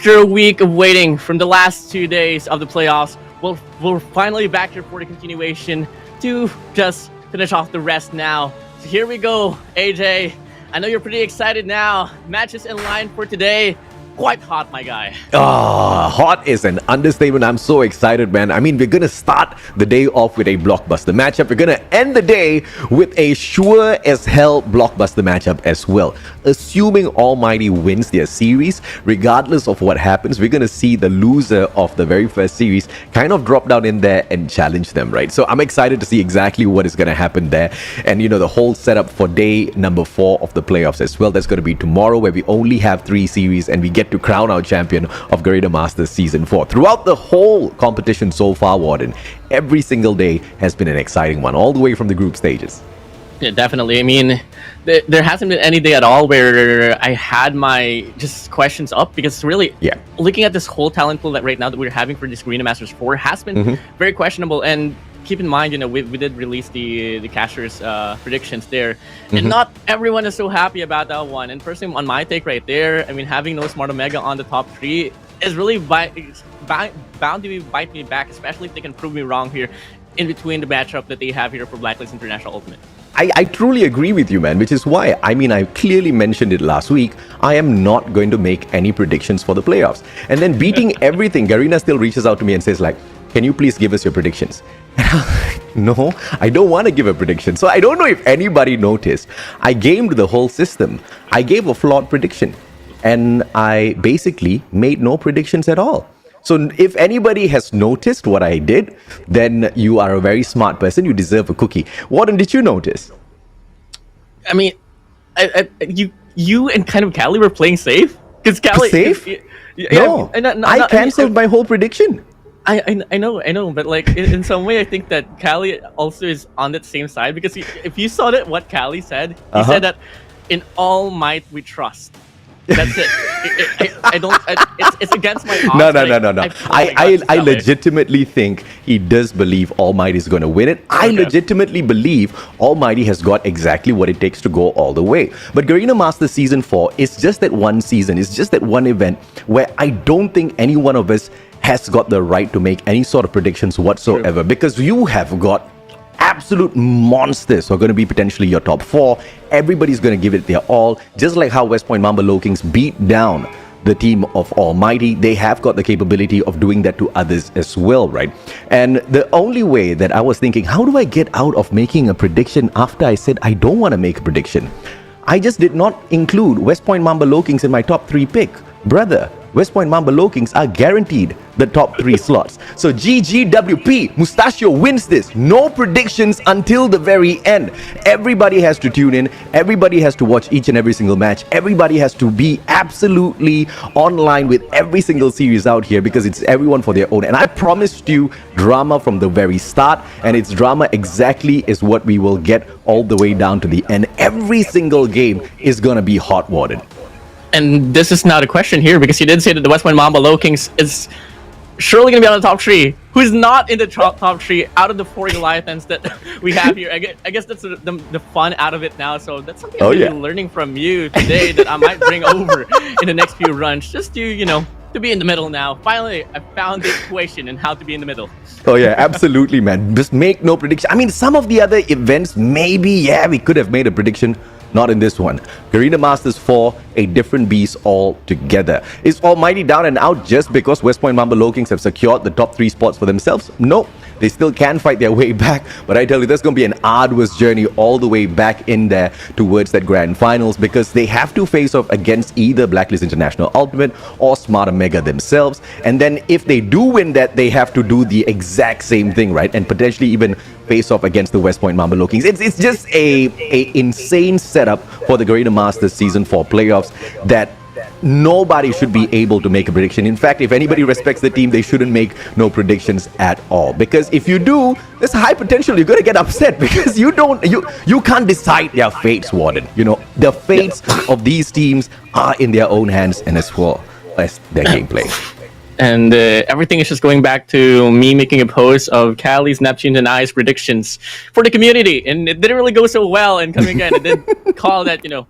After a week of waiting from the last 2 days of the playoffs, we're finally back here for the continuation to just finish off the rest now. So here we go, AJ. I know you're pretty excited now. Matches in line for today. Quite hot, my guy. Hot is an understatement. I'm so excited, man. I mean, we're going to start the day off with a blockbuster matchup. We're going to end the day with a sure as hell blockbuster matchup as well. Assuming Almighty wins their series, regardless of what happens, we're going to see the loser of the very first series kind of drop down in there and challenge them, right? So I'm excited to see exactly what is going to happen there. And, you know, the whole setup for day number 4 of the playoffs as well. That's going to be tomorrow, where we only have 3 series and we get to crown our champion of Garena Masters Season 4. Throughout the whole competition so far, Warden, every single day has been an exciting one, all the way from the group stages. Yeah, definitely. I mean, there hasn't been any day at all where I had my just questions up, because really, looking at this whole talent pool that right now that we're having for this Garena Masters 4 has been very questionable. And keep in mind, you know, we did release the cashers predictions there, and not everyone is so happy about that one. And personally, on my take right there, I mean, having no Smart Omega on the top 3 is really bound to bite me back, especially if they can prove me wrong here in between the matchup that they have here for Blacklist International Ultimate. I truly agree with you, man, which is why, I mean, I clearly mentioned it last week, I am not going to make any predictions for the playoffs. And then beating everything, Garena still reaches out to me and says like, can you please give us your predictions? No, I don't want to give a prediction. So I don't know if anybody noticed. I gamed the whole system. I gave a flawed prediction, and I basically made no predictions at all. So if anybody has noticed what I did, then you are a very smart person. You deserve a cookie. Warden, did you notice? I mean, you and kind of Callie were playing safe? Because Callie... Safe? No, I cancelled my whole prediction. I know, but like in some way, I think that Callie also is on that same side, because if you saw that what Callie said, he said that in all might we trust. That's it. It's against my odds. No. I legitimately think he does believe Almighty is going to win it. I legitimately believe Almighty has got exactly what it takes to go all the way. But Garena Masters Season 4 is just that one season. It's just that one event where I don't think any one of us has got the right to make any sort of predictions whatsoever. Because you have got absolute monsters who are going to be potentially your top 4. Everybody's going to give it their all, just like how West Point Mamba Lowkings beat down the team of Almighty. They have got the capability of doing that to others as well, right? And the only way that I was thinking, how do I get out of making a prediction after I said I don't want to make a prediction? I just did not include West Point Mamba Lowkings in my top 3 pick. Brother, West Point Mamba Lowkings are guaranteed the top 3 slots. So GGWP, Mustachio wins this. No predictions until the very end. Everybody has to tune in. Everybody has to watch each and every single match. Everybody has to be absolutely online with every single series out here, because it's everyone for their own. And I promised you drama from the very start, and it's drama exactly is what we will get all the way down to the end. Every single game is gonna be hot, Warden. And this is not a question here, because you did say that the West Point Mamba Lowkings is surely going to be on the top 3. Who's not in the top 3 out of the 4 Goliathans that we have here? I guess that's the fun out of it now. So that's something I'm really learning from you today that I might bring over in the next few runs, just to, you know, to be in the middle now. Finally, I found the equation and how to be in the middle. Oh yeah, absolutely, man. Just make no prediction. I mean, some of the other events, maybe, we could have made a prediction. Not in this one. Garena Masters 4, a different beast altogether. Is Almighty down and out just because West Point Mamba Lowkings have secured the top 3 spots for themselves? No. They still can fight their way back, but I tell you, there's going to be an arduous journey all the way back in there towards that grand finals, because they have to face off against either Blacklist International Ultimate or Smart Omega themselves. And then if they do win that, they have to do the exact same thing, right? And potentially even face off against the West Point Mamba Lowkings. It's just a insane setup for the Garena Masters Season 4 playoffs that nobody should be able to make a prediction. In fact, if anybody respects the team, they shouldn't make no predictions at all. Because if you do, there's a high potential you're going to get upset, because you can't decide their fates, Warden. You know, the fates of these teams are in their own hands, and as well as their gameplay. And everything is just going back to me making a post of Callie's, Neptune, and I's predictions for the community. And it didn't really go so well. And coming again, it did call that, you know,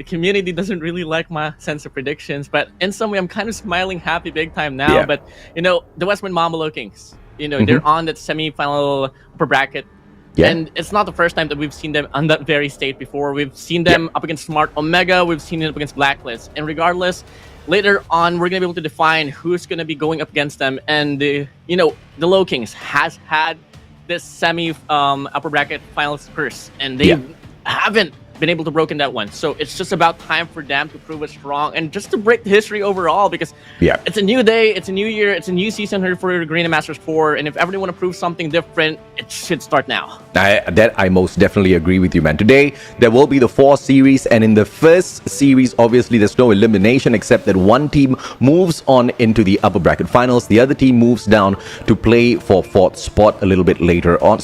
the community doesn't really like my sense of predictions, but in some way, I'm kind of smiling happy big time now. Yeah. But, the West Point Mamba Lowkings, they're on that semi-final upper bracket. Yeah. And it's not the first time that we've seen them on that very state before. We've seen them up against Smart Omega. We've seen it up against Blacklist. And regardless, later on, we're going to be able to define who's going to be going up against them. And, the Lowkings has had this upper bracket finals curse. And they haven't been able to broken that one. So it's just about time for them to prove it strong and just to break the history overall, because it's a new day, it's a new year, it's a new season here for Garena Masters 4, and if ever they want to prove something different, it should start now. I most definitely agree with you, man. Today there will be the 4 series, and in the first series, obviously there's no elimination except that one team moves on into the upper bracket finals, the other team moves down to play for 4th spot a little bit later on,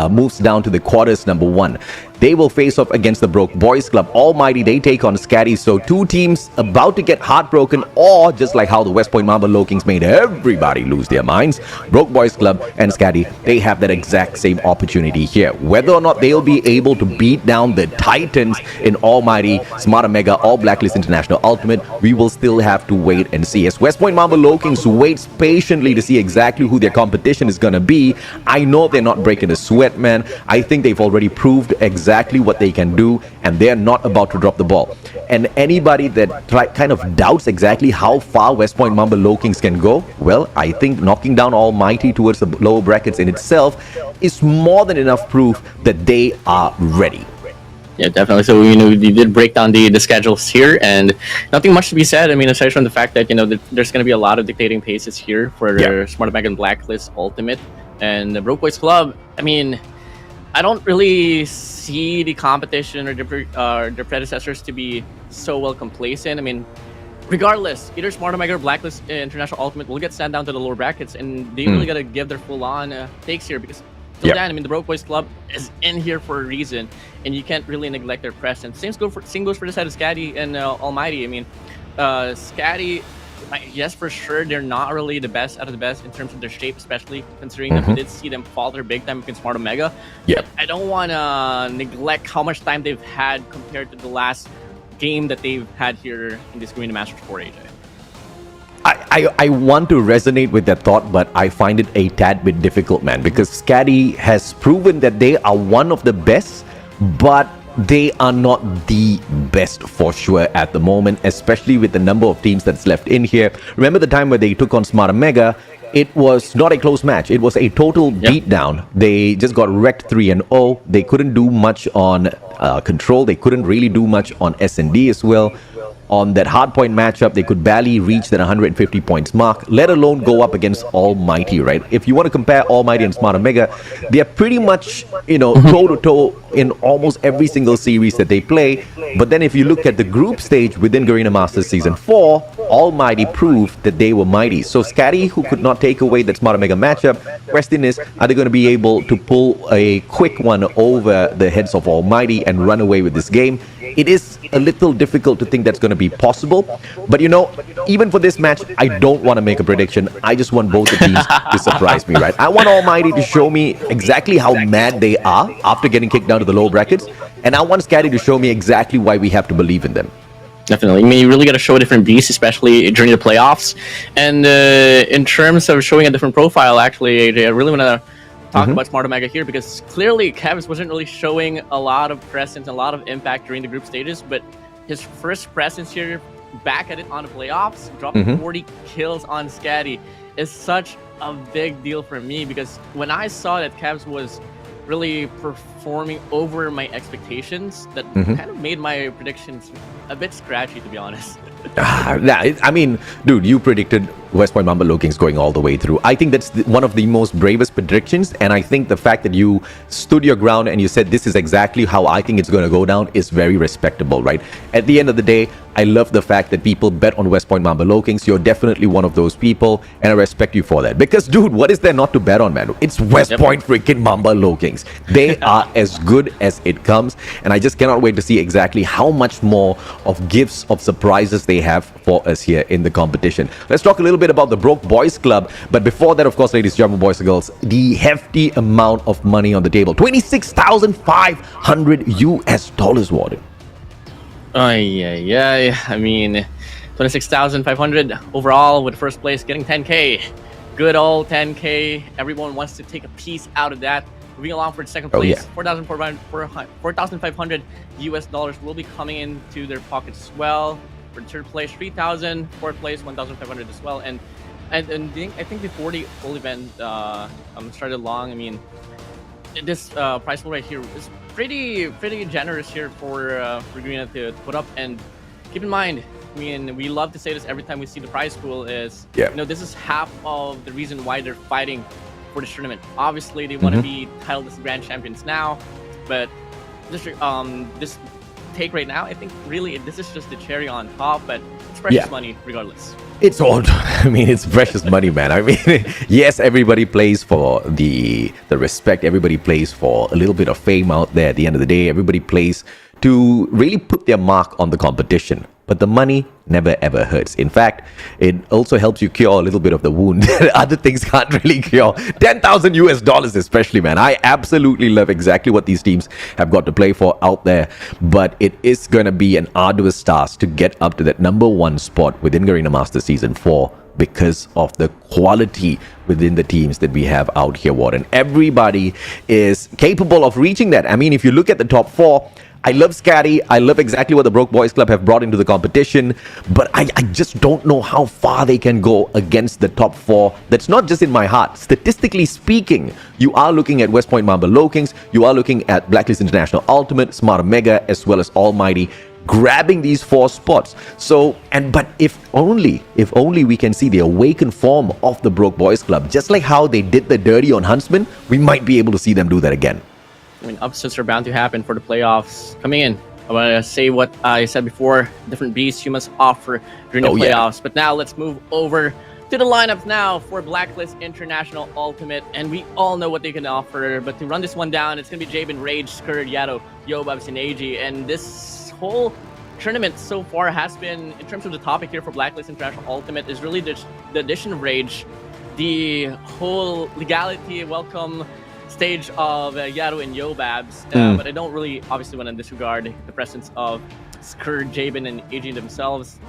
moves down to the quarters number 1. They will face off against the Broke Boys Club. Almighty, they take on SKADI. So 2 teams about to get heartbroken, or just like how the West Point Mamba Lowkings made everybody lose their minds, Broke Boys Club and SKADI, they have that exact same opportunity here. Whether or not they'll be able to beat down the Titans in Almighty, Smart Omega, or Blacklist International Ultimate, we will still have to wait and see. As West Point Mamba Lowkings waits patiently to see exactly who their competition is going to be, I know they're not breaking a sweat, man. I think they've already proved exactly what they can do, and they're not about to drop the ball. And anybody that kind of doubts exactly how far West Point Mamba Lowkings can go, well, I think knocking down Almighty towards the lower brackets in itself is more than enough proof that they are ready. Yeah, definitely. So, you did break down the schedules here, and nothing much to be said. I mean, aside from the fact that, there's going to be a lot of dictating paces here for Smart Omega and Blacklist Ultimate. And the Broke Boys Club, I mean, I don't really see the competition or their predecessors to be so well complacent. I mean, regardless, either Smart Omega or Blacklist International Ultimate will get sent down to the lower brackets, and they really got to give their full-on takes here, because till then, I mean, the Broke Boys Club is in here for a reason, and you can't really neglect their presence. Same goes for the side of SKADI and Almighty. I mean, SKADI, yes, for sure, they're not really the best out of the best in terms of their shape, especially considering that we did see them falter big time against Smart Omega. Yeah, I don't want to neglect how much time they've had compared to the last game that they've had here in this Garena Masters 4, AJ. I want to resonate with that thought, but I find it a tad bit difficult, man, because SKADI has proven that they are one of the best, but they are not the best for sure at the moment, especially with the number of teams that's left in here. Remember the time where they took on Smart Omega? It was not a close match. It was a total beatdown. They just got wrecked 3-0. They couldn't do much on control. They couldn't really do much on S&D as well. On that hardpoint matchup, they could barely reach that 150 points mark, let alone go up against Almighty, right? If you want to compare Almighty and Smart Omega, they are pretty much, toe-to-toe in almost every single series that they play. But then if you look at the group stage within Garena Masters Season 4, Almighty proved that they were mighty. So SKADI, who could not take away that Smart Omega matchup, question is, are they going to be able to pull a quick one over the heads of Almighty and run away with this game? It is a little difficult to think that's going to be possible. But even for this match, I don't want to make a prediction. I just want both the teams to surprise me, right? I want Almighty to show me exactly how mad they are after getting kicked down to the low brackets. And I want SKADI to show me exactly why we have to believe in them. Definitely. I mean, you really got to show a different beast, especially during the playoffs. And in terms of showing a different profile, actually, AJ, I really want to talk about Smart Omega here, because clearly Kevs wasn't really showing a lot of presence, a lot of impact during the group stages, but his first presence here, back at it on the playoffs, dropping 40 kills on SKADI, is such a big deal for me, because when I saw that Kevs was really performing over my expectations, that kind of made my predictions a bit scratchy, to be honest. I mean, dude, you predicted West Point Mamba Lowkings going all the way through. I think that's one of the most bravest predictions, and I think the fact that you stood your ground and you said this is exactly how I think it's going to go down is very respectable, right? At the end of the day, I love the fact that people bet on West Point Mamba Lowkings. You're definitely one of those people, and I respect you for that. Because, dude, what is there not to bet on, man? It's West Point freaking Mamba Lowkings. They are as good as it comes, and I just cannot wait to see exactly how much more of gifts, of surprises they have for us here in the competition. Let's talk a little bit about the Broke Boys Club, but before that, of course, ladies and gentlemen, boys and girls, the hefty amount of money on the table, $26,500 US, Warden. Oh yeah. I mean, 26,500 overall with first place getting 10K. Good old 10K. Everyone wants to take a piece out of that. Moving along for second place, 4,500 US dollars will be coming into their pockets as well. For third place, 3,000. Fourth place, 1,500 as well. And I think before the whole event started long, I mean, this price pool right here is pretty generous here for Garena to put up. And keep in mind, I mean, we love to say this every time we see the prize pool is, this is half of the reason why they're fighting for this tournament. Obviously, they want to be titled as grand champions now, but this take right now, I think really this is just the cherry on top, but it's precious money regardless. It's all, I mean, it's precious money, man. I mean, yes, everybody plays for the respect. Everybody plays for a little bit of fame out there. At the end of the day, everybody plays to really put their mark on the competition. But the money never ever hurts. In fact, it also helps you cure a little bit of the wound that other things can't really cure. 10,000 US dollars especially, man. I absolutely love exactly what these teams have got to play for out there. But it is going to be an arduous task to get up to that number one spot within Garena Masters Season 4 because of the quality within the teams that we have out here, Warren. Everybody is capable of reaching that. I mean, if you look at the top four, I love SKADI. I love exactly what the Broke Boys Club have brought into the competition, but I just don't know how far they can go against the top four. That's not just in my heart. Statistically speaking, you are looking at West Point Marble Lowkings, you are looking at Blacklist International Ultimate, Smart Omega, as well as Almighty, grabbing these four spots. So, but if only we can see the awakened form of the Broke Boys Club, just like how they did the dirty on Huntsman, we might be able to see them do that again. I mean, upsets are bound to happen for the playoffs coming in. I want to say what I said before. Different beasts you must offer during the playoffs. But now let's move over to the lineups now for Blacklist International Ultimate. And we all know what they can offer. But to run this one down, it's going to be Jabin, Rage, Skurd, Yato, Yobabs, and AG. And this whole tournament so far has been, in terms of the topic here for Blacklist International Ultimate, is really the addition of Rage. The whole legality, welcome stage of Yato and Yobabs, but I don't really obviously want to disregard the presence of Skurd, Jabin, and AG themselves.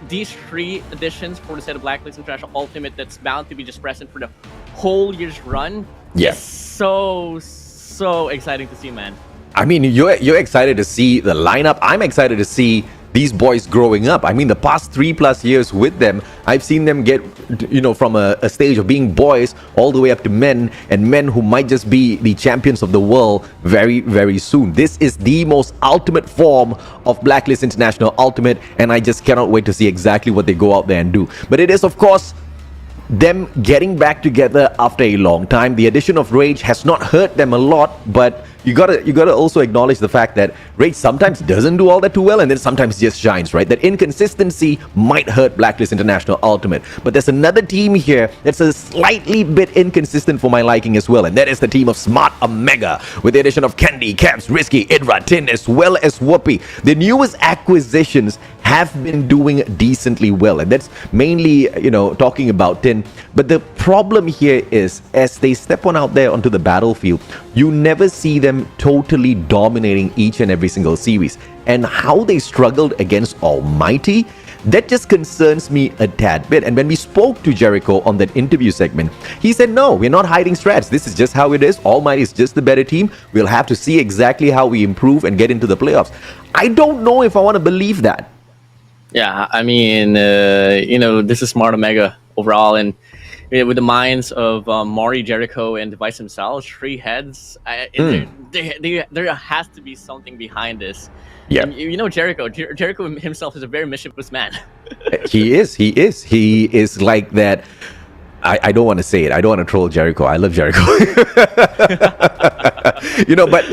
These three additions for the set of Blacklist International Ultimate that's bound to be just present for the whole year's run. Yes. So exciting to see, man. I mean, you're excited to see the lineup. I'm excited to see these boys growing up. I mean, the past 3+ years with them, I've seen them get, from a stage of being boys all the way up to men, and men who might just be the champions of the world very, very soon. This is the most ultimate form of Blacklist International Ultimate, and I just cannot wait to see exactly what they go out there and do. But it is, of course, them getting back together after a long time. The addition of Rage has not hurt them a lot, but you gotta also acknowledge the fact that Rage sometimes doesn't do all that too well, and then sometimes just shines, right? That inconsistency might hurt Blacklist International Ultimate. But there's another team here that's a slightly bit inconsistent for my liking as well, and that is the team of Smart Omega, with the addition of Candy, Caps, Risky, Idra, Tin, as well as Whoopi. The newest acquisitions have been doing decently well, and that's mainly, talking about Tin. But the problem here is, as they step on out there onto the battlefield, you never see them totally dominating each and every single series. And how they struggled against Almighty, that just concerns me a tad bit. And when we spoke to Jericho on that interview segment, he said, no, we're not hiding strats. This is just how it is. Almighty is just the better team. We'll have to see exactly how we improve and get into the playoffs. I don't know if I want to believe that. Yeah, I mean, this is Smart Omega overall, and with the minds of Maury, Jericho, and Device themselves, three heads, there has to be something behind this. Yeah, and, Jericho himself is a very mischievous man. He is like that. I don't want to say it. I don't want to troll Jericho. I love Jericho. But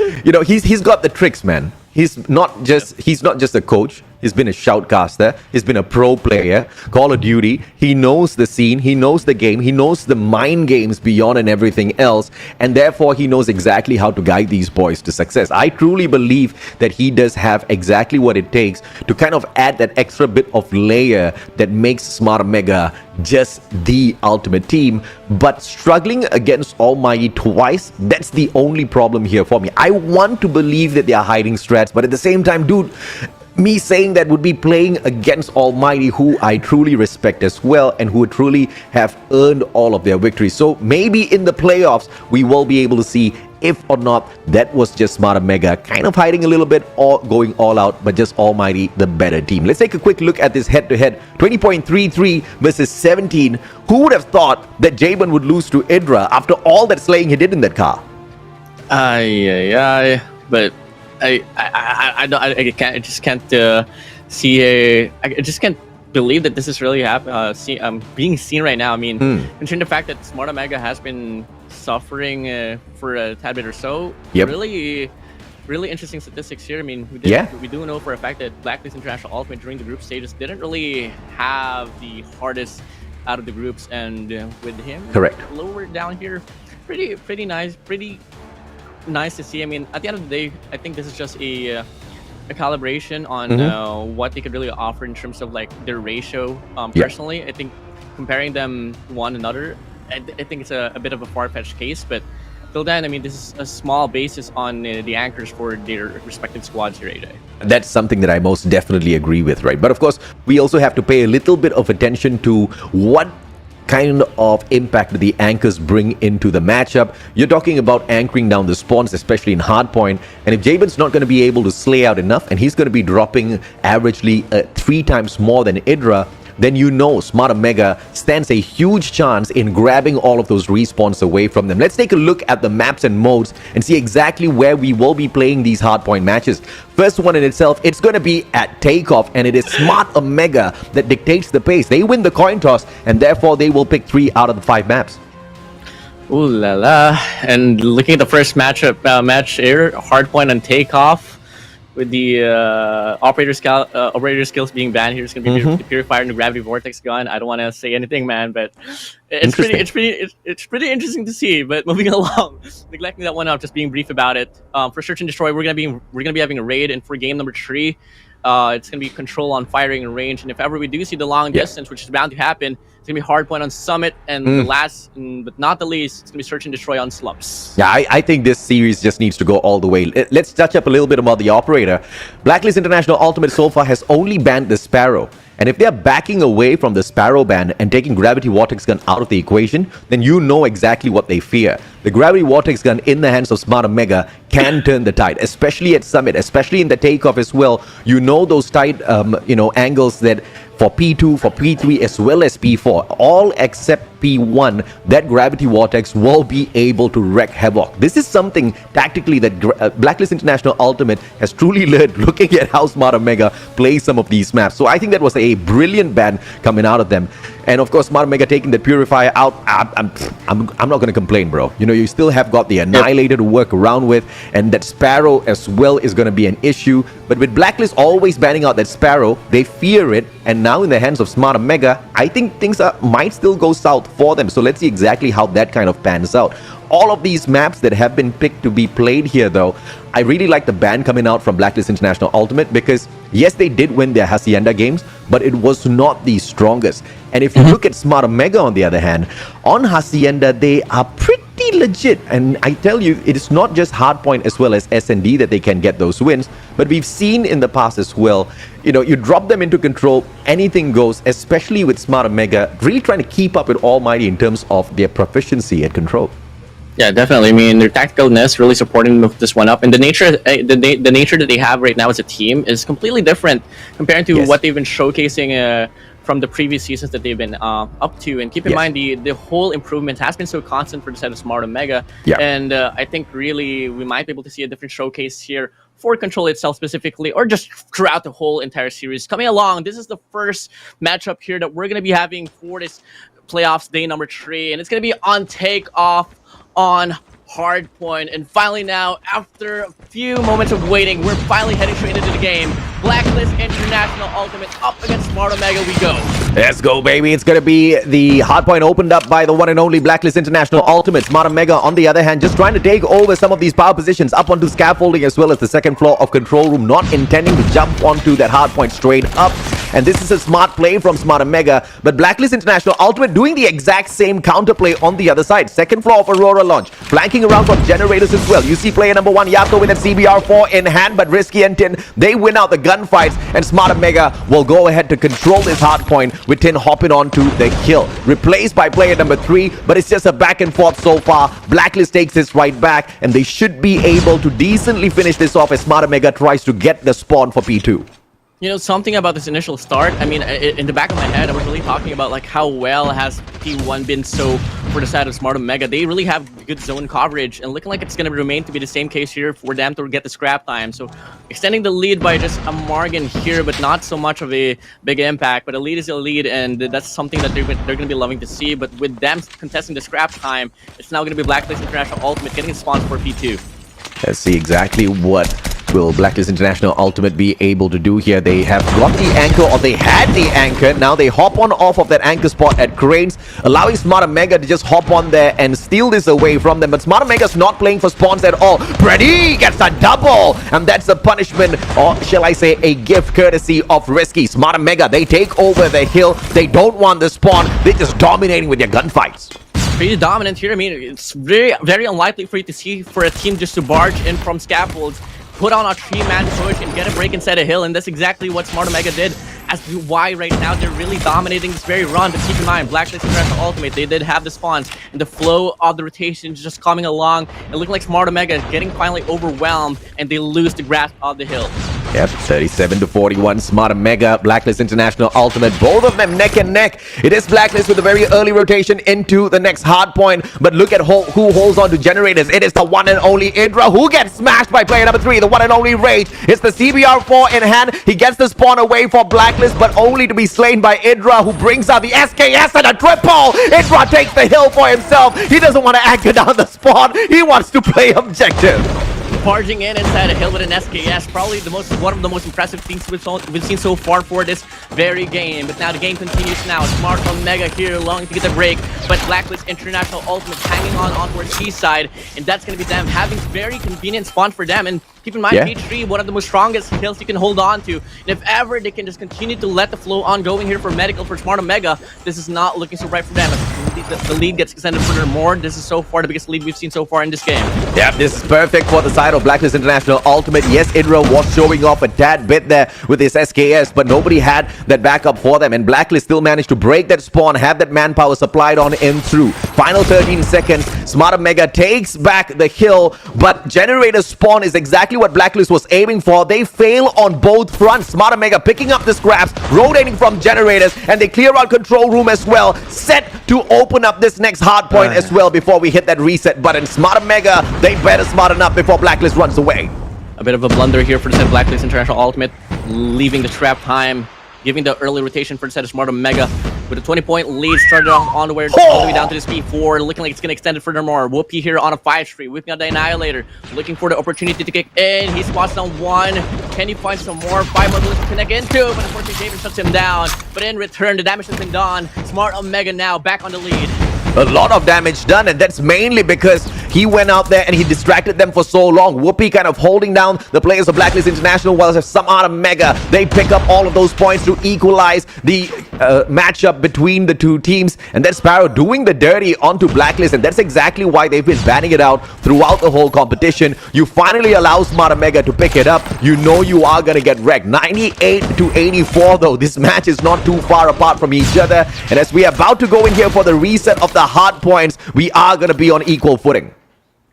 he's got the tricks, man. He's not just a coach. He's been a shoutcaster. He's been a pro player. Call of Duty. He knows the scene. He knows the game. He knows the mind games beyond and everything else. And therefore, he knows exactly how to guide these boys to success. I truly believe that he does have exactly what it takes to kind of add that extra bit of layer that makes Smart Omega just the ultimate team. But struggling against Almighty twice, that's the only problem here for me. I want to believe that they are hiding strats, but at the same time, dude, me saying that would be playing against Almighty, who I truly respect as well, and who truly have earned all of their victories. So maybe in the playoffs, we will be able to see if or not that was just Smart Omega kind of hiding a little bit or going all out, but just Almighty the better team. Let's take a quick look at this head-to-head. 20.33 versus 17. Who would have thought that Jabin would lose to Idra after all that slaying he did in that car? But I just can't believe that this is really being seen right now. I mean, considering the fact that Smart Omega has been suffering for a tad bit or so, really interesting statistics here. I mean, we do know for a fact that Blacklist International Ultimate during the group stages didn't really have the hardest out of the groups, and with him lower down here, pretty nice to see. I mean, at the end of the day, I think this is just a calibration on what they could really offer in terms of like their ratio. Personally, I think comparing them one another, I think it's a bit of a far-fetched case, but till then, I mean, this is a small basis on the anchors for their respective squads here, AJ. That's something that I most definitely agree with, right? But of course, we also have to pay a little bit of attention to what kind of impact the anchors bring into the matchup. You're talking about anchoring down the spawns, especially in Hardpoint, and if Jabin's not going to be able to slay out enough, and he's going to be dropping averagely 3 times more than Idra, then you know Smart Omega stands a huge chance in grabbing all of those respawns away from them. Let's take a look at the maps and modes and see exactly where we will be playing these Hardpoint matches. First one in itself, it's going to be at Takeoff, and it is Smart Omega that dictates the pace. They win the coin toss, and therefore they will pick 3 out of the 5 maps. Ooh la la. And looking at the first match here, Hardpoint and Takeoff, with the operator skills being banned here. It's gonna be the Purifier and the Gravity Vortex gun. I don't want to say anything, man, but it's pretty interesting to see. But moving along, neglecting that one up, just being brief about it. For Search and Destroy, we're gonna be having a raid, and for game number 3, it's gonna be control on firing and range. And if ever we do see the long distance, which is bound to happen, it's gonna be Hardpoint on Summit, and the last but not the least, it's gonna be Search and Destroy on Slumps. Yeah, I think this series just needs to go all the way. Let's touch up a little bit about the operator. Blacklist International Ultimate so far has only banned the Sparrow. And if they're backing away from the Sparrow ban and taking Gravity Vortex Gun out of the equation, then you know exactly what they fear. The Gravity Vortex Gun in the hands of Smart Omega can turn the tide, especially at Summit, especially in the Takeoff as well. You know those tight, angles that for P2, for P3, as well as P4, all except P1, that Gravity Vortex will be able to wreak havoc. This is something tactically that Blacklist International Ultimate has truly learned looking at how Smart Omega plays some of these maps. So I think that was a brilliant ban coming out of them. And of course, Smart Omega taking the Purifier out, I'm not going to complain, bro. You know, you still have got the Annihilator to work around with, and that Sparrow as well is going to be an issue. But with Blacklist always banning out that Sparrow, they fear it, and now in the hands of Smart Omega, I think things might still go south for them. So let's see exactly how that kind of pans out. All of these maps that have been picked to be played here, though, I really like the ban coming out from Blacklist International Ultimate, because yes, they did win their Hacienda games, but it was not the strongest. And if you look at Smart Omega, on the other hand, on Hacienda, they are pretty legit. And I tell you, it is not just Hardpoint as well as S&D that they can get those wins, but we've seen in the past as well, you know, you drop them into control, anything goes, especially with Smart Omega, really trying to keep up with Almighty in terms of their proficiency at control. Yeah, definitely. I mean, their tacticalness really supporting this one up, and the nature that they have right now as a team is completely different compared to what they've been showcasing from the previous seasons that they've been up to. And keep in mind, the whole improvement has been so constant for the side of Smart Omega, and I think really we might be able to see a different showcase here for Control itself specifically, or just throughout the whole entire series. Coming along, this is the first matchup here that we're going to be having for this playoffs day number 3, and it's going to be on Takeoff on Hardpoint. And finally now, after a few moments of waiting, we're finally heading straight into the game. Blacklist International Ultimate up against Smart Omega we go. Let's go, baby. It's going to be the Hardpoint opened up by the one and only Blacklist International Ultimate. Smart Omega, on the other hand, just trying to take over some of these power positions up onto scaffolding as well as the second floor of control room, not intending to jump onto that Hardpoint straight up. and this is a smart play from Smart Omega, but Blacklist International Ultimate doing the exact same counterplay on the other side. Second floor of Aurora launch, flanking around from generators as well. You see player number 1, Yato, with that CBR4 in hand, but Risky and Tin, they win out the gunfights, and Smart Omega will go ahead to control this hardpoint with Tin hopping on to the kill. Replaced by player number 3, but it's just a back and forth so far. Blacklist takes this right back, and they should be able to decently finish this off as Smart Omega tries to get the spawn for P2. You know, something about this initial start, I mean, in the back of my head, I was really talking about like how well has P1 been so for the side of Smart Omega. They really have good zone coverage, and looking like it's going to remain to be the same case here for them to get the scrap time. So extending the lead by just a margin here, but not so much of a big impact. But a lead is a lead, and that's something that they're going to be loving to see. But with them contesting the scrap time, it's now going to be Blacklist International Ultimate getting a spawns for P2. Let's see exactly what will Blacklist International Ultimate be able to do here. They have got the anchor, or they had the anchor. Now they hop on off of that anchor spot at Cranes, allowing Smart Omega to just hop on there and steal this away from them. But Smart Omega's not playing for spawns at all. Brady gets a double, and that's a punishment, or shall I say a gift courtesy of Risky. Smart Omega, they take over the hill. They don't want the spawn. They're just dominating with their gunfights. Pretty dominant here. I mean, it's very unlikely for you to see for a team just to barge in from scaffolds, put on a 3-man push, and get a break inside a hill, and that's exactly what Smart Omega did. As to why right now they're really dominating this very run. But keep in mind, Blacklist International Ultimate, they did have the spawns, and the flow of the rotations just coming along, and looking like Smart Omega is getting finally overwhelmed, and they lose the grasp of the hill. Yep, 37-41, Smart Omega, Blacklist International Ultimate, both of them neck and neck. It is Blacklist with a very early rotation into the next hardpoint, but look at who holds on to generators. It is the one and only Idra, who gets smashed by player number 3, the one and only Rage. It's the CBR4 in hand. He gets the spawn away for Blacklist, but only to be slain by Idra, who brings out the SKS and a triple. Idra takes the hill for himself. He doesn't want to anchor down the spawn. He wants to play objective. Barging in inside a hill with an SKS, probably one of the most impressive things we've seen so far for this very game. But now the game continues now. Smart Omega here longing to get the break, but Blacklist International Ultimate hanging on onto our C-side, and that's going to be them having very convenient spawn for them. And keep in mind, P3, one of the most strongest hills you can hold on to. And if ever they can just continue to let the flow ongoing here for medical for Smart Omega, this is not looking so bright for them. As the lead gets extended furthermore, this is so far the biggest lead we've seen so far in this game. Yeah, this is perfect for the side of Blacklist International Ultimate. Yes, Idra was showing off a tad bit there with his SKS, but nobody had that backup for them, and Blacklist still managed to break that spawn, have that manpower supplied on him through. Final 13 seconds, Smart Omega takes back the hill, but Generator spawn is exactly what Blacklist was aiming for. They fail on both fronts. Smart Omega picking up the scraps, rotating from generators, and they clear out control room as well, set to open up this next hard point as well before we hit that reset button. Smart Omega, they better smarten up before Blacklist runs away. A bit of a blunder here for the set of Blacklist International Ultimate, leaving the trap time, giving the early rotation for the set of Smart Omega. With a 20-point lead, started off on the way all the way down to this P4, looking like it's going to extend it furthermore. Whoopi here on a 5-3, whipping out the Annihilator, looking for the opportunity to kick in. He spots down 1. Can he find some more? 5 more bullets to connect into, but unfortunately David shuts him down. But in return, the damage has been done. Smart Omega now back on the lead. A lot of damage done, and that's mainly because he went out there and he distracted them for so long. Whoopi kind of holding down the players of Blacklist International, while Smart Omega, they pick up all of those points to equalize the matchup between the two teams. And that's Sparrow doing the dirty onto Blacklist, and that's exactly why they've been banning it out throughout the whole competition. You finally allow Smart Omega to pick it up. You know you are going to get wrecked. 98-84 though. This match is not too far apart from each other. And as we are about to go in here for the reset of the hard points, we are going to be on equal footing.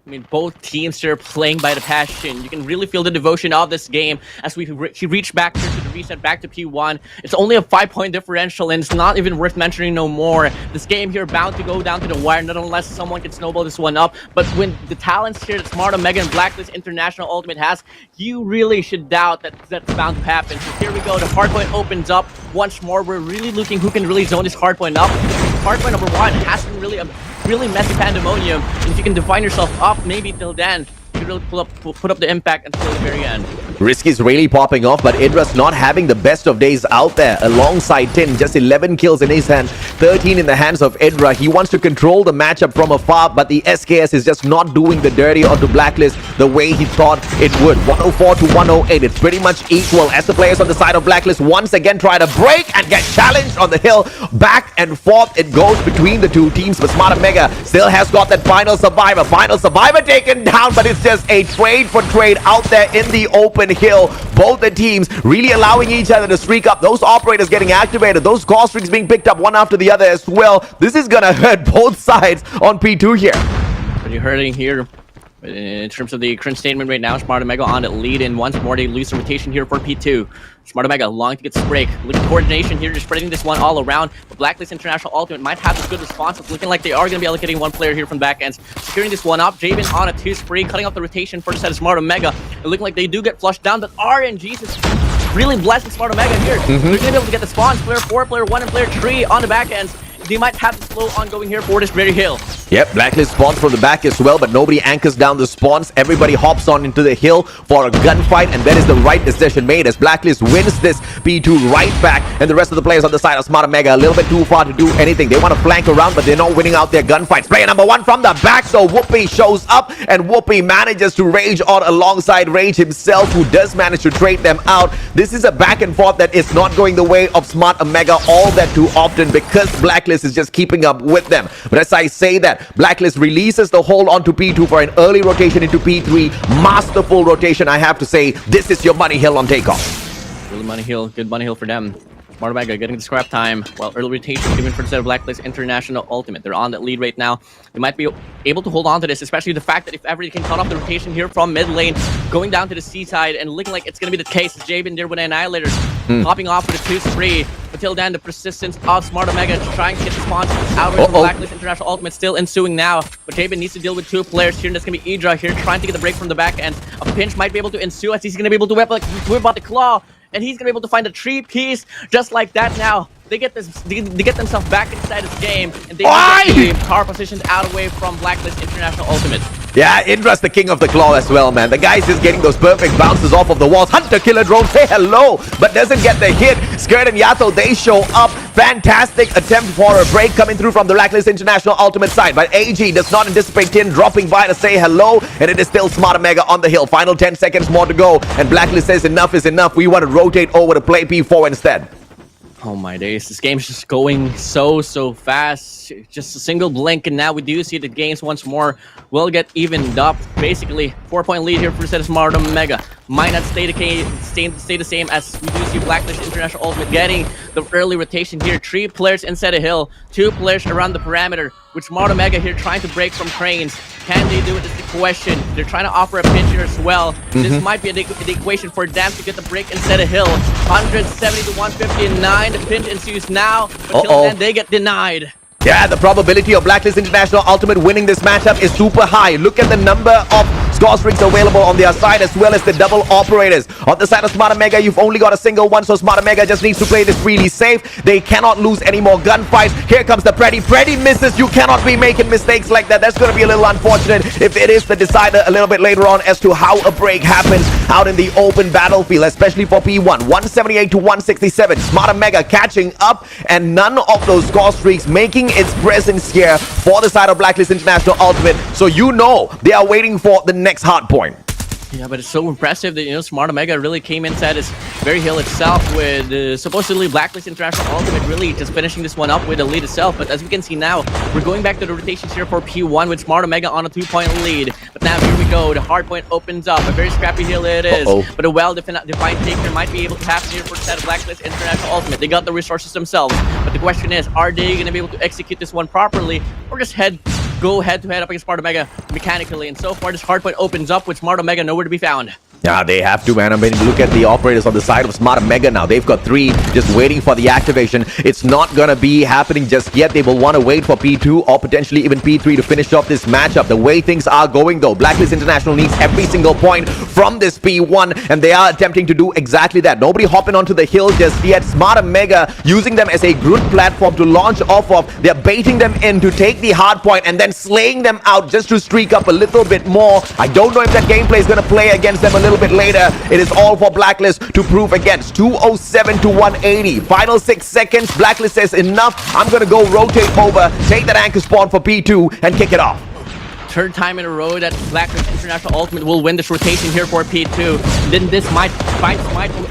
I mean, both teams here playing by the passion. You can really feel the devotion of this game as he reached back here to the reset, back to P1. It's only a 5-point differential, and it's not even worth mentioning no more. This game here bound to go down to the wire, not unless someone can snowball this one up. But when the talents here that Smart Omega and Blacklist International Ultimate has, you really should doubt that that's bound to happen. So here we go. The hardpoint opens up once more. We're really looking who can really zone this hardpoint up. Hardpoint number 1 has been really messy pandemonium, and if you can define yourself up maybe till then, you can really put up the impact until the very end. Risky's really popping off, but Idra's not having the best of days out there alongside Tin. Just 11 kills in his hand, 13 in the hands of Idra. He wants to control the matchup from afar, but the SKS is just not doing the dirty onto Blacklist the way he thought it would. 104 to 108. It's pretty much equal as the players on the side of Blacklist once again try to break and get challenged on the hill. Back and forth it goes between the two teams, but Smart Mega still has got that final survivor. Final survivor taken down, but it's just a trade for trade out there in the open hill. Both the teams really allowing each other to streak up. Those operators getting activated, those call streaks being picked up one after the other as well. This is gonna hurt both sides on P2 here. Pretty hurting here. In terms of the current statement right now, Smart Omega on the lead, and once more they lose the rotation here for P2. Smart Omega long to get this break. Looking coordination here, just spreading this one all around. But Blacklist International Ultimate might have this good response. It's looking like they are going to be allocating one player here from back ends. Securing this one up. Javen on a 2 spree, cutting off the rotation for the set of Smart Omega. It looking like they do get flushed down, but RNG's is really blessing Smart Omega here. They're going to be able to get the spawns. Player 4, player 1, and player 3 on the back ends. They might have the slow ongoing here for this very hill. Yep, Blacklist spawns from the back as well, but nobody anchors down the spawns. Everybody hops on into the hill for a gunfight, and that is the right decision made as Blacklist wins this P2 right back, and the rest of the players on the side of Smart Mega a little bit too far to do anything. They want to flank around, but they're not winning out their gunfights. Player number 1 from the back, so Whoopi shows up, and Whoopi manages to rage on alongside Rage himself, who does manage to trade them out. This is a back and forth that is not going the way of Smart Mega all that too often because Blacklist is just keeping up with them. But as I say that, Blacklist releases the hold onto P2 for an early rotation into P3. Masterful rotation, I have to say. This is your money hill on takeoff. Really money hill, good money hill for them. Smart Omega getting the scrap time, while early rotation given for the set of Blacklist International Ultimate. They're on that lead right now. They might be able to hold on to this, especially the fact that if ever they can cut off the rotation here from mid lane, going down to the seaside, and looking like it's going to be the case. Javen there with Annihilators, popping off with a 2 spree. Until then, the persistence of Smart Omega trying to get the spawns out of Blacklist International Ultimate still ensuing now. But Javen needs to deal with 2 players here, and that's going to be Idra here trying to get the break from the back end. A pinch might be able to ensue as he's going to be able to whip out the claw. And he's gonna be able to find a 3-piece just like that now. They get themselves back inside this game, and they get the power positions out away from Blacklist International Ultimate. Yeah, Indra's the king of the claw as well, man. The guy's just getting those perfect bounces off of the walls. Hunter Killer Drone, say hello, but doesn't get the hit. Skirt and Yato, they show up. Fantastic attempt for a break coming through from the Blacklist International Ultimate side, but AG does not anticipate Tin dropping by to say hello, and it is still Smart Mega on the hill. Final 10 seconds more to go, and Blacklist says enough is enough. We want to rotate over to play P4 instead. Oh my days, this game's just going so fast. Just a single blink, and now we do see the games once more will get evened up. Basically, 4-point lead here for the set of Smart Omega. Might not stay the same as we do see Blacklist International Ultimate getting the early rotation here. 3 players inside a hill, 2 players around the perimeter, with Smart Omega here trying to break from cranes. Can they do it is the question. They're trying to offer a pinch here as well. This might be the equation for them to get the break inside a hill. 170 to 159. The pinch ensues now. Until then, they get denied. Yeah, the probability of Blacklist International Ultimate winning this matchup is super high. Look at the number of score streaks available on their side as well as the double operators. On the side of Smart Mega, you've only got a single one, so Smart Mega just needs to play this really safe. They cannot lose any more gunfights. Here comes the Freddy. Freddy misses. You cannot be making mistakes like that. That's going to be a little unfortunate if it is the decider a little bit later on as to how a break happens out in the open battlefield, especially for P1. 178 to 167. Smart Mega catching up, and none of those score streaks making its presence here for the side of Blacklist International Ultimate. So you know they are waiting for the next hard point. Yeah, but it's so impressive that, you know, Smart Omega really came inside this very hill itself with supposedly Blacklist International Ultimate really just finishing this one up with the lead itself. But as we can see now, we're going back to the rotations here for P1 with Smart Omega on a 2-point lead. But now here we go. The hard point opens up. A very scrappy hill it is. But a well-defined taker might be able to happen here for the set of Blacklist International Ultimate. They got the resources themselves. But the question is, are they going to be able to execute this one properly, or just go head-to-head up against Smart Omega mechanically? And so far, this hardpoint opens up with Smart Omega nowhere to be found. Yeah, they have to, man. I mean, look at the operators on the side of Smart Mega now. They've got 3 just waiting for the activation. It's not gonna be happening just yet. They will want to wait for P2 or potentially even P3 to finish off this matchup. The way things are going, though, Blacklist International needs every single point from this P1, and they are attempting to do exactly that. Nobody hopping onto the hill just yet. Smart Omega using them as a good platform to launch off of. They're baiting them in to take the hard point and then slaying them out just to streak up a little bit more. I don't know if that gameplay is going to play against them a little bit later. It is all for Blacklist to prove against. 207 to 180. Final 6 seconds. Blacklist says enough. I'm going to go rotate over, take that anchor spawn for P2 and kick it off. Third time in a row that Blacklist International Ultimate will win this rotation here for P2. Then this might fight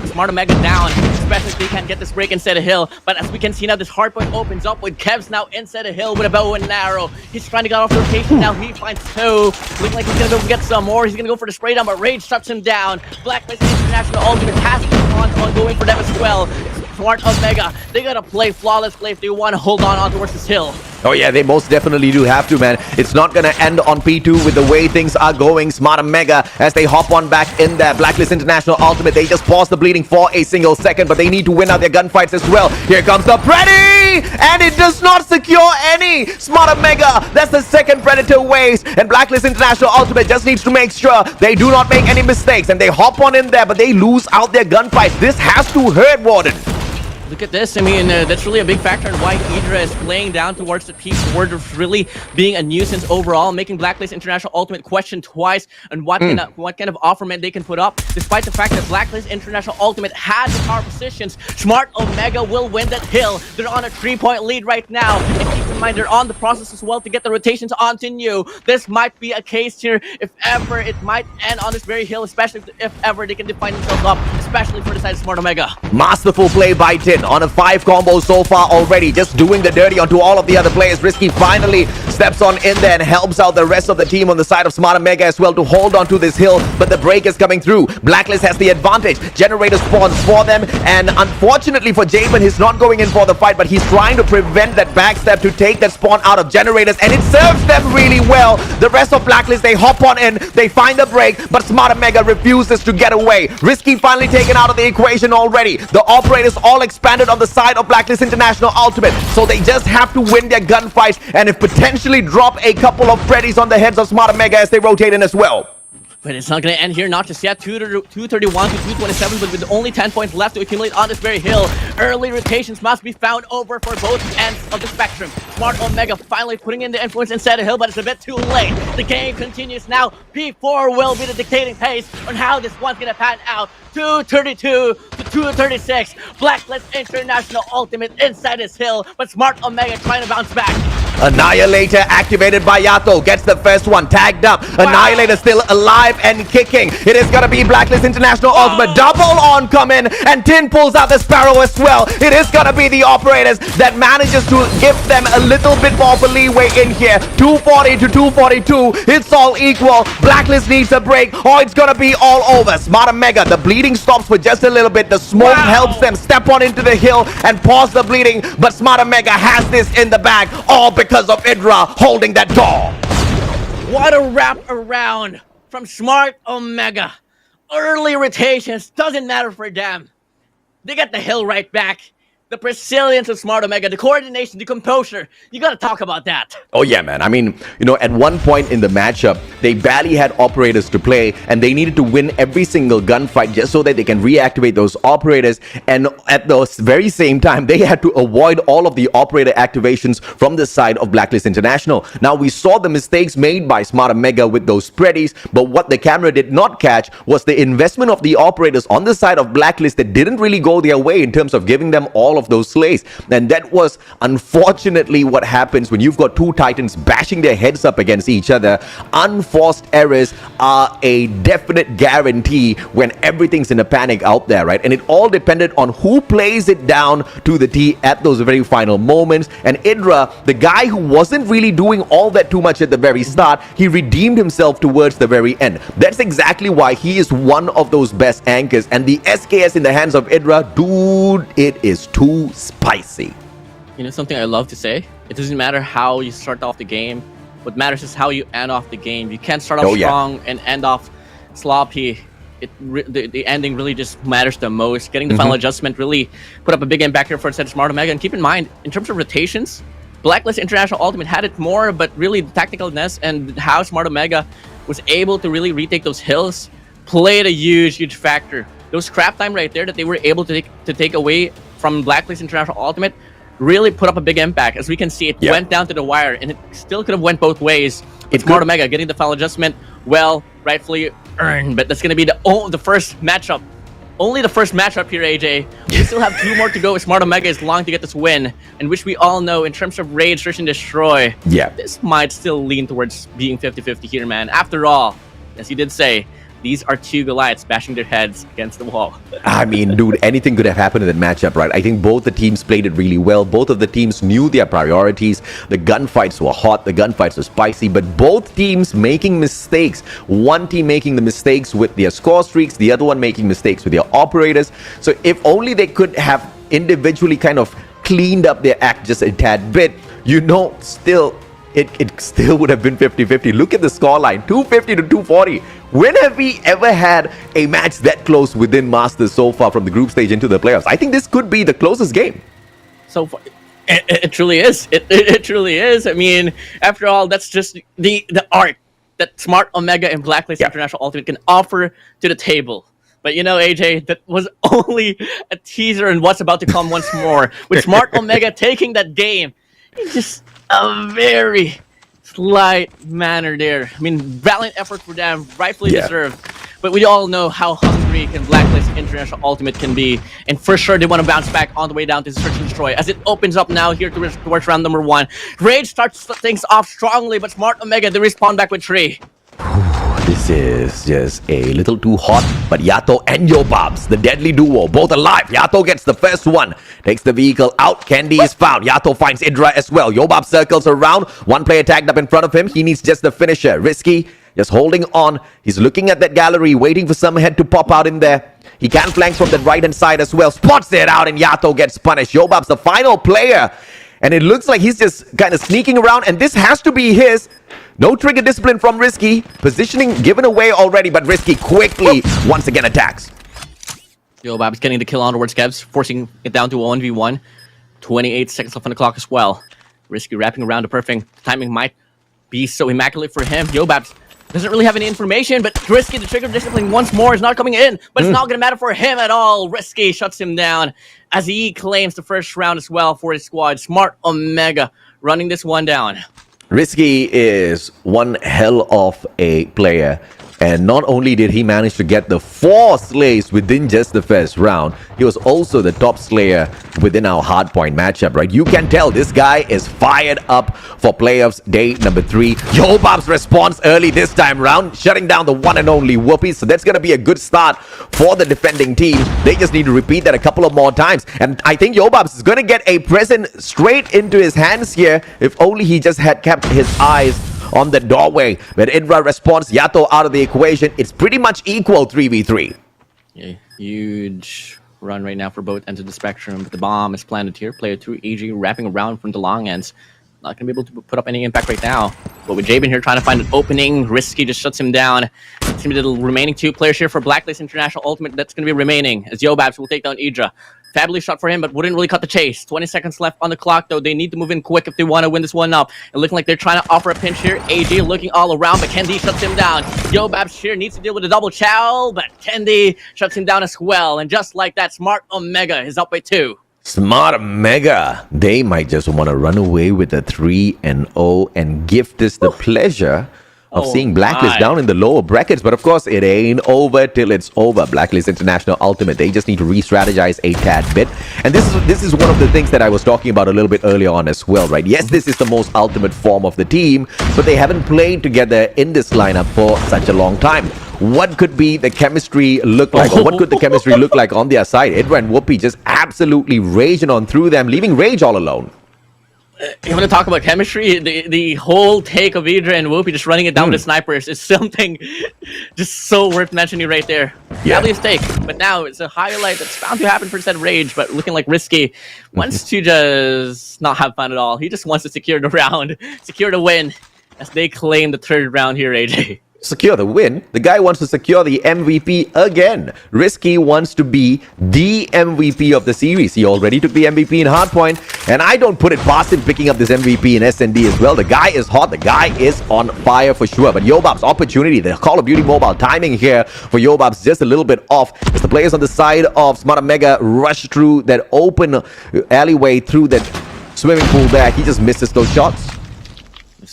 Smart Omega down, especially if they can't get this break inside a hill. But as we can see now, this hardpoint opens up with Kev's now inside a hill with a bow and an arrow. He's trying to get off the rotation now. He finds two. Looking like he's gonna go get some more. He's gonna go for the spray down, but Rage shuts him down. Blacklist International Ultimate has on going for them as well. Smart Omega, they gotta play flawless play if they want to hold on towards this hill. Oh yeah, they most definitely do have to, man. It's not gonna end on P2 with the way things are going. Smart Omega, as they hop on back in there. Blacklist International Ultimate, they just pause the bleeding for a single second, but they need to win out their gunfights as well. Here comes the Preddy! And it does not secure any! Smart Omega, that's the second Predator waste, and Blacklist International Ultimate just needs to make sure they do not make any mistakes, and they hop on in there, but they lose out their gunfights. This has to hurt, Warden. Look at this. I mean, that's really a big factor in why Hydra is playing down towards the P4 of really being a nuisance overall, making Blacklist International Ultimate question twice on what kind of offerment they can put up. Despite the fact that Blacklist International Ultimate has the power positions, Smart Omega will win that hill. They're on a 3-point lead right now. And keep in mind, they're on the process as well to get the rotations onto new. This might be a case here. If ever, it might end on this very hill, especially if ever they can define themselves up, especially for the side of Smart Omega. Masterful play by Tin on a 5 combo so far already, just doing the dirty onto all of the other players. Risky finally steps on in there and helps out the rest of the team on the side of Smart Omega as well to hold on to this hill, but the break is coming through. Blacklist has the advantage. Generator spawns for them, and unfortunately for Javen, he's not going in for the fight, but he's trying to prevent that backstab to take that spawn out of generators, and it serves them really well. The rest of Blacklist, they hop on in, they find the break, but Smart Omega refuses to get away. Risky finally taken out of the equation already. The operators all expanded on the side of Blacklist International Ultimate, so they just have to win their gunfights and if potentially drop a couple of Preddys on the heads of Smart Omega as they rotate in as well. But it's not going to end here, not just yet. 231 to 227, but with only 10 points left to accumulate on this very hill. Early rotations must be found over for both ends of the spectrum. Smart Omega finally putting in the influence inside the hill, but it's a bit too late. The game continues now. P4 will be the dictating pace on how this one's going to pan out. 232 to 236. Blacklist International Ultimate inside this hill, but Smart Omega trying to bounce back. Annihilator activated by Yato gets the first one tagged up. Wow. Annihilator still alive and kicking. It is gonna be Blacklist International Ultimate double on coming, and Tin pulls out the Sparrow as well. It is gonna be the operators that manages to give them a little bit more of a leeway in here. 240 to 242. It's all equal. Blacklist needs a break or it's gonna be all over. Smart Omega, the bleeding stops for just a little bit. The smoke helps them step on into the hill and pause the bleeding, but Smart Omega has this in the bag, all because of Hydra holding that door. What a wrap around from Smart Omega. Early rotations, doesn't matter for them. They get the hill right back. The resilience of Smart Omega, the coordination, the composure. You gotta talk about that. Oh yeah, man. I mean, you know, at one point in the matchup, they barely had operators to play, and they needed to win every single gunfight just so that they can reactivate those operators. And at the very same time, they had to avoid all of the operator activations from the side of Blacklist International. Now, we saw the mistakes made by Smart Omega with those spreadies, but what the camera did not catch was the investment of the operators on the side of Blacklist that didn't really go their way in terms of giving them all of those slays. And that was unfortunately what happens when you've got two titans bashing their heads up against each other. Unforced errors are a definite guarantee when everything's in a panic out there, right? And it all depended on who plays it down to the T at those very final moments. And Hydra, the guy who wasn't really doing all that too much at the very start, he redeemed himself towards the very end. That's exactly why he is one of those best anchors. And the SKS in the hands of Hydra, dude, it is too spicy. You know something I love to say? It doesn't matter how you start off the game. What matters is how you end off the game. You can't start off strong and end off sloppy. The ending really just matters the most. Getting the final adjustment really put up a big impact here for Smart Omega. And keep in mind, in terms of rotations, Blacklist International Ultimate had it more, but really the tacticalness and how Smart Omega was able to really retake those hills played a huge factor. Those scrap time right there that they were able to take away from Blacklist International Ultimate really put up a big impact. As we can see, it went down to the wire, and it still could have went both ways. It's Smart Omega getting the foul adjustment, well, rightfully earned, but that's going to be the first matchup. Only the first matchup here, AJ. We still have 2 more to go. Smart Omega is long to get this win, and which we all know in terms of Rage, Search, and Destroy, this might still lean towards being 50-50 here, man. After all, as you did say, these are 2 Goliaths bashing their heads against the wall. I mean, dude, anything could have happened in that matchup, right? I think both the teams played it really well. Both of the teams knew their priorities. The gunfights were hot. The gunfights were spicy. But both teams making mistakes. One team making the mistakes with their score streaks. The other one making mistakes with their operators. So if only they could have individually kind of cleaned up their act just a tad bit, you know, still... It still would have been 50-50. Look at the scoreline, 250 to 240. When have we ever had a match that close within Masters so far from the group stage into the playoffs? I think this could be the closest game. So far, it truly is. It truly is. I mean, after all, that's just the art that Smart Omega and Blacklist International Ultimate can offer to the table. But you know, AJ, that was only a teaser and what's about to come once more. With Smart Omega taking that game, it's just a very slight manner there. I mean, valiant effort for them, rightfully deserved. But we all know how hungry can Blacklist International Ultimate can be. And for sure, they want to bounce back on the way down to Search and Destroy. As it opens up now here towards round number 1. Rage starts things off strongly, but Smart Omega, they respawn back with 3. This is just a little too hot, but Yato and Yobabs, the deadly duo, both alive. Yato gets the first one, takes the vehicle out. Candy is found. Yato finds Idra as well. Yobab circles around. One player tagged up in front of him. He needs just the finisher. Risky, just holding on. He's looking at that gallery, waiting for some head to pop out in there. He can flank from the right-hand side as well. Spots it out, and Yato gets punished. Yobab's the final player. And it looks like he's just kind of sneaking around, and this has to be his. No trigger discipline from Risky. Positioning given away already, but Risky quickly once again attacks. Yobab's getting the kill on towards Kevs, forcing it down to a 1v1. 28 seconds left on the clock as well. Risky wrapping around the perfect. Timing might be so immaculate for him. Yobab's doesn't really have any information, but Risky, the trigger discipline once more is not coming in. But it's not going to matter for him at all. Risky shuts him down as he claims the first round as well for his squad. Smart Omega running this one down. Risky is one hell of a player. And not only did he manage to get the 4 slays within just the first round, he was also the top slayer within our Hardpoint matchup, right? You can tell this guy is fired up for playoffs day number 3. Yobab's response early this time round, shutting down the one and only Whoopi. So that's going to be a good start for the defending team. They just need to repeat that a couple of more times. And I think Yobab's is going to get a present straight into his hands here if only he just had kept his eyes on the doorway. When Idra responds, Yato out of the equation, it's pretty much equal 3v3. Yeah, huge run right now for both ends of the spectrum. But the bomb is planted here. Player 2 AG wrapping around from the long ends. Not going to be able to put up any impact right now. But with Jabin here trying to find an opening, Risky just shuts him down. It's going to be the remaining 2 players here for Blacklist International Ultimate that's going to be remaining, as Yobabs will take down Idra. Fabulous shot for him, but wouldn't really cut the chase. 20 seconds left on the clock, though. They need to move in quick if they want to win this one up. And looking like they're trying to offer a pinch here. AG looking all around, but Kendi shuts him down. Yobabs here needs to deal with a double chow, but Kendi shuts him down as well. And just like that, Smart Omega is up by 2. Smart Omega. They might just want to run away with a 3-0 and gift us the pleasure of seeing Blacklist down in the lower brackets. But of course, it ain't over till it's over. Blacklist International Ultimate, they just need to re-strategize a tad bit. And this is one of the things that I was talking about a little bit earlier on as well, right? Yes, this is the most ultimate form of the team, but they haven't played together in this lineup for such a long time. What could be the chemistry look like, or what could the chemistry look like on their side? Idra and Whoopi just absolutely raging on through them, leaving Rage all alone. You want to talk about chemistry? The whole take of Idra and Whoopi just running it down with the snipers is something just so worth mentioning right there. Fabulous take, but now it's a highlight that's bound to happen for said Rage, but looking like Risky wants to just not have fun at all. He just wants to secure the round, secure the win, as they claim the 3rd round here, AJ. secure the win. The guy wants to secure the MVP again. Risky wants to be the MVP of the series. He already took the MVP in Hardpoint, and I don't put it past him picking up this MVP in SND as well. The guy is hot. The guy is on fire for sure. But Yobab's opportunity, the Call of Duty Mobile timing here for Yobab's just a little bit off as the players on the side of Smart Mega rush through that open alleyway through that swimming pool there. He just misses those shots.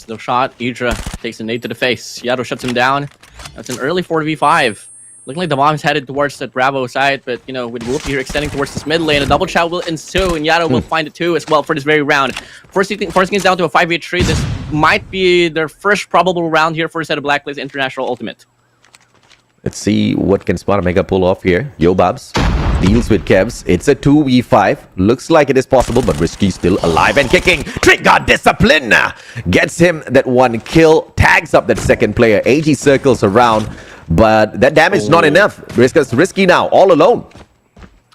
No shot. Idra takes a nade to the face. Yato shuts him down. That's an early 4v5. Looking like the bomb's headed towards the Bravo side, but you know, with Whoopie here extending towards this mid lane, a double chow will ensue, and Yato will find it too as well for this very round. Forcing things down to a 5v3. This might be their first probable round here for a set of Blacklist International Ultimate. Let's see what can Smart Mega pull off here. Yobabs deals with Kevs. It's a 2v5. Looks like it is possible, but Risky still alive and kicking. Trigger discipline gets him that one kill. Tags up that second player. AG circles around, but that damage is not enough. Risky now all alone.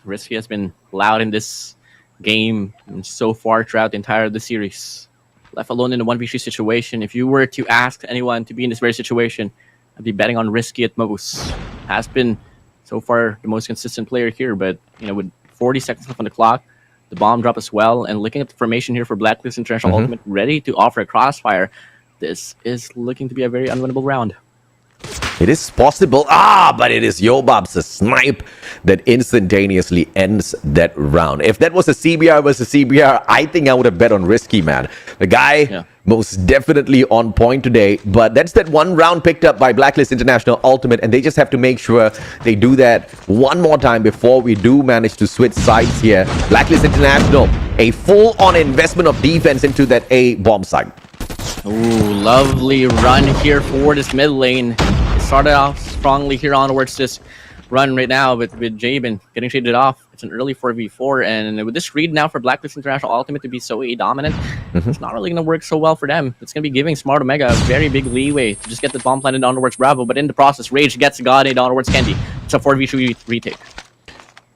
Risky has been loud in this game and so far throughout the entire of the series. Left alone in a 1v3 situation. If you were to ask anyone to be in this very situation, I'd be betting on Risky at most. Has been so far the most consistent player here, but you know, with 40 seconds left on the clock, the bomb drop as well, and looking at the formation here for Blacklist International Ultimate, ready to offer a crossfire, this is looking to be a very unwinnable round. It is possible, but it is Yobab's snipe that instantaneously ends that round. If that was a CBR versus CBR, I think I would have bet on Risky, man. The guy most definitely on point today, but that's that one round picked up by Blacklist International Ultimate, and they just have to make sure they do that one more time before we do manage to switch sides here. Blacklist International, a full-on investment of defense into that A bomb site. Ooh, lovely run here for this mid lane. Started off strongly here onwards this run right now with Jabin getting shaded off. It's an early 4v4, and with this read now for Blacklist International Ultimate to be so dominant, it's not really going to work so well for them. It's going to be giving Smart Omega a very big leeway to just get the bomb planted down towards Bravo, but in the process, Rage gets SKADI down towards Candy. It's a 4v3 retake.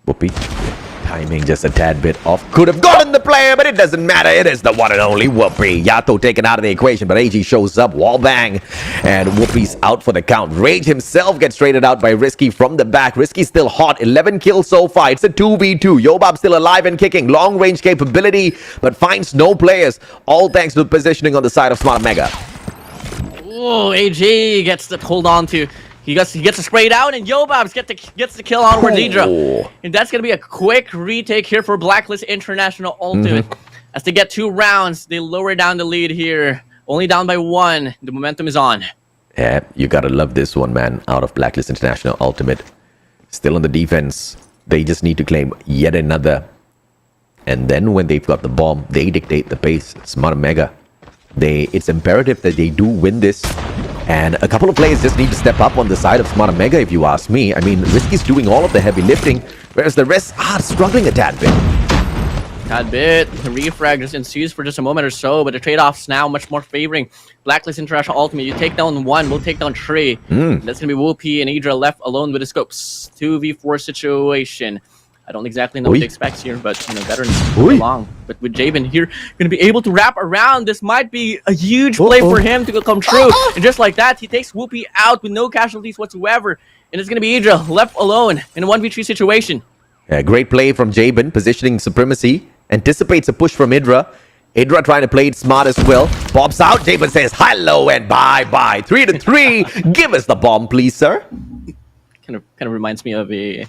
Whoopie. Timing just a tad bit off. Could have gotten the player, but it doesn't matter. It is the one and only Whoopie. Yato taken out of the equation, but AG shows up. Wall bang. And Whoopie's out for the count. Rage himself gets traded out by Risky from the back. Risky still hot. 11 kills so far. It's a 2v2. Yobab still alive and kicking. Long range capability, but finds no players. All thanks to the positioning on the side of Smart Mega. Oh, AG gets to hold on to. He gets to sprayed out, and Yobabs gets the kill onwards Idra. And that's going to be a quick retake here for Blacklist International Ultimate. As they get 2 rounds, they lower down the lead here. Only down by 1. The momentum is on. Yeah, you got to love this one, man, out of Blacklist International Ultimate. Still on the defense. They just need to claim yet another. And then when they've got the bomb, they dictate the pace. Smart Mega. It's imperative that they do win this. And a couple of players just need to step up on the side of Smart Mega, if you ask me. I mean, Risky's doing all of the heavy lifting, whereas the rest are struggling a tad bit. The refrag just ensues for just a moment or so, but the trade-offs now much more favoring Blacklist International Ultimate. You take down 1, we'll take down 3. That's going to be Whoopie and Idra left alone with the scopes. 2v4 situation. I don't exactly know what to expect here, but you know, veterans along. But with Jabin here, going to be able to wrap around. This might be a huge play for him to come true. And just like that, he takes Whoopie out with no casualties whatsoever. And it's going to be Idra left alone in a 1v3 situation. Yeah, great play from Jabin, positioning supremacy. Anticipates a push from Idra. Idra trying to play it smart as well. Pops out. Jabin says hello and bye-bye. 3-3. Give us the bomb, please, sir. Kind of reminds me of a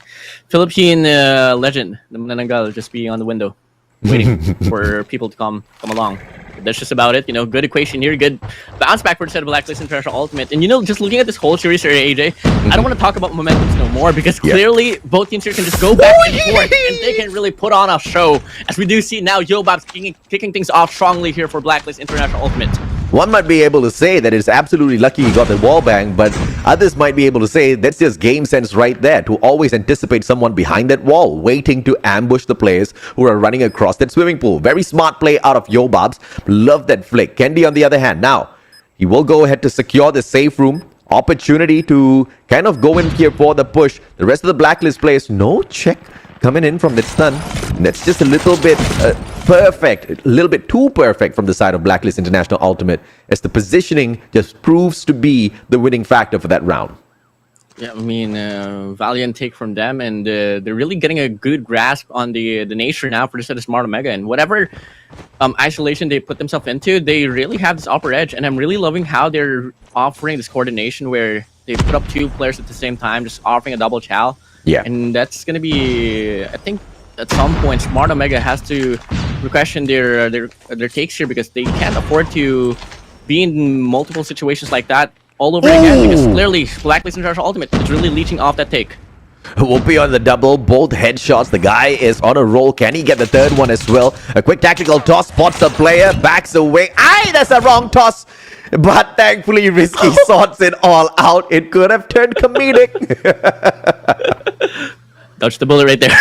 Philippine legend, the Manananggal, just being on the window, waiting for people to come along. That's just about it. You know, good equation here, good bounce back for the set of Blacklist International Ultimate. And you know, just looking at this whole series here, AJ, I don't want to talk about momentums no more because clearly both teams here can just go back and forth and they can really put on a show. As we do see now, Yobab's kicking things off strongly here for Blacklist International Ultimate. One might be able to say that it's absolutely lucky he got the wall bang, but others might be able to say that's just game sense right there, to always anticipate someone behind that wall, waiting to ambush the players who are running across that swimming pool. Very smart play out of Yobabs. Love that flick. Candy, on the other hand, now, he will go ahead to secure the safe room. Opportunity to kind of go in here for the push. The rest of the Blacklist players, no check coming in from that stun. And that's just a little bit perfect, a little bit too perfect from the side of Blacklist International Ultimate, as the positioning just proves to be the winning factor for that round. Yeah, I mean, valiant take from them, and they're really getting a good grasp on the nature now for the set of Smart Omega, and whatever isolation they put themselves into, they really have this upper edge, and I'm really loving how they're offering this coordination where they put up 2 players at the same time, just offering a double chow. Yeah. And that's going to be, I think, at some point, Smart Omega has to question their takes here, because they can't afford to be in multiple situations like that all over again, because clearly Blacklist International Ultimate is really leeching off that take. WPM on the double, both headshots. The guy is on a roll. Can he get the third one as well? A quick tactical toss, spots the player, backs away. Aye, that's a wrong toss. But thankfully, Risky sorts it all out. It could have turned comedic. Dodge the bullet right there.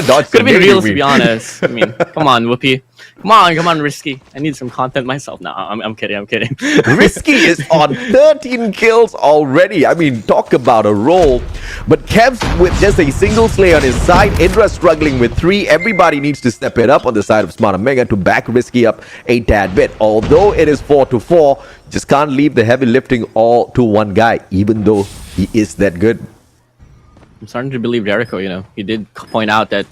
Dodge could have been real, to be honest. I mean, come on, Whoopi. Come on, Risky. I need some content myself. No, I'm kidding. Risky is on 13 kills already. I mean, talk about a roll. But Kev's with just a single slay on his side. Idra struggling with 3. Everybody needs to step it up on the side of Smart Omega to back Risky up a tad bit. Although it is 4-4, just can't leave the heavy lifting all to one guy, even though he is that good. I'm starting to believe Jericho, you know. He did point out that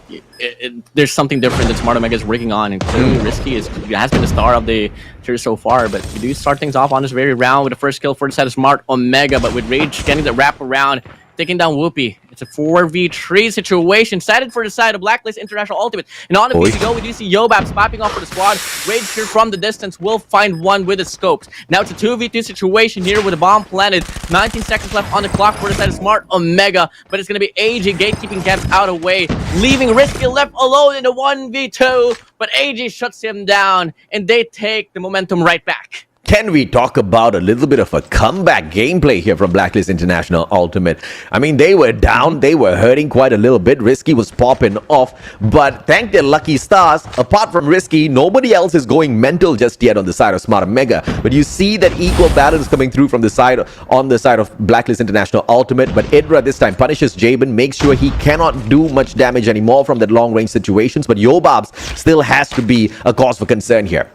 there's something different that Smart Omega is working on, and clearly Risky has been the star of the series so far, but we do start things off on this very round with the first kill for the side of Smart Omega, but with Rage getting the wrap around, taking down Whoopi. It's a 4v3 situation, sided for the side of Blacklist International Ultimate. And on the field we go, we do see Yobabs popping off for the squad. Rage here from the distance will find one with the scopes. Now it's a 2v2 situation here with a bomb planted. 19 seconds left on the clock for the side of Smart Omega, but it's going to be AG gatekeeping Kev out of way, leaving Risky left alone in the 1v2, but AG shuts him down, and they take the momentum right back. Can we talk about a little bit of a comeback gameplay here from Blacklist International Ultimate? I mean, they were down, they were hurting quite a little bit. Risky was popping off, but thank their lucky stars, apart from Risky, nobody else is going mental just yet on the side of Smart Omega. But you see that equal balance coming through from the side, on the side of Blacklist International Ultimate. But Idra this time punishes Jabin, makes sure he cannot do much damage anymore from that long-range situations. But Yobabs still has to be a cause for concern here.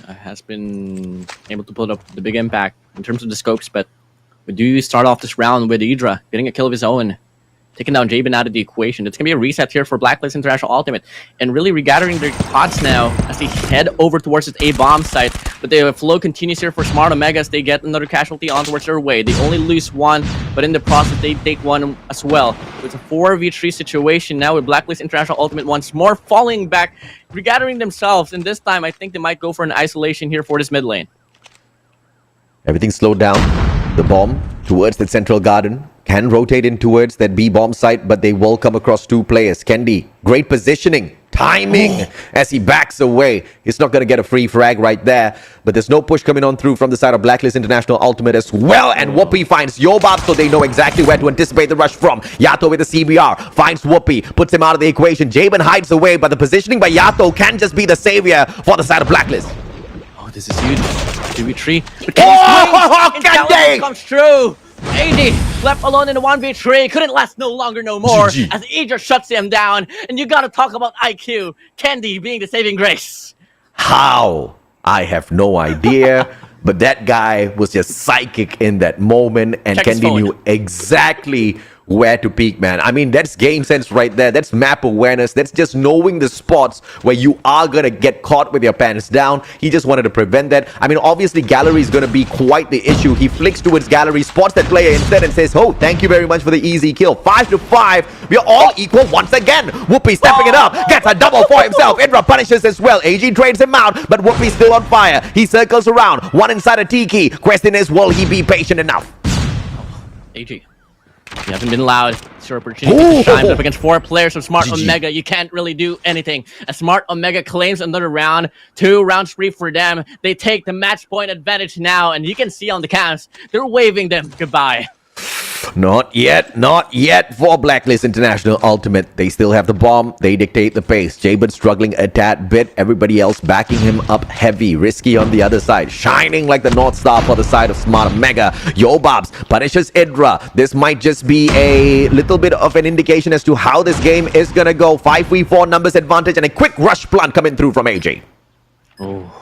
Has been able to put up the big impact in terms of the scopes, but we do start off this round with Idra getting a kill of his own, taking down Jabin out of the equation. It's going to be a reset here for Blacklist International Ultimate, and really regathering their thoughts now as they head over towards this A-bomb site. But the flow continues here for Smart Omega as they get another casualty on towards their way. They only lose one, but in the process, they take one as well. So it's a 4v3 situation now with Blacklist International Ultimate once more falling back, regathering themselves, and this time I think they might go for an isolation here for this mid lane. Everything slowed down. The bomb towards the central garden can rotate in towards that B bomb site, but they will come across 2 players. Kendi, great positioning, timing as he backs away. He's not going to get a free frag right there, but there's no push coming on through from the side of Blacklist International Ultimate as well. And Whoopi finds Yobab, so they know exactly where to anticipate the rush from. Yato with the CBR finds Whoopi, puts him out of the equation. Jabin hides away, but the positioning by Yato can just be the savior for the side of Blacklist. Oh, this is huge. 2v3. Kendi comes true. AD left alone in the 1v3, couldn't last no longer, no more, GG. as Idra shuts him down, and you gotta talk about IQ, Kendi being the saving grace. How? I have no idea, but that guy was just psychic in that moment, and Kendi knew exactly where to peak, man. I mean, that's game sense right there. That's map awareness. That's just knowing the spots where you are going to get caught with your pants down. He just wanted to prevent that. I mean, obviously, gallery is going to be quite the issue. He flicks towards gallery, spots that player instead and says, oh, thank you very much for the easy kill. 5-5. We are all equal once again. Whoopi stepping it up. Gets a double for himself. Idra punishes as well. AG trades him out, but Whoopi's still on fire. He circles around. One inside a Tiki. Question is, will he be patient enough? AG. You haven't been allowed. It's your opportunity to shine up against 4 players of Smart Omega. You can't really do anything. As Smart Omega claims another round, 2 rounds free for them. They take the match point advantage now, and you can see on the cams, they're waving them goodbye. Not yet for Blacklist International Ultimate. They still have the bomb. They dictate the pace. Jabin struggling a tad bit. Everybody else backing him up heavy. Risky on the other side. Shining like the North Star for the side of Smart Mega. Yobabs punishes Idra. This might just be a little bit of an indication as to how this game is gonna go. 5v4 numbers advantage and a quick rush plant coming through from AJ. Oh.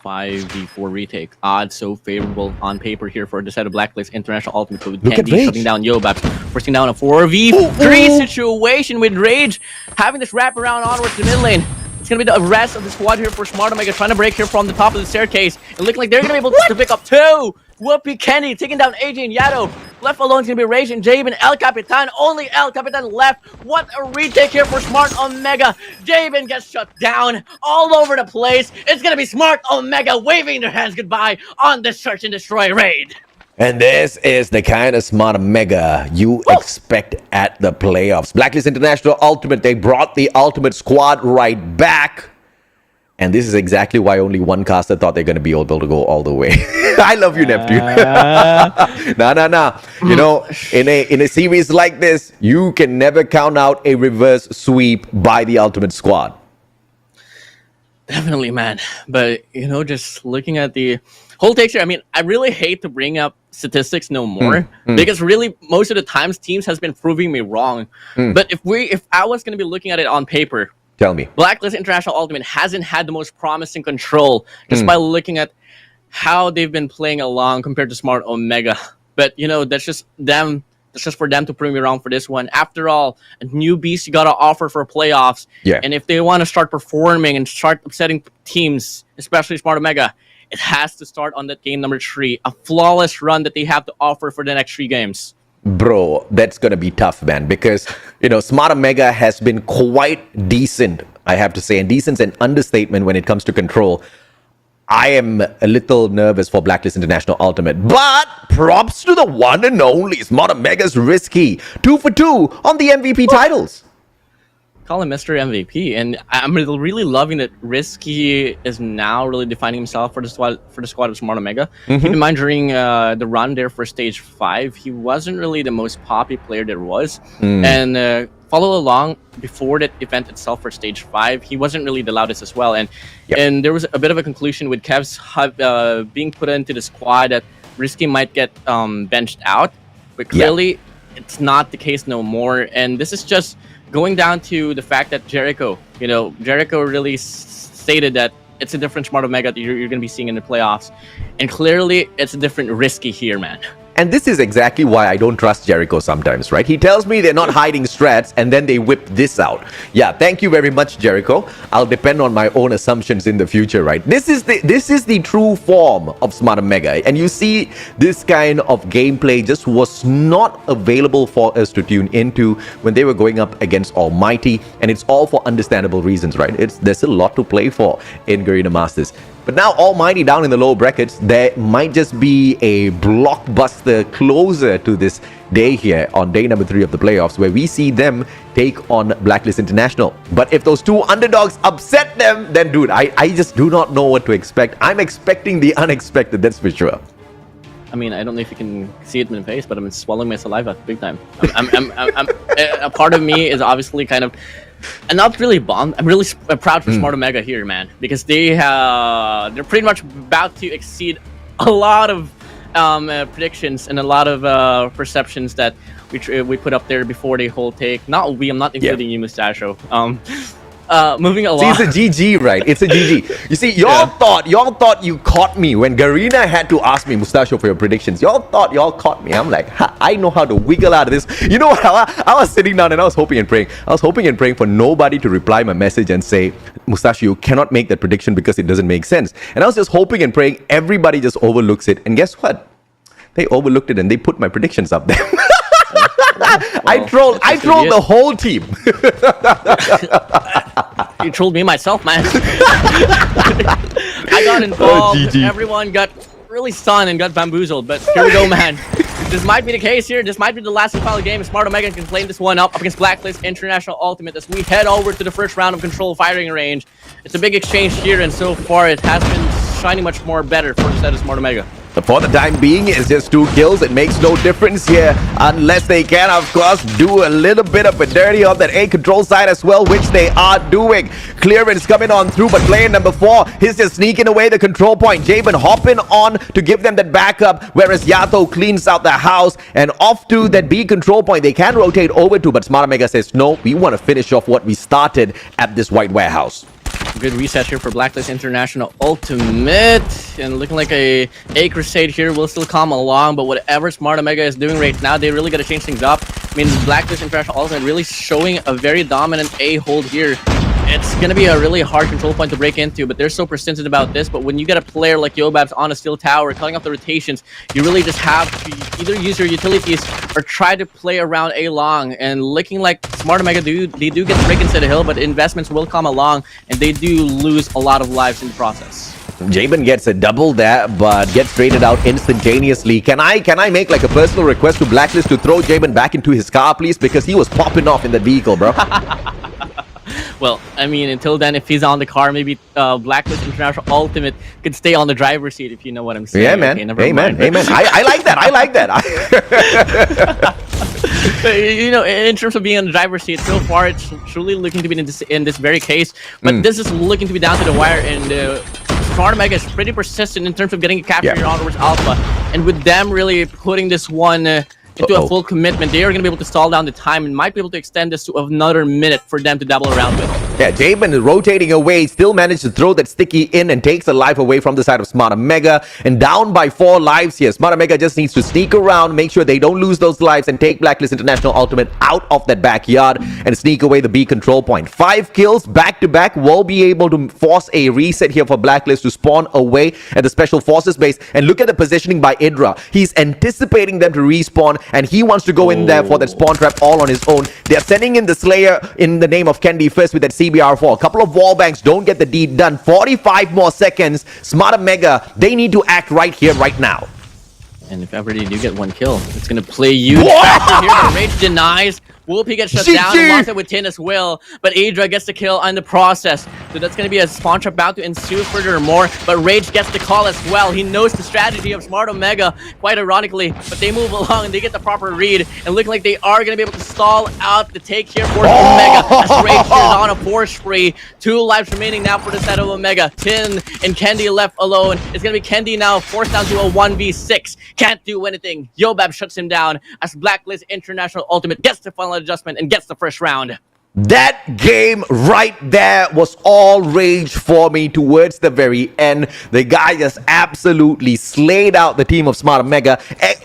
5v4 retake. Odds so favorable on paper here for the set of Blacklist International Ultimate with Candy shutting down Yobabs, forcing down a 4v3 situation with Rage, having this wrap around onwards to mid lane. It's going to be the rest of the squad here for Smart Omega trying to break here from the top of the staircase. And looking like they're going to be able to pick up two. Whoopi Kenny taking down AJ and Yato. Left alone is going to be Rage and Jabin. El Capitan. Only El Capitan left. What a retake here for Smart Omega. Jabin gets shut down all over the place. It's going to be Smart Omega waving their hands goodbye on the Search and Destroy raid. And this is the kind of Smart Mega you expect at the playoffs. Blacklist International Ultimate, they brought the Ultimate Squad right back. And this is exactly why only one caster thought they're going to be able to go all the way. I love you, Neptune. Nah. You know, in a series like this, you can never count out a reverse sweep by the Ultimate Squad. Definitely, man. But, you know, just looking at the whole picture, I mean, I really hate to bring up statistics no more because really most of the times teams has been proving me wrong. But if I was going to be looking at it on paper, tell me, Blacklist International Ultimate hasn't had the most promising control just by looking at how they've been playing along compared to Smart Omega. But, you know, that's just them. That's just for them to prove me wrong for this one. After all, a new beast you got to offer for playoffs. Yeah. And if they want to start performing and start upsetting teams, especially Smart Omega, it has to start on that game number 3. A flawless run that they have to offer for the next 3 games. Bro, that's going to be tough, man. Because, you know, Smart Omega has been quite decent, I have to say. And decent's an understatement when it comes to control. I am a little nervous for Blacklist International Ultimate. But props to the one and only Smart Omega's Risky. 2 for 2 on the MVP titles. Call him Mr. MVP, and I'm really loving that Risky is now really defining himself for the squad of Smart Omega. Keep in mind, during the run there for Stage 5, he wasn't really the most poppy player there was. And follow along before that event itself for Stage 5, he wasn't really the loudest as well. And and there was a bit of a conclusion with Kev's being put into the squad that Risky might get benched out, but clearly it's not the case no more. And this is just going down to the fact that Jericho really stated that it's a different Smart Omega that you're going to be seeing in the playoffs. And clearly, it's a different Risky here, man. And this is exactly why I don't trust Jericho sometimes, right? He tells me they're not hiding strats, and then they whip this out. Yeah, thank you very much, Jericho. I'll depend on my own assumptions in the future, right? This is the true form of Smart Omega. And you see, this kind of gameplay just was not available for us to tune into when they were going up against Almighty. And it's all for understandable reasons, right? There's a lot to play for in Garena Masters. But now Almighty down in the lower brackets, there might just be a blockbuster closer to this day here on day number 3 of the playoffs, where we see them take on Blacklist International. But if those two underdogs upset them, then dude, I just do not know what to expect. I'm expecting the unexpected, that's for sure. I mean, I don't know if you can see it in the face, but I'm swallowing my saliva big time. A part of me is obviously kind of, and not really bummed. I'm really proud for Smart Omega here, man, because they're pretty much about to exceed a lot of predictions and a lot of perceptions that we put up there before the whole take. Not we, I'm not including you, Mustachio. Moving along. See, it's a GG, right? It's a GG. You see, y'all thought you caught me when Garena had to ask me, Mustachio, for your predictions. Y'all thought y'all caught me. I'm like, I know how to wiggle out of this. You know what? I was sitting down and I was hoping and praying. I was hoping and praying for nobody to reply my message and say, Mustachio, you cannot make that prediction because it doesn't make sense. And I was just hoping and praying everybody just overlooks it. And guess what? They overlooked it and they put my predictions up there. I trolled the whole team. You trolled me myself, man. I got involved. Everyone got really stunned and got bamboozled. But here we go, man. This might be the case here. This might be the last and final game. Smart Omega can claim this one up against Blacklist International Ultimate as we head over to the first round of control firing range. It's a big exchange here, and so far it has been shining much more better for the set of Smart Omega. But for the time being, it's just 2 kills. It makes no difference here unless they can, of course, do a little bit of a dirty on that A control side as well, which they are doing. Clearance coming on through, but player number 4, he's just sneaking away the control point. Jabin hopping on to give them that backup, whereas Yato cleans out the house and off to that B control point. They can rotate over to, but Smart Omega says, no, we want to finish off what we started at this white warehouse. Good reset here for Blacklist International Ultimate, and looking like a Crusade here will still come along, but whatever Smart Omega is doing right now, they really got to change things up. I mean, Blacklist International Ultimate really showing a very dominant A hold here. It's going to be a really hard control point to break into, but they're so persistent about this. But when you get a player like Yobabs on a steel tower, cutting off the rotations, you really just have to either use your utilities or try to play around A long. And looking like Smart Omega they do get to break into the hill, but investments will come along, and they do lose a lot of lives in the process. Jabin gets a double there, but gets traded out instantaneously. Can I make like a personal request to Blacklist to throw Jabin back into his car, please? Because he was popping off in that vehicle, bro. Well, I mean, until then, if he's on the car, maybe Blacklist International Ultimate could stay on the driver's seat, if you know what I'm saying. Yeah, man. Okay, amen. I like that. I like that. You know, in terms of being on the driver's seat, so far it's truly looking to be in this very case. But this is looking to be down to the wire, and Smart Omega is pretty persistent in terms of getting a capture here onwards Alpha. And with them really putting this one into a full commitment, they are going to be able to stall down the time and might be able to extend this to another minute for them to double around with. Yeah, Jabin is rotating away, still managed to throw that sticky in and takes a life away from the side of Smart Omega, and down by 4 lives here. Smart Omega just needs to sneak around, make sure they don't lose those lives, and take Blacklist International Ultimate out of that backyard and sneak away the B control point. 5 kills back to back will be able to force a reset here for Blacklist to spawn away at the Special Forces base. And look at the positioning by Idra. He's anticipating them to respawn, and he wants to go in there for that spawn trap all on his own. They're sending in the Slayer in the name of Candy first with that CBR4. A couple of wall banks don't get the deed done. 45 more seconds. Smart Omega, they need to act right here, right now. And if ever they do get 1 kill, it's going to play huge factor here. The Rage denies. Whoopi gets shut down and locks it with 10 as well, but Idra gets the kill on the process. So that's going to be a spawn trap about to ensue furthermore, but Rage gets the call as well. He knows the strategy of Smart Omega, quite ironically, but they move along and they get the proper read, and looking like they are going to be able to stall out the take here for Omega as Rage is on a 4 spree. 2 lives remaining now for the side of Omega. Tin and Kendi left alone. It's going to be Kendi now forced down to a 1v6. Can't do anything. Yobab shuts him down as Blacklist International Ultimate gets the final adjustment and gets the first round. That game right there was all rage for me towards the very end. The guy just absolutely slayed out the team of Smart Omega.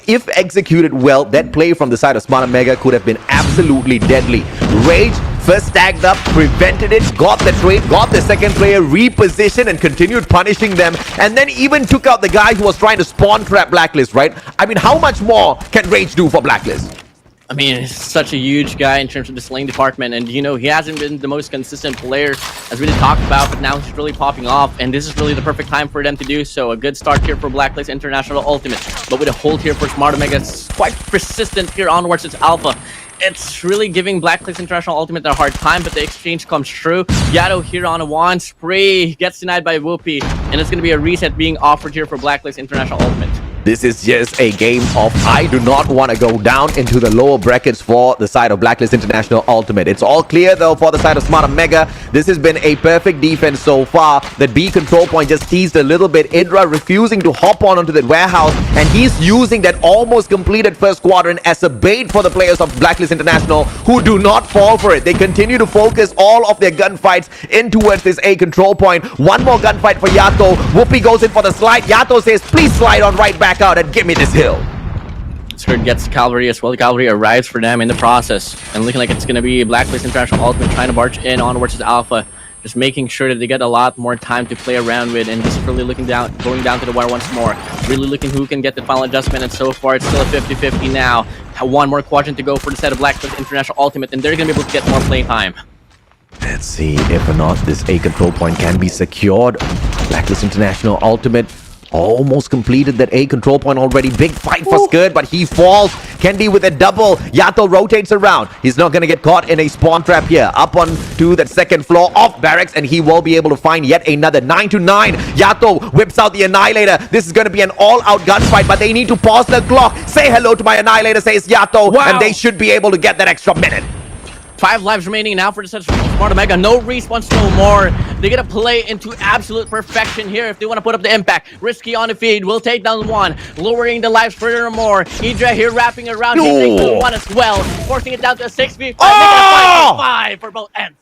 If executed well, that play from the side of Smart Omega could have been absolutely deadly. Rage first tagged up, prevented it, got the trade, got the second player repositioned and continued punishing them, and then even took out the guy who was trying to spawn trap Blacklist, right? I mean, how much more can Rage do for Blacklist? I mean, he's such a huge guy in terms of the slaying department, and you know, he hasn't been the most consistent player as we talked about, but now he's really popping off, and this is really the perfect time for them to do so. A good start here for Blacklist International Ultimate, but with a hold here for Smart Omega, it's quite persistent here onwards. It's Alpha. It's really giving Blacklist International Ultimate a hard time, but the exchange comes true. Yato here on a 1 spree, gets denied by Whoopi, and it's going to be a reset being offered here for Blacklist International Ultimate. This is just a game of I do not want to go down into the lower brackets for the side of Blacklist International Ultimate. It's all clear though for the side of Smart Omega. This has been a perfect defense so far. That B control point just teased a little bit. Idra refusing to hop onto that warehouse, and he's using that almost completed first quadrant as a bait for the players of Blacklist International, who do not fall for it. They continue to focus all of their gunfights in towards this A control point. One more gunfight for Yato. Whoopi goes in for the slide. Yato says, please slide on right back out and give me this hill. Skirt gets Cavalry as well. The Cavalry arrives for them in the process, and looking like it's going to be Blacklist International Ultimate trying to march in onwards to Alpha, just making sure that they get a lot more time to play around with, and just really looking down, going down to the wire once more, really looking who can get the final adjustment. And so far it's still a 50-50 now. One more quadrant to go for the set of Blacklist International Ultimate, and they're going to be able to get more play time. Let's see if or not this A control point can be secured. Blacklist International Ultimate Almost completed that A control point already. Big fight for Scud, but he falls. Kendi with a double. Yato rotates around. He's not going to get caught in a spawn trap here. Up onto that second floor of barracks, and he will be able to find yet another 9-9. Yato whips out the Annihilator. This is going to be an all-out gunfight, but they need to pause the clock. Say hello to my Annihilator, says Yato, and they should be able to get that extra minute. 5 lives remaining now for the Smart Omega. No respawns no more. They're gonna play into absolute perfection here if they want to put up the impact. Risky on the feed. Will take down one. Lowering the lives furthermore. Idra here wrapping around. He takes down one as well. Forcing it down to a 6v5. Making it 5v5 for both ends.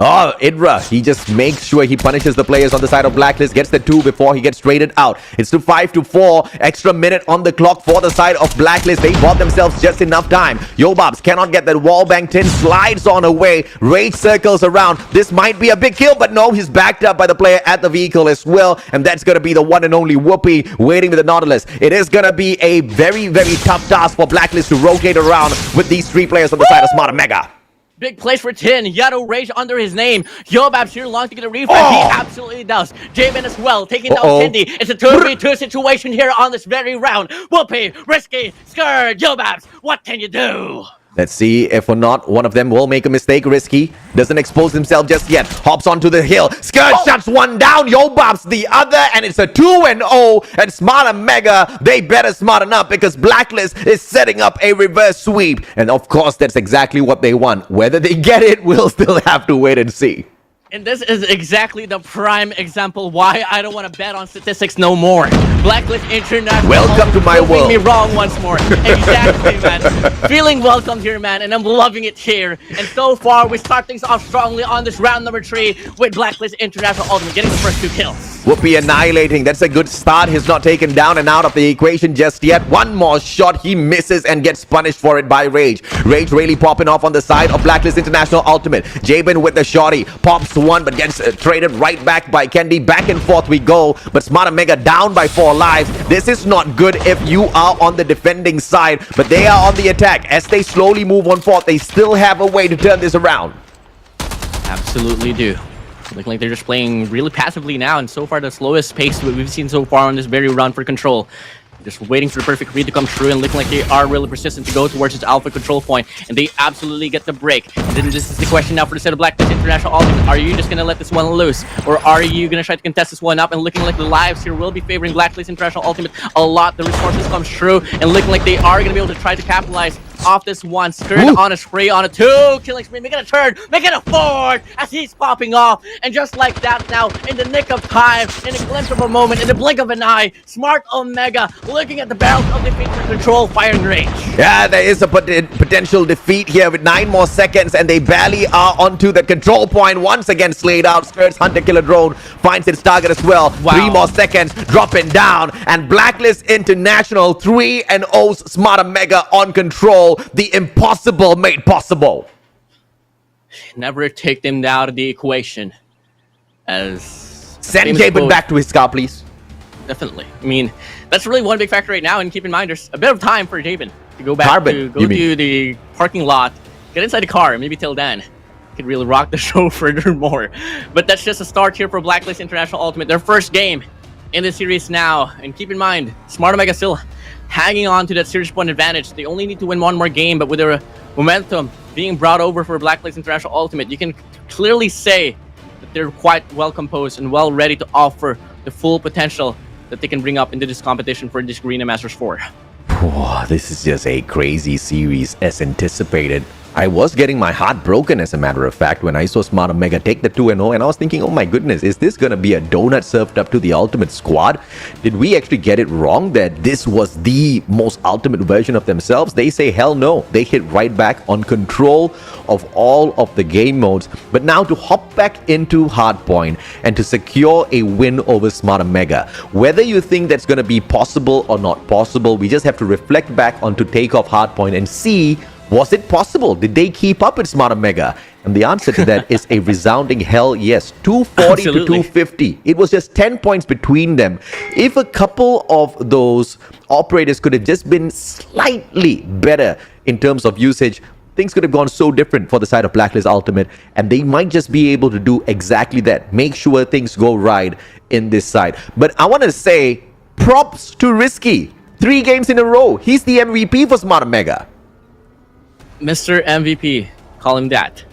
Oh, Idra, he just makes sure he punishes the players on the side of Blacklist, gets the 2 before he gets traded out. It's to 5-4, extra minute on the clock for the side of Blacklist. They bought themselves just enough time. Yobabs cannot get that wall bang. Tin slides on away. Rage circles around. This might be a big kill, but no, he's backed up by the player at the vehicle as well. And that's going to be the one and only Whoopi waiting with the Nautilus. It is going to be a very, very tough task for Blacklist to rotate around with these 3 players on the side of Smart Omega. Big place for Tin. Yato Rage under his name. Yobabs here long to get a refresh. He absolutely does. Jamin as well, taking down Kendi. It's a 2v2 situation here on this very round. Whoopi, Risky, Skurd, Yobabs. What can you do? Let's see if or not one of them will make a mistake. Risky doesn't expose himself just yet. Hops onto the hill. Skurd shuts one down. Yobabs the other, and it's a 2-0. And Smart Omega, they better smarten up because Blacklist is setting up a reverse sweep. And of course, that's exactly what they want. Whether they get it, we'll still have to wait and see. And this is exactly the prime example why I don't want to bet on statistics no more. Blacklist International. Welcome to my world. Me wrong once more. Exactly, man. Feeling welcomed here, man, and I'm loving it here. And so far, we start things off strongly on this round number 3 with Blacklist International Ultimate getting the first 2 kills. Whoopi annihilating. That's a good start. He's not taken down and out of the equation just yet. One more shot. He misses and gets punished for it by Rage. Rage really popping off on the side of Blacklist International Ultimate. Jabin with the shotty. Pops one, but gets traded right back by Kendi. Back and forth we go. But Smart Omega down by 4 lives. This is not good if you are on the defending side. But they are on the attack. As they slowly move on forth, they still have a way to turn this around. Absolutely do. Looking like they're just playing really passively now, and so far the slowest pace we've seen so far on this very run for Control. Just waiting for the perfect read to come true, and looking like they are really persistent to go towards this alpha control point, and they absolutely get the break. And then this is the question now for the set of Blacklist International Ultimate. Are you just going to let this one loose, or are you going to try to contest this one up? And looking like the lives here will be favoring Blacklist International Ultimate a lot. The resources come true, and looking like they are going to be able to try to capitalize off this one. Skurd on a spree, on a 2 killing spree, making a turn, making a 4 as he's popping off. And just like that now, in the nick of time, in a glimpse of a moment, in the blink of an eye, Smart Omega looking at the barrels of defeat for Control firing range. Yeah, there is a potential defeat here with 9 more seconds, and they barely are onto the control point. Once again slayed out. Skurd's Hunter Killer Drone finds its target as well. 3 more seconds, dropping down, and Blacklist International 3-0 Smart Omega on Control. The impossible made possible. Never take them out of the equation. As send Jabin back to his car, please. Definitely. I mean, that's really one big factor right now, and keep in mind there's a bit of time for Jabin to go back to the parking lot, get inside the car, and maybe till then could really rock the show furthermore. But that's just a start here for Blacklist International Ultimate, their first game in the series now. And keep in mind, Smart Omega still hanging on to that series point advantage. They only need to win one more game, but with their momentum being brought over for Blacklist International Ultimate, you can clearly say that they're quite well composed and well ready to offer the full potential that they can bring up into this competition for this Garena Masters IV. Oh, this is just a crazy series as anticipated. I was getting my heart broken, as a matter of fact, when I saw Smart Omega take the 2-0, and I was thinking, oh my goodness, is this going to be a donut served up to the ultimate squad? Did we actually get it wrong that this was the most ultimate version of themselves? They say, hell no. They hit right back on control of all of the game modes. But now to hop back into Hardpoint and to secure a win over Smart Omega, whether you think that's going to be possible or not possible, we just have to reflect back onto Takeoff Hardpoint and see, was it possible? Did they keep up with Smart Omega? And the answer to that is a resounding hell yes. 240 to 250. It was just 10 points between them. If a couple of those operators could have just been slightly better in terms of usage, things could have gone so different for the side of Blacklist Ultimate, and they might just be able to do exactly that. Make sure things go right in this side. But I want to say, Props to Risky. 3 games in a row. He's the MVP for Smart Omega. Mr. MVP, call him that.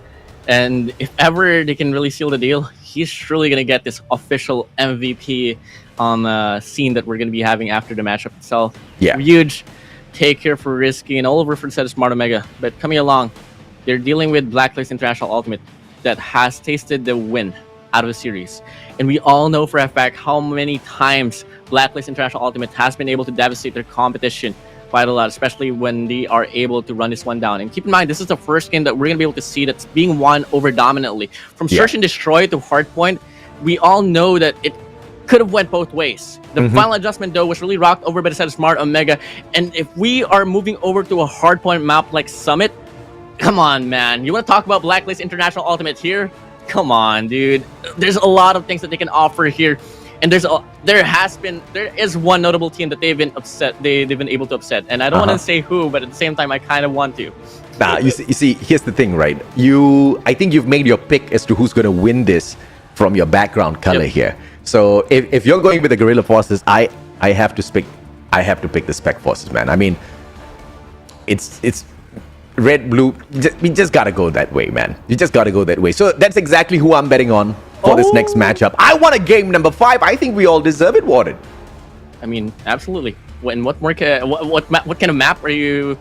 And if ever they can really seal the deal, he's surely going to get this official MVP scene that we're going to be having after the matchup itself. Yeah. Huge take here for Risky and all over for the set of Smart Omega. But coming along, they're dealing with Blacklist International Ultimate that has tasted the win out of the series. And we all know for a fact how many times Blacklist International Ultimate has been able to devastate their competition quite a lot, especially when they are able to run this one down. And keep in mind, this is the first game that we're going to be able to see that's being won over dominantly. From Search and Destroy to Hardpoint, we all know that it could have went both ways. The final adjustment, though, was really rocked over by the set of Smart Omega. And if we are moving over to a Hardpoint map like Summit, come on, man. You want to talk about Blacklist International Ultimate here? Come on, dude. There's a lot of things that they can offer here. And there is one notable team that they've been able to upset, and I don't want to say who, but at the same time I kind of want to. Nah, you see, here's the thing, right? I think you've made your pick as to who's going to win this from your background color here. So if you're going with the Guerrilla Forces, I have to pick the Spec Forces, man. I mean, it's red, blue. We just gotta go that way, man. You just gotta go that way. So that's exactly who I'm betting on for this next matchup. I want a game number 5. I think we all deserve it, Warden. I mean, absolutely. What more? What kind of map are you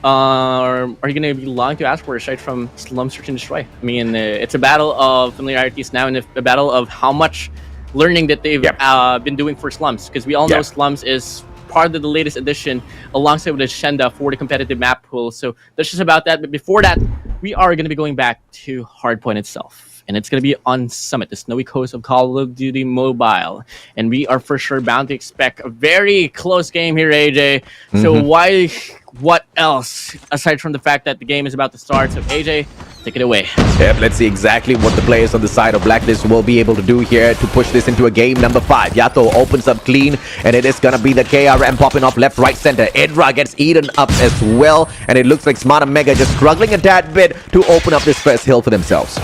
going to be longing to ask for aside from Slum Search and Destroy? I mean, it's a battle of familiarities now, and a battle of how much learning that they've been doing for Slums, because we all know Slums is part of the latest edition alongside with the Shenda for the competitive map pool. So that's just about that. But before that, we are going to be going back to Hardpoint itself. And it's going to be on Summit, the snowy coast of Call of Duty Mobile. And we are for sure bound to expect a very close game here, AJ. So what else, aside from the fact that the game is about to start? So AJ, take it away. Yep, let's see exactly what the players on the side of Blacklist will be able to do here to push this into a game number 5. Yato opens up clean, and it is going to be the KRM popping off left, right, center. Edra gets eaten up as well, and it looks like Smart Omega just struggling a tad bit to open up this first hill for themselves.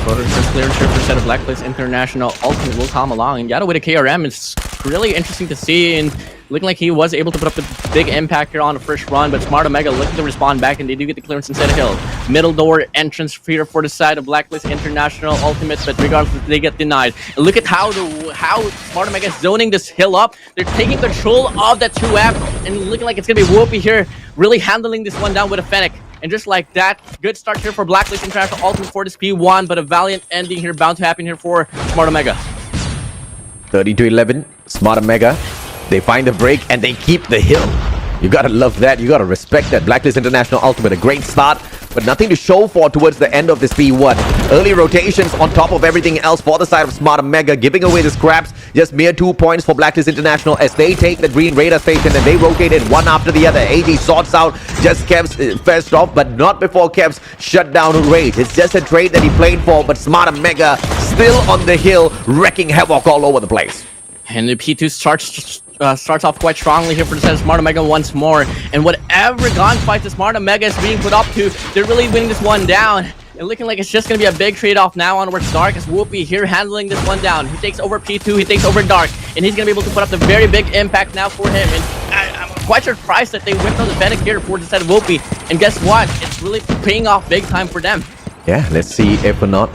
First clearance here for set of Blacklist International Ultimate will come along, and Yato with a KRM is really interesting to see, and looking like he was able to put up a big impact here on the first run, but Smart Omega looking to respond back, and they do get the clearance inside the hill. Middle door entrance here for the side of Blacklist International Ultimate, but regardless, they get denied. And look at how Smart Omega is zoning this hill up. They're taking control of that 2F, and looking like it's going to be Whoopi here, really handling this one down with a Fennec. And just like that, good start here for Blacklist International Ultimate for this P1, but a valiant ending here bound to happen here for Smart Omega. 30-11, Smart Omega. They find the break and they keep the hill. You gotta love that. You gotta respect that. Blacklist International Ultimate, a great start, but nothing to show for towards the end of this P1. Early rotations on top of everything else for the side of Smart Omega, giving away the scraps. Just mere 2 points for Blacklist International as they take the green radar station and they rotate it one after the other. AG sorts out just Kev's first off, but not before Kev's shut down Rage. It's just a trade that he played for, but Smart Omega still on the hill, wrecking havoc all over the place. And the P2 starts off quite strongly here for the set of Smart Omega once more. And whatever gunfight the Smart Omega is being put up to, they're really winning this one down. And looking like it's just going to be a big trade-off now onwards Dark, as Whoopi here handling this one down. He takes over P2, he takes over Dark, and he's going to be able to put up the very big impact now for him. And I'm quite surprised that they whipped on the Fennec here for the set of Whoopi. And guess what? It's really paying off big time for them. Yeah, let's see if or not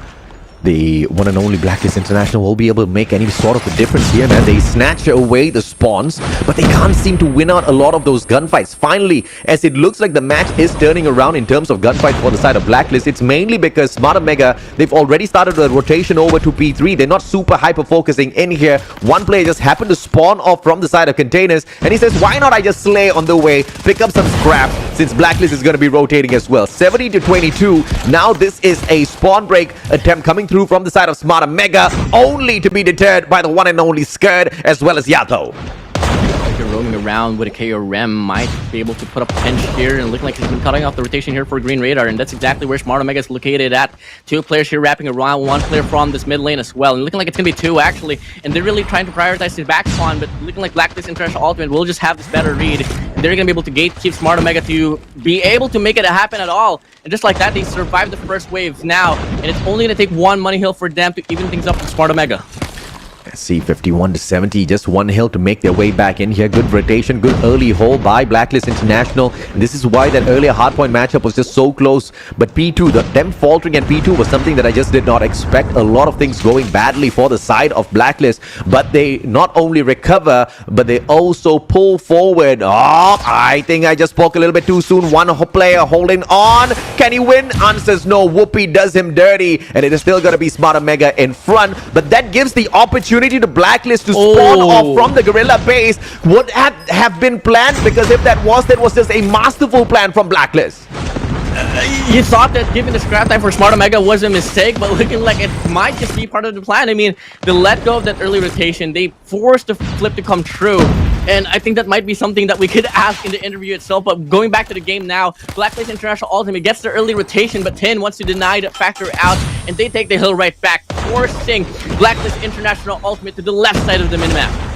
the one and only Blacklist International will be able to make any sort of a difference here, man. They snatch away the spawns, but they can't seem to win out a lot of those gunfights. Finally, as it looks like the match is turning around in terms of gunfights for the side of Blacklist, it's mainly because Smart Omega, they've already started the rotation over to P3. They're not super hyper-focusing in here. One player just happened to spawn off from the side of containers, and he says, why not I just slay on the way, pick up some scrap, since Blacklist is going to be rotating as well. 70-22. Now this is a spawn break attempt coming through from the side of Smart Omega, only to be deterred by the one and only SKADI as well as Yato. Roaming around with a KRM might be able to put up a pinch here, and looking like he's been cutting off the rotation here for Green Radar, and that's exactly where Smart Omega is located at. 2 players here wrapping around, 1 player from this mid lane as well, and looking like it's gonna be 2 actually, and they're really trying to prioritize the back spawn, but looking like Blacklist International Ultimate will just have this better read, and they're gonna be able to gatekeep Smart Omega to be able to make it happen at all. And just like that, they survived the first wave now, and it's only gonna take 1 money hill for them to even things up with Smart Omega. See, 51 to 70, just one hill to make their way back in here. Good rotation, good early hold by Blacklist International. And this is why that earlier hardpoint matchup was just so close. But P2, them faltering at P2 was something that I just did not expect. A lot of things going badly for the side of Blacklist. But they not only recover, but they also pull forward. Oh, I think I just spoke a little bit too soon. One player holding on. Can he win? Answers no. Whoopi does him dirty. And it is still going to be Smarter Mega in front. But that gives the opportunity to Blacklist to spawn off from the Guerrilla base. Would have been planned, because if that was just a masterful plan from Blacklist. You thought that giving the scrap time for Smarter Mega was a mistake, but looking like it might just be part of the plan. I mean, the let go of that early rotation, they forced the flip to come true. And I think that might be something that we could ask in the interview itself. But going back to the game now, Blacklist International Ultimate gets the early rotation, but 10 wants to deny the factor out, and they take the hill right back, forcing Blacklist International Ultimate to the left side of the minimap.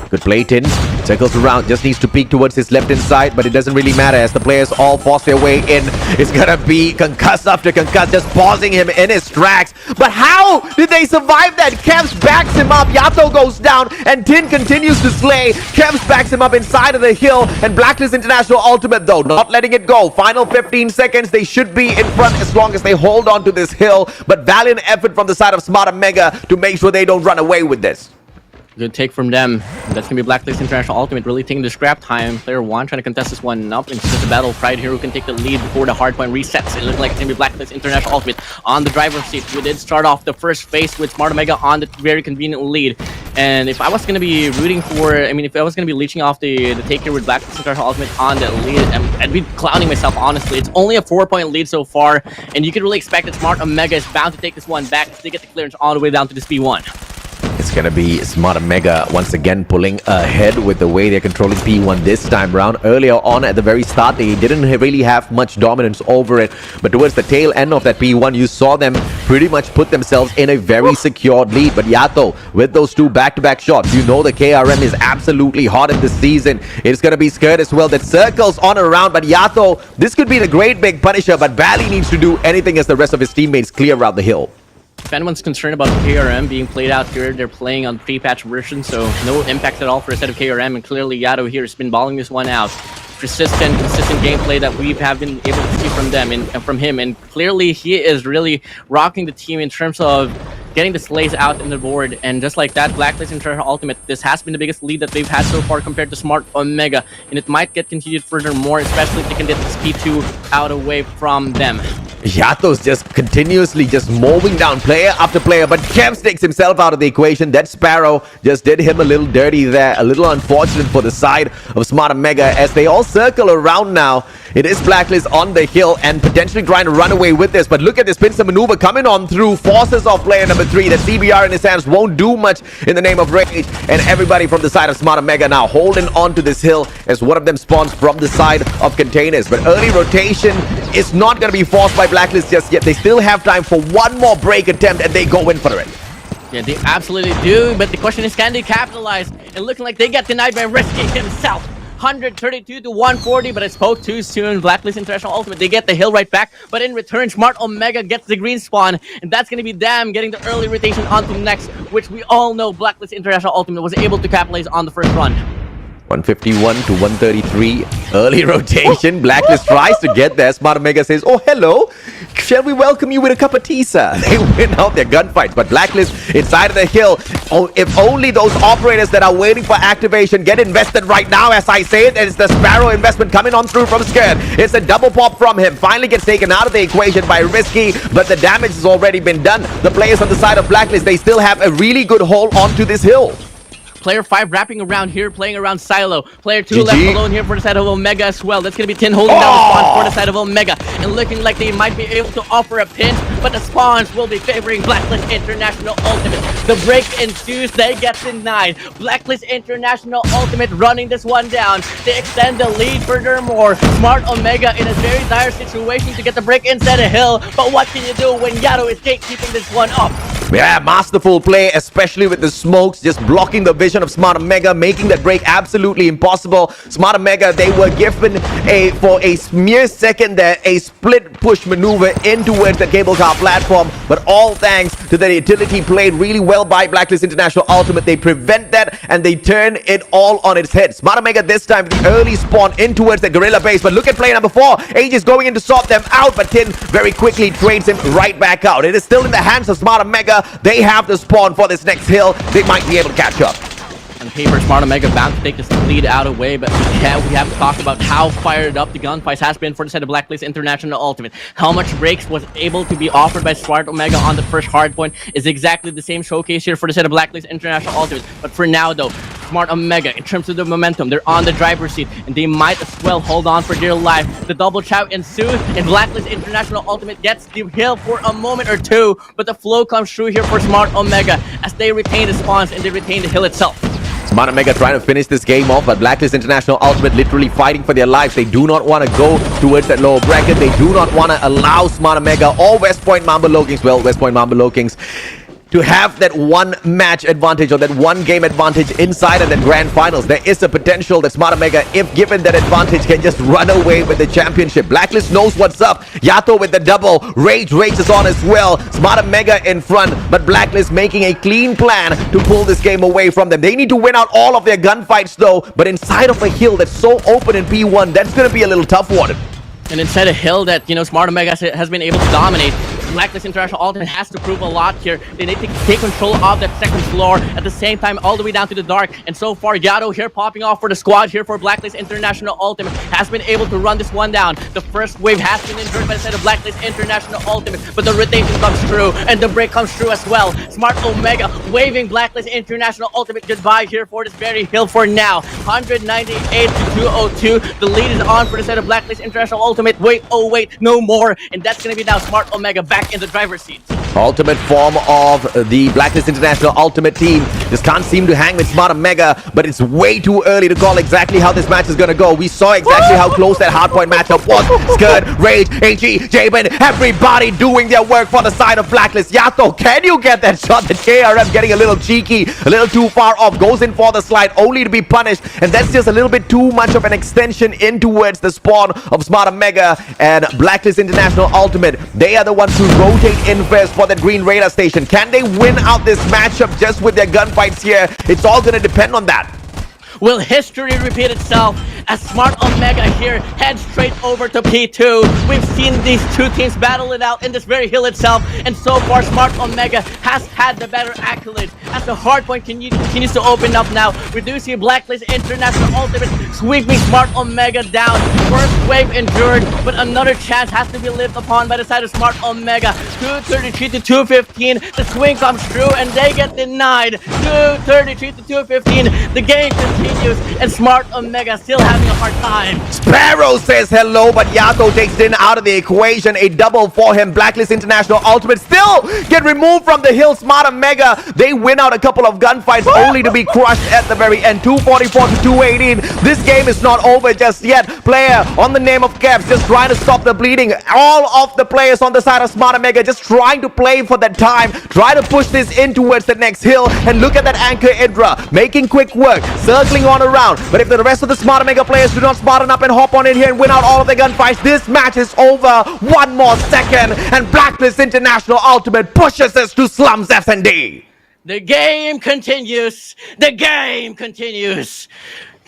Good play, Tin. Circles around, just needs to peek towards his left-hand side, but it doesn't really matter as the players all force their way in. It's gonna be concuss after concuss, just pausing him in his tracks. But how did they survive that? Kevs backs him up, Yato goes down, and Tin continues to slay. Kevs backs him up inside of the hill, and Blacklist International Ultimate, though, not letting it go. Final 15 seconds, they should be in front as long as they hold on to this hill, but valiant effort from the side of Smarter Mega to make sure they don't run away with this. Good take from them. That's going to be Blacklist International Ultimate really taking the scrap time. Player 1 trying to contest this one up. It's just a battle of pride here who can take the lead before the hardpoint resets. It looks like it's going to be Blacklist International Ultimate on the driver's seat. We did start off the first phase with Smarter Mega on the very convenient lead. And if I was going to be rooting for, if I was going to be leeching off the take here with Blacklist International Ultimate on the lead, I'd be clowning myself, honestly. It's only a 4-point lead so far. And you could really expect that Smarter Mega is bound to take this one back if they get the clearance all the way down to this P1. It's gonna be Smarter Mega once again pulling ahead with the way they're controlling P1 this time round. Earlier on at the very start, they didn't really have much dominance over it, but towards the tail end of that P1, you saw them pretty much put themselves in a very secured lead. But Yato, with those two back-to-back shots, you know the KRM is absolutely hot in this season. It's gonna be Skird as well that circles on around, but Yato, this could be the great big punisher, but Bally needs to do anything as the rest of his teammates clear out the hill. If anyone's concerned about KRM being played out here, they're playing on pre-patch version, so no impact at all for a set of KRM, and clearly Yato here has been balling this one out. Consistent gameplay that we have been able to see from them and from him, and clearly he is really rocking the team in terms of getting the slays out in the board. And just like that, Blacklist International Ultimate, this has been the biggest lead that they've had so far compared to Smart Omega, and it might get continued furthermore, especially if they can get this P2 out away from them. Yato's just continuously just mowing down player after player, but Kev takes himself out of the equation. That Sparrow just did him a little dirty there. A little unfortunate for the side of Smarter Mega as they all circle around now. It is Blacklist on the hill and potentially trying to run away with this, but look at this pincer maneuver coming on through. Forces off player number 3. That CBR in his hands won't do much in the name of Rage, and everybody from the side of Smarter Mega now holding on to this hill as one of them spawns from the side of containers. But early rotation is not going to be forced by Blacklist just yet. They still have time for one more break attempt and they go in for it. Yeah, they absolutely do, but the question is, can they capitalize? And looking like they get denied by Risky himself. 132 to 140, but I spoke too soon. Blacklist International Ultimate, they get the hill right back, but in return, Smart Omega gets the green spawn, and that's going to be them getting the early rotation onto next, which we all know Blacklist International Ultimate was able to capitalize on the first run. 151 to 133, early rotation. Blacklist tries to get there. Smart Omega says, oh, hello. Shall we welcome you with a cup of tea, sir? They win out their gunfights, but Blacklist inside of the hill. Oh, if only those operators that are waiting for activation get invested right now, as I say it. It's the Sparrow investment coming on through from Skird. It's a double pop from him. Finally gets taken out of the equation by Risky, but the damage has already been done. The players on the side of Blacklist, they still have a really good hold onto this hill. Player 5 wrapping around here, playing around Silo. Player 2 left alone here for the side of Omega as well. That's going to be Tin holding down the spawn for the side of Omega. And looking like they might be able to offer a pinch, but the spawns will be favoring Blacklist International Ultimate. The break ensues, they get denied. Blacklist International Ultimate running this one down. They extend the lead furthermore. Smart Omega in a very dire situation to get the break inside a hill. But what can you do when Yato is gatekeeping this one up? Yeah, masterful play, especially with the smokes just blocking the vision position of Smart Omega, making that break absolutely impossible. Smart Omega, they were given for a mere second there, a split push maneuver in towards the cable car platform, but all thanks to the utility played really well by Blacklist International Ultimate. They prevent that and they turn it all on its head. Smart Omega this time, the early spawn in towards the gorilla base, but look at player number 4. Age is going in to sort them out, but Tin very quickly trades him right back out. It is still in the hands of Smart Omega. They have the spawn for this next hill. They might be able to catch up. On paper, Smart Omega bound to take this lead out of way, but we have to talk about how fired up the gunfights has been for the set of Blacklist International Ultimate. How much breaks was able to be offered by Smart Omega on the first hardpoint is exactly the same showcase here for the set of Blacklist International Ultimate. But for now, though, Smart Omega, in terms of the momentum, they're on the driver's seat, and they might as well hold on for dear life. The double chow ensues, and Blacklist International Ultimate gets the hill for a moment or two, but the flow comes through here for Smart Omega as they retain the spawns and they retain the hill itself. Smart Omega trying to finish this game off, but Blacklist International Ultimate literally fighting for their lives. They do not want to go towards that lower bracket. They do not want to allow Smart Omega or West Point Mamba Lowkings, well, West Point Mamba Lowkings, to have that one match advantage or that one game advantage inside of the grand finals. There is a potential that Smart Omega, if given that advantage, can just run away with the championship. Blacklist knows what's up. Yato with the double. Rage is on as well. Smart Omega in front, but Blacklist making a clean plan to pull this game away from them. They need to win out all of their gunfights though, but inside of a hill that's so open in P1, that's going to be a little tough one. And inside a hill that, Smart Omega has been able to dominate, Blacklist International Ultimate has to prove a lot here. They need to take control of that second floor at the same time all the way down to the dark. And so far, Yato here popping off for the squad here for Blacklist International Ultimate has been able to run this one down. The first wave has been endured by the side of Blacklist International Ultimate, but the rotation comes through and the break comes through as well. Smart Omega waving Blacklist International Ultimate goodbye here for this very hill for now. 198 to 202. The lead is on for the side of Blacklist International Ultimate. Wait, oh wait, no more. And that's going to be now Smart Omega back in the driver's seat. Ultimate form of the Blacklist International Ultimate team just can't seem to hang with Smart Omega, but it's way too early to call exactly how this match is going to go. We saw exactly how close that hardpoint matchup was. Scud, Rage, AG, Jabin, everybody doing their work for the side of Blacklist. Yato, can you get that shot? The KRM getting a little cheeky, a little too far off, goes in for the slide only to be punished, and that's just a little bit too much of an extension in towards the spawn of Smart Omega and Blacklist International Ultimate. They are the ones who rotate in first for that green radar station. Can they win out this matchup just with their gunfights here? It's all going to depend on that. Will history repeat itself as Smart Omega here heads straight over to P2? We've seen these two teams battle it out in this very hill itself, and so far Smart Omega has had the better accolades. As the hardpoint continues to open up now, we do see Blacklist International Ultimate sweeping Smart Omega down. First wave endured, but another chance has to be lived upon by the side of Smart Omega. 233 to 215, the swing comes through and they get denied. 233 to 215, the game continues, and Smart Omega still having a hard time. Sparrow says hello, but Yato takes Din out of the equation. A double for him. Blacklist International Ultimate still get removed from the hill. Smart Omega, they win out a couple of gunfights only to be crushed at the very end. 244 to 218. This game is not over just yet. Player on the name of Caps just trying to stop the bleeding. All of the players on the side of Smart Omega just trying to play for that time. Try to push this in towards the next hill. And look at that Anchor Idra making quick work, circling on around. But if the rest of the Smart Omega players do not smarten up and hop on in here and win out all of the gunfights, this match is over. One more second and Blacklist International Ultimate pushes us to Slums S&D. The game continues. The game continues.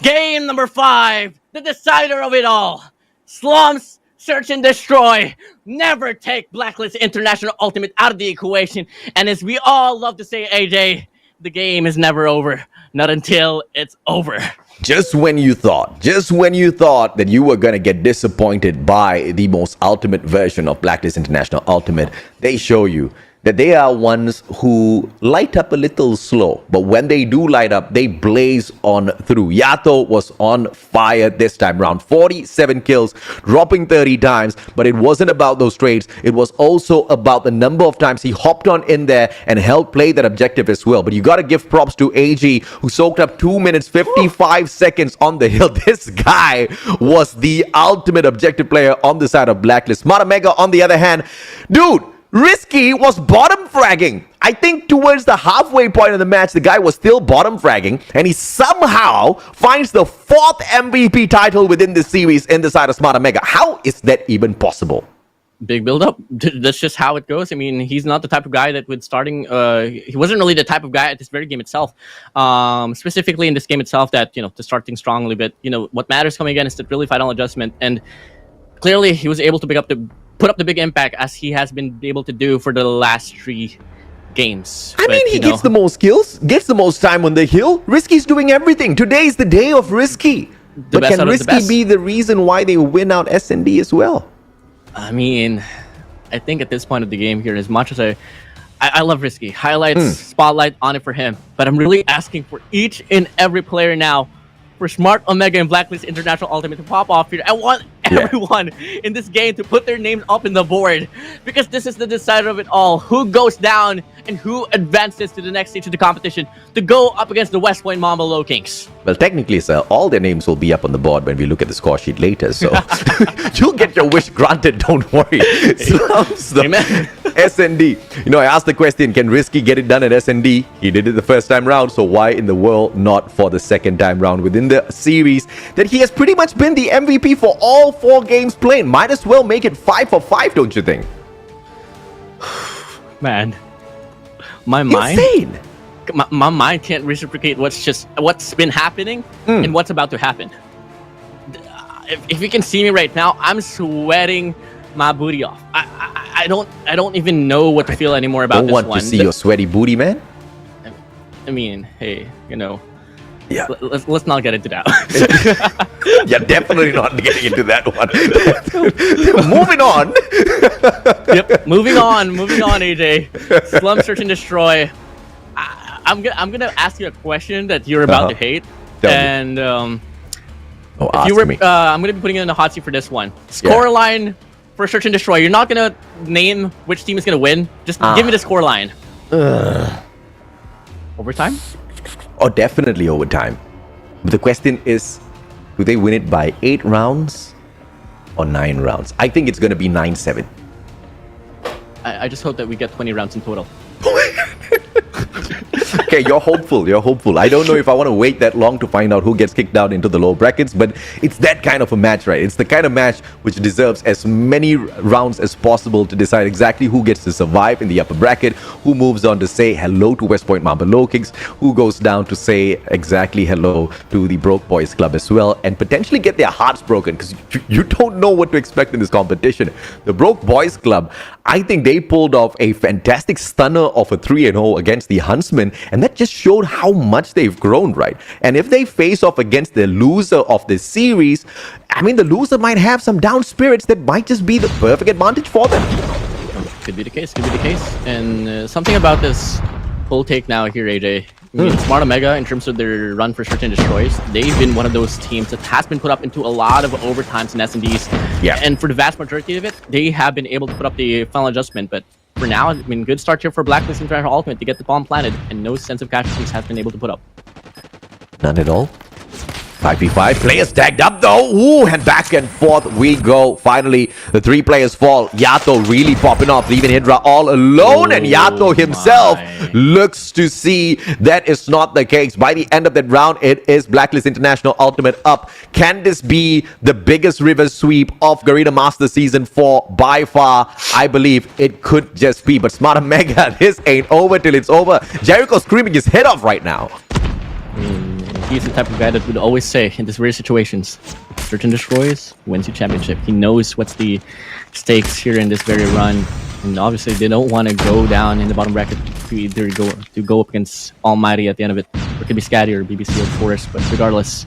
Game number 5, the decider of it all. Slums, search and destroy. Never take Blacklist International Ultimate out of the equation. And as we all love to say, AJ, the game is never over. Not until it's over. Just when you thought that you were going to get disappointed by the most ultimate version of Blacklist International Ultimate, they show you that they are ones who light up a little slow, but when they do light up, they blaze on through. Yato was on fire this time round. 47 kills, dropping 30 times, but it wasn't about those trades. It was also about the number of times he hopped on in there and helped play that objective as well. But you got to give props to AG, who soaked up 2 minutes, 55 seconds on the hill. This guy was the ultimate objective player on the side of Blacklist. Smart Omega, on the other hand, dude, Risky was bottom fragging. I think towards the halfway point of the match, the guy was still bottom fragging, and he somehow finds the 4th MVP title within this series in the side of Smart Omega. How is that even possible? Big build up. That's just how it goes. I mean, he's not the type of guy that would starting. He wasn't really the type of guy at this very game itself. Specifically in this game itself, that to start things strongly. But what matters coming again is that really final adjustment, and clearly he was able to put up the big impact as he has been able to do for the last 3 games. I mean, he gets the most kills, gets the most time on the hill. Risky's doing everything. Today is the day of Risky. But can Risky be the reason why they win out SND as well? I mean, I think at this point of the game here, as much as I love Risky, highlights, spotlight on it for him, but I'm really asking for each and every player now for Smart Omega and Blacklist International Ultimate to pop off here. I want everyone in this game to put their names up in the board, because this is the decider of it all. Who goes down and who advances to the next stage of the competition to go up against the West Point Mamba Lowkings. Well, technically, sir, all their names will be up on the board when we look at the score sheet later, so you'll get your wish granted, don't worry. Slums, Amen. SND. I asked the question, can Risky get it done at SND? He did it the first time round, so why in the world not for the second time round within the series that he has pretty much been the MVP for all 4 games played? Might as well make it 5 for 5, don't you think? Man, my mind... Insane! My mind can't reciprocate what's been happening and what's about to happen. If you can see me right now, I'm sweating my booty off. I don't even know what to feel anymore about this one. Don't want to see your sweaty booty, man. I mean, hey, Yeah. Let's not get into that. Yeah, definitely not getting into that one. Moving on. Yep. Moving on, AJ. Slum Search and Destroy. I'm gonna ask you a question that you're about to hate, and I'm gonna be putting you in the hot seat for this one. Scoreline for Search and Destroy. You're not gonna name which team is gonna win. Just give me the scoreline. Overtime? Oh, definitely overtime. But the question is, do they win it by 8 rounds or 9 rounds? I think it's gonna be 9-7. I just hope that we get 20 rounds in total. Okay, you're hopeful. I don't know if I want to wait that long to find out who gets kicked out into the lower brackets, but it's that kind of a match, right? It's the kind of match which deserves as many rounds as possible to decide exactly who gets to survive in the upper bracket, who moves on to say hello to West Point Mamba Lowkings, who goes down to say exactly hello to the Broke Boys Club as well, and potentially get their hearts broken, because you don't know what to expect in this competition. The Broke Boys Club, I think they pulled off a fantastic stunner of a 3-0 against the Huntsmen, and that just showed how much they've grown, right? And if they face off against the loser of this series, I mean, the loser might have some down spirits that might just be the perfect advantage for them. Could be the case. And something about this whole take now here, AJ. I mean, Smart Omega, in terms of their run for Search and Destroys, they've been one of those teams that has been put up into a lot of overtimes and S&Ds. Yeah. And for the vast majority of it, they have been able to put up the final adjustment. But for now, I mean, good start here for Blacklist International Ultimate to get the bomb planted, and no sense of casualties has been able to put up. None at all. 5v5, players tagged up though. Ooh, and back and forth we go. Finally, the 3 players fall. Yato really popping off, leaving Hydra all alone. And Yato himself looks to see that is not the case. By the end of that round, it is Blacklist International Ultimate up. Can this be the biggest river sweep of Garena Masters Season 4? By far, I believe it could just be. But Smart Omega, this ain't over till it's over. Jericho screaming his head off right now. He's the type of guy that would always say in these rare situations, Search and Destroys wins you championship. He knows what's the stakes here in this very run, and obviously they don't want to go down in the bottom bracket to either go up against Almighty at the end of it. Or it could be SKADI or BBC, of course, but regardless,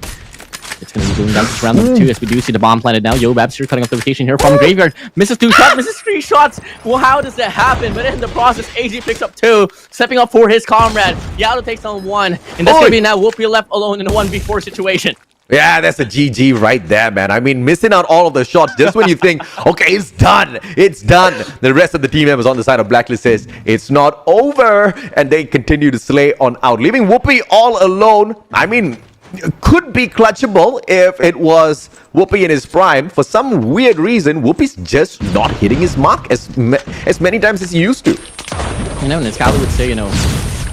it's going to be going down to round number 2 as we do see the bomb planted now. Yo, Babs here cutting off the rotation here from Graveyard. Misses 2 shots, misses 3 shots. Well, how does that happen? But in the process, AG picks up 2, stepping up for his comrade. Yato takes on 1, and that's going to be now Whoopi left alone in a 1v4 situation. Yeah, that's a GG right there, man. I mean, missing out all of the shots just when you think, okay, it's done. It's done. The rest of the team members on the side of Blacklist says, it's not over. And they continue to slay on out, leaving Whoopi all alone. I mean, could be clutchable if it was Whoopi in his prime. For some weird reason, Whoopi's just not hitting his mark as many times as he used to. You know, and as Scotty would say, you know,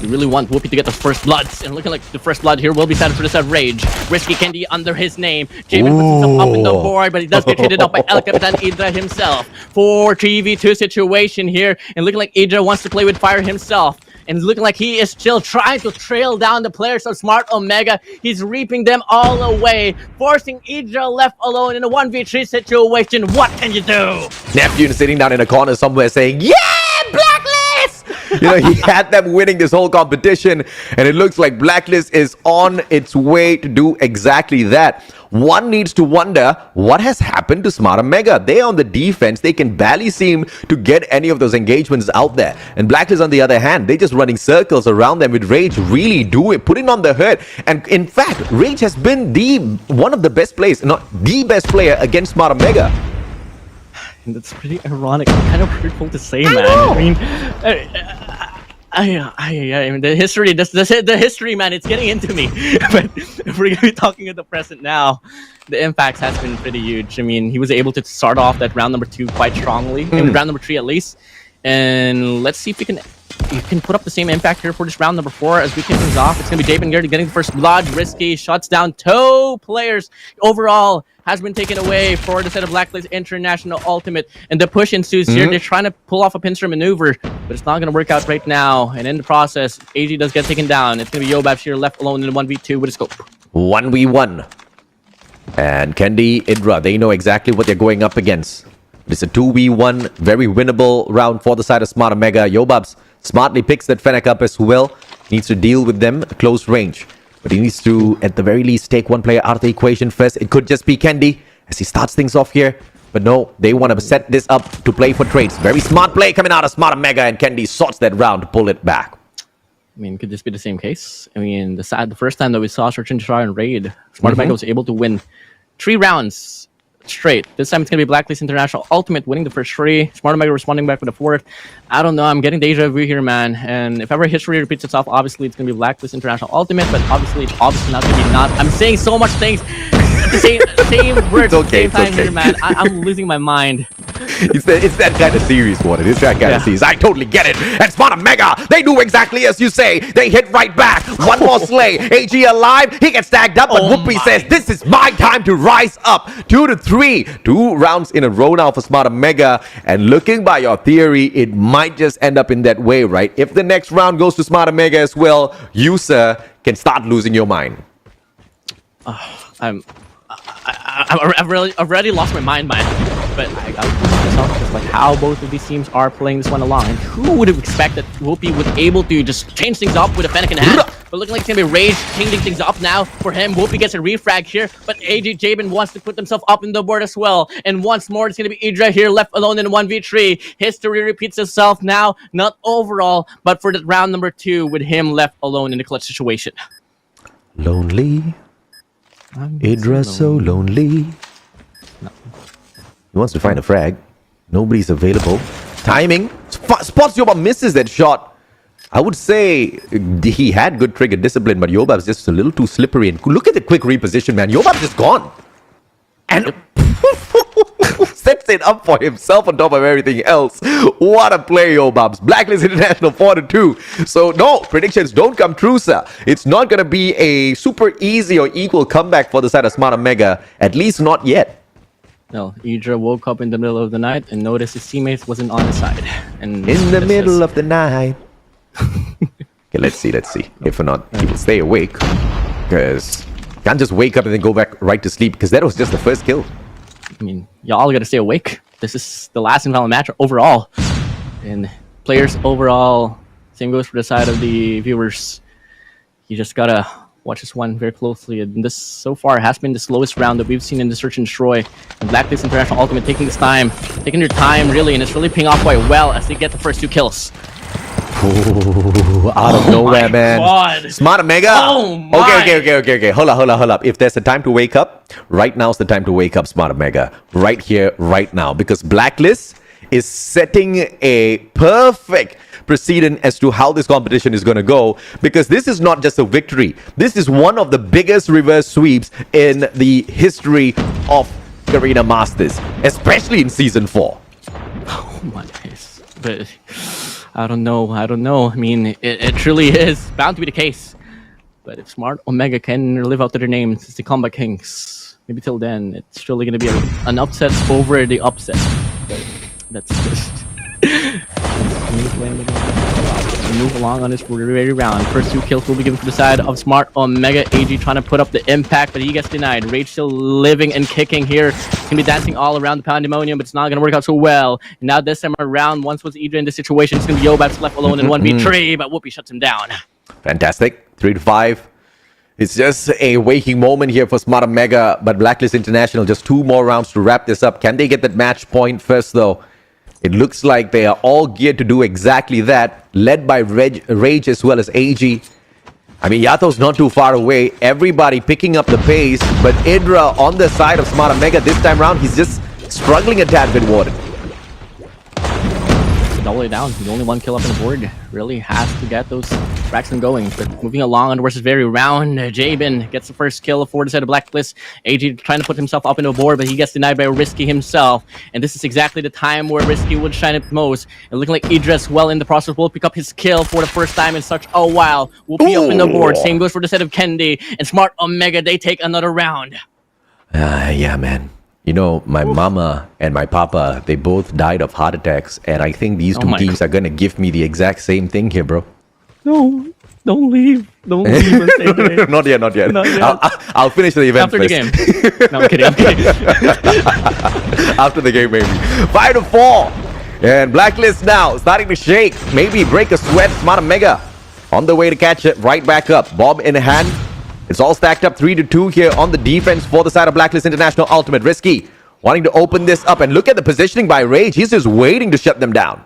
you really want Whoopi to get the first bloods, and looking like the first blood here will be set for the set of Rage. Risky Candy under his name. Jamin puts himself up in the board, but he does get traded up by El Capitan Idra himself. 4-3v2 situation here, and looking like Idra wants to play with fire himself. And looking like he is still trying to trail down the players of Smart Omega. He's reaping them all away, forcing Idra left alone in a 1v3 situation. What can you do? Neptune sitting down in a corner somewhere saying, "Yeah, Blacklist!" You know, he had them winning this whole competition, and it looks like Blacklist is on its way to do exactly that. One needs to wonder what has happened to Smart Omega. They are on the defense. They can barely seem to get any of those engagements out there. And Blacklist, on the other hand, they're just running circles around them with Rage really putting on the hurt. And in fact, Rage has been one of the best players, not the best player against Smart Omega. And that's pretty ironic, kind of hurtful to say, man. I mean, I mean, the history, man, it's getting into me. But if we're gonna be talking at the present now, the impact has been pretty huge. I mean, he was able to start off that round number 2 quite strongly, and round number 3 at least. And let's see if we can put up the same impact here for this round number 4 as we kick things off. It's gonna be David Garrett getting the first blood. Risky shuts down 2 players. Overall has been taken away for the set of Blacklist International Ultimate, and the push ensues here. They're trying to pull off a pincer maneuver, but it's not going to work out right now. And in the process, AG does get taken down. It's going to be Yobab here left alone in the 1v2 with a scope. 1v1. And Candy, Idra, they know exactly what they're going up against. It's a 2v1, very winnable round for the side of Smart Omega. Yobabs smartly picks that Fennec up as well. Needs to deal with them at close range. But he needs to, at the very least, take one player out of the equation first. It could just be Candy as he starts things off here. But no, they want to set this up to play for trades. Very smart play coming out of Smart Omega, and Candy sorts that round to pull it back. I mean, could this be the same case? I mean, the first time that we saw Search and Destroy and Raid, Smart Omega was able to win 3 rounds straight. This time it's going to be Blacklist International Ultimate winning the first 3. Smart Omega responding back with a 4th. I don't know. I'm getting deja vu here, man. And if ever history repeats itself, obviously it's going to be Blacklist International Ultimate, but obviously it's not going to be not. I'm saying so much things at the same words at the same time here, man. I'm losing my mind. It's that kind of series, Warren. It's that kind of series. I totally get it. And Smart Omega, they do exactly as you say. They hit right back. One more slay. AG alive. He gets tagged up, but Whoopi says, "This is my time to rise up." 2-3. 2 rounds in a row now for Smart Omega. And looking by your theory, it might just end up in that way, right? If the next round goes to Smart Omega as well, you, sir, can start losing your mind. I've already lost my mind, man. But I got myself just like how both of these teams are playing this one along. And who would have expected Whoopi would be able to just change things up with a Fennec in hand? But looking like it's gonna be Rage changing things up now for him. Whoopi gets a refrag here, but AJ Jabin wants to put himself up in the board as well. And once more, it's gonna be Idra here left alone in 1v3. History repeats itself now, not overall, but for the round number 2 with him left alone in the clutch situation. Lonely. Idra so lonely. He wants to find a frag. Nobody's available. Timing. Spots Yobab misses that shot. I would say he had good trigger discipline, but Yobab's just a little too slippery. And look at the quick reposition, man. Yobab's just gone. And sets it up for himself on top of everything else. What a play, Yobabs. Blacklist International 4-2. So no, predictions don't come true, sir. It's not going to be a super easy or equal comeback for the side of Smart Omega. At least not yet. No, Idra woke up in the middle of the night and noticed his teammates wasn't on his side. And in the middle of the night. Okay, let's see. If or not, he will stay awake. Because can't just wake up and then go back right to sleep, because that was just the first kill. I mean, y'all gotta stay awake. This is the last invalid match overall. And players overall, same goes for the side of the viewers. You just gotta watch this one very closely. And this, so far, has been the slowest round that we've seen in the Search and Destroy. And Blacklist International Ultimate taking their time, really, and it's really paying off quite well as they get the first 2 kills. Ooh, out of nowhere, man. God. Smart Omega. Oh my. Okay. Hold up. If there's a time to wake up, right now's the time to wake up, Smart Omega. Right here, right now. Because Blacklist is setting a perfect precedent as to how this competition is going to go, because this is not just a victory. This is one of the biggest reverse sweeps in the history of Garena Masters, especially in Season 4. Oh my days. But I don't know. I mean, it truly is bound to be the case. But if Smart Omega can live out to their names, it's the Combat Kings. Maybe till then, it's surely going to be an upset over the upset. But that's just... move along on this very round. First 2 kills will be given to the side of Smart Omega. AG trying to put up the impact, but he gets denied. Rage still living and kicking here. He's going to be dancing all around the Pandemonium, but it's not going to work out so well. And now this time around, once was Idra in this situation, it's going to be Yobab's left alone in 1v3, but Whoopi shuts him down. Fantastic. 3-5. It's just a waking moment here for Smart Omega, but Blacklist International, just 2 more rounds to wrap this up. Can they get that match point first, though? It looks like they are all geared to do exactly that, led by Rage as well as AG. I mean, Yato's not too far away. Everybody picking up the pace, but Idra on the side of Smart Omega this time around, he's just struggling a tad bit, Warden. All the way down. The only 1 kill up on the board. Really has to get those Braxton going. But moving along on versus very round, Jabin gets the first kill for the side of Blacklist. AG trying to put himself up into a board, but he gets denied by Risky himself. And this is exactly the time where Risky would shine it most. And looking like Idris well in the process will pick up his kill for the first time in such a while. Will be up in the board. Same goes for the side of Kendi. And Smart Omega, they take another round. Yeah, man. You know, my mama and my papa, they both died of heart attacks. And I think these two teams are going to give me the exact same thing here, bro. No, don't leave. Don't leave and stay there. Not yet. I'll finish the event after first. The game. No, I'm kidding. After the game, maybe. 5-4. And Blacklist now starting to shake. Maybe break a sweat. Smart Omega on the way to catch it right back up. Bomb in hand. It's all stacked up 3-2 here on the defense for the side of Blacklist International Ultimate. Risky wanting to open this up, and look at the positioning by Rage. He's just waiting to shut them down.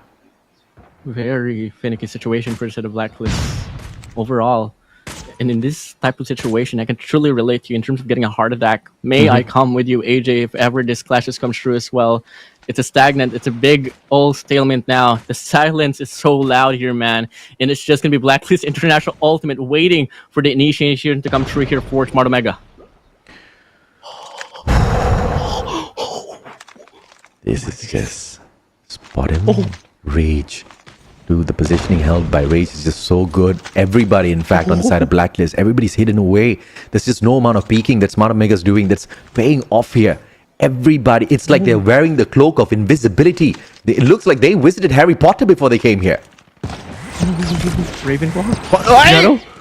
Very finicky situation for the side of Blacklist overall. And in this type of situation, I can truly relate to you in terms of getting a heart attack. May I come with you, AJ, if ever this clashes comes true as well. It's a stagnant, it's a big old stalemate now. The silence is so loud here, man. And it's just going to be Blacklist International Ultimate waiting for the initiation to come true here for Smart Omega. This is just spot him. Rage. Dude, the positioning held by Rage is just so good. Everybody, in fact, on the side of Blacklist, everybody's hidden away. There's just no amount of peeking that Smart Omega's doing that's paying off here. Everybody, it's like they're wearing the cloak of invisibility. It looks like they visited Harry Potter before they came here. Ravenfall?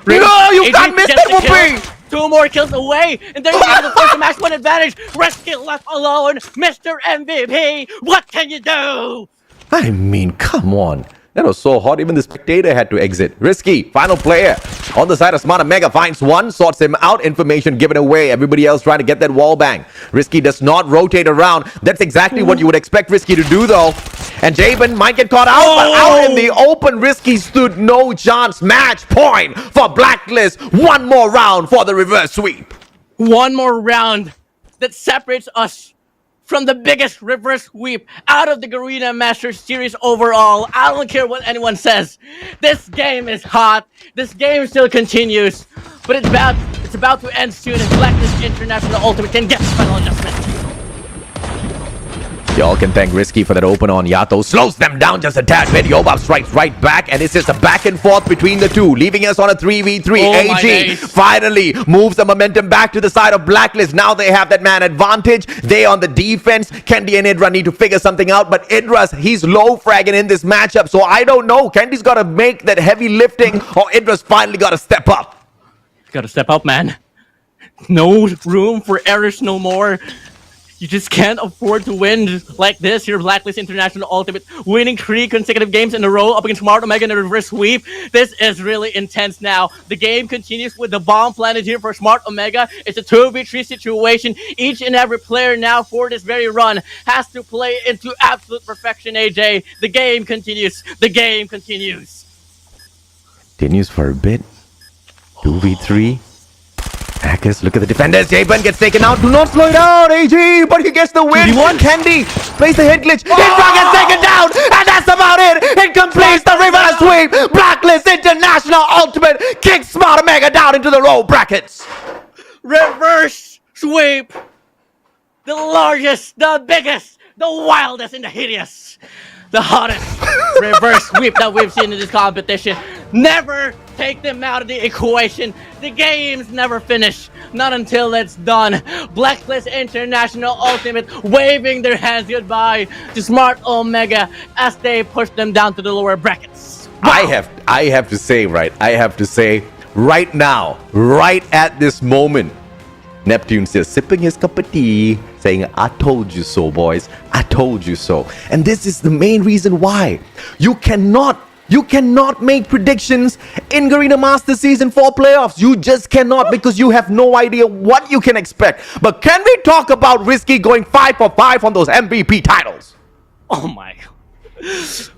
No, you can't miss that, Whoopi! 2 more kills away, and there you go, the first match 1 advantage. Rescue left alone, Mr. MVP. What can you do? I mean, come on. That was so hot, even the spectator had to exit. Risky, final player. On the side of Smart Omega, finds one, sorts him out, information given away. Everybody else trying to get that wall bang. Risky does not rotate around. That's exactly what you would expect Risky to do, though. And Jabin might get caught out, but out in the open, Risky stood no chance. Match point for Blacklist. 1 more round for the reverse sweep. 1 more round that separates us from the biggest reverse sweep out of the Garena Masters series overall. I don't care what anyone says. This game is hot. This game still continues. But it's about to end soon, and Blacklist International Ultimate can get the final adjustment. Y'all can thank Risky for that open on Yato. Slows them down just a tad bit. Yobab strikes right back, and it's just a back and forth between the two, leaving us on a 3v3. AG finally moves the momentum back to the side of Blacklist. Now they have that man advantage. They on the defense. Kendi and Idra need to figure something out, but Idra's, he's low fragging in this matchup, so I don't know. Kendi's got to make that heavy lifting, or Idra's finally got to step up. Got to step up, man. No room for errors no more. You just can't afford to win like this. Here, Blacklist International Ultimate winning 3 consecutive games in a row up against Smart Omega in a reverse sweep. This is really intense now. The game continues with the bomb planted here for Smart Omega. It's a 2v3 situation. Each and every player now for this very run has to play into absolute perfection, AJ. The game continues. The game continues. Continues for a bit. 2v3. Hackers, look at the defenders. Jabin gets taken out. Do not slow it down, AG, but he gets the win. Kendi plays the hit glitch. Idra gets taken down, and that's about it. It completes the reverse sweep. sweep. Blacklist International Ultimate kicks Smart Omega down into the low brackets. Reverse sweep. The largest, the biggest, the wildest, and the hideous. The hottest reverse sweep that we've seen in this competition. Never take them out of the equation. The game's never finished. Not until it's done. Blacklist International Ultimate waving their hands goodbye to Smart Omega as they push them down to the lower brackets. Wow. I have to say right now, right at this moment, Neptune's still sipping his cup of tea, saying, I told you so, boys. I told you so. And this is the main reason why. You cannot make predictions in Garena Masters Season 4 playoffs. You just cannot, because you have no idea what you can expect. But can we talk about Risky going 5 for 5 on those MVP titles? Oh my.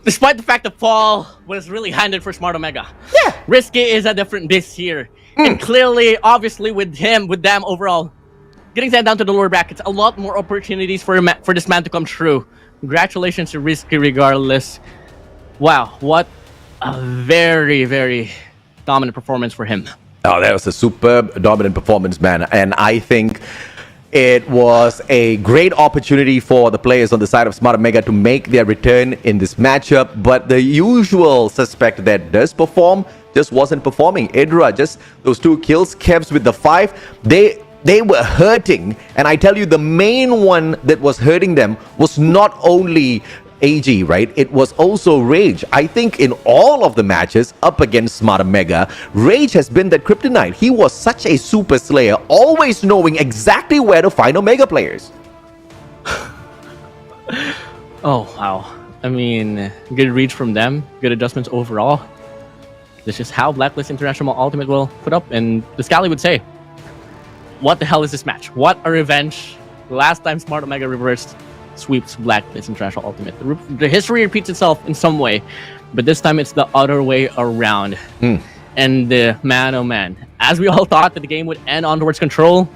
Despite the fact the fall was really handed for Smart Omega. Yeah. Risky is a different beast here. And clearly, obviously, with them overall, getting sent down to the lower brackets, a lot more opportunities for this man to come true. Congratulations to Risky regardless. Wow, what a very, very dominant performance for him. Oh, that was a superb dominant performance, man. And I think it was a great opportunity for the players on the side of Smart Omega to make their return in this matchup. But the usual suspect that does perform just wasn't performing. Idra, just those 2 kills. Kevs with the 5. They were hurting. And I tell you, the main one that was hurting them was not only AG, right? It was also Rage. I think in all of the matches up against Smart Omega, Rage has been that kryptonite. He was such a super slayer, always knowing exactly where to find Omega players. Oh, wow. I mean, good reads from them. Good adjustments overall. This is how Blacklist International Ultimate will put up. And the Scotty would say, what the hell is this match? What a revenge. Last time Smart Omega reversed sweeps Blacklist International Ultimate. The history repeats itself in some way, but this time it's the other way around. And man, oh man, as we all thought that the game would end on towards control,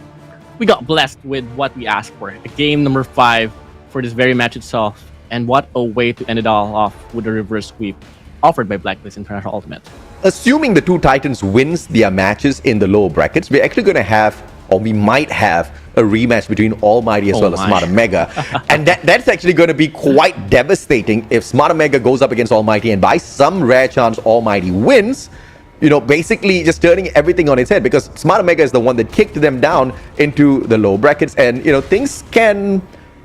we got blessed with what we asked for. A game number 5 for this very match itself. And what a way to end it all off with a reverse sweep offered by Blacklist International Ultimate. Assuming the 2 Titans wins their matches in the lower brackets, we're actually going to have, or we might have, a rematch between Almighty as well as Smart Omega. And that's actually going to be quite devastating if Smart Omega goes up against Almighty and by some rare chance Almighty wins. You know, basically just turning everything on its head, because Smart Omega is the one that kicked them down into the low brackets. And, you know, things can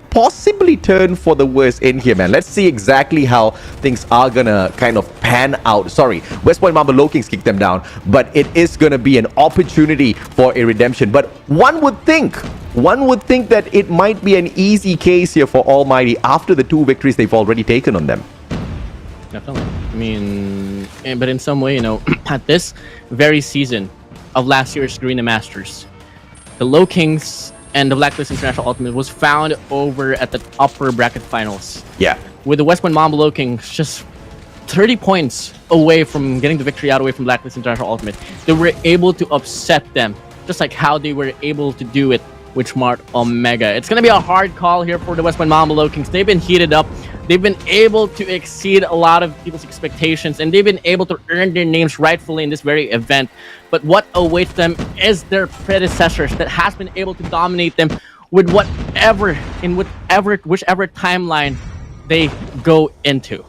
possibly turn for the worse in here, man. Let's see exactly how things are gonna kind of pan out. Sorry, West Point Mamba Lowkings kicked them down, but it is gonna be an opportunity for a redemption. But one would think that it might be an easy case here for Almighty after the 2 victories they've already taken on them. Definitely. I mean, but in some way, you know, at this very season of last year's Garena Masters, the Lowkings and the Blacklist International Ultimate was found over at the upper bracket finals. Yeah. With the West Point Mamba Lowkings just 30 points away from getting the victory out away from Blacklist International Ultimate. They were able to upset them, just like how they were able to do it with Smart Omega. It's going to be a hard call here for the West Point Mamba Lowkings. They've been heated up. They've been able to exceed a lot of people's expectations, and they've been able to earn their names rightfully in this very event. But what awaits them is their predecessors that has been able to dominate them with whichever timeline they go into.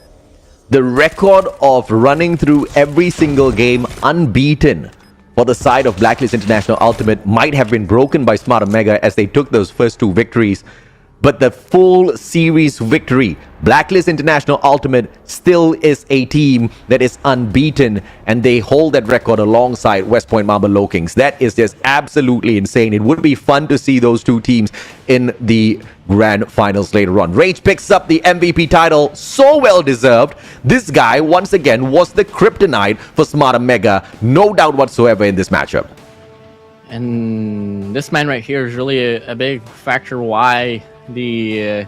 The record of running through every single game unbeaten for the side of Blacklist International Ultimate might have been broken by Smart Omega as they took those first 2 victories. But the full series victory, Blacklist International Ultimate still is a team that is unbeaten, and they hold that record alongside West Point Mamba Lowkings. That is just absolutely insane. It would be fun to see those 2 teams in the grand finals later on. Rage picks up the MVP title, so well deserved. This guy, once again, was the kryptonite for Smart Omega. No doubt whatsoever in this matchup. And this man right here is really a big factor why the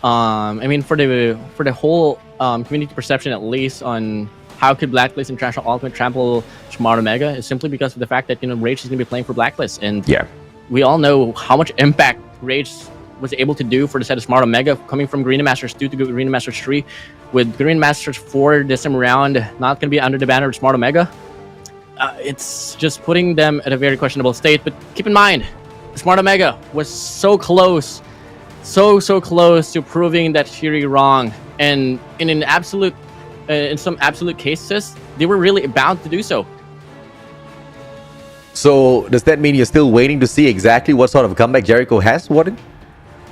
I mean for the whole community perception, at least, on how could Blacklist International Ultimate trample Smart Omega is simply because of the fact that, you know, Rage is going to be playing for Blacklist, and yeah, we all know how much impact Rage was able to do for the set of Smart Omega, coming from Garena Masters 2 to Garena Masters 3, with Garena Masters 4 this time around not going to be under the banner of Smart Omega, it's just putting them at a very questionable state. But keep in mind, Smart Omega was so close, so close to proving that theory wrong, and in some absolute cases, they were really bound to do so. So does that mean you're still waiting to see exactly what sort of comeback Jericho has, Warden?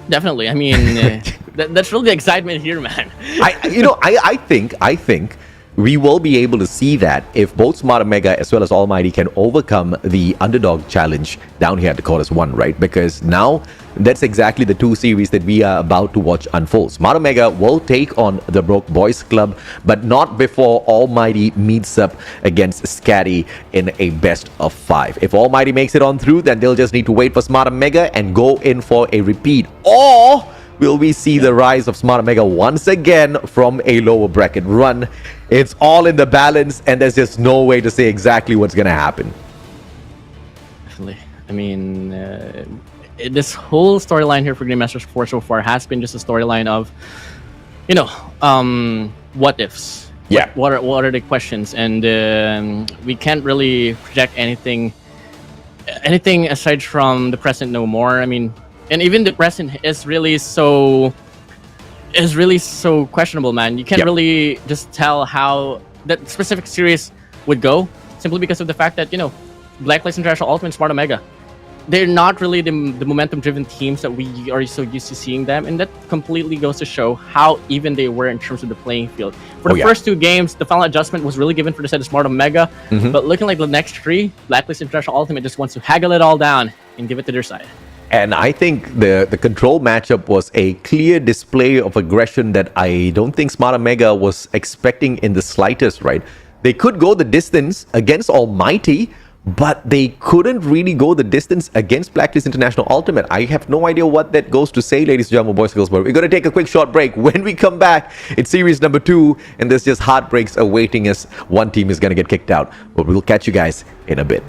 Definitely. I mean, that's really the excitement here, man. I think we will be able to see that if both Smart Omega as well as Almighty can overcome the underdog challenge down here at the Chorus 1, right? Because now that's exactly the two series that we are about to watch unfold. Smart Omega will take on the Broke Boys Club, but not before Almighty meets up against SKADI in a best of 5. If Almighty makes it on through, then they'll just need to wait for Smart Omega and go in for a repeat. Or will we see the rise of Smart Omega once again from a lower bracket run? It's all in the balance, and there's just no way to say exactly what's going to happen. Definitely. I mean, this whole storyline here for Garena Masters 4 so far has been just a storyline of, what ifs. Yeah. What are the questions? And we can't really project anything aside from the present no more. I mean, and even the present is really so questionable, man. You can't really just tell how that specific series would go, simply because of the fact that, Blacklist, International Ultimate, Smart Omega, they're not really the momentum-driven teams that we are so used to seeing them, and that completely goes to show how even they were in terms of the playing field. For the first 2 games, the final adjustment was really given for the set of Smart Omega, but looking like the next 3, Blacklist, International Ultimate just wants to haggle it all down and give it to their side. And I think the control matchup was a clear display of aggression that I don't think Smart Omega was expecting in the slightest, right? They could go the distance against Almighty, but they couldn't really go the distance against Blacklist International Ultimate. I have no idea what that goes to say, ladies and gentlemen, boys and girls, but we're going to take a quick short break. When we come back, it's series number 2, and there's just heartbreaks awaiting us. One team is going to get kicked out, but we'll catch you guys in a bit.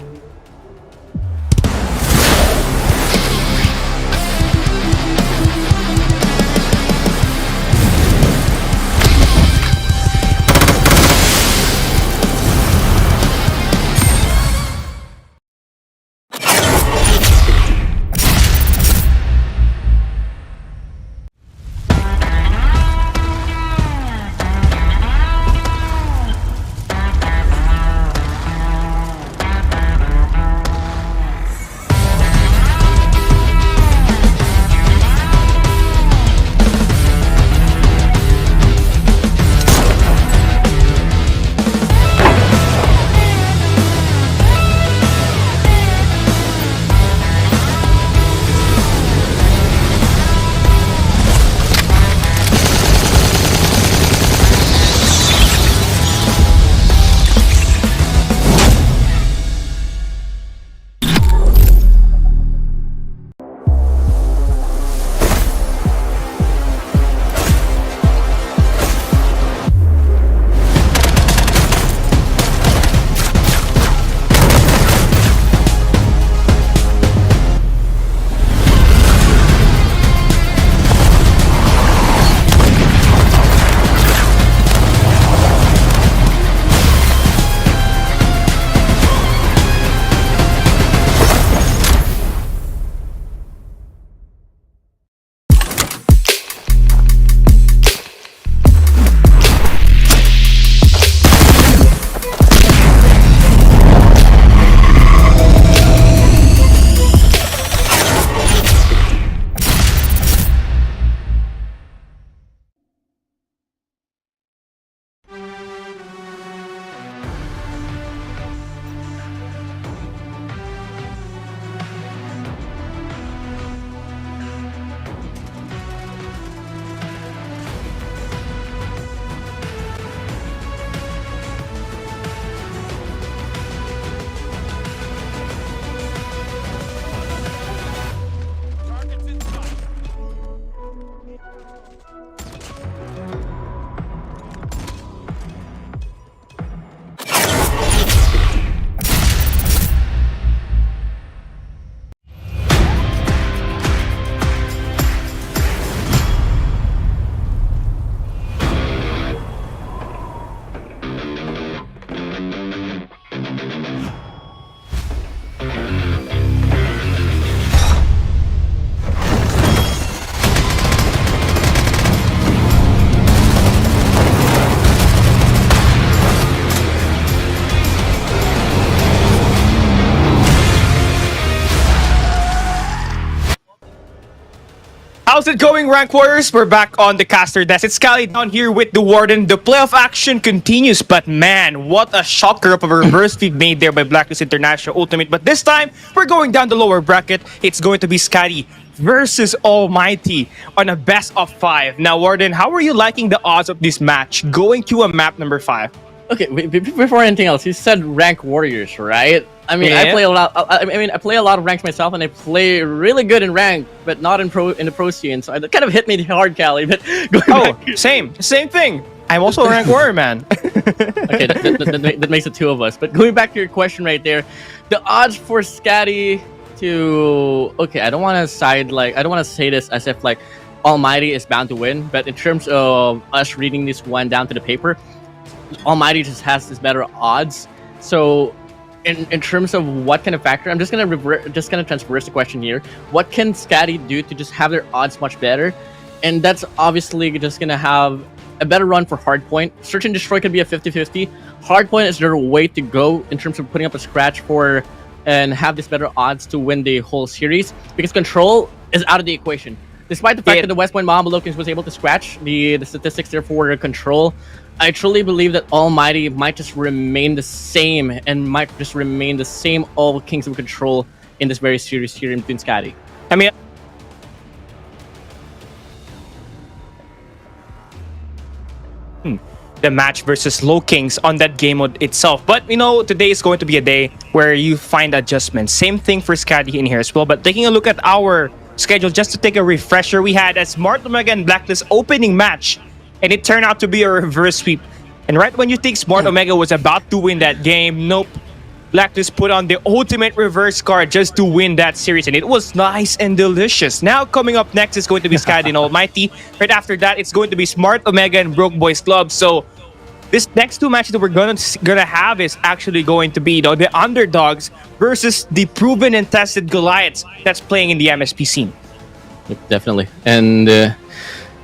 How's it going, Rank Warriors? We're back on the caster desk. It's Scotty down here with the Warden. The playoff action continues, but man, what a shocker of a reverse sweep made there by Blacklist International Ultimate. But this time, we're going down the lower bracket. It's going to be SKADI versus ALMGHTY on a best of 5. Now, Warden, how are you liking the odds of this match going to a map number 5? Okay, before anything else, you said Rank Warriors, right? I mean, Yeah. I play a lot. I play a lot of ranks myself, and I play really good in rank, but not in the pro scene. So it kind of hit me hard, Callie. But going back, same thing. I'm also a Rank Warrior, man. okay, that makes it 2 of us. But going back to your question right there, the odds for SKADI to I don't want to say this as if like ALMGHTY is bound to win, but in terms of us reading this one down to the paper, ALMGHTY just has this better odds. So in terms of what kind of factor, I'm just gonna transverse the question here. What can SKADI do to just have their odds much better? And that's obviously just gonna have a better run for Hardpoint. Search and Destroy could be a 50-50. Hardpoint is their way to go in terms of putting up a scratch for and have this better odds to win the whole series, because Control is out of the equation. Despite the fact that the West Point Lowkings was able to scratch the statistics there for Control, I truly believe that ALMGHTY might just remain the same and might just remain the same all Kings of Control in this very series here in between SKADI. I mean, the match versus Lowkings on that game mode itself. But you know, today is going to be a day where you find adjustments. Same thing for SKADI in here as well. But taking a look at our schedule, just to take a refresher, we had a Smart Omega and Blacklist opening match, and it turned out to be a reverse sweep. And right when you think Smart Omega was about to win that game, nope. Blacklist put on the ultimate reverse card just to win that series, and it was nice and delicious. Now, coming up next is going to be SKADI and ALMGHTY. Right after that, it's going to be Smart Omega and Broke Boys Club. So, this next 2 matches that we're gonna have is actually going to be the underdogs versus the proven and tested Goliaths that's playing in the MSP scene. Yep, definitely. And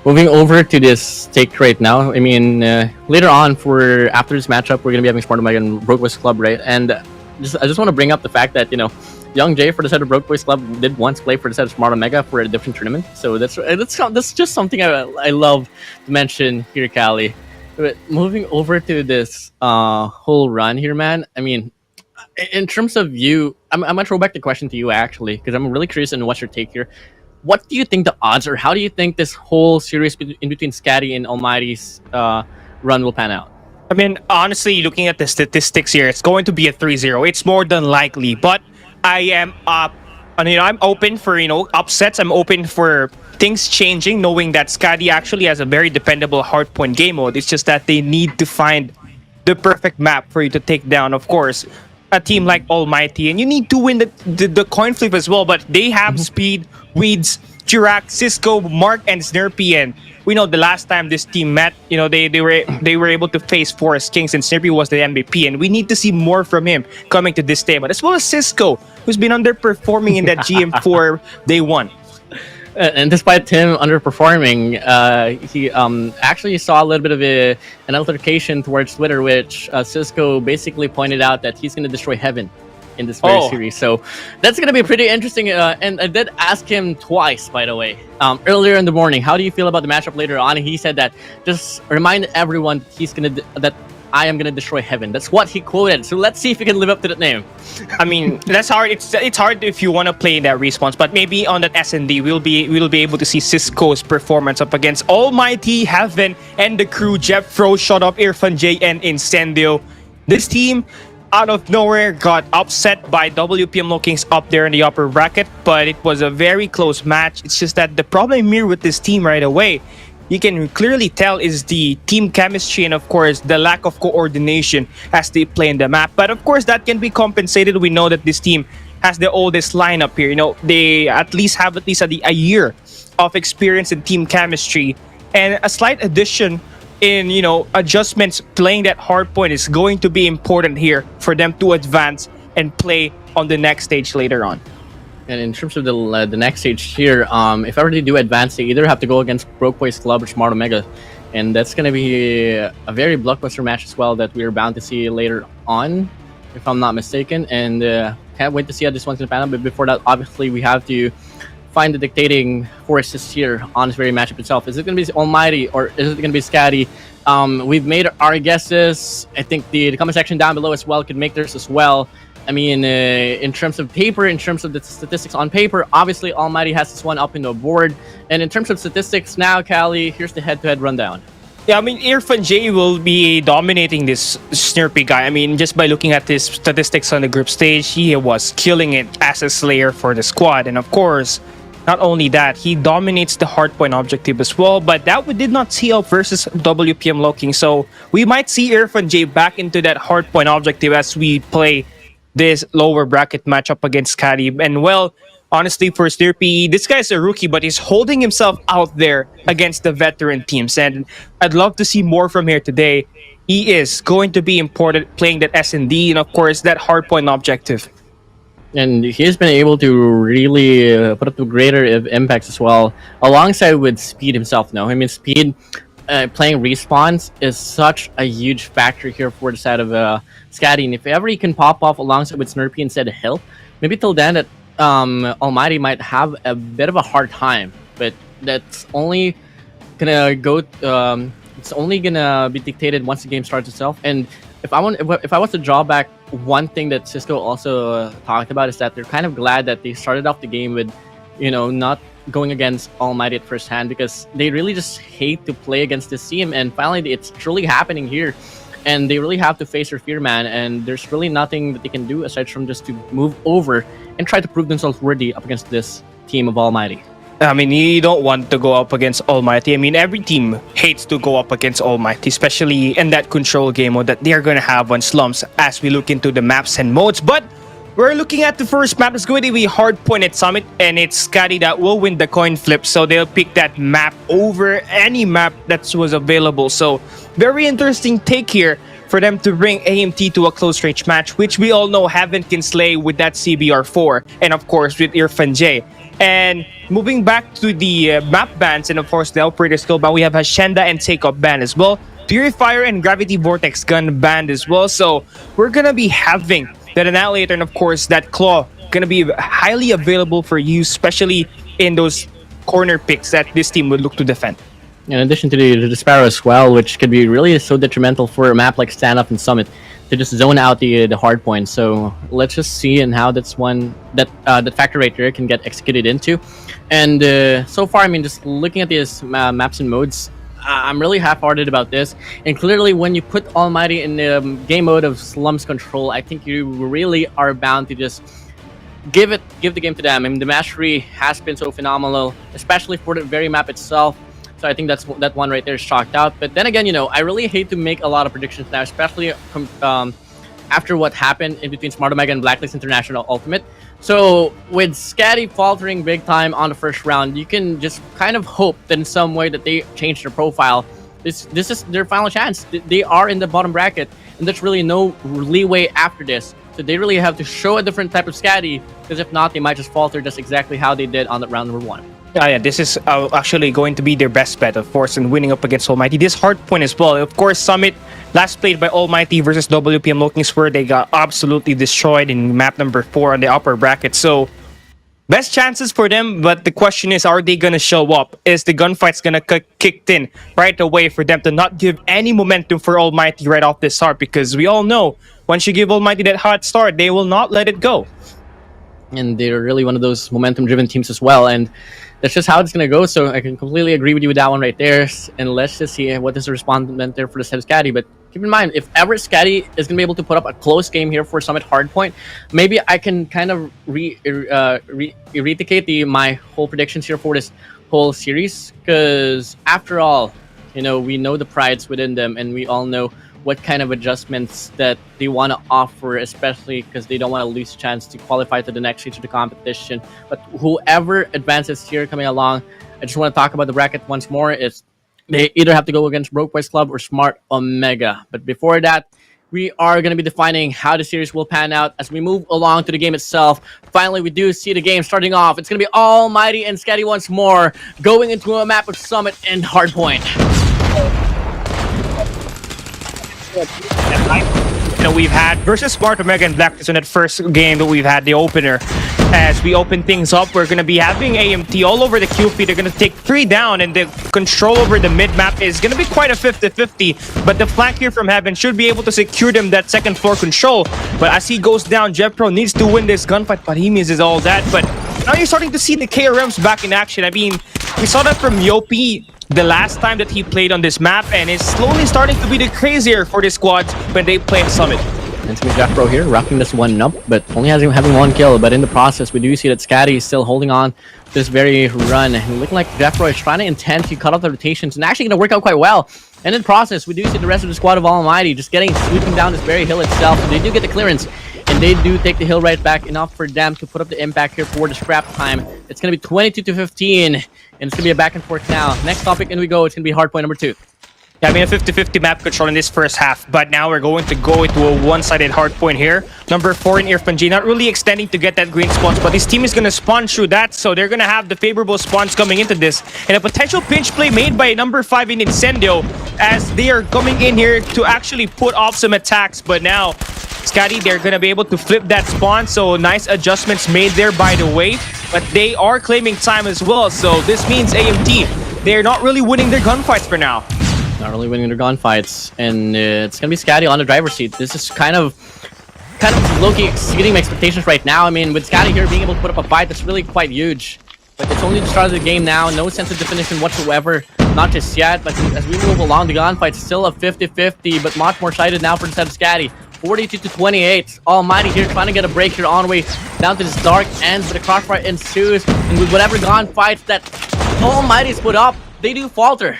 moving over to this take right now, I mean, later on after this matchup, we're gonna be having Smart Omega and Broke Boys Club, right? And I just want to bring up the fact that Young Jay for the set of Broke Boys Club did once play for the set of Smart Omega for a different tournament. So that's just something I love to mention here, Callie. But moving over to this whole run here, man. I mean, in terms of you, I'm gonna throw back the question to you actually, because I'm really curious in what's your take here. What do you think the odds are? How do you think this whole series in between SKADI and ALMGHTY's run will pan out? I mean, honestly, looking at the statistics here, it's going to be a 3-0. It's more than likely, but I am I'm open for upsets. I'm open for things changing, knowing that SKADI actually has a very dependable hardpoint game mode. It's just that they need to find the perfect map for you to take down, of course, a team like ALMGHTY, and you need to win the coin flip as well. But they have speed, Weeds, Chirac, Cisco, Mark, and Snurpy, and we know the last time this team met, they were able to face Forest Kings, and Snurpy was the MVP, and we need to see more from him coming to this table, as well as Cisco, who's been underperforming in that GM4 day 1. And despite him underperforming, he actually saw a little bit of an altercation towards Twitter, which Cisco basically pointed out that he's going to destroy heaven in this very series. So that's going to be pretty interesting. And I did ask him twice, by the way, earlier in the morning, how do you feel about the matchup later on? And he said that just remind everyone that I am gonna destroy heaven. That's what he quoted. So let's see if he can live up to that name. I mean, that's hard. It's hard if you want to play in that response, but maybe on that S&D, we'll be able to see Cisco's performance up against ALMGHTY, Heaven, and the crew. Jeff Fro, Shut Up, Irfan J, and Incendio. This team, out of nowhere, got upset by WPM Lowkings up there in the upper bracket, but it was a very close match. It's just that the problem here with this team right away, you can clearly tell, is the team chemistry and, of course, the lack of coordination as they play in the map. But, of course, that can be compensated. We know that this team has the oldest lineup here. They at least have a year of experience in team chemistry. And a slight addition in, adjustments playing that hardpoint is going to be important here for them to advance and play on the next stage later on. And in terms of the next stage here, if ever they do advance, they either have to go against Broke Boys Club or Smart Omega. And that's going to be a very blockbuster match as well that we're bound to see later on, if I'm not mistaken. And can't wait to see how this one's going to pan out. But before that, obviously, we have to find the dictating forces here on this very matchup itself? Is it going to be Almighty or is it going to be SKADI? We've made our guesses. I think the comment section down below as well could make theirs as well. I mean, in terms of paper, in terms of the statistics on paper, obviously Almighty has this one up in the board. And in terms of statistics now, Callie, here's the head-to-head rundown. Yeah, I mean, IrfanJay will be dominating this Snurpy guy. I mean, just by looking at his statistics on the group stage, he was killing it as a Slayer for the squad. And of course, not only that, he dominates the Hardpoint objective as well. But that we did not see up versus WPM Lowkings. So we might see IrfanJay back into that Hardpoint objective as we play this lower bracket matchup against SKADI. And well, honestly, for Snurpy, this guy's a rookie, but he's holding himself out there against the veteran teams. And I'd love to see more from here today. He is going to be important playing that S&D and, of course, that hardpoint objective. And he's been able to really put up the greater impacts as well, alongside with Speed himself now. I mean, Speed playing respawns is such a huge factor here for the side of SKADI. And if ever he can pop off alongside with Snurpy instead of Hill, maybe till then that Almighty might have a bit of a hard time, but that's only gonna go. It's only gonna be dictated once the game starts itself. And if I was to draw back, one thing that Cisco also talked about is that they're kind of glad that they started off the game with, you know, not going against Almighty at first hand, because they really just hate to play against this team. And finally, it's truly happening here. And they really have to face their fear, man. And there's really nothing that they can do aside from just to move over and try to prove themselves worthy up against this team of Almighty. I mean, you don't want to go up against Almighty. I mean, every team hates to go up against Almighty, especially in that control game mode that they're going to have on slumps as we look into the maps and modes. But we're looking at the first map. It's going to be Hardpoint at Summit, and it's SKADI that will win the coin flip. So they'll pick that map over any map that was available. So very interesting take here for them to bring AMT to a close range match, which we all know Heaven can slay with that CBR4, and of course with IrfanJay. And moving back to the map bans and of course the operator skill ban, we have Hacienda and Takeoff ban as well. Purifier and Gravity Vortex gun banned as well. So we're gonna be having that Annihilator and of course that Claw gonna be highly available for use, especially in those corner picks that this team would look to defend. In addition to the Sparrow as well, which could be really so detrimental for a map like Standoff and Summit to just zone out the hard points. So let's just see and how that's one that factor right there can get executed into. And so far, I mean, just looking at these maps and modes, I'm really half-hearted about this. And clearly, when you put Almighty in the game mode of slums control, I think you really are bound to just give the game to them. I mean, the mastery has been so phenomenal, especially for the very map itself. So I think that one right there is chalked out. But then again, you know, I really hate to make a lot of predictions now, especially after what happened in between Smart Omega and Blacklist International Ultimate. So with SKADI faltering big time on the first round, you can just kind of hope that in some way that they change their profile. This is their final chance. They are in the bottom bracket, and there's really no leeway after this. So they really have to show a different type of SKADI, because if not, they might just falter just exactly how they did on the round number 1. Yeah, this is actually going to be their best bet, of course, in winning up against Almighty. This Hardpoint as well. Of course, Summit last played by Almighty versus WPM Lowkings, where they got absolutely destroyed in map number 4 on the upper bracket. So, best chances for them, but the question is, are they going to show up? Is the gunfight's going to kicked in right away for them to not give any momentum for Almighty right off the start? Because we all know, once you give Almighty that hot start, they will not let it go. And they're really one of those momentum-driven teams as well, and that's just how it's going to go. So I can completely agree with you with that one right there. And let's just see what is the respondent there for the set of SKADI. But keep in mind, if ever SKADI is going to be able to put up a close game here for Summit Hardpoint, maybe I can kind of eradicate my whole predictions here for this whole series. Because after all, you know, we know the prides within them, and we all know what kind of adjustments that they want to offer, especially because they don't want to lose a chance to qualify to the next stage of the competition. But whoever advances here coming along, I just want to talk about the bracket once more. Is they either have to go against Broke Boys Club or Smart Omega. But before that, we are going to be defining how the series will pan out as we move along to the game itself. Finally, we do see the game starting off. It's going to be Almighty and SKADI once more, going into a map of Summit and Hardpoint. You know, we've had versus Smart Omega and Blacklist in that first game that we've had, the opener. As we open things up, we're going to be having AMT all over the Q feed. They're going to take 3 down, and the control over the mid-map is going to be quite a 50-50. But the flank here from Heaven should be able to secure them that second floor control. But as he goes down, JevPro needs to win this gunfight, but he misses all that. But now you're starting to see the KRMs back in action. I mean, we saw that from Yopi the last time that he played on this map, and it's slowly starting to be the crazier for the squads when they play in Summit. And it's going to be JevPro here, wrapping this one up, but only having 1 kill. But in the process, we do see that SKADI is still holding on to this very run. And looking like JevPro is trying to intend to cut off the rotations and actually going to work out quite well. And in the process, we do see the rest of the squad of ALMGHTY just sweeping down this very hill itself. So they do get the clearance, and they do take the hill right back, enough for them to put up the impact here for the scrap time. It's going to be 22-15, and it's going to be a back and forth now. Next topic, and we go. It's going to be hardpoint number 2. Yeah, I mean, a 50-50 map control in this first half, but now we're going to go into a one-sided hardpoint here. Number 4 in IrfanJ, not really extending to get that green spawns, but his team is going to spawn through that, so they're going to have the favorable spawns coming into this. And a potential pinch play made by number 5 in Incendio, as they are coming in here to actually put off some attacks. But now, SKADI, they're going to be able to flip that spawn, so nice adjustments made there, by the way. But they are claiming time as well, so this means AMT, they're not really winning their gunfights for now. Not really winning their gunfights, and it's gonna be SKADI on the driver's seat. This is kind of low-key exceeding my expectations right now. I mean, with SKADI here being able to put up a fight, that's really quite huge. But it's only the start of the game now, no sense of definition whatsoever, not just yet. But as we move along, the gunfight's still a 50-50, but much more sided now for the side of SKADI. 42-28. ALMGHTY here trying to get a break here on way down to this dark end, but the crossfire ensues, and with whatever gunfights that ALMGHTY's put up, they do falter.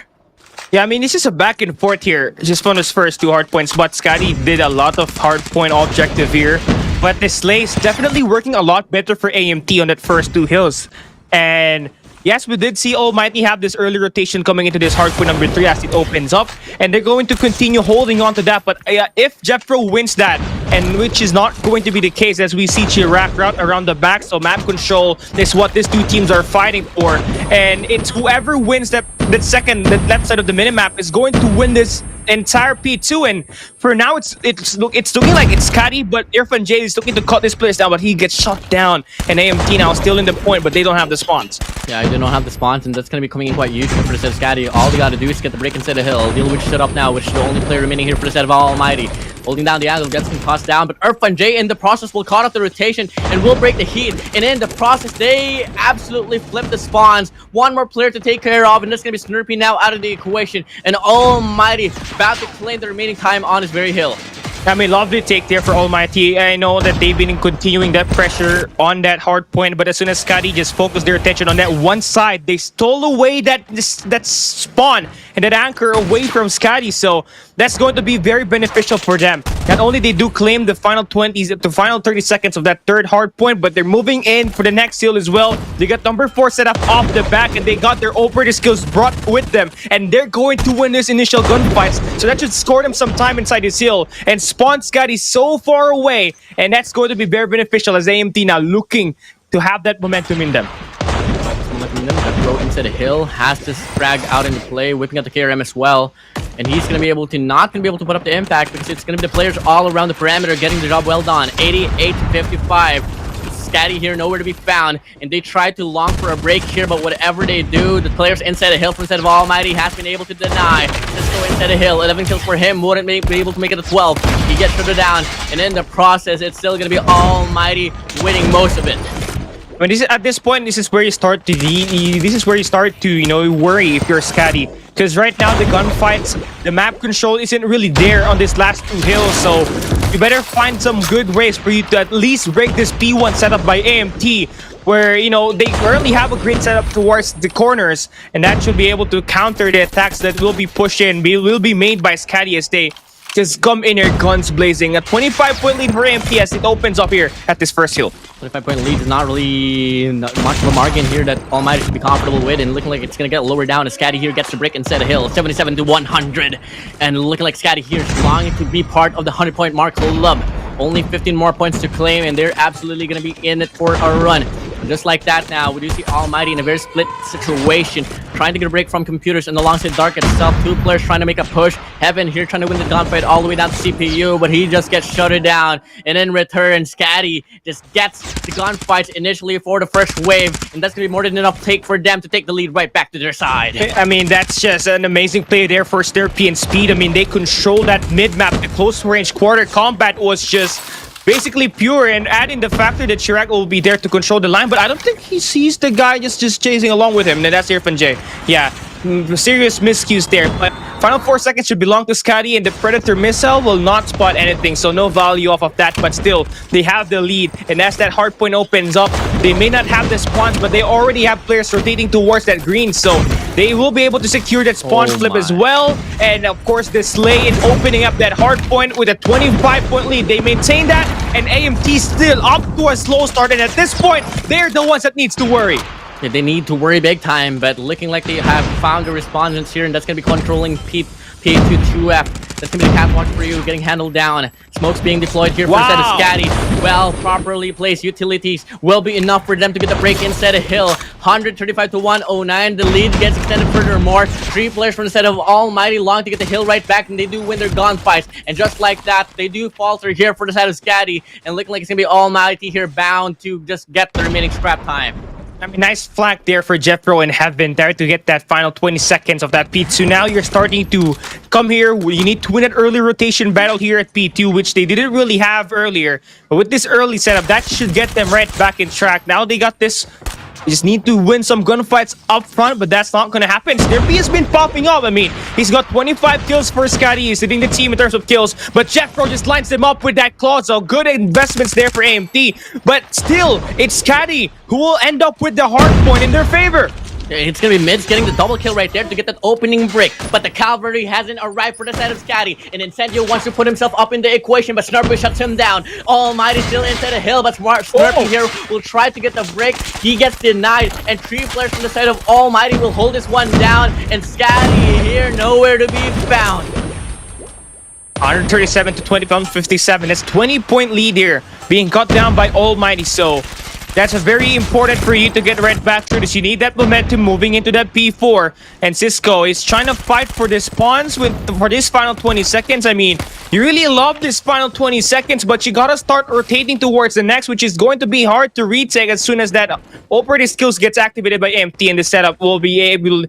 Yeah, I mean, this is a back and forth here, just from those first 2 hardpoints, but SKADI did a lot of hardpoint objective here. But the Slay's definitely working a lot better for AMT on that first 2 hills. And yes, we did see ALMGHTY have this early rotation coming into this hardpoint number 3 as it opens up, and they're going to continue holding on to that. But if JevPro wins that, and which is not going to be the case, as we see Chirac route around the back, so map control is what these 2 teams are fighting for, and it's whoever wins that left side of the minimap is going to win this entire P2. And for now, it's looking like it's SKADI, but IrfanJ is looking to cut this place down, but he gets shot down, and AMT now still in the point, but they don't have the spawns. Yeah, they don't have the spawns, and that's going to be coming in quite huge for the set of SKADI. All they got to do is get the break inside the hill. Deal with shut up now, which is the only player remaining here for the set of ALMGHTY. Holding down the angle, gets him tossed down, but IrfanJ in the process will cut off the rotation and will break the heat. And in the process, they absolutely flip the spawns. 1 more player to take care of, and that's going to be Snurpy now out of the equation. And ALMGHTY about to claim the remaining time on his very hill. I mean, lovely take there for ALMGHTY. I know that they've been continuing that pressure on that hard point, but as soon as SKADI just focused their attention on that one side, they stole away that spawn and that anchor away from SKADI. So that's going to be very beneficial for them. Not only they do claim the final 30 seconds of that third hard point, but they're moving in for the next hill as well. They got number 4 set up off the back, and they got their operator skills brought with them, and they're going to win this initial gunfights. So that should score them some time inside this hill and spawn SKADI so far away, and that's going to be very beneficial as AMT now looking to have that momentum in them. JevPro inside the hill has this frag out into play, whipping out the KRM as well. And he's going to be able to not going to be able to put up the impact, because it's going to be the players all around the perimeter getting the job well done. 88-55. SKADI here nowhere to be found, and they tried to long for a break here, but whatever they do, the players inside the hill from instead of ALMGHTY has been able to deny. Let's go inside the hill. 11 kills for him, wouldn't be able to make it a 12. He gets further down, and in the process, it's still going to be ALMGHTY winning most of it. When at this point, this is where you start to worry if you're SKADI, because right now the gunfights, the map control isn't really there on this last 2 hills, so you better find some good ways for you to at least break this P1 setup by AMT, where they currently have a great setup towards the corners, and that should be able to counter the attacks that will be pushed in, will be made by SKADI as they just come in here guns blazing. A 25-point lead for AMT as it opens up here at this first hill. 25-point lead is not really much of a margin here that ALMGHTY should be comfortable with, and looking like it's going to get lower down as SKADI here gets the break inside the hill. 77-100, and looking like SKADI here is longing to be part of the 100-point mark club. Only 15 more points to claim, and they're absolutely going to be in it for a run. Just like that now, we do see ALMGHTY in a very split situation. trying to get a break from computers, and alongside Dark itself, 2 players trying to make a push. Heaven here trying to win the gunfight all the way down to CPU, but he just gets shutted down. And in return, SKADI just gets the gunfights initially for the first wave, and that's going to be more than enough take for them to take the lead right back to their side. I mean, that's just an amazing play there for Slurpee and Speed. I mean, they control that mid-map. The close-range quarter combat was just basically pure, and adding the factor that Chirac will be there to control the line, but I don't think he sees the guy just chasing along with him. And that's IrfanJay. Yeah, serious miscues there. But final 4 seconds should belong to SKADI, and the Predator missile will not spot anything, so no value off of that. But still, they have the lead, and as that hardpoint opens up, they may not have the spawns, but they already have players rotating towards that green, so they will be able to secure that spawn flip as well. And of course, the Slay in opening up that hardpoint with a 25-point lead. They maintain that, and AMT still up to a slow start, and at this point, they're the ones that needs to worry. Yeah, they need to worry big time, but looking like they have found the respondents here, and that's going to be controlling P22F. That's going to be the catwalk for you, getting handled down. Smokes being deployed here for the set of SKADI. Well, properly placed utilities will be enough for them to get the break inside a hill. 135 to 109. The lead gets extended furthermore. 3 players from the set of Almighty long to get the hill right back, and they do win their gunfights. And just like that, they do falter here for the side of SKADI. And looking like it's going to be Almighty here bound to just get the remaining scrap time. I mean, nice flank there for Jeffro and Heaven there to get that final 20 seconds of that P2. Now you're starting to come here. You need to win an early rotation battle here at P2, which they didn't really have earlier. But with this early setup, that should get them right back in track. Now they got this. You just need to win some gunfights up front, but that's not going to happen. Slurpee has been popping up. I mean, he's got 25 kills for SKADI. He's leading the team in terms of kills, but Jeffro just lines them up with that claw. So good investments there for AMT. But still, it's SKADI who will end up with the hard point in their favor. It's going to be Mids getting the double kill right there to get that opening break. But the cavalry hasn't arrived for the side of SKADI. And Incendio wants to put himself up in the equation, but Snurpee shuts him down. Almighty still inside the hill, but Snurpee here will try to get the break. He gets denied. And 3 players from the side of Almighty will hold this one down. And SKADI here nowhere to be found. 137 to 57. That's 20-point lead here, being cut down by Almighty. So that's very important for you to get right back through this. You need that momentum moving into that P4. And Cisco is trying to fight for the spawns for this final 20 seconds. I mean, you really love this final 20 seconds, but you gotta start rotating towards the next, which is going to be hard to retake as soon as that operating skills gets activated by MT, and the setup will be able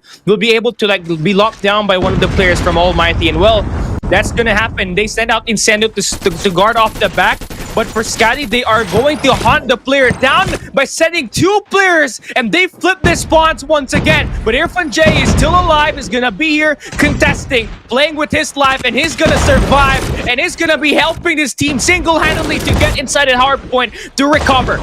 to like be locked down by one of the players from Almighty. And well, that's gonna happen. They send out Incendio to guard off the back. But for SKADI, they are going to hunt the player down by sending 2 players, and they flip their spawns once again. But IrfanJay is still alive, is gonna be here contesting, playing with his life, and he's gonna survive, and he's gonna be helping this team single-handedly to get inside a hard point to recover.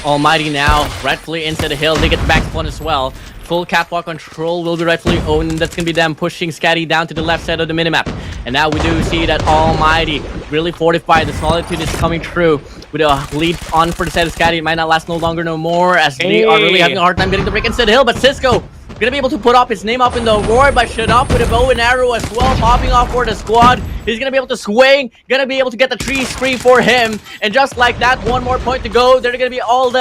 Almighty now, rightfully into the hill. They get back spawn as well. Full catwalk control will be rightfully owned. That's going to be them pushing SKADI down to the left side of the minimap. And now we do see that Almighty really fortified. The Solitude is coming through with a lead on for the side of SKADI. It might not last no longer no more, as they are really having a hard time getting the break into the hill. But Cisco gonna be able to put up his name up in the roar, but shut up with a bow and arrow as well, popping off for the squad. He's gonna be able to swing, gonna be able to get the trees free for him, and just like that, 1 more point to go. They're gonna be all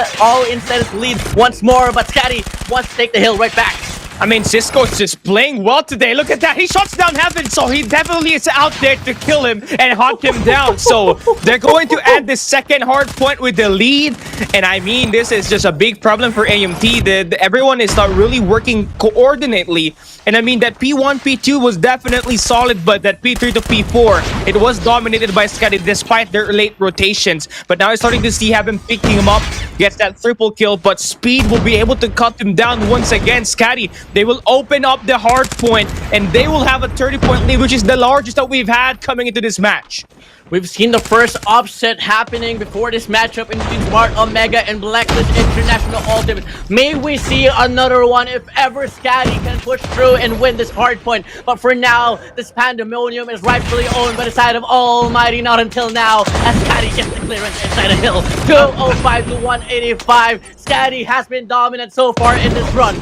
inside his lead once more, but SKADI wants to take the hill right back. I mean, Cisco's just playing well today. Look at that. He shuts down Heaven, so he definitely is out there to kill him and hunt him down. So they're going to add the second hard point with the lead. And I mean, this is just a big problem for AMT. Everyone is not really working coordinately. And I mean, that P1, P2 was definitely solid, but that P3 to P4, it was dominated by SKADI despite their late rotations. But now you're starting to see Heaven picking him up, gets that triple kill, but Speed will be able to cut him down once again. SKADI, they will open up the hard point, and they will have a 30-point lead, which is the largest that we've had coming into this match. We've seen the first upset happening before this matchup in between Smart Omega and Blacklist International Ultimate. May we see another one if ever SKADI can push through and win this hard point. But for now, this pandemonium is rightfully owned by the side of Almighty. Not until now, as SKADI gets the clearance inside a hill. 205 to 185. SKADI has been dominant so far in this run.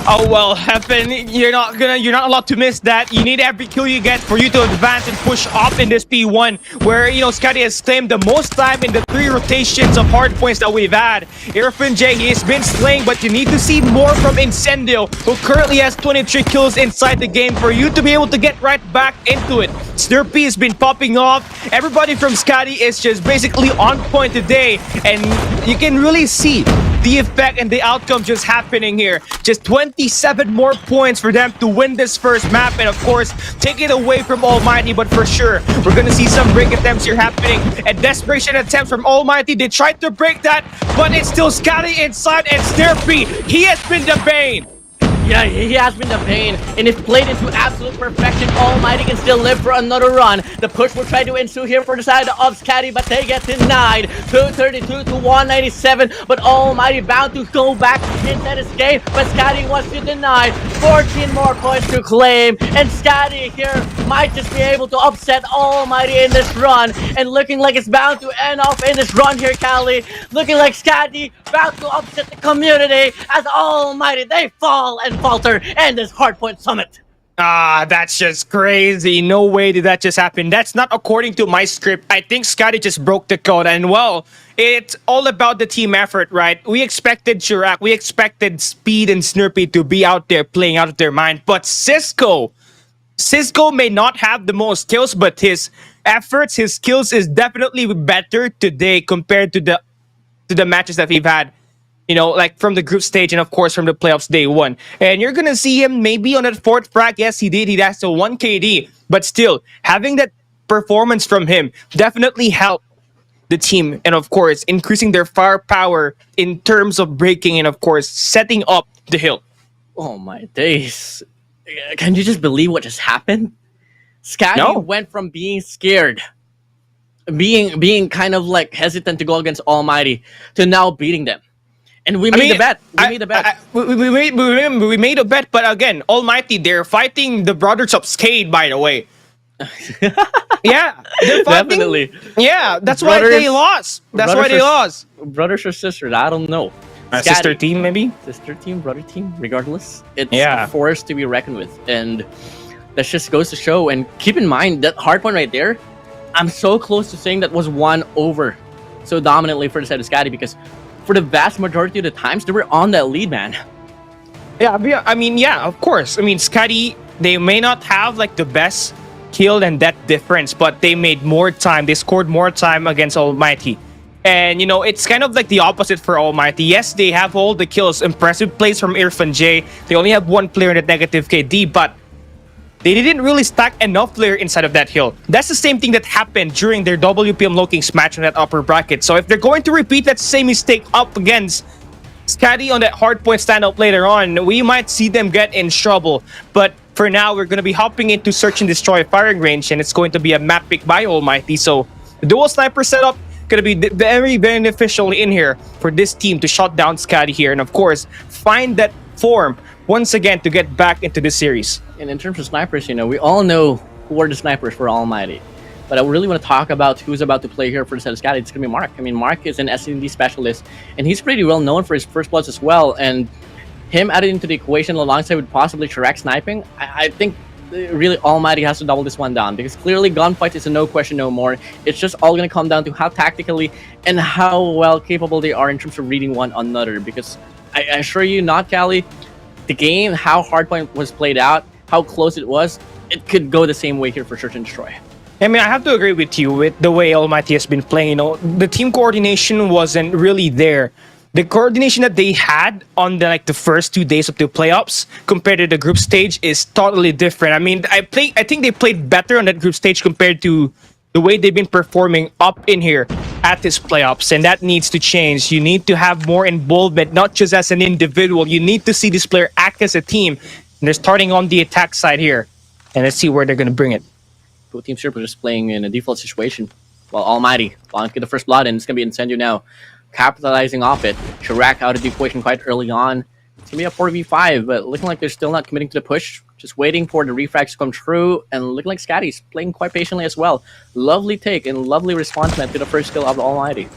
Oh well, Heaven, you're not allowed to miss that. You need every kill you get for you to advance and push up in this P1, where Scotty has claimed the most time in the 3 rotations of hard points that we've had. ALMGHTY, he's been slaying, but you need to see more from Incendio, who currently has 23 kills inside the game, for you to be able to get right back into it. Snurpy has been popping off. Everybody from SKADI is just basically on point today, and you can really see the effect and the outcome just happening here. Just 27 more points for them to win this first map, and of course take it away from Almighty. But for sure, we're gonna see some break attempts here happening, and desperation attempts from Almighty. They tried to break that, but it's still SKADI inside, and Snurpy, he has been the bane. Yeah, he has been the pain, and if played into absolute perfection, Almighty can still live for another run. The push will try to ensue here for the side of SKADI, but they get denied. 232 to 197, but Almighty bound to go back inside this game, but SKADI wants to deny. 14 more points to claim, and SKADI here might just be able to upset Almighty in this run, and looking like it's bound to end off in this run here, Cali. Looking like SKADI bound to upset the community as Almighty, they fall and falter and this Hardpoint summit. That's just crazy. No way did that just happen. That's not according to my script. I think SKADI just broke the code, and well, it's all about the team effort, right? We expected Chirac, we expected Speed and Snurpy to be out there playing out of their mind, but Cisco may not have the most skills, but his efforts, his skills is definitely better today compared to the matches that we've had, like from the group stage and of course from the playoffs day 1. And you're gonna see him maybe on that 4th frag. Yes, he did. He has the 1 KD, but still having that performance from him definitely helped the team, and of course increasing their firepower in terms of breaking and of course setting up the hill. Oh my days. Can you just believe what just happened? SKADI went from being scared, being kind of like hesitant to go against Almighty, to now beating them. And we made the bet. We made a bet, but again, Almighty, they're fighting the brothers of SKADI, by the way. Yeah, they're fighting. Definitely. Yeah, that's why they lost. That's why they lost. Brothers or sisters, I don't know. Sister team, maybe? Sister team, brother team, regardless. It's a force to be reckoned with. And that just goes to show. And keep in mind, that Hardpoint right there, I'm so close to saying that was won over so dominantly for the side of SKADI, because for the vast majority of the times, they were on that lead, man. Yeah, I mean, yeah, of course. I mean, SKADI, they may not have like the best kill and death difference, but they made more time. They scored more time against Almighty. And, it's kind of like the opposite for Almighty. Yes, they have all the kills. Impressive plays from ALMGHTY. They only have 1 player in the negative KD, but they didn't really stack enough player inside of that hill. That's the same thing that happened during their WPM Lowkings match on that upper bracket. So if they're going to repeat that same mistake up against SKADI on that hardpoint standout later on, we might see them get in trouble. But for now, we're going to be hopping into search and destroy firing range, and it's going to be a map pick by Almighty. So the dual sniper setup going to be very beneficial in here for this team to shut down SKADI here, and of course find that form once again to get back into this series. And in terms of snipers, we all know who are the snipers for Almighty. But I really want to talk about who's about to play here for the set of SKADI. It's going to be Mark. I mean, Mark is an SND specialist, and he's pretty well known for his first bloods as well. And him added into the equation alongside with possibly Chirac sniping, I think really Almighty has to double this one down, because clearly gunfight is a no question no more. It's just all going to come down to how tactically and how well capable they are in terms of reading one another. Because I assure you, not Cali, the game, how Hardpoint was played out, how close it was, it could go the same way here for Search and Destroy. I mean, I have to agree with you with the way Almighty has been playing. The team coordination wasn't really there. The coordination that they had on the first 2 days of the playoffs compared to the group stage is totally different. I mean, I think they played better on that group stage compared to the way they've been performing up in here at this playoffs, and that needs to change. You need to have more involvement, not just as an individual. You need to see this player act as a team, and they're starting on the attack side here, and let's see where they're going to bring it. Both teams here are just playing in a default situation, while Almighty want to get the first blood, and it's going to be Incendio now, capitalizing off it. Chirac out of the equation quite early on. It's going to be a 4v5, but looking like they're still not committing to the push. Just waiting for the refrags to come true, and looking like SKADI's playing quite patiently as well. Lovely take and lovely response, man, to the first kill of Almighty.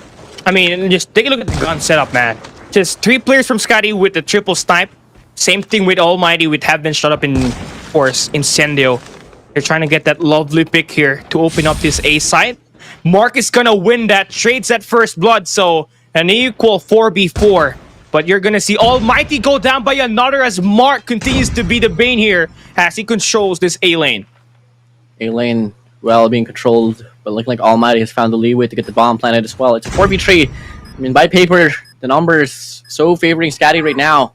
I mean, just take a look at the gun setup, man. Just 3 players from SKADI with the triple snipe. Same thing with Almighty with have been shut up in, of course, Incendio. They're trying to get that lovely pick here to open up this A side. Mark is gonna win that, trades that first blood, so an equal 4v4. But you're gonna see Almighty go down by another as Mark continues to be the bane here as he controls this A lane. A lane, well, being controlled, but looking like Almighty has found the leeway to get the bomb planted as well. It's a 4v3. I mean, by paper, the numbers so favoring SKADI right now.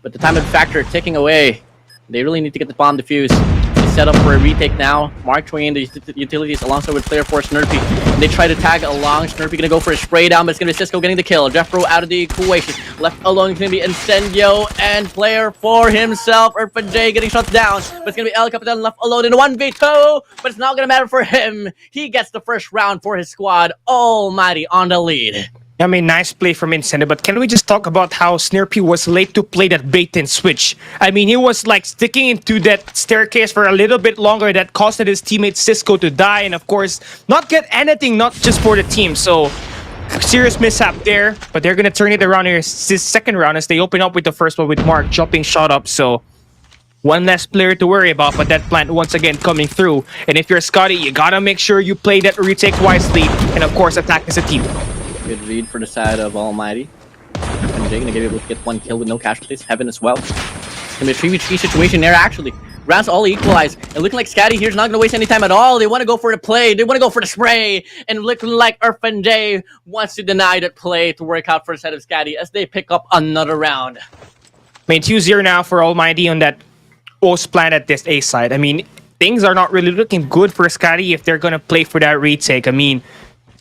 But the time and factor ticking away. They really need to get the bomb defused. They set up for a retake now. Mark swinging the utilities alongside with player 4 Snurpy. And they try to tag along. Snurpy gonna go for a spray down, but it's gonna be Cisco getting the kill. Jeffro out of the equation. Left alone is gonna be Incendio and player 4 himself. J getting shot down. But it's gonna be El Capitan left alone in a 1v2. But it's not gonna matter for him. He gets the first round for his squad. Almighty on the lead. I mean, nice play from Incendio, but can we just talk about how Snurpy was late to play that bait and switch? I mean, he was like sticking into that staircase for a little bit longer that costed his teammate Cisco to die and of course, not get anything, not just for the team. So, serious mishap there, but they're gonna turn it around here this second round as they open up with the first one with Mark jumping shot up. So, one less player to worry about, but that plant once again coming through. And if you're Scotty, you gotta make sure you play that retake wisely and of course, attack as a team. Good read for the side of Almighty. And Jay gonna be able to get one kill with no casualties. Heaven as well. It's gonna be a 3v3 situation there actually. Rounds all equalized. And looking like SKADI here's not gonna waste any time at all. They want to go for the play. They want to go for the spray. And looking like Jay wants to deny that play to work out for the side of SKADI as they pick up another round. I mean, 2-0 now for Almighty on that post plan at this A side. I mean, things are not really looking good for SKADI if they're gonna play for that retake. I mean,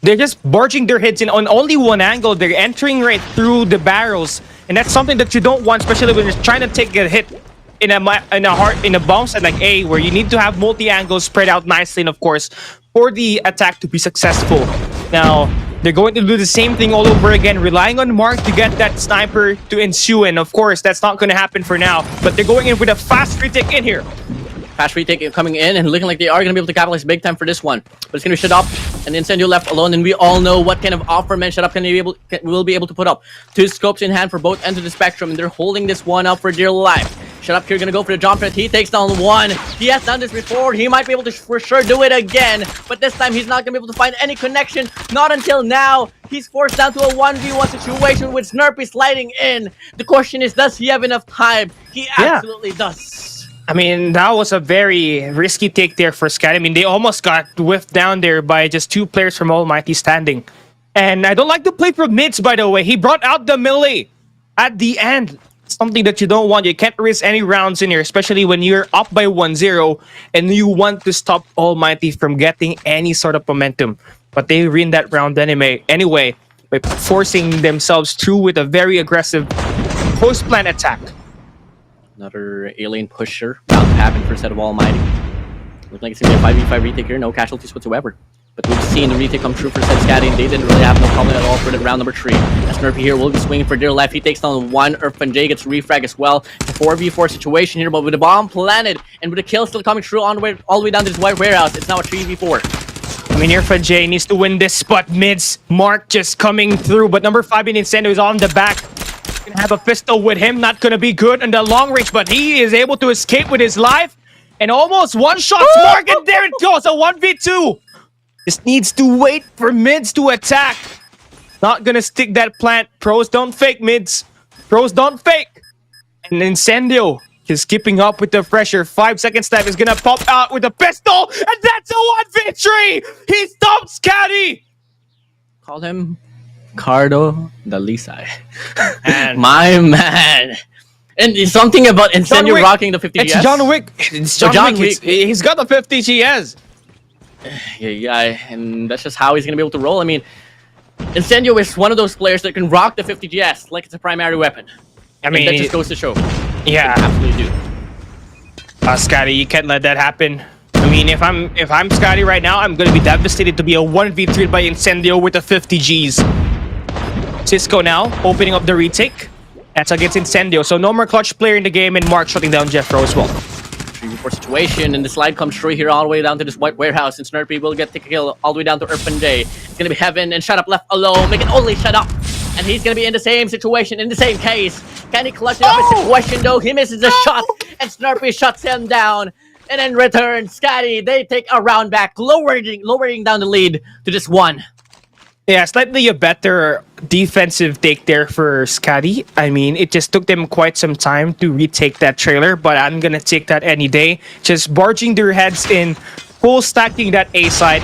they're just barging their heads in on only one angle. They're entering right through the barrels, and that's something that you don't want, especially when you're trying to take a hit in a bomb site like A, where you need to have multi angles spread out nicely, and of course, for the attack to be successful. Now, they're going to do the same thing all over again, relying on Mark to get that sniper to ensue, and of course, that's not going to happen for now. But they're going in with a fast retake in here. Fast retake coming in and looking like they are going to be able to capitalize big time for this one. But it's going to be shut up and Incendio left alone, and we all know what kind of offer man shut up will be able to put up. 2 scopes in hand for both ends of the spectrum, and they're holding this one up for dear life. Shut up here, going to go for the jump threat. He takes down one. He has done this before. He might be able to for sure do it again, but this time he's not going to be able to find any connection. Not until now. He's forced down to a 1v1 situation with Snurpy sliding in. The question is, does he have enough time? He absolutely does. I mean, that was a very risky take there for SKADI. I mean, they almost got whiffed down there by just 2 players from Almighty standing. And I don't like the play from mids, by the way. He brought out the melee at the end. Something that you don't want. You can't risk any rounds in here, especially when you're up by 1-0 and you want to stop Almighty from getting any sort of momentum. But they win that round anyway by forcing themselves through with a very aggressive post-plan attack. Another alien pusher bound to happen for a set of Almighty. Looks like it's going to be a 5v5 retake here, no casualties whatsoever. But we've seen the retake come true for set SKADI, and they didn't really have no problem at all for the round number 3. Snurpy here will be swinging for dear life. He takes down one. Jay gets refrag as well. It's a 4v4 situation here, but with the bomb planted and with the kill still coming through all the way down to this white warehouse, it's now a 3v4. I mean, Jay needs to win this spot. Mids, Mark just coming through, but number 5 in Incendio is on the back. Gonna have a pistol with him, not gonna be good in the long range, but he is able to escape with his life and almost one-shots Mark, and there it goes, a 1v2. Just needs to wait for mids to attack. Not gonna stick that plant. Pros don't fake mids. Pros don't fake. And Incendio is keeping up with the pressure. 5 seconds left is gonna pop out with a pistol, and that's a 1v3. He stops SKADI. Call him Cardo Dalisai. My man. And something about Incendio rocking the 50 GS. It's John Wick. It's John Wick. He's got the 50 GS. Yeah, and that's just how he's going to be able to roll. I mean, Incendio is one of those players that can rock the 50 GS like it's a primary weapon. I mean, that just goes to show. Yeah. Absolutely do. SKADI, you can't let that happen. I mean, if I'm SKADI right now, I'm going to be devastated to be a 1v3 by Incendio with the 50 Gs. Cisco now opening up the retake. That's against Incendio. So no more clutch player in the game, and Mark shutting down Jeffro as well. 3v4 situation, and the slide comes through here all the way down to this white warehouse, and Snurpy will get the kill all the way down to Jay. It's gonna be Heaven, and Shut Up left alone. Make it only Shut Up. And he's gonna be in the same situation, in the same case. Can he clutch it up? It's a question though. He misses a shot, and Snurpy shuts him down. And in return, SKADI, they take a round back, lowering down the lead to just 1. Yeah, slightly a better defensive take there for SKADI. I mean, it just took them quite some time to retake that trailer, but I'm gonna take that any day. Just barging their heads in, full stacking that A side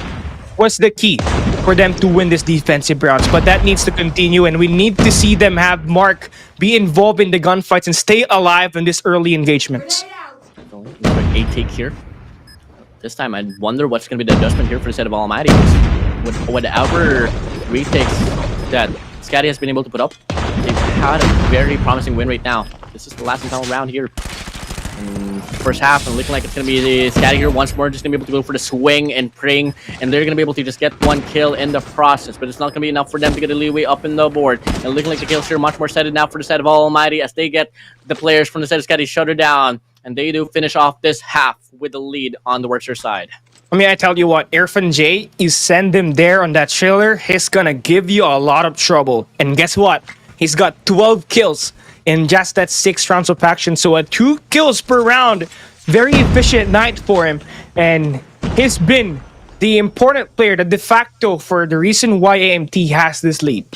was the key for them to win this defensive rounds. But that needs to continue, and we need to see them have Mark be involved in the gunfights and stay alive in this early engagements. Another A take here. This time, I wonder what's gonna be the adjustment here for the set of ALMGHTY. Whatever retakes that SKADI has been able to put up, they've had a very promising win rate now. This is the last and final round here. First half, and looking like it's going to be the SKADI here once more, just going to be able to go for the swing and pring, and they're going to be able to just get 1 kill in the process, but it's not going to be enough for them to get a leeway up in the board. And looking like the kills here much more settled now for the set of ALMGHTY as they get the players from the set of SKADI shuttered down, and they do finish off this half with the lead on the Worcester side. I mean, I tell you what, IrfanJay, you send him there on that trailer, he's gonna give you a lot of trouble. And guess what? He's got 12 kills in just that 6 rounds of action. So at 2 kills per round, very efficient night for him. And he's been the important player, the de facto for the reason why AMT has this lead.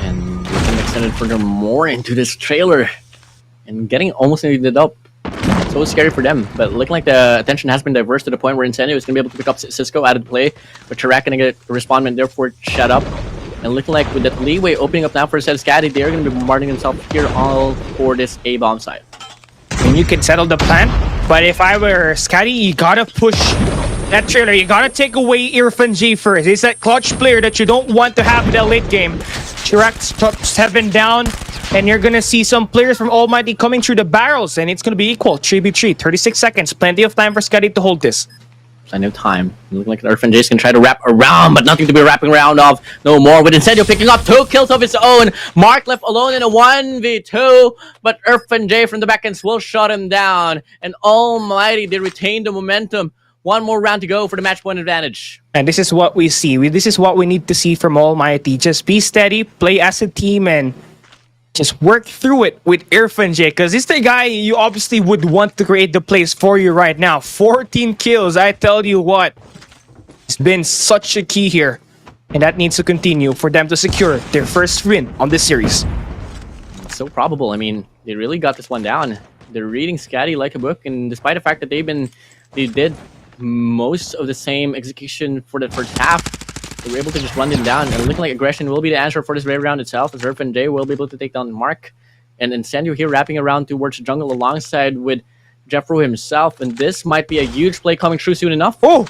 And we can extend it further more into this trailer. And getting almost ended up. So scary for them, but looking like the attention has been diverse to the point where Incendio is going to be able to pick up Cisco out of play, but Chirac going to get a respondment, therefore shut up. And looking like with that leeway opening up now for a set of SKADI, they're going to be bombarding themselves here all for this A-bomb side. I mean, you can settle the plan, but if I were SKADI, you gotta push that trailer. You gotta take away IrfanJay first. He's that clutch player that you don't want to have in that late game. Chirac stops 7 down, and you're gonna see some players from ALMGHTY coming through the barrels, and it's gonna be equal, 3v3, 36 seconds. Plenty of time for SKADI to hold this. Plenty of time. Looking like IrfanJay is going to try to wrap around, but nothing to be wrapping around of. No more with Incendio picking up 2 kills of his own. Mark left alone in a 1v2, but IrfanJay from the backends will shut him down. And ALMGHTY, they retain the momentum. 1 more round to go for the match point advantage. And this is what we see. This is what we need to see from ALMGHTY. Just be steady, play as a team, and just work through it with IrfanJay, because this is the guy you obviously would want to create the plays for you right now. 14 kills, I tell you what. It's been such a key here. And that needs to continue for them to secure their first win on this series. It's so probable. I mean, they really got this one down. They're reading SKADI like a book, and despite the fact that they did most of the same execution for the first half, they were able to just run them down, and looking like aggression will be the answer for this very round itself, as IrfanJay will be able to take down Mark. And Incendio here wrapping around towards the jungle alongside with Jeffro himself, and this might be a huge play coming through soon enough. Oh!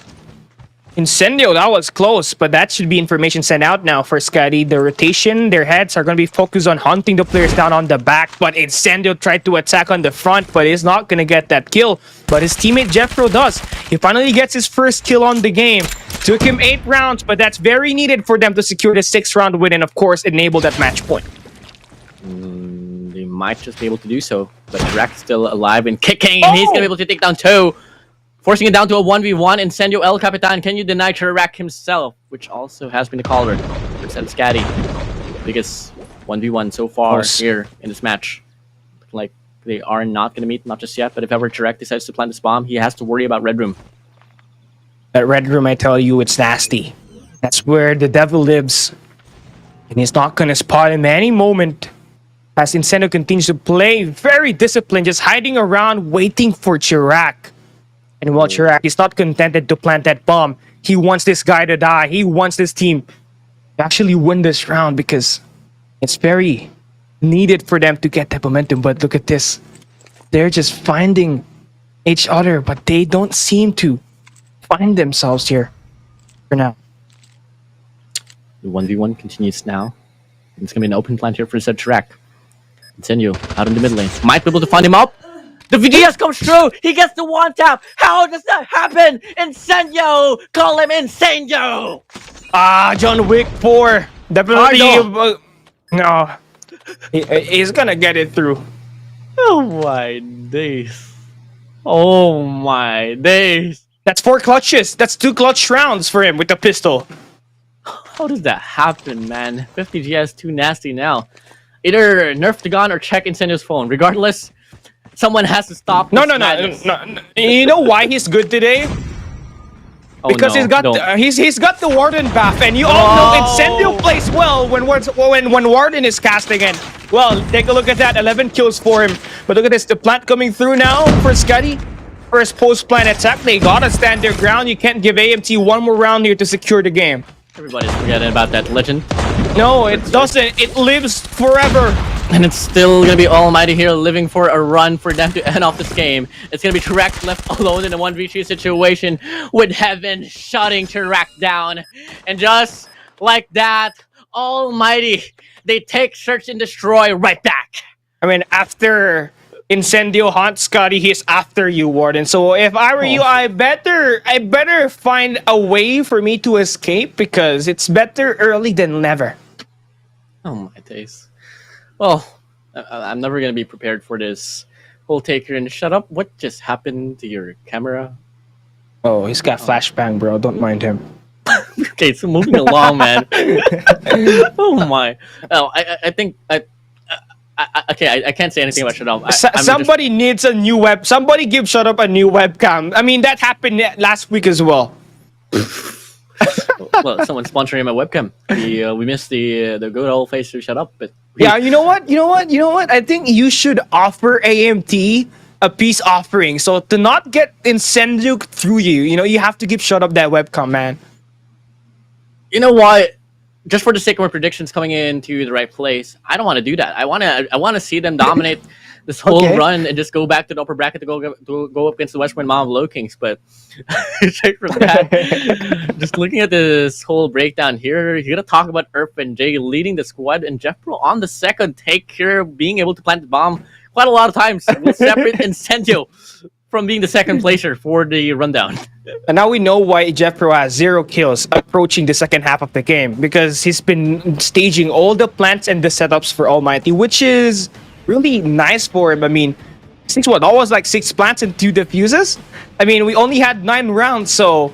Incendio, that was close, but that should be information sent out now for SKADI. The rotation, their heads are going to be focused on hunting the players down on the back, but Incendio tried to attack on the front, but he's not going to get that kill. But his teammate Jeffro does. He finally gets his first kill on the game. Took him 8 rounds, but that's very needed for them to secure the 6th round win and, of course, enable that match point. They might just be able to do so, but Chirac's still alive and kicking, and he's going to be able to take down 2. Forcing it down to a 1v1, Incendio El Capitan, can you deny Chirac himself? Which also has been the caller for SKADI. Biggest 1v1 so far here in this match. Like, they are not going to meet, not just yet, but if ever Chirac decides to plant this bomb, he has to worry about Red Room. That Red Room, I tell you, it's nasty. That's where the devil lives. And he's not going to spot him any moment. As Incendio continues to play very disciplined, just hiding around, waiting for Chirac. And while Chirac is not contented to plant that bomb, he wants this guy to die. He wants this team to actually win this round because it's very needed for them to get that momentum. But look at this. They're just finding each other, but they don't seem to find themselves here for now. The 1v1 continues now. It's going to be an open plant here for Chirac. Incendio out in the mid lane. Might be able to find him up. The VDS comes through. He gets the 1-tap. How does that happen? Incendio! Call him Incendio! Ah, John Wick 4. Definitely. No. He's gonna get it through. Oh my days. Oh my days. That's 4 clutches. That's 2 clutch rounds for him with the pistol. How does that happen, man? 50 GS too nasty now. Either nerf the gun or check Incendio's phone. Regardless, someone has to stop. No. You know why he's good today? Oh, Because no, he's got the Warden buff, and you all know Incendio plays well when Warden is casting. And well, take a look at that, 11 kills for him. But look at this, the plant coming through now for Scotty. First post-plant attack, they gotta stand their ground. You can't give AMT one more round here to secure the game. Everybody's forgetting about that legend. No, it doesn't. It lives forever. And it's still gonna be Almighty here living for a run for them to end off this game. It's gonna be Tarak left alone in a 1v3 situation with Heaven shutting Tarak down. And just like that, Almighty, they take Search and Destroy right back. I mean, after Incendio haunts Scotty, he's after you, Warden. So if I were you, I better find a way for me to escape, because it's better early than never. Oh my days. Well, I'm never gonna be prepared for this whole taker and shut up. What just happened to your camera? Oh, he's got flashbang, bro. Don't mind him. Okay, so moving along, man. Oh my. Oh, I think I can't say anything about shut up. Somebody needs a new web. Somebody give shut up a new webcam. I mean, that happened last week as well. Well, someone's sponsoring my webcam. We missed the good old face to shut up, but yeah, you know what? I think you should offer AMT a peace offering. So to not get Incendio through you, you have to give shut up that webcam, man. You know what? Just for the sake of my predictions coming into the right place, I don't want to do that. I want to see them dominate this whole run and just go back to the upper bracket to go up against the WPM Lowkings. But check from that. Just looking at this whole breakdown here, you're gonna talk about Earth and Jay leading the squad, and Jeff Pro on the second take here, being able to plant the bomb quite a lot of times will separate Incendio from being the second placer for the rundown. And now we know why Jeff Pro has 0 kills approaching the second half of the game, because he's been staging all the plants and the setups for Almighty, which is really nice for him. I mean, since what, almost like 6 plants and 2 diffuses? I mean, we only had 9 rounds, so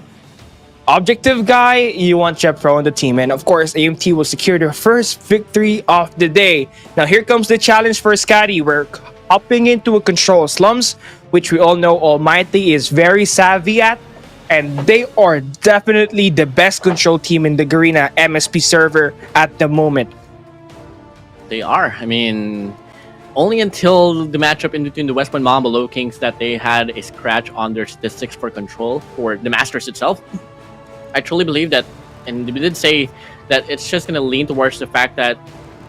objective guy, you want Jeff Pro on the team. And of course, AMT will secure their first victory of the day. Now here comes the challenge for SKADI. We're hopping into a control slums, which we all know Almighty is very savvy at, and they are definitely the best control team in the Garena MSP server at the moment. They are. I mean, only until the matchup in between the WPM Lowkings that they had a scratch on their statistics for control for the Masters itself. I truly believe that, and we did say that it's just going to lean towards the fact that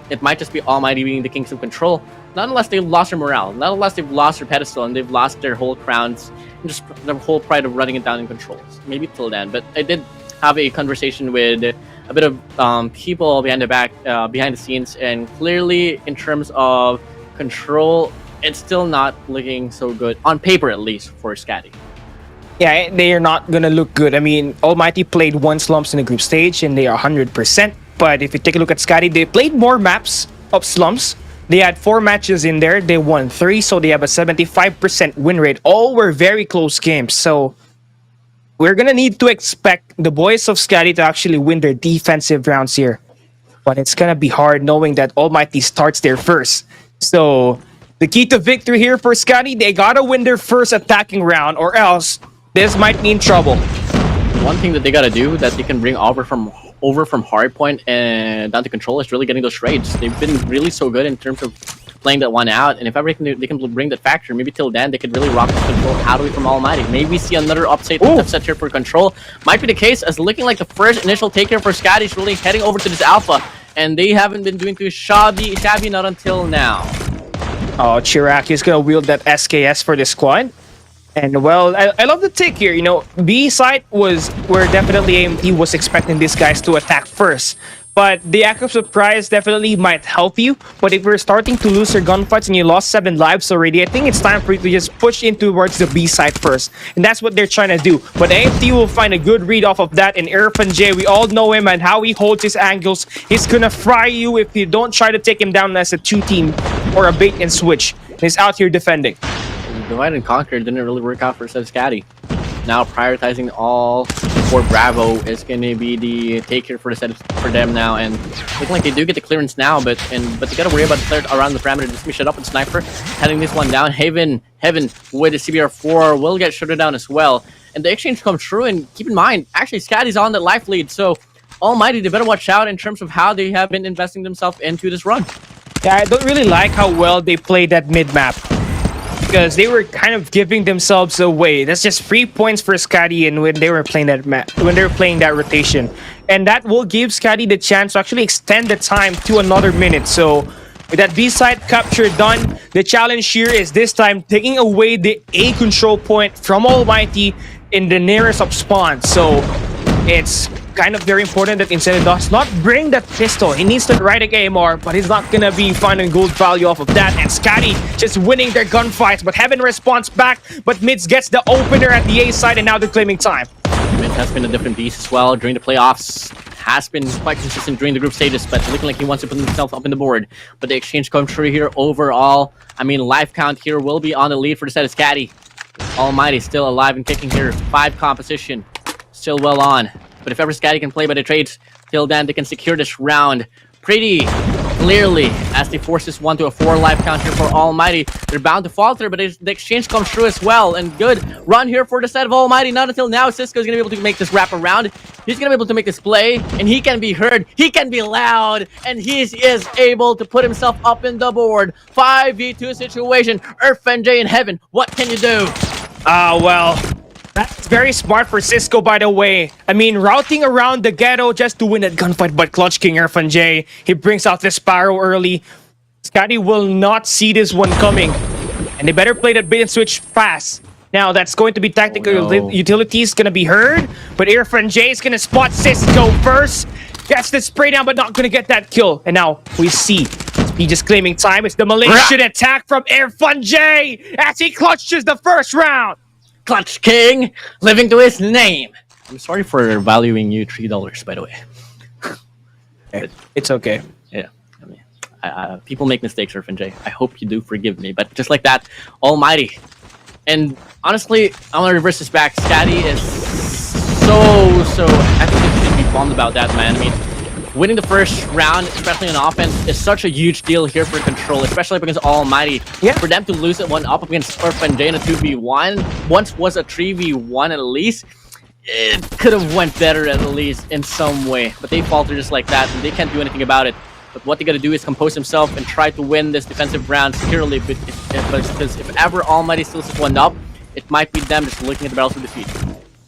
it might just be Almighty being the kings of control. Not unless they've lost their morale, not unless they've lost their pedestal and they've lost their whole crowns and just their whole pride of running it down in controls. Maybe till then. But I did have a conversation with a bit of people behind the scenes, and clearly in terms of control, it's still not looking so good on paper, at least for SKADI. Yeah, they are not gonna look good. I mean, Almighty played 1 slumps in the group stage and they are 100%. But if you take a look at SKADI, they played more maps of slumps. They had 4 matches in there. They won 3, so they have a 75% win rate. All were very close games. So we're gonna need to expect the boys of SKADI to actually win their defensive rounds here. But it's gonna be hard knowing that Almighty starts there first. So the key to victory here for SKADI, they gotta win their first attacking round, or else this might mean trouble. One thing that they gotta do that they can bring over from Hardpoint and down to control is really getting those trades. They've been really so good in terms of playing that one out, and if ever they can bring that factor, maybe till then they could really rock the control out away from Almighty. Maybe see another upset here for control. Might be the case, as looking like the first initial take here for SKADI is really heading over to this alpha, and they haven't been doing too shabby not until now. Oh, Chirac is gonna wield that SKS for the squad. And well, I love the take here. B side was where definitely AMT was expecting these guys to attack first. But the act of surprise definitely might help you. But if you're starting to lose your gunfights and you lost 7 lives already, I think it's time for you to just push in towards the B side first. And that's what they're trying to do. But AMT will find a good read off of that. And Irfan J, we all know him and how he holds his angles. He's gonna fry you if you don't try to take him down as a 2-team or a bait and switch. He's out here defending. Divide and Conquer didn't really work out for SKADI. Now prioritizing all for Bravo is going to be the take here for the set for them now, and looking like they do get the clearance now, but they got to worry about the clear around the parameter. Just be shut up and Sniper heading this one down. Heaven with the CBR4 will get shut down as well, and the exchange comes through. And keep in mind, actually, SKADI's on the life lead, so Almighty, they better watch out in terms of how they have been investing themselves into this run. Yeah, I don't really like how well they played that mid map, because they were kind of giving themselves away. That's just 3 points for SKADI, and when they were playing that that rotation, and that will give SKADI the chance to actually extend the time to another minute. So with that B side capture done, the challenge here is this time taking away the A control point from Almighty in the nearest of spawn. So it's kind of very important that Incendio does not bring that pistol. He needs to ride a AMR, but he's not gonna be finding gold value off of that. And SKADI just winning their gunfights, but Heaven responds back, but Mids gets the opener at the A side, and now they're claiming time. Mids has been a different beast as well during the playoffs. Has been quite consistent during the group stages, but looking like he wants to put himself up in the board. But the exchange comes through here overall. I mean, life count here will be on the lead for the set of SKADI. Almighty still alive and kicking here. 5 composition, still well on. But if ever SKADI can play by the trades, till then they can secure this round pretty clearly as they force this one to a 4 life count here for Almighty. They're bound to falter, but the exchange comes through as well. And good run here for the set of Almighty. Not until now, Cisco is going to be able to make this wrap around. He's going to be able to make this play, and he can be heard. He can be loud, and he is able to put himself up in the board. 5v2 situation. EarthNJ in Heaven. What can you do? Well, that's very smart for Cisco, by the way. I mean, routing around the ghetto just to win that gunfight, but Clutch King EarthNJ, he brings out the Sparrow early. SKADI will not see this one coming, and they better play that bait and switch fast. Now, that's going to be tactical utilities gonna be heard, but EarthNJ is gonna spot Cisco first. Gets the spray down, but not gonna get that kill. And now we see he just claiming time. It's the malicious attack from EarthNJ as he clutches the first round. Clutch King, living to his name. I'm sorry for valuing you $3, by the way. It's okay. Yeah, I mean, people make mistakes, EarthNJ. I hope you do forgive me. But just like that, Almighty. And honestly, I want to reverse this back. SKADI is so. I think they should be bummed about that, man. I mean, winning the first round, especially on offense, is such a huge deal here for Control, especially up against Almighty. Yeah. For them to lose it one up against EarthNJ in a 2v1, once was a 3v1 at least, it could have went better at least in some way. But they falter just like that, and they can't do anything about it. But what they got to do is compose himself and try to win this defensive round securely. Because if ever Almighty steals this one up, it might be them just looking at the barrels of defeat.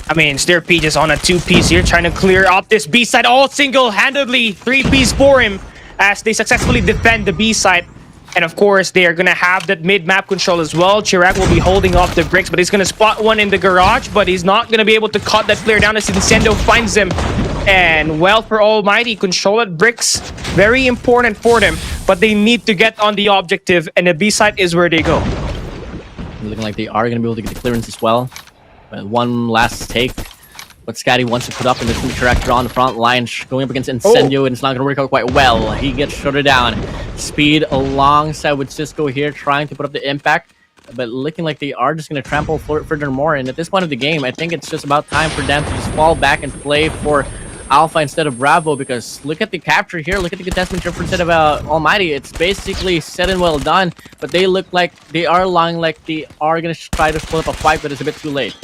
I mean, Stirpy just on a 2-piece here, trying to clear up this B side all single-handedly. 3-piece for him as they successfully defend the B side. And of course, they are going to have that mid-map control as well. Chirac will be holding off the bricks, but he's going to spot one in the garage, but he's not going to be able to cut that flare down as Incendio finds him. And well, for Almighty, control at bricks, very important for them, but they need to get on the objective, and the B side is where they go. Looking like they are going to be able to get the clearance as well. One last take. What SKADI wants to put up, and there's going to be Chirac on the front line, going up against Incendio, and it's not going to work out quite well. He gets shuttered down. Speed alongside with Cisco here, trying to put up the impact, but looking like they are just going to trample furthermore. And at this point of the game, I think it's just about time for them to just fall back and play for Alpha instead of Bravo, because look at the capture here, look at the contestment here instead of Almighty. It's basically said and well done, but they look like they are lying like they are going to try to split up a fight, but it's a bit too late.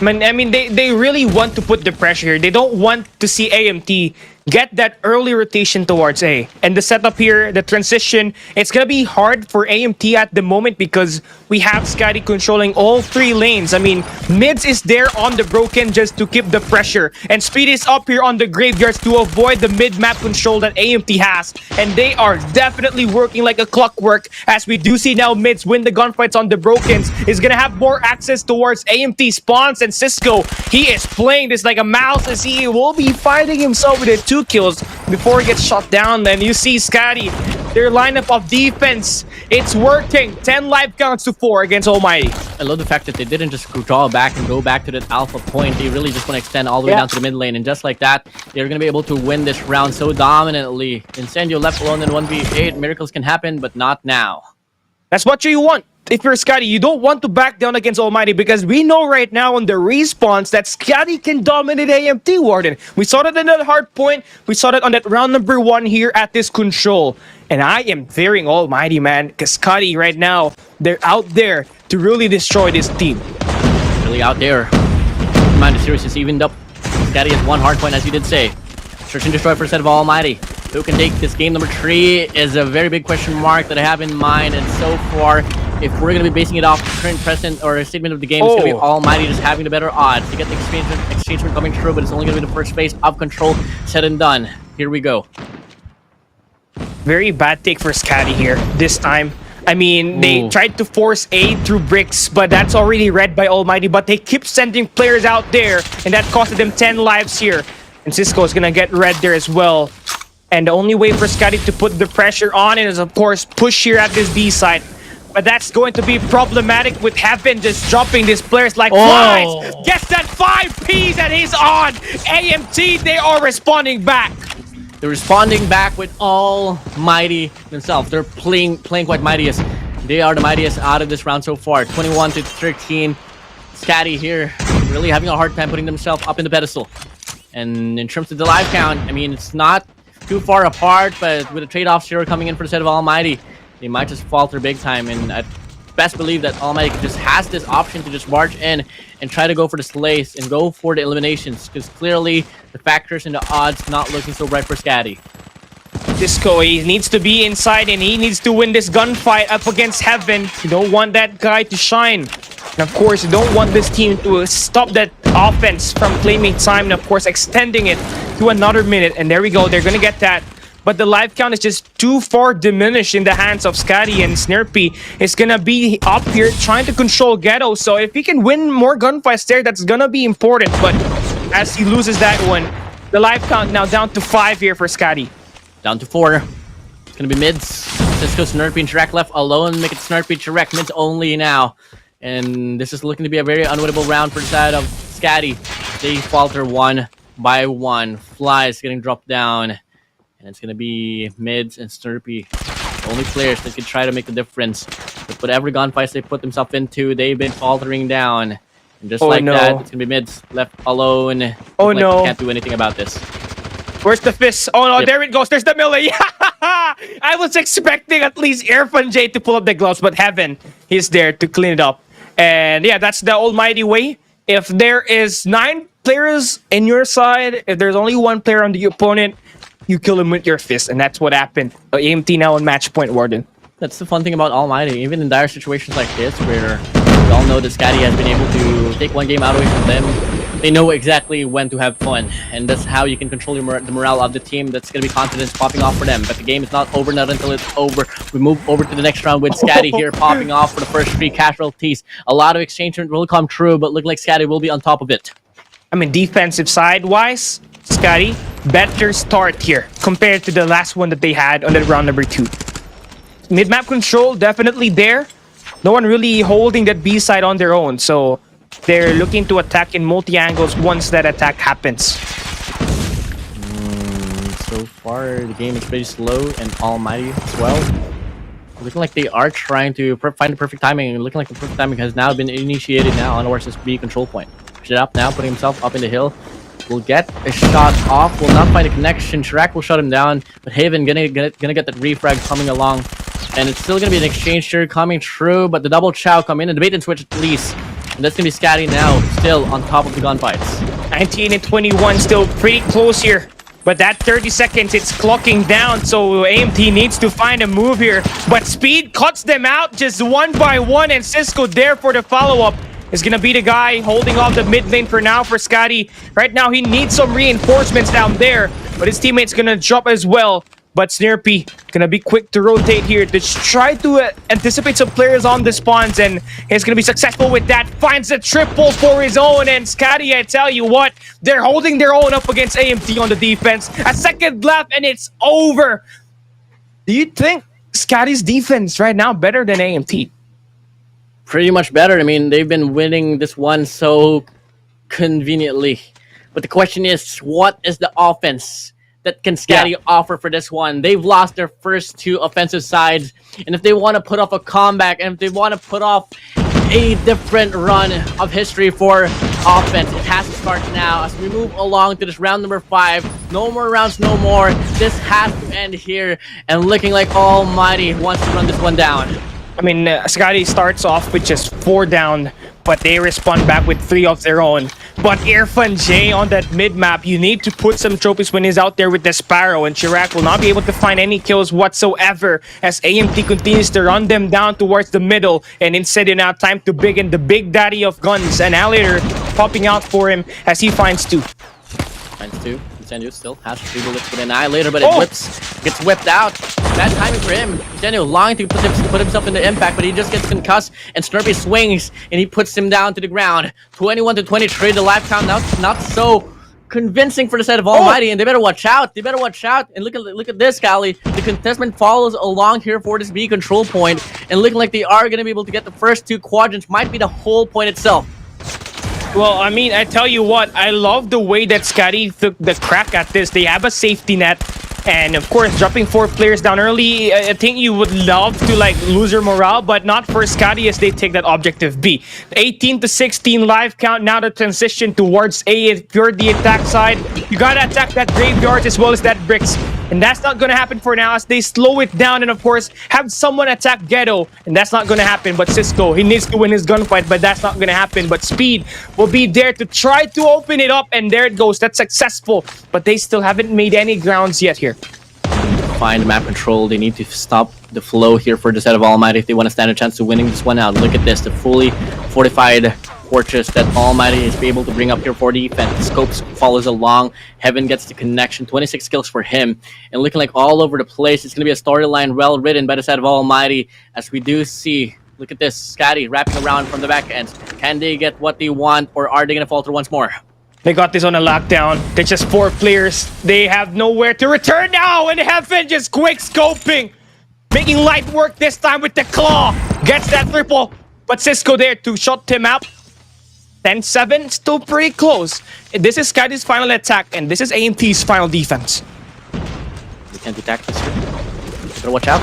I mean, they really want to put the pressure here. They don't want to see AMT get that early rotation towards A. And the setup here, the transition, it's going to be hard for AMT at the moment because we have SKADI controlling all 3 lanes. I mean, Mids is there on the broken just to keep the pressure. And Speed is up here on the graveyards to avoid the mid-map control that AMT has. And they are definitely working like a clockwork, as we do see now Mids win the gunfights on the brokens. Is going to have more access towards AMT spawns, and Cisco, he is playing this like a mouse as he will be finding himself with a 2 kills before he gets shot down. Then you see SKADI, their lineup of defense, it's working. 10 life counts to 4 against Almighty. I love the fact that they didn't just draw back and go back to that alpha point. They really just want to extend all the way down to the mid lane, and just like that, they're going to be able to win this round so dominantly. Incendio left alone in 1v8. Miracles can happen, but not now. That's what you want. Scotty, you don't want to back down against Almighty because we know right now on the response that Scotty can dominate AMT, Warden. We saw that in that hard point. We saw that on that round number 1 here at this control. And I am fearing Almighty, man, because Scotty right now, they're out there to really destroy this team. Really out there. Command the series is evened up. Scotty has 1 hard point, as you did say. Search and destroy for a set of Almighty. Who can take this game number 3 is a very big question mark that I have in mind. And so far, if we're going to be basing it off the current present or statement of the game, it's going to be Almighty just having the better odds to get the exchange coming through, but it's only going to be the first phase of control said and done. Here we go. Very bad take for Scotty here this time. I mean, they tried to force A through bricks, but that's already read by Almighty, but they keep sending players out there, and that costed them 10 lives here. And Cisco is going to get red there as well. And the only way for Scotty to put the pressure on it is, of course, push here at this B side. But that's going to be problematic with Heaven just dropping these players like flies. Gets that 5 Ps that he's on. AMT, they are responding back. They're responding back with Almighty themselves. They're playing quite mightiest. They are the mightiest out of this round so far. 21-13. SKADI here really having a hard time putting themselves up in the pedestal. And in terms of the live count, I mean, it's not too far apart, but with a trade-off zero coming in for the set of Almighty, they might just falter big time. And I best believe that Almighty just has this option to just march in and try to go for the slays and go for the eliminations, because clearly the factors and the odds not looking so bright for SKADI. Cisco, he needs to be inside and he needs to win this gunfight up against Heaven. You don't want that guy to shine. And of course, you don't want this team to stop that offense from claiming time and of course extending it to another minute. And there we go, they're gonna get that. But the life count is just too far diminished in the hands of SKADI, and Snurpy is gonna be up here trying to control Ghetto. So if he can win more gunfights there, that's gonna be important. But as he loses that one, the life count now down to 5 here for SKADI. Down to 4. It's gonna be mids. Cisco, Snurpy, and Shrek left alone. Make it Snurpy, Shrek, mids only now. And this is looking to be a very unwinnable round for the side of SKADI. They falter 1 by 1. Flies getting dropped down. And it's going to be mids and Snurpy. The only players that can try to make the difference. But with every gunfight they put themselves into, they've been faltering down. And just that, it's going to be mids left alone. Oh no. Can't do anything about this. Where's the fist? Oh no, there it goes. There's the melee. I was expecting at least Irfan J to pull up the gloves, but Heaven, he's there to clean it up. And yeah, that's the Almighty way. If there is 9 players in your side, if there's only 1 player on the opponent, you kill him with your fist, and that's what happened. AMT now on match point, Warden. That's the fun thing about Almighty. Even in dire situations like this, where we all know that SKADI has been able to take one game out away from them, they know exactly when to have fun, and that's how you can control the morale of the team. That's going to be confidence popping off for them. But the game is not over, not until it's over. We move over to the next round with SKADI here popping off for the first 3 casualties. A lot of exchange will come true, but look like SKADI will be on top of it. I mean, defensive side-wise, SKADI, better start here compared to the last one that they had on that round number 2. Mid-map control, definitely there. No one really holding that B side on their own, so they're looking to attack in multi-angles once that attack happens. So far, the game is pretty slow and Almighty as well. Looking like they are trying to find the perfect timing, and looking like the perfect timing has now been initiated now on versus B control point. Push it up now, putting himself up in the hill. Will get a shot off, will not find a connection. Shrek will shut him down, but Haven gonna get that refrag coming along. And it's still gonna be an exchange here coming true, but the double chow come in and the bait and switch at least. And that's gonna be SKADI now, still on top of the gunfights. 19 and 21, still pretty close here. But that 30 seconds, it's clocking down, so AMT needs to find a move here. But Speed cuts them out just 1 by 1, and Cisco there for the follow-up. Is gonna be the guy holding off the mid lane for now for SKADI. Right now, he needs some reinforcements down there, but his teammate's gonna drop as well. But Snurpy gonna be quick to rotate here to try to anticipate some players on the spawns, and he's gonna be successful with that. Finds a triple for his own, and SKADI, I tell you what, they're holding their own up against AMT on the defense. A second left, and it's over. Do you think SKADI's defense right now better than AMT? Pretty much better. I mean, they've been winning this one so conveniently. But the question is, what is the offense that can SKADI offer for this one. They've lost their first 2 offensive sides, and if they want to put off a comeback, and if they want to put off a different run of history for offense, it has to start now as we move along to this round number 5. No more rounds, no more. This has to end here, and looking like Almighty wants to run this one down. I mean, SKADI starts off with just 4 down, but they respond back with 3 of their own. But IrfanJay on that mid-map, you need to put some trophies when he's out there with the Sparrow, and Chirac will not be able to find any kills whatsoever as AMT continues to run them down towards the middle, and instead now time to begin the big daddy of guns, Annihilator popping out for him as he finds 2. Finds 2. Incendio still has 3 bullets for the Annihilator, but it gets whipped out. Bad timing for him. Incendio longing to put himself in the impact, but he just gets concussed, and Snurpy swings, and he puts him down to the ground. 21 to 23, the life count now not so convincing for the side of Almighty, and they better watch out. They better watch out. And look at this, Callie. The contestant follows along here for this B control point, and looking like they are going to be able to get the first 2 quadrants. Might be the whole point itself. Well, I mean, I tell you what, I love the way that SKADI took the crack at this. They have a safety net, and of course, dropping 4 players down early, I think you would love to like lose your morale, but not for SKADI as they take that objective B. 18 to 16 live count, now the transition towards A. If you're the attack side, you gotta attack that graveyard as well as that bricks. And that's not gonna happen for now as they slow it down and of course have someone attack Ghetto. And that's not gonna happen, but Cisco, he needs to win his gunfight, but that's not gonna happen. But Speed will be there to try to open it up, and there it goes. That's successful, but they still haven't made any grounds yet here. Find map control. They need to stop the flow here for the side of Almighty if they want to stand a chance to winning this one out. Look at this, the fully fortified fortress that Almighty is able to bring up here for defense. Scopes follows along. Heaven gets the connection. 26 kills for him. And looking like all over the place, it's going to be a storyline well written by the side of Almighty, as we do see, look at this, SKADI wrapping around from the back end. Can they get what they want, or are they going to falter once more? They got this on a lockdown. They're just 4 players. They have nowhere to return now, and Heaven just quick scoping. Making light work this time with the claw. Gets that triple, but Cisco there to shut him out. 10-7, still pretty close. This is SKADI's final attack, and this is AMT's final defense. They can't attack this here. Gotta watch out.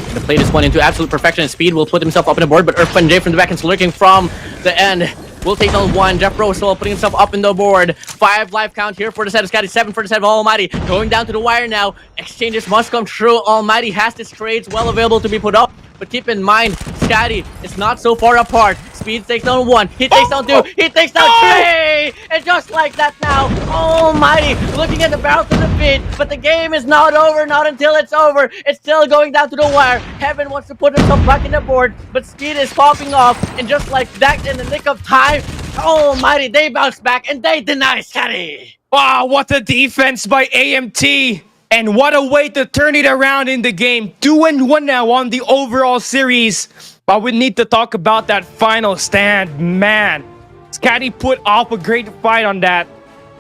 Gonna play this one into absolute perfection, and Speed will put himself up on the board, but IrfanJay from the back is lurking from the end. Will take down 1. Jeff Rose still putting himself up in the board. 5 life count here for the side of SKADI. 7 for the side of Almighty. Going down to the wire now. Exchanges must come true. Almighty has his trades well available to be put up. But keep in mind, SKADI is not so far apart. Speed takes down 1. He takes down 2. He takes down 3. And just like that now, Almighty looking at the barrel to the feet. But the game is not over. Not until it's over. It's still going down to the wire. Heaven wants to put himself back in the board. But Speed is popping off. And just like that, in the nick of time, Almighty, they bounce back and they deny SKADI. Wow, what a defense by AMT. And what a way to turn it around in the game. 2-1 now on the overall series. But we need to talk about that final stand. Man, SKADI put up a great fight on that.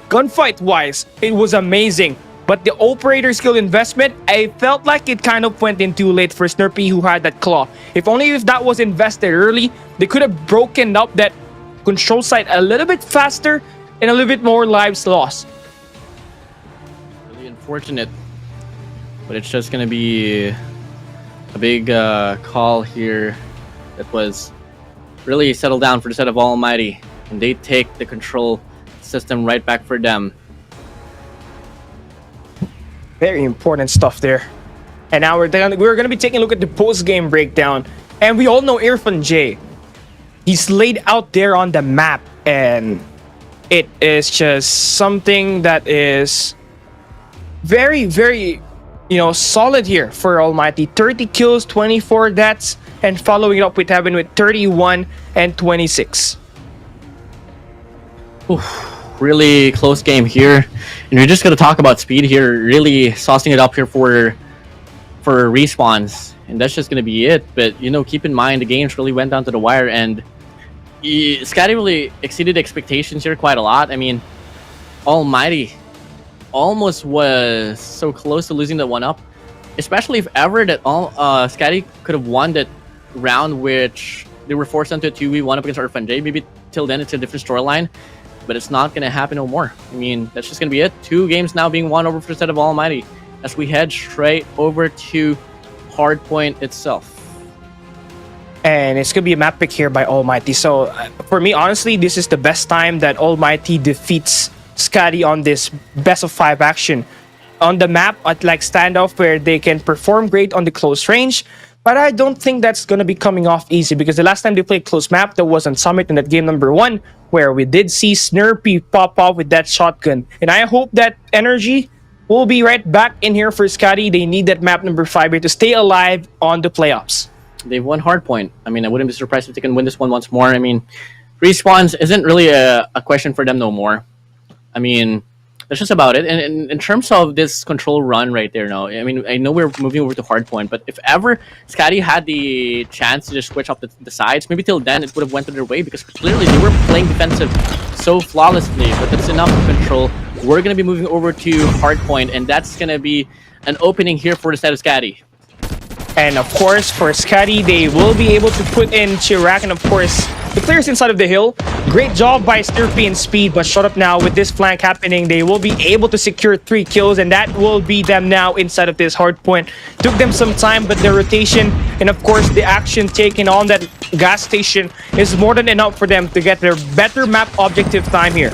Gunfight-wise, it was amazing. But the operator skill investment, I felt like it kind of went in too late for Snurpy, who had that claw. If only if that was invested early, they could have broken up that control site a little bit faster and a little bit more lives lost. Really unfortunate, but it's just going to be a big call here that was really settled down for the side of Almighty, and they take the control system right back for them. Very important stuff there. And now we're going to be taking a look at the post-game breakdown. And we all know IrfanJay. He's laid out there on the map, and it is just something that is very, very, solid here for Almighty. 30 kills, 24 deaths, and following it up with Heaven with 31 and 26. Oof. Really close game here, and we're just gonna talk about Speed here, really saucing it up here for respawns, and that's just gonna be it. But keep in mind the games really went down to the wire, and SKADI really exceeded expectations here quite a lot. I mean, Almighty almost was so close to losing that one up, especially if ever that SKADI could have won that round, which they were forced into a 2v1 up against IrfanJay. Maybe till then it's a different storyline. but it's not going to happen no more. I mean, that's just going to be it. 2 games now being won over for the set of Almighty as we head straight over to Hardpoint itself. And it's going to be a map pick here by Almighty. So for me, honestly, this is the best time that Almighty defeats SKADI on this best of 5 action. On the map at like standoff where they can perform great on the close range. But I don't think that's going to be coming off easy because the last time they played close map, that was on Summit in that game number 1 where we did see Snurpy pop off with that shotgun. And I hope that energy will be right back in here for SKADI. They need that map number 5 here to stay alive on the playoffs. They've won Hardpoint. I mean, I wouldn't be surprised if they can win this one once more. I mean, respawns isn't really a question for them no more. I mean, that's just about it. And in terms of this control run right there now, I mean, I know we're moving over to Hardpoint, but if ever SKADI had the chance to just switch off the sides, maybe till then it would have went their way because clearly they were playing defensive so flawlessly, but that's enough of control. We're going to be moving over to Hardpoint, and that's going to be an opening here for the side of SKADI. And of course, for SKADI, they will be able to put in Chirac and of course, the players inside of the hill. Great job by Snurpy and Speed, but shut up now with this flank happening. They will be able to secure 3 kills, and that will be them now inside of this Hardpoint. Took them some time, but the rotation and of course, the action taken on that gas station is more than enough for them to get their better map objective time here.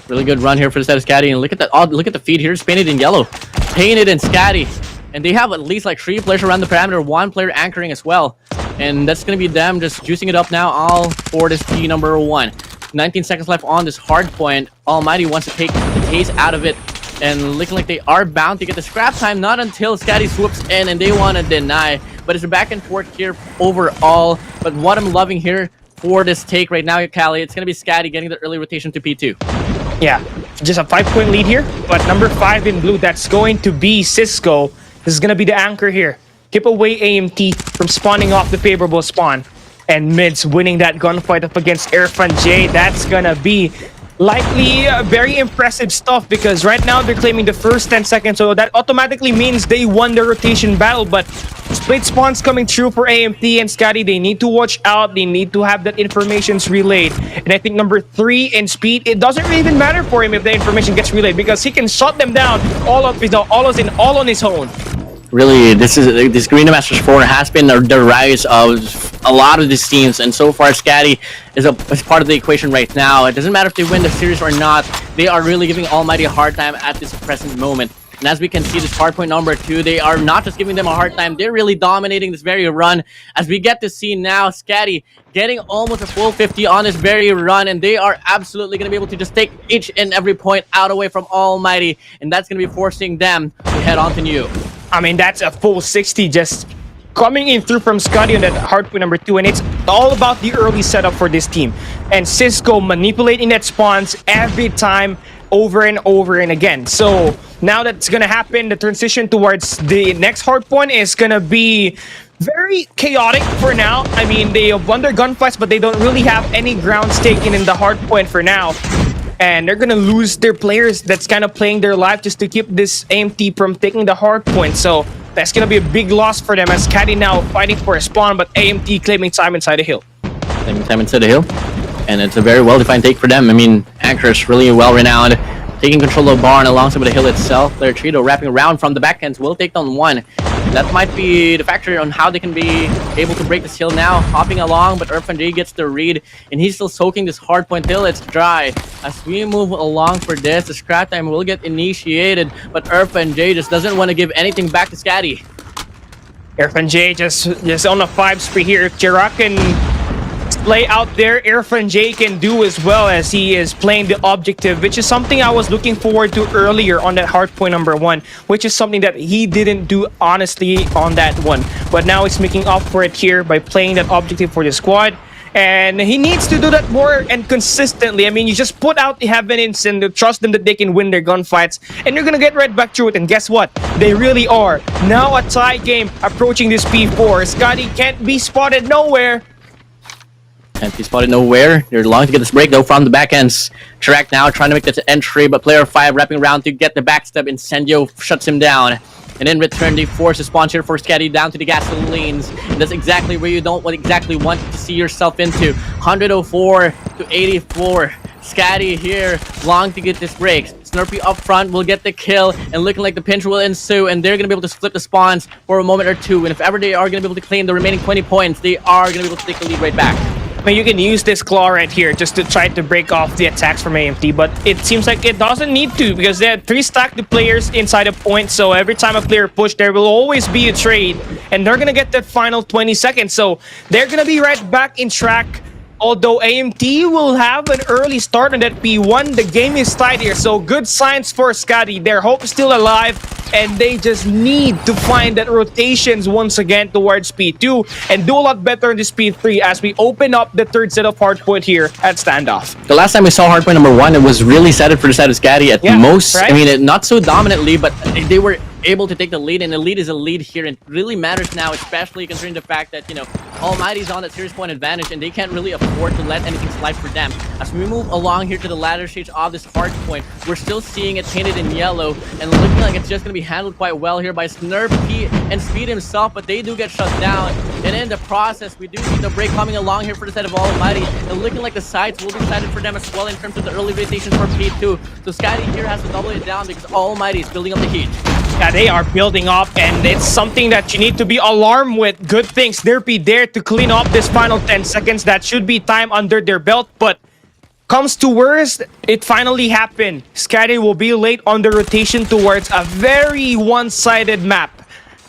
Really good run here for the side of SKADI, and look at that. Oh, look at the feed here. It's painted in yellow. Painted in SKADI. And they have at least like 3 players around the perimeter, 1 player anchoring as well. And that's going to be them just juicing it up now all for this T number 1. 19 seconds left on this Hardpoint. Almighty wants to take the taste out of it. And looking like they are bound to get the scrap time, not until SKADI swoops in and they want to deny. But it's a back and forth here overall. But what I'm loving here for this take right now, Callie, it's going to be SKADI getting the early rotation to P2. Yeah, just a 5-point lead here. But number 5 in blue, that's going to be Cisco. This is going to be the anchor here. Keep away AMT from spawning off the favorable spawn. And Mids winning that gunfight up against Irfan J. That's going to be likely very impressive stuff because right now they're claiming the first 10 seconds. So that automatically means they won the rotation battle. But split spawns coming through for AMT and SKADI. They need to watch out. They need to have that information relayed. And I think number 3 in Speed, it doesn't even matter for him if the information gets relayed because he can shut them down all on his own. Really, this Garena Masters 4 has been the rise of a lot of these teams, and so far SKADI is part of the equation right now. It doesn't matter if they win the series or not, they are really giving Almighty a hard time at this present moment. And as we can see, this Hardpoint number 2, they are not just giving them a hard time, they're really dominating this very run. As we get to see now, SKADI getting almost a full 50 on this very run, and they are absolutely going to be able to just take each and every point out away from Almighty, and that's going to be forcing them to head on to new. I mean, that's a full 60 just coming in through from Scotty on that Hardpoint number 2, and it's all about the early setup for this team. And Cisco manipulating that spawns every time, over and over and again. So now that's gonna happen, the transition towards the next Hardpoint is gonna be very chaotic for now. I mean, they have won their gunfights, but they don't really have any grounds taken in the Hardpoint for now. And they're gonna lose their players that's kind of playing their life just to keep this AMT from taking the Hardpoint. So that's gonna be a big loss for them as SKADI now fighting for a spawn, but AMT claiming time inside the hill. Claiming time inside the hill. And it's a very well-defined take for them. I mean, Anchor is really well-renowned. Taking control of Barn alongside with the hill itself. Player Trito wrapping around from the backends will take down 1. That might be the factor on how they can be able to break this hill now. Hopping along, but Irfan J gets the read, and he's still soaking this Hardpoint till it's dry. As we move along for this, the scrap time will get initiated, but Irfan J just doesn't want to give anything back to SKADI. Irfan J just on a 5 spree here. Chirac and play out there, Irfan J can do as well as he is playing the objective, which is something I was looking forward to earlier on that Hardpoint number 1, which is something that he didn't do honestly on that one. But now he's making up for it here by playing that objective for the squad. And he needs to do that more and consistently. I mean, you just put out the heavens and trust them that they can win their gunfights, and you're gonna get right back through it. And guess what? They really are. Now a tie game approaching this P4. SKADI can't be spotted nowhere. Can't be spotted nowhere. They're long to get this break though from the back ends. Chirac now trying to make that entry, but player 5 wrapping around to get the backstep. Incendio shuts him down. And in return, they force a spawn here for SKADI down to the gasolines. And that's exactly where you don't exactly want to see yourself into. 104 to 84. SKADI here, long to get this break. Snurpy up front will get the kill, and looking like the pinch will ensue, and they're going to be able to flip the spawns for a moment or two. And if ever they are going to be able to claim the remaining 20 points, they are going to be able to take the lead right back. I mean, you can use this claw right here just to try to break off the attacks from AMT, but it seems like it doesn't need to because they have 3 stacked players inside a point, so every time a player push, there will always be a trade, and they're gonna get that final 20 seconds, so they're gonna be right back in track. Although AMT will have an early start on that P1, the game is tied here, so good signs for SKADI. Their hope is still alive, and they just need to find that rotations once again towards P2 and do a lot better in this P3 as we open up the third set of Hardpoint here at Standoff. The last time we saw Hardpoint number 1, it was really set for the side of SKADI at most. Right? I mean, not so dominantly, but they were able to take the lead, and the lead is a lead here, and it really matters now, especially considering the fact that, you know, Almighty's on that series point advantage, and they can't really afford to let anything slide for them. As we move along here to the latter stage of this Hardpoint, we're still seeing it painted in yellow, and looking like it's just going to be handled quite well here by Snurpy and Speed himself, but they do get shut down, and in the process, we do see the break coming along here for the side of Almighty, and looking like the sides will be decided for them as well in terms of the early rotations for P2. So SKADI here has to double it down because Almighty is building up the heat. Yeah, they are building up, and it's something that you need to be alarmed with. Good thing Snurpy there to clean up this final 10 seconds. That should be time under their belt, but comes to worst, it finally happened. SKADI will be late on the rotation towards a very one-sided map.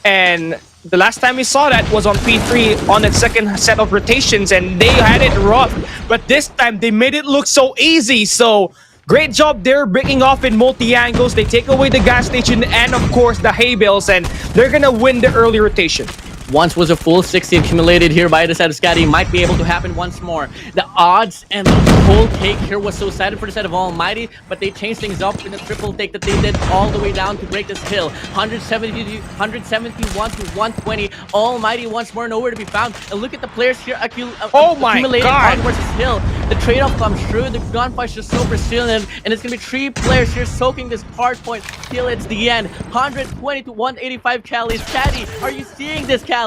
And the last time we saw that was on P3 on its second set of rotations, and they had it rough. But this time, they made it look so easy, so great job there, breaking off in multi-angles. They take away the gas station and, of course, the hay bales, and they're gonna win the early rotation. Once was a full 60 accumulated here by the side of SKADI. Might be able to happen once more. The odds and the whole take here was so sided for the side of Almighty, but they changed things up in the triple take that they did all the way down to break this hill. 171 to 120. Almighty once more nowhere to be found. And look at the players here accumulated on versus hill. The trade-off comes true. The gunfight's just so persistent, and it's gonna be 3 players here soaking this Hardpoint till it's the end. 120 to 185 Cali. SKADI, are you seeing this, Cali?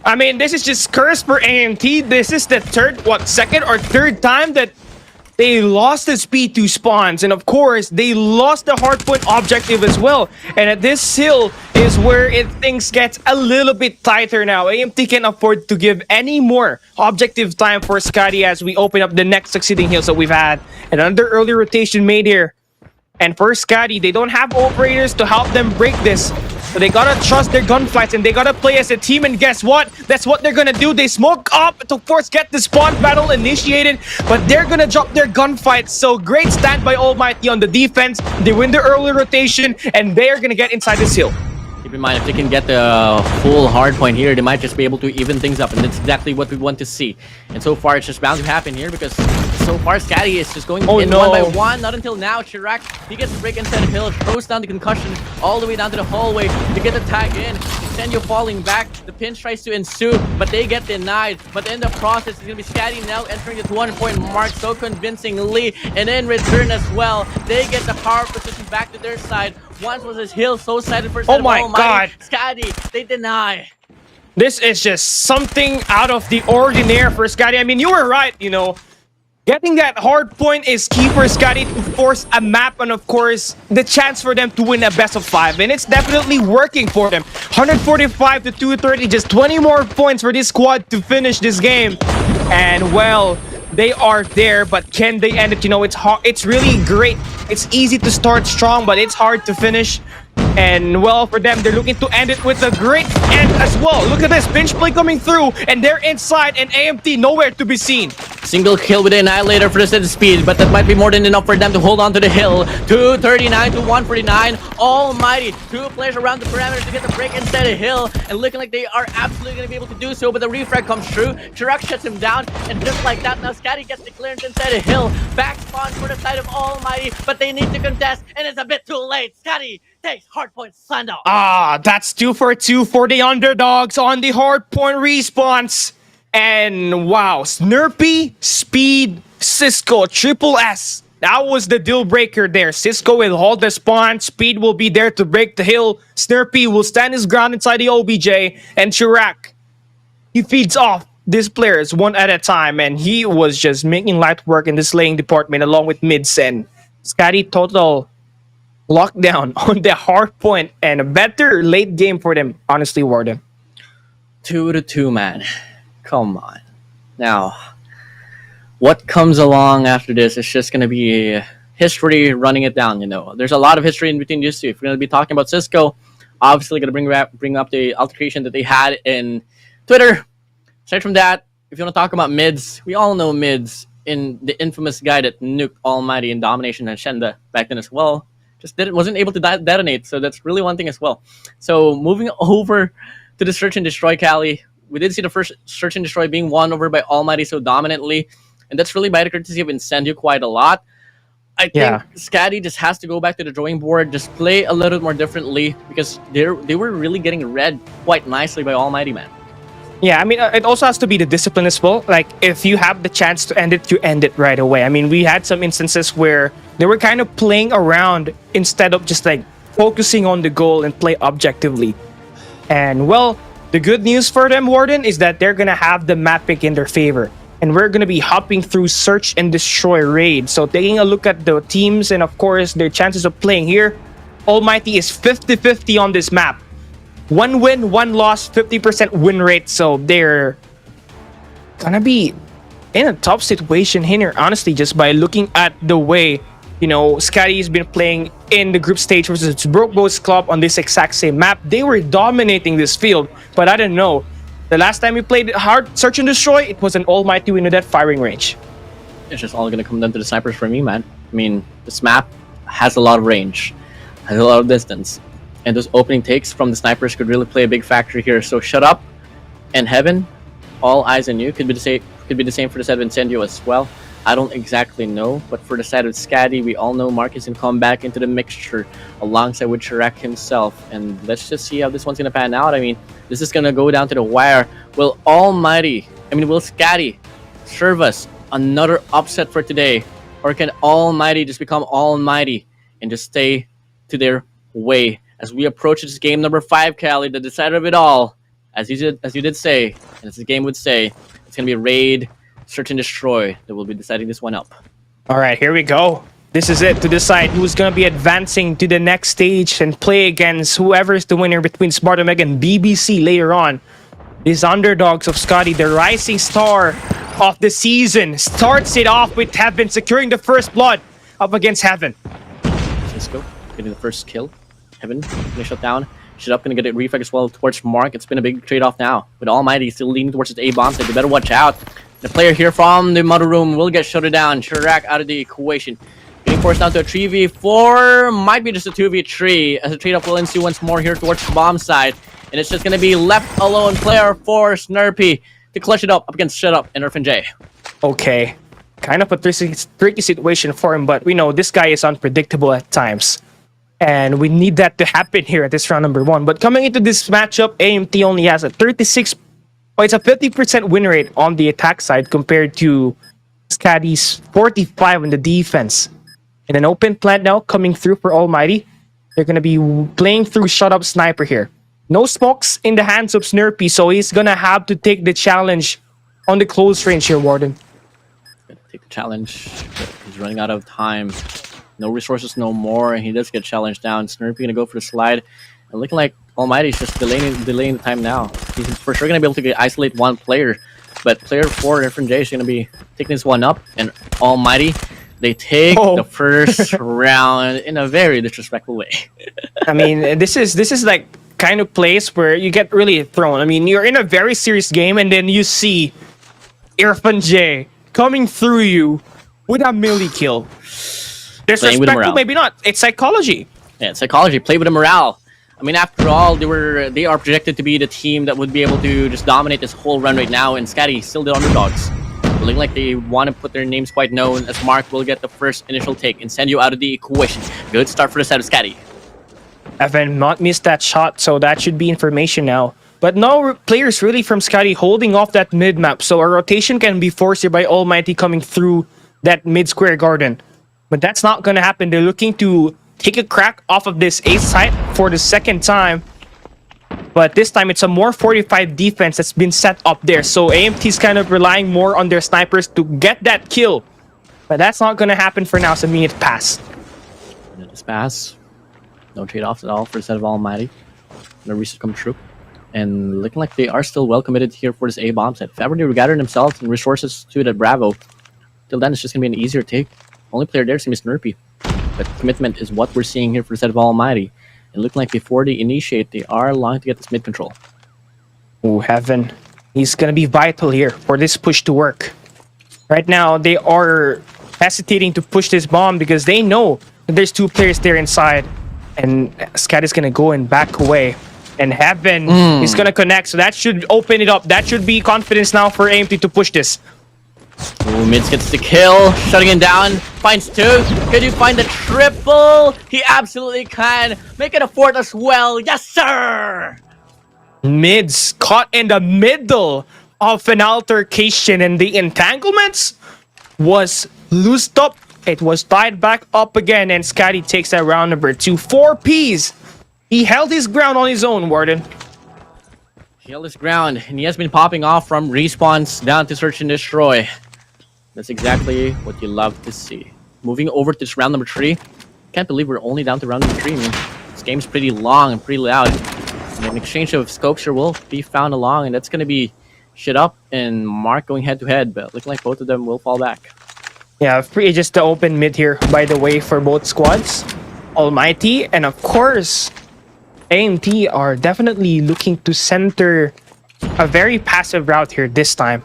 I mean, this is just curse for AMT. This is the second or third time that they lost the P2 spawns. And of course, they lost the Hardpoint objective as well. And at this hill is where things get a little bit tighter now. AMT can afford to give any more objective time for SKADI as we open up the next succeeding hills that we've had. Another early rotation made here. And for SKADI, they don't have operators to help them break this. So they gotta trust their gunfights, and they gotta play as a team, and guess what? That's what they're gonna do. They smoke up to force get the spawn battle initiated, but they're gonna drop their gunfights. So great stand by Almighty on the defense. They win the early rotation, and they're gonna get inside this hill. Keep in mind, if they can get the full Hardpoint here, they might just be able to even things up, and that's exactly what we want to see. And so far, it's just bound to happen here because so far, SKADI is just going in one by one. Not until now. Chirac, he gets the break inside the hill, throws down the concussion all the way down to the hallway to get the tag in. Senyo falling back. The pinch tries to ensue, but they get denied. But in the process, it's going to be SKADI now entering the 200-point mark so convincingly. And in return as well, they get the power position back to their side. Once was his hill so sided for oh my god, SKADI, they deny. This is just something out of the ordinary for SKADI. I mean, you were right, you know. Getting that Hardpoint is key for SKADI to force a map, and of course, the chance for them to win a best of 5. And it's definitely working for them. 145 to 230, just 20 more points for this squad to finish this game. And well, they are there, but can they end it? You know, it's hard. It's really great. It's easy to start strong, but it's hard to finish. And well, for them, they're looking to end it with a great end as well. Look at this, pinch play coming through, and they're inside, and AMT nowhere to be seen. Single kill with the Annihilator for the set of speed, but that might be more than enough for them to hold on to the hill. 239 to 149. Almighty, 2 players around the parameter to get the break inside the hill, and looking like they are absolutely going to be able to do so, but the refrag comes true. Chirac shuts him down, and just like that, now SKADI gets the clearance inside the hill. Back spawn for the side of Almighty, but they need to contest, and it's a bit too late. SKADI takes Hardpoint Sando. Ah, that's 2 for 2 for the underdogs on the Hardpoint response. And wow, Snurpy, Speed, Cisco, Triple S. That was the deal breaker there. Cisco will hold the spawn. Speed will be there to break the hill. Snurpy will stand his ground inside the OBJ. And Chirac, he feeds off these players one at a time, and he was just making light work in the slaying department along with Midsen. SKADI total lockdown on the hard point and a better late game for them, honestly, Warden. 2-2, man. Come on. Now, what comes along after this is just going to be history running it down, you know. There's a lot of history in between these two. If we're going to be talking about Cisco, obviously going to bring up the altercation that they had in Twitter. Aside from that, if you want to talk about mids, we all know mids in the infamous guy that nuked Almighty in Domination and Shenda back then as well. Just wasn't able to detonate, so that's really one thing as well. So moving over to the Search and Destroy, Cali, we did see the first Search and Destroy being won over by Almighty so dominantly, and that's really by the courtesy of Incendio quite a lot. I think SKADI just has to go back to the drawing board, just play a little more differently, because they were really getting read quite nicely by Almighty, man. Yeah, I mean, it also has to be the discipline as well. Like, if you have the chance to end it, you end it right away. I mean, we had some instances where they were kind of playing around instead of just, like, focusing on the goal and play objectively. And, well, the good news for them, Warden, is that they're going to have the map pick in their favor. And we're going to be hopping through Search and Destroy raid. So, taking a look at the teams and, of course, their chances of playing here, Almighty is 50-50 on this map. 1 win, 1 loss, 50% win rate. So they're gonna be in a tough situation here, honestly, just by looking at the way, you know, SKADI has been playing in the group stage versus Broke Boats Club on this exact same map. They were dominating this field, but I don't know. The last time we played hard Search and Destroy, it was an Almighty win with that firing range. It's just all gonna come down to the snipers for me, man. I mean, this map has a lot of range, has a lot of distance. And those opening takes from the snipers could really play a big factor here. So Shut Up and Heaven, all eyes on you. Could be the same for the side of Incendio as well. I don't exactly know, but for the side of SKADI, we all know Marcus can come back into the mixture alongside with Chirac himself. And let's just see how this one's gonna pan out. I mean, this is gonna go down to the wire. Will SKADI serve us another upset for today? Or can Almighty just become Almighty and just stay to their way? As we approach this game number 5, Cali, the decider of it all, as you did say, and as the game would say, it's going to be Raid, Search and Destroy that will be deciding this one up. All right, here we go. This is it to decide who's going to be advancing to the next stage and play against whoever is the winner between Sparta Meg and BBC later on. These underdogs of SKADI, the rising star of the season, starts it off with Heaven securing the first blood up against Heaven. Cisco getting the first kill. Heaven gonna shut down. Shut Up gonna get a reflex as well towards Mark. It's been a big trade-off now. With Almighty still leaning towards his A-bomb, so they better watch out. The player here from the Mother Room will get shut down. Chirac out of the equation. Getting forced down to a 3v4. Might be just a 2v3 as a trade-off will ensue once more here towards the bomb side. And it's just gonna be left alone player for Snurpy to clutch it up against Shut Up and J. Okay. Kind of a tricky situation for him, but we know this guy is unpredictable at times. And we need that to happen here at this round number 1. But coming into this matchup, AMT only has a 50% win rate on the attack side compared to SKADI's 45 on the defense. And an open plant now coming through for Almighty. They're going to be playing through Shut Up Sniper here. No smokes in the hands of Snurpy, so he's going to have to take the challenge on the close range here, Warden. Gonna take the challenge. He's running out of time. No resources, no more, and he does get challenged down. Snurpy gonna go for the slide, and looking like Almighty's just delaying the time now. He's for sure gonna be able to isolate one player, but player 4, J, is gonna be taking this one up, and Almighty, they take the first round in a very disrespectful way. I mean, this is like kind of place where you get really thrown. I mean, you're in a very serious game, and then you see J coming through you with a melee kill. Disrespectful, maybe not. It's psychology. Yeah, it's psychology. Play with the morale. I mean, after all, they are projected to be the team that would be able to just dominate this whole run right now, and SKADI still the underdogs. Looking like they want to put their names quite known, as Mark will get the first initial take and send you out of the equation. Good start for the side of SKADI. Evan not missed that shot, so that should be information now. But no players really from SKADI holding off that mid-map, so a rotation can be forced here by Almighty coming through that mid-square garden. But that's not going to happen. They're looking to take a crack off of this ace site for the second time. But this time, it's a more fortified defense that's been set up there. So AMT's kind of relying more on their snipers to get that kill. But that's not going to happen for now. It's a minute pass. Minutes pass. No trade-offs at all for the set of Almighty. No research come true. And looking like they are still well committed here for this A bomb set. If ever they gather themselves and resources to the Bravo, till then it's just going to be an easier take. Only player there is going to be Snurpy. But commitment is what we're seeing here for the set of Almighty. And looking like before they initiate, they are longing to get this mid control. Oh, Heaven. He's going to be vital here for this push to work. Right now, they are hesitating to push this bomb because they know that there's 2 players there inside. And SKADI is going to go and back away. And Heaven is going to connect. So that should open it up. That should be confidence now for AMT to push this. Ooh, Mids gets the kill, shutting him down, finds 2. Could you find the triple? He absolutely can. Make it a 4th as well. Yes, sir! Mids caught in the middle of an altercation, and the entanglements was loosed up. It was tied back up again, and SKADI takes that round number 2. 4 Ps. He held his ground on his own, Warden. He held his ground, and he has been popping off from respawns down to search and destroy. That's exactly what you love to see. Moving over to this round number 3. Can't believe we're only down to round number 3. I mean, this game's pretty long and pretty loud. And an exchange of scopes here will be found along, and that's going to be Shit Up and Mark going head-to-head, but looking like both of them will fall back. Yeah, free just the open mid here, by the way, for both squads. Almighty, and of course, AMT are definitely looking to center a very passive route here this time.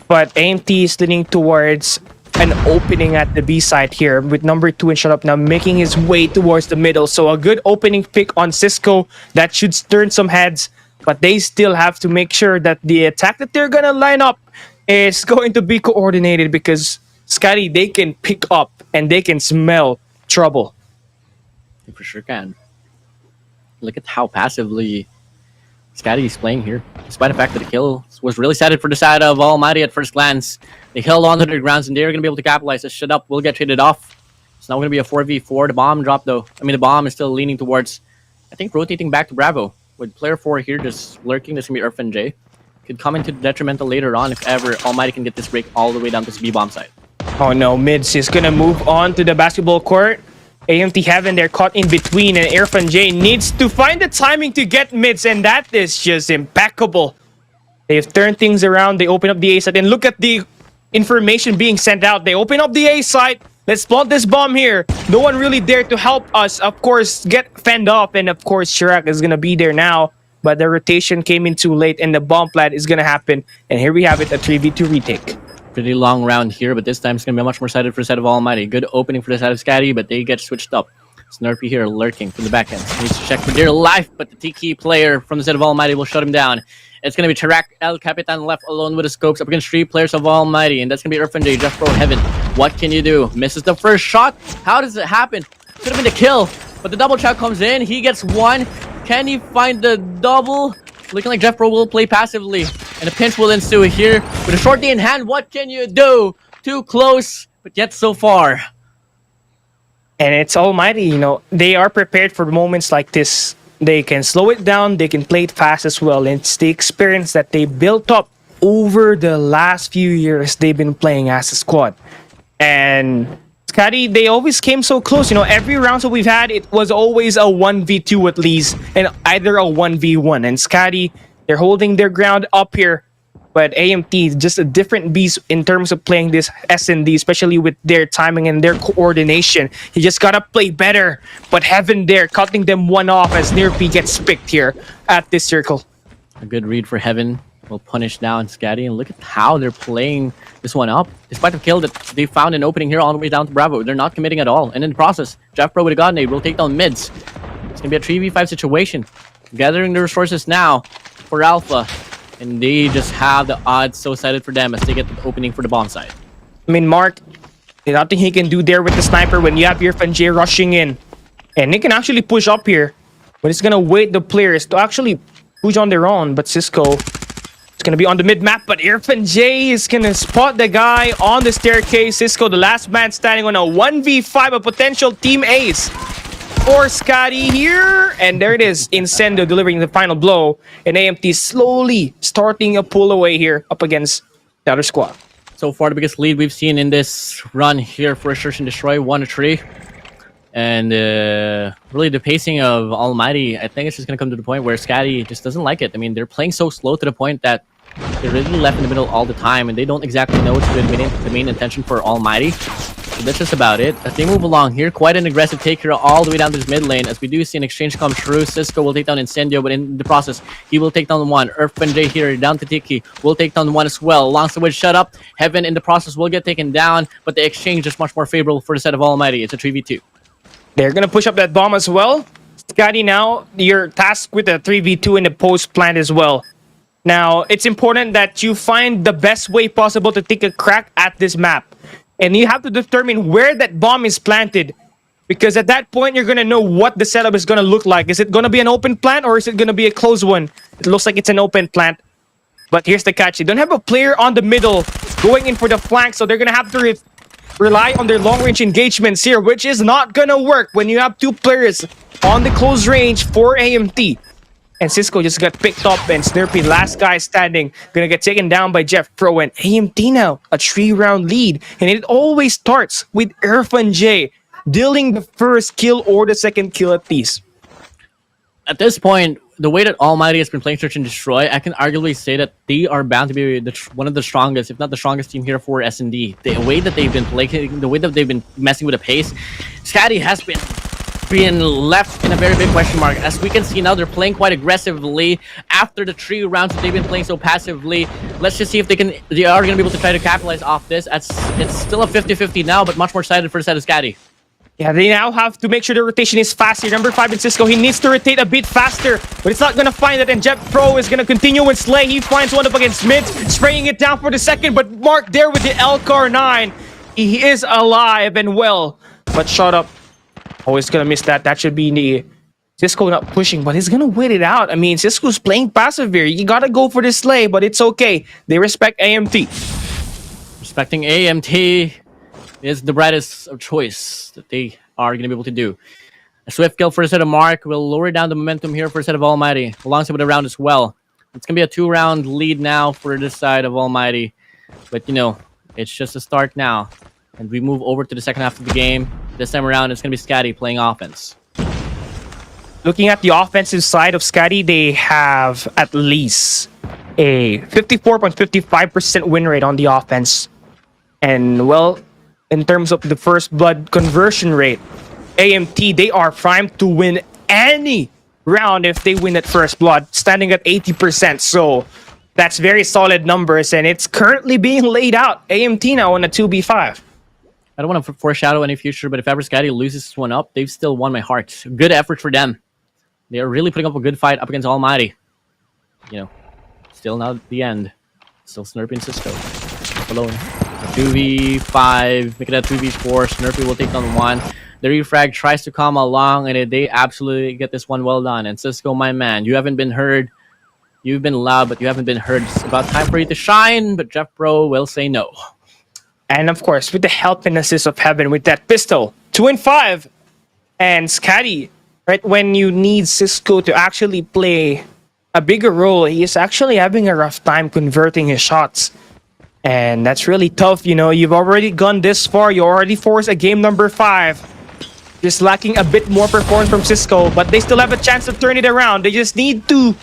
But AMT is leaning towards an opening at the B side here with number 2 and Shut Up now making his way towards the middle. So a good opening pick on Cisco that should turn some heads. But they still have to make sure that the attack that they're going to line up is going to be coordinated because SKADI, they can pick up and they can smell trouble. They for sure can. Look at how passively SKADI is playing here. Despite the fact that the kill was really set for the side of Almighty at first glance. They held on to their grounds and they're going to be able to capitalize. This Shut Up will get traded off. It's now going to be a 4v4. The bomb drop though. I mean, the bomb is still leaning towards, I think, rotating back to Bravo. With player 4 here just lurking, this is going to be EarthNJ. Could come into detrimental later on if ever Almighty can get this break all the way down to this B-bomb side. Oh no, Mids is going to move on to the basketball court. AMT Heaven, they're caught in between, and EarthNJ needs to find the timing to get Mids, and that is just impeccable. They've turned things around. They open up the A site, and look at the information being sent out. They open up the A site. Let's plant this bomb here. No one really dared to help us, of course, get fend off, and of course, Shirak is going to be there now. But the rotation came in too late, and the bomb plant is going to happen. And here we have it, a 3v2 retake. Pretty long round here, but this time it's going to be much more sided for the side of Almighty. Good opening for the side of SKADI, but they get switched up. Snurpy here lurking from the back end. Needs to check for dear life, but the Tiki player from the side of Almighty will shut him down. It's going to be Tarak El Capitan left alone with the scopes up against 3 players of Almighty, and that's going to be EarthNJ, Jeff Pro Heaven. What can you do? Misses the first shot. How does it happen? Could have been the kill, but the double trap comes in. He gets 1. Can he find the double? Looking like Jeff Pro will play passively, and a pinch will ensue here. With a short D in hand, what can you do? Too close, but yet so far. And it's Almighty, you know, they are prepared for moments like this. They can slow it down, they can play it fast as well. And it's the experience that they built up over the last few years they've been playing as a squad. And SKADI, they always came so close. You know, every round that we've had, it was always a 1v2 at least, and either a 1v1. And SKADI, they're holding their ground up here. But AMT is just a different beast in terms of playing this S&D, especially with their timing and their coordination. You just gotta play better. But Heaven there, cutting them one off as Nirpi gets picked here at this circle. A good read for Heaven. Will punish down SKADI, and look at how they're playing this one up. Despite the kill that they found an opening here all the way down to Bravo, they're not committing at all. And in the process, Jeff Pro with a God Nade will take down Mids. It's gonna be a 3v5 situation. Gathering the resources now for Alpha, and they just have the odds so sided for them as they get the opening for the bomb side. I mean, Mark, there's nothing he can do there with the sniper when you have EarthNJ rushing in. And they can actually push up here, but it's gonna wait the players to actually push on their own. But Cisco, it's going to be on the mid-map, but EarthNJ is going to spot the guy on the staircase. Cisco, the last man standing on a 1v5, a potential team ace. for Scotty here. And there it is. Incendio delivering the final blow. And AMT slowly starting a pull away here up against the other squad. So far, the biggest lead we've seen in this run here for Search and Destroy, 1-3. And really, the pacing of Almighty, I think it's just going to come to the point where SKADI just doesn't like it. I mean, they're playing so slow to the point that they're really left in the middle all the time, and they don't exactly know what's the main intention for Almighty. So that's just about it. As they move along here, quite an aggressive take here all the way down to this mid lane. As we do see an exchange come through, Cisco will take down Incendio, but in the process, he will take down one. EarthBenJ here down to Tiki will take down one as well. Alongside with Shut Up, Heaven in the process will get taken down, but the exchange is much more favorable for the set of Almighty. It's a 3v2. They're going to push up that bomb as well. Scotty, now you're tasked with a 3v2 in the post plant as well. Now, it's important that you find the best way possible to take a crack at this map. And you have to determine where that bomb is planted. Because at that point, you're going to know what the setup is going to look like. Is it going to be an open plant or is it going to be a closed one? It looks like it's an open plant. But here's the catch. You don't have a player on the middle going in for the flank, so they're going to have to rely on their long-range engagements here, which is not gonna work when you have two players on the close range for AMT. And Cisco just got picked up, and Snurpy, last guy standing, gonna get taken down by Jeff Pro. And AMT now, a 3-round lead. And it always starts with EarthBenJ dealing the first kill or the second kill at least. At this point, the way that Almighty has been playing Search and Destroy, I can arguably say that they are bound to be one of the strongest, if not the strongest team here for S&D. The way that they've been playing, the way that they've been messing with the pace, SKADI has been left in a very big question mark. As we can see now, they're playing quite aggressively after the 3 rounds that they've been playing so passively. Let's just see if they are going to be able to try to capitalize off this. It's still a 50-50 now, but much more excited for the set of SKADI. Yeah, they now have to make sure the rotation is faster. Number 5 in Cisco, he needs to rotate a bit faster, but it's not going to find it. And Jet Pro is going to continue with Slay. He finds one up against mid, spraying it down for the second, but Mark there with the Elcar 9. He is alive and well, but Shut Up. Oh, he's going to miss that. That should be the Cisco not pushing, but he's going to wait it out. I mean, Cisco's playing passive here. You got to go for the Slay, but it's okay. They respect AMT. Respecting AMT is the brightest of choice that they are going to be able to do. A swift kill for a set of Mark will lower down the momentum here for a set of Almighty, alongside with a round as well. It's going to be a 2-round lead now for this side of Almighty. But, you know, it's just a start now. And we move over to the second half of the game. This time around, it's going to be SKADI playing offense. Looking at the offensive side of SKADI, they have at least a 54.55% win rate on the offense. And, well, in terms of the first blood conversion rate, AMT, they are primed to win any round if they win at first blood, standing at 80%. So that's very solid numbers, and it's currently being laid out. AMT now on a 2v5. I don't want to foreshadow any future, but if ever SKADI loses this one up, they've still won my heart. Good effort for them. They are really putting up a good fight up against Almighty. You know, still not at the end. Still Snurpy and Cisco. Alone. 2v5, make it a 2v4. Snurpy will take down one. The refrag tries to come along, and they absolutely get this one well done. And Cisco, my man, you haven't been heard. You've been loud, but you haven't been heard. It's about time for you to shine, but Jeff Bro will say no. And of course, with the help and assist of Heaven with that pistol, 2-5. And SKADI, right, when you need Cisco to actually play a bigger role, he is actually having a rough time converting his shots. And that's really tough, you know. You've already gone this far. You already forced a game number 5. Just lacking a bit more performance from Cisco, but they still have a chance to turn it around. They just need to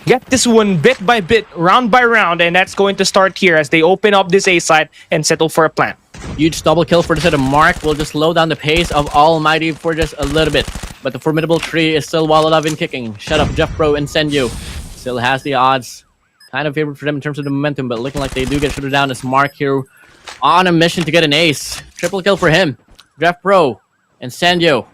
get this one bit by bit, round by round, and that's going to start here as they open up this A side and settle for a plant. Huge double kill for the set of Mark will just slow down the pace of Almighty for just a little bit. But the formidable tree is still walled up in kicking. Shut Up, Jeff Pro, Incendio still has the odds. Kind of favored for them in terms of the momentum, but looking like they do get shut down as Mark here on a mission to get an ace. Triple kill for him. Jeff Pro, Incendio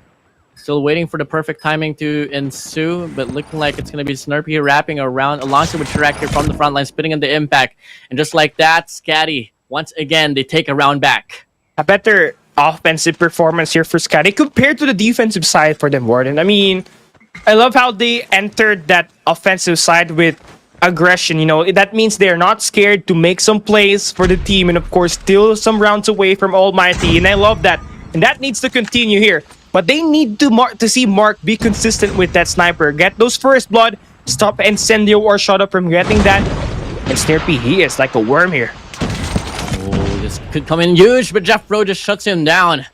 still waiting for the perfect timing to ensue, but looking like it's going to be Snurpy wrapping around alongside with Shrek here from the front line, spitting in the impact. And just like that, SKADI, once again, they take a round back. A better offensive performance here for SKADI compared to the defensive side for them, Warden. I mean, I love how they entered that offensive side with aggression. You know, that means they're not scared to make some plays for the team and, of course, still some rounds away from Almighty. And I love that. And that needs to continue here. But they need to see Mark be consistent with that sniper. Get those first blood, stop Incendio or Shut Up from getting that. And Snirpy, he is like a worm here. Oh, this could come in huge, but Jeffro just shuts him down.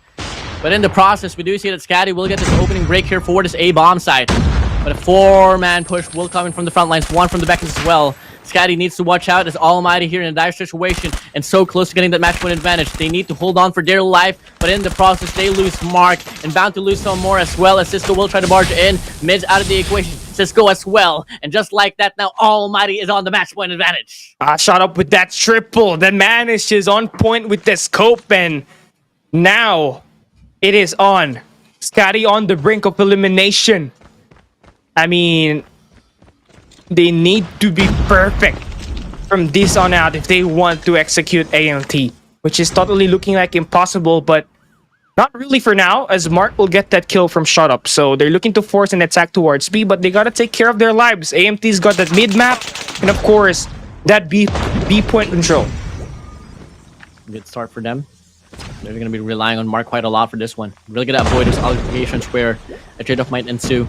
But in the process, we do see that SKADI will get this opening break here for this A bomb site. But a 4-man push will come in from the front lines, one from the back as well. SKADI needs to watch out as Almighty here in a dire situation and so close to getting that match point advantage. They need to hold on for dear life, but in the process, they lose Mark and bound to lose some more as well as Cisco will try to barge in. Mid's out of the equation. Cisco as well. And just like that, now Almighty is on the match point advantage. Shot up with that triple. The man is just on point with the scope, and now it is on. SKADI on the brink of elimination. I mean, they need to be perfect from this on out if they want to execute AMT, which is totally looking like impossible, but not really for now, as Mark will get that kill from Shut Up. So they're looking to force an attack towards B, but they gotta take care of their lives. AMT's got that mid map, and of course, that B point control. Good start for them. They're going to be relying on Mark quite a lot for this one. Really going to avoid those altercations where a trade-off might ensue.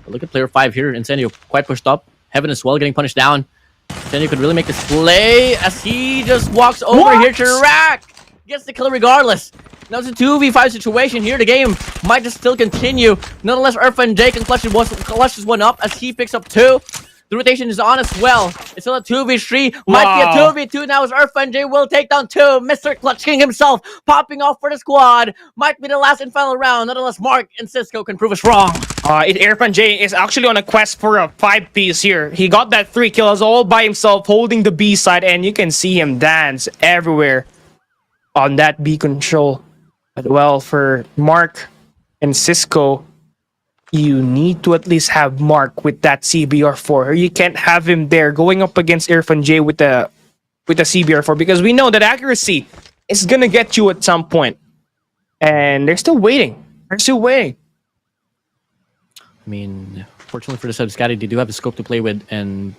But look at player 5 here. Incendio quite pushed up. Heaven as well getting punished down. Incendio could really make this play as he just walks over here to Rack. Gets the kill regardless. Now it's a 2v5 situation here. The game might just still continue. Nonetheless, Irfan can clutch this one up as he picks up 2. The rotation is on as well. It's still a 2v3. Might be a 2v2 now as Irfan will take down 2. Mr. Clutch King himself popping off for the squad. Might be the last and final round. Nonetheless, Mark and Cisco can prove us wrong. Irfan is actually on a quest for a 5-piece here. He got that 3 kills all by himself holding the B side, and you can see him dance everywhere on that B control. But well, for Mark and Cisco, you need to at least have Mark with that CBR4, or you can't have him there going up against Irfan with the CBR4, because we know that accuracy is gonna get you at some point, and they're still waiting. I mean, fortunately for the side of SKADI, they do have a scope to play with, and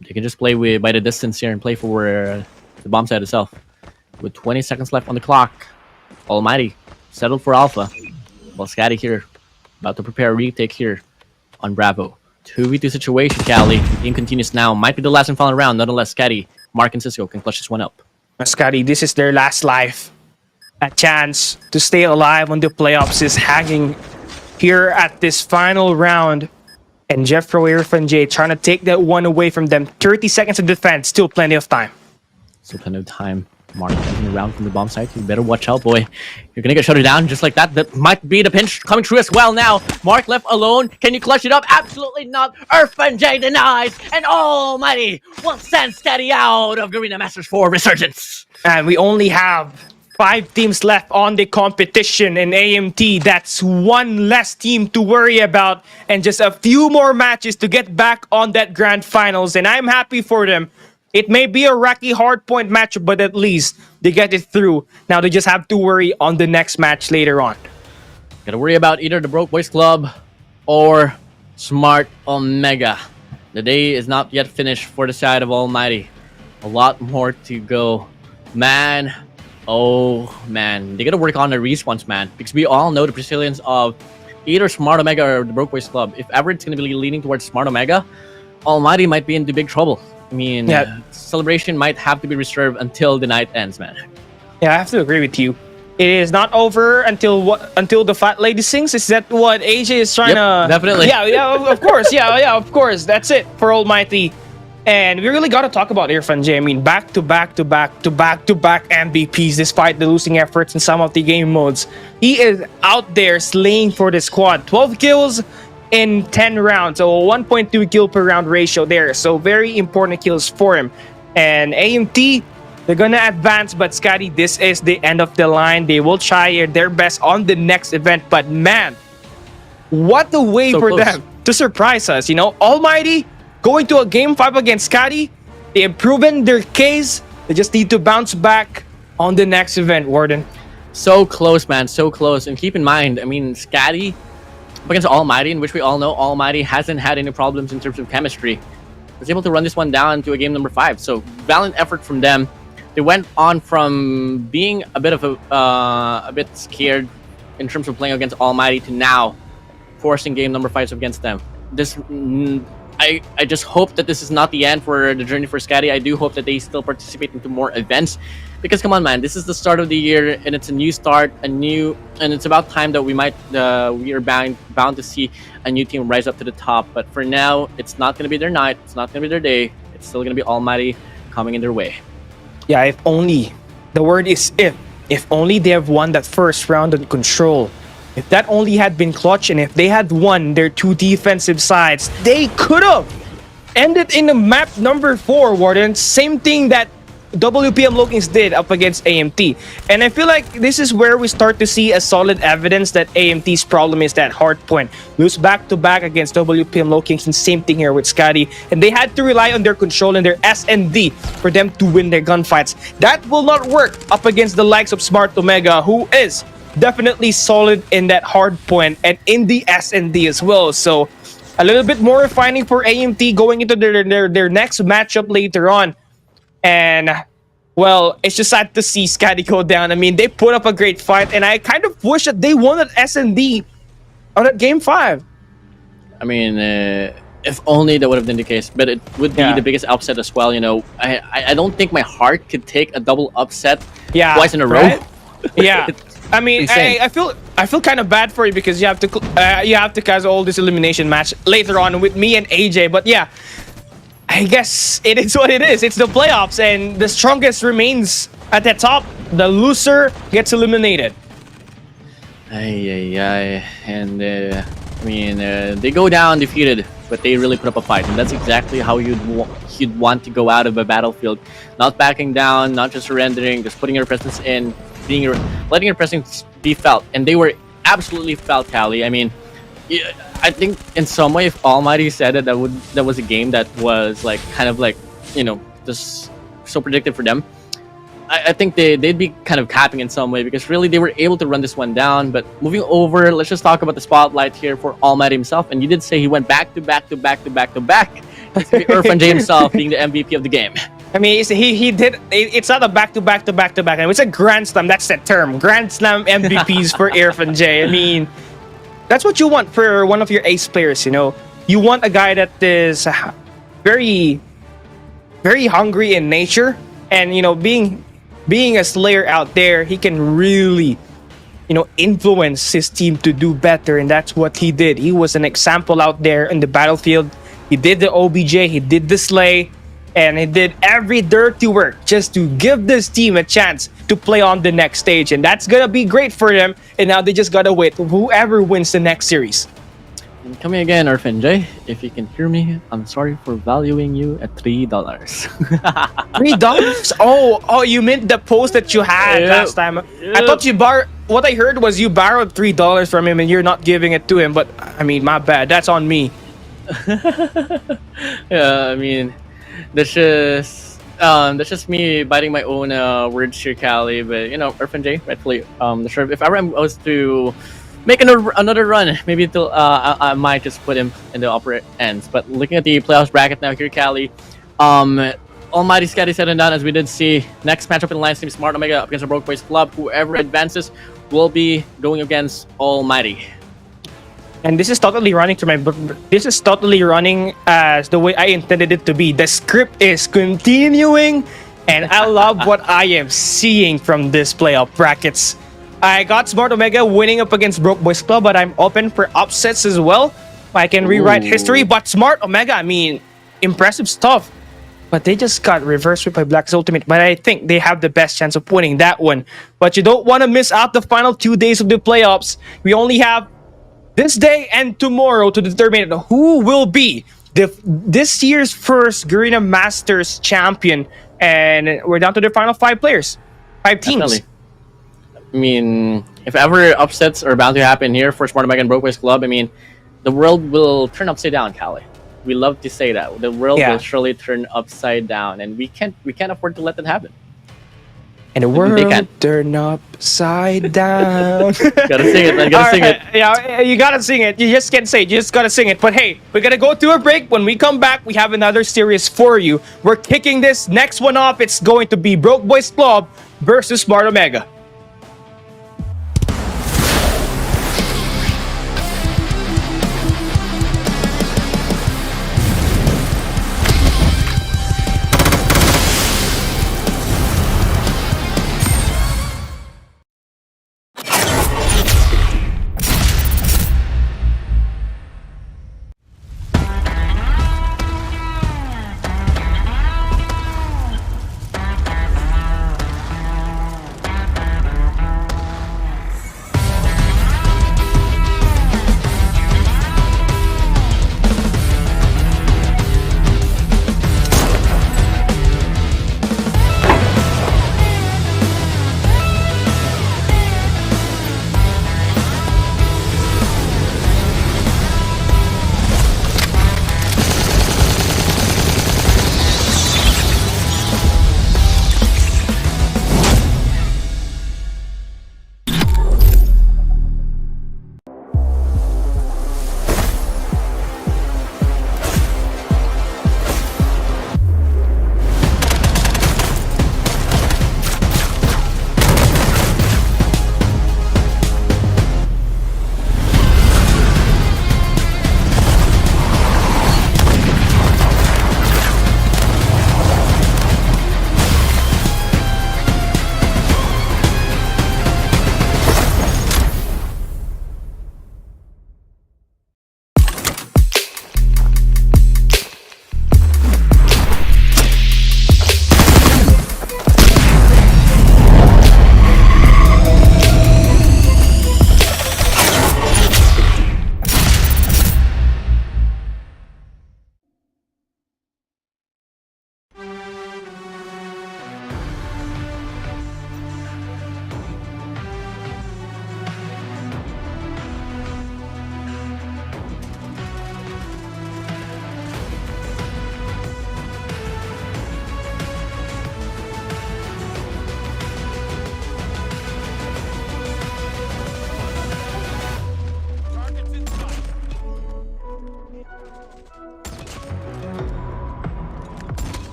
they can just play with by the distance here and play for the bomb side itself. With 20 seconds left on the clock, Almighty settled for Alpha, while SKADI here about to prepare a retake here on Bravo. 2v2 situation, Cali. The game continues now. Might be the last and final round. Nonetheless, SKADI, Mark and Cisco can clutch this one up. SKADI, this is their last life. A chance to stay alive on the playoffs is hanging here at this final round. And Jeffro Irfan trying to take that one away from them. 30 seconds of defense. Still plenty of time. Still plenty of time. Mark coming around from the bomb site. You better watch out, boy. You're gonna get shut down just like that. That might be the pinch coming true as well now. Mark left alone. Can you clutch it up? Absolutely not. Irfan denies. And Almighty will send SKADI out of Garena Masters IV Resurgence. And we only have 5 teams left on the competition in AMT. That's one less team to worry about. And just a few more matches to get back on that grand finals. And I'm happy for them. It may be a rocky hardpoint match, but at least they get it through. Now they just have to worry on the next match later on. Gotta worry about either the Broke Boys Club or Smart Omega. The day is not yet finished for the side of Almighty. A lot more to go. Man, oh man. They gotta work on the respawns, man. Because we all know the Brazilians of either Smart Omega or the Broke Boys Club. If ever it's gonna be leaning towards Smart Omega, Almighty might be into big trouble. I mean, celebration might have to be reserved until the night ends, man. Yeah, I have to agree with you. It is not over until the fat lady sings. Is that what AJ is trying to? Definitely. Yeah, of course. Yeah, of course. That's it for Almighty. And we really got to talk about Irfan. I mean, back to back MVPs despite the losing efforts in some of the game modes. He is out there slaying for the squad. 12 kills in 10 rounds, so 1.2 kill per round ratio there. So very important kills for him. And AMT, they're gonna advance, but SKADI, this is the end of the line. They will try their best on the next event, but man, what a way so for close. Them to surprise us. You know, Almighty going to a game 5 against SKADI. They have proven their case. They just need to bounce back on the next event, Warden. So close, man, so close. And keep in mind, I mean, SKADI against Almighty, in which we all know Almighty hasn't had any problems in terms of chemistry, was able to run this one down to a game number 5. So valiant effort from them. They went on from being a bit of a bit scared in terms of playing against Almighty to now forcing game number 5 against them. I just hope that this is not the end for the journey for SKADI. I do hope that they still participate into more events, because come on, man, this is the start of the year and it's a new start, and it's about time that we are bound to see a new team rise up to the top. But for now, it's not going to be their night. It's not going to be their day. It's still going to be Almighty coming in their way. Yeah, if only. The word is if. If only they have won that first round on Control. If that only had been clutch, and if they had won their 2 defensive sides, they could have ended in the map number 4, Warden. Same thing that WPM Lowkings did up against AMT. And I feel like this is where we start to see a solid evidence that AMT's problem is that Hardpoint. Lose back-to-back against WPM Lowkings, and same thing here with SKADI. And they had to rely on their control and their SND for them to win their gunfights. That will not work up against the likes of Smart Omega, who is definitely solid in that Hardpoint and in the SND as well. So a little bit more refining for AMT going into their next matchup later on. And, well, it's just sad to see SKADI go down. I mean, they put up a great fight, and I kind of wish that they won at SND on that Game 5. I mean, if only that would have been the case. But it would be the biggest upset as well, you know. I don't think my heart could take a double upset twice in a row. Right? Yeah. I mean, I feel kind of bad for you, because you have to cast all this elimination match later on with me and AJ. But yeah, I guess it is what it is. It's the playoffs, and the strongest remains at the top. The loser gets eliminated. And I mean, they go down defeated, but they really put up a fight, and that's exactly how you'd want to go out of a battlefield, not backing down, not just surrendering, just putting your presence in, letting your presence be felt. And they were absolutely felt, Callie. I mean, I think in some way, if Almighty said that that was a game that was like kind of like, you know, just so predictive for them, I think they'd be kind of capping in some way, because really they were able to run this one down. But moving over, let's just talk about the spotlight here for Almighty himself. And you did say he went back to back. Irfan J himself being the MVP of the game. I mean, he did. It's not a back-to-back. It's a Grand Slam. That's the term. Grand Slam MVPs for Irfan J. I mean, that's what you want for one of your ace players, you know. You want a guy that is very, very hungry in nature. And, you know, being a Slayer out there, he can really, you know, influence his team to do better. And that's what he did. He was an example out there in the battlefield. He did the OBJ, he did the Slay, and he did every dirty work just to give this team a chance to play on the next stage. And that's gonna be great for them. And now they just gotta wait whoever wins the next series. Coming again, Irfan J. If you can hear me, I'm sorry for valuing you at $3. $3? Oh, you meant the post that you had last time. I thought you what I heard was you borrowed $3 from him and you're not giving it to him. But I mean, my bad. That's on me. Yeah, I mean, that's just me biting my own words here, Callie. But you know, Irfan J, rightfully sure. If ever I was to make another run, maybe I might just put him in the upper ends. But looking at the playoffs bracket now here, Callie, Almighty SKADI said and done, as we did see. Next matchup in the line, Team Smart Omega up against the Broke Boys Club. Whoever advances will be going against Almighty. And this is totally running as the way I intended it to be. The script is continuing, and I love what I am seeing from this playoff brackets. I got Smart Omega winning up against Broke Boys Club, but I'm open for upsets as well. I can rewrite history, but Smart Omega, I mean, impressive stuff. But they just got reverse sweep by Black's Ultimate. But I think they have the best chance of winning that one. But you don't want to miss out the final 2 days of the playoffs. We only have this day and tomorrow to determine who will be this year's first Garena Masters champion. And we're down to the final 5 players. 5 teams. Definitely. I mean, if ever upsets are bound to happen here for Smart Omega and Broke Boys Club, I mean, the world will turn upside down, Callie. We love to say that. The world will surely turn upside down, and we can't afford to let that happen. And the world turn upside down. Gotta sing it, man. Gotta sing it. Yeah, you gotta sing it. You just can't say it. You just gotta sing it. But hey, we're gonna go to a break. When we come back, we have another series for you. We're kicking this next one off. It's going to be Broke Boys Club versus Smart Omega.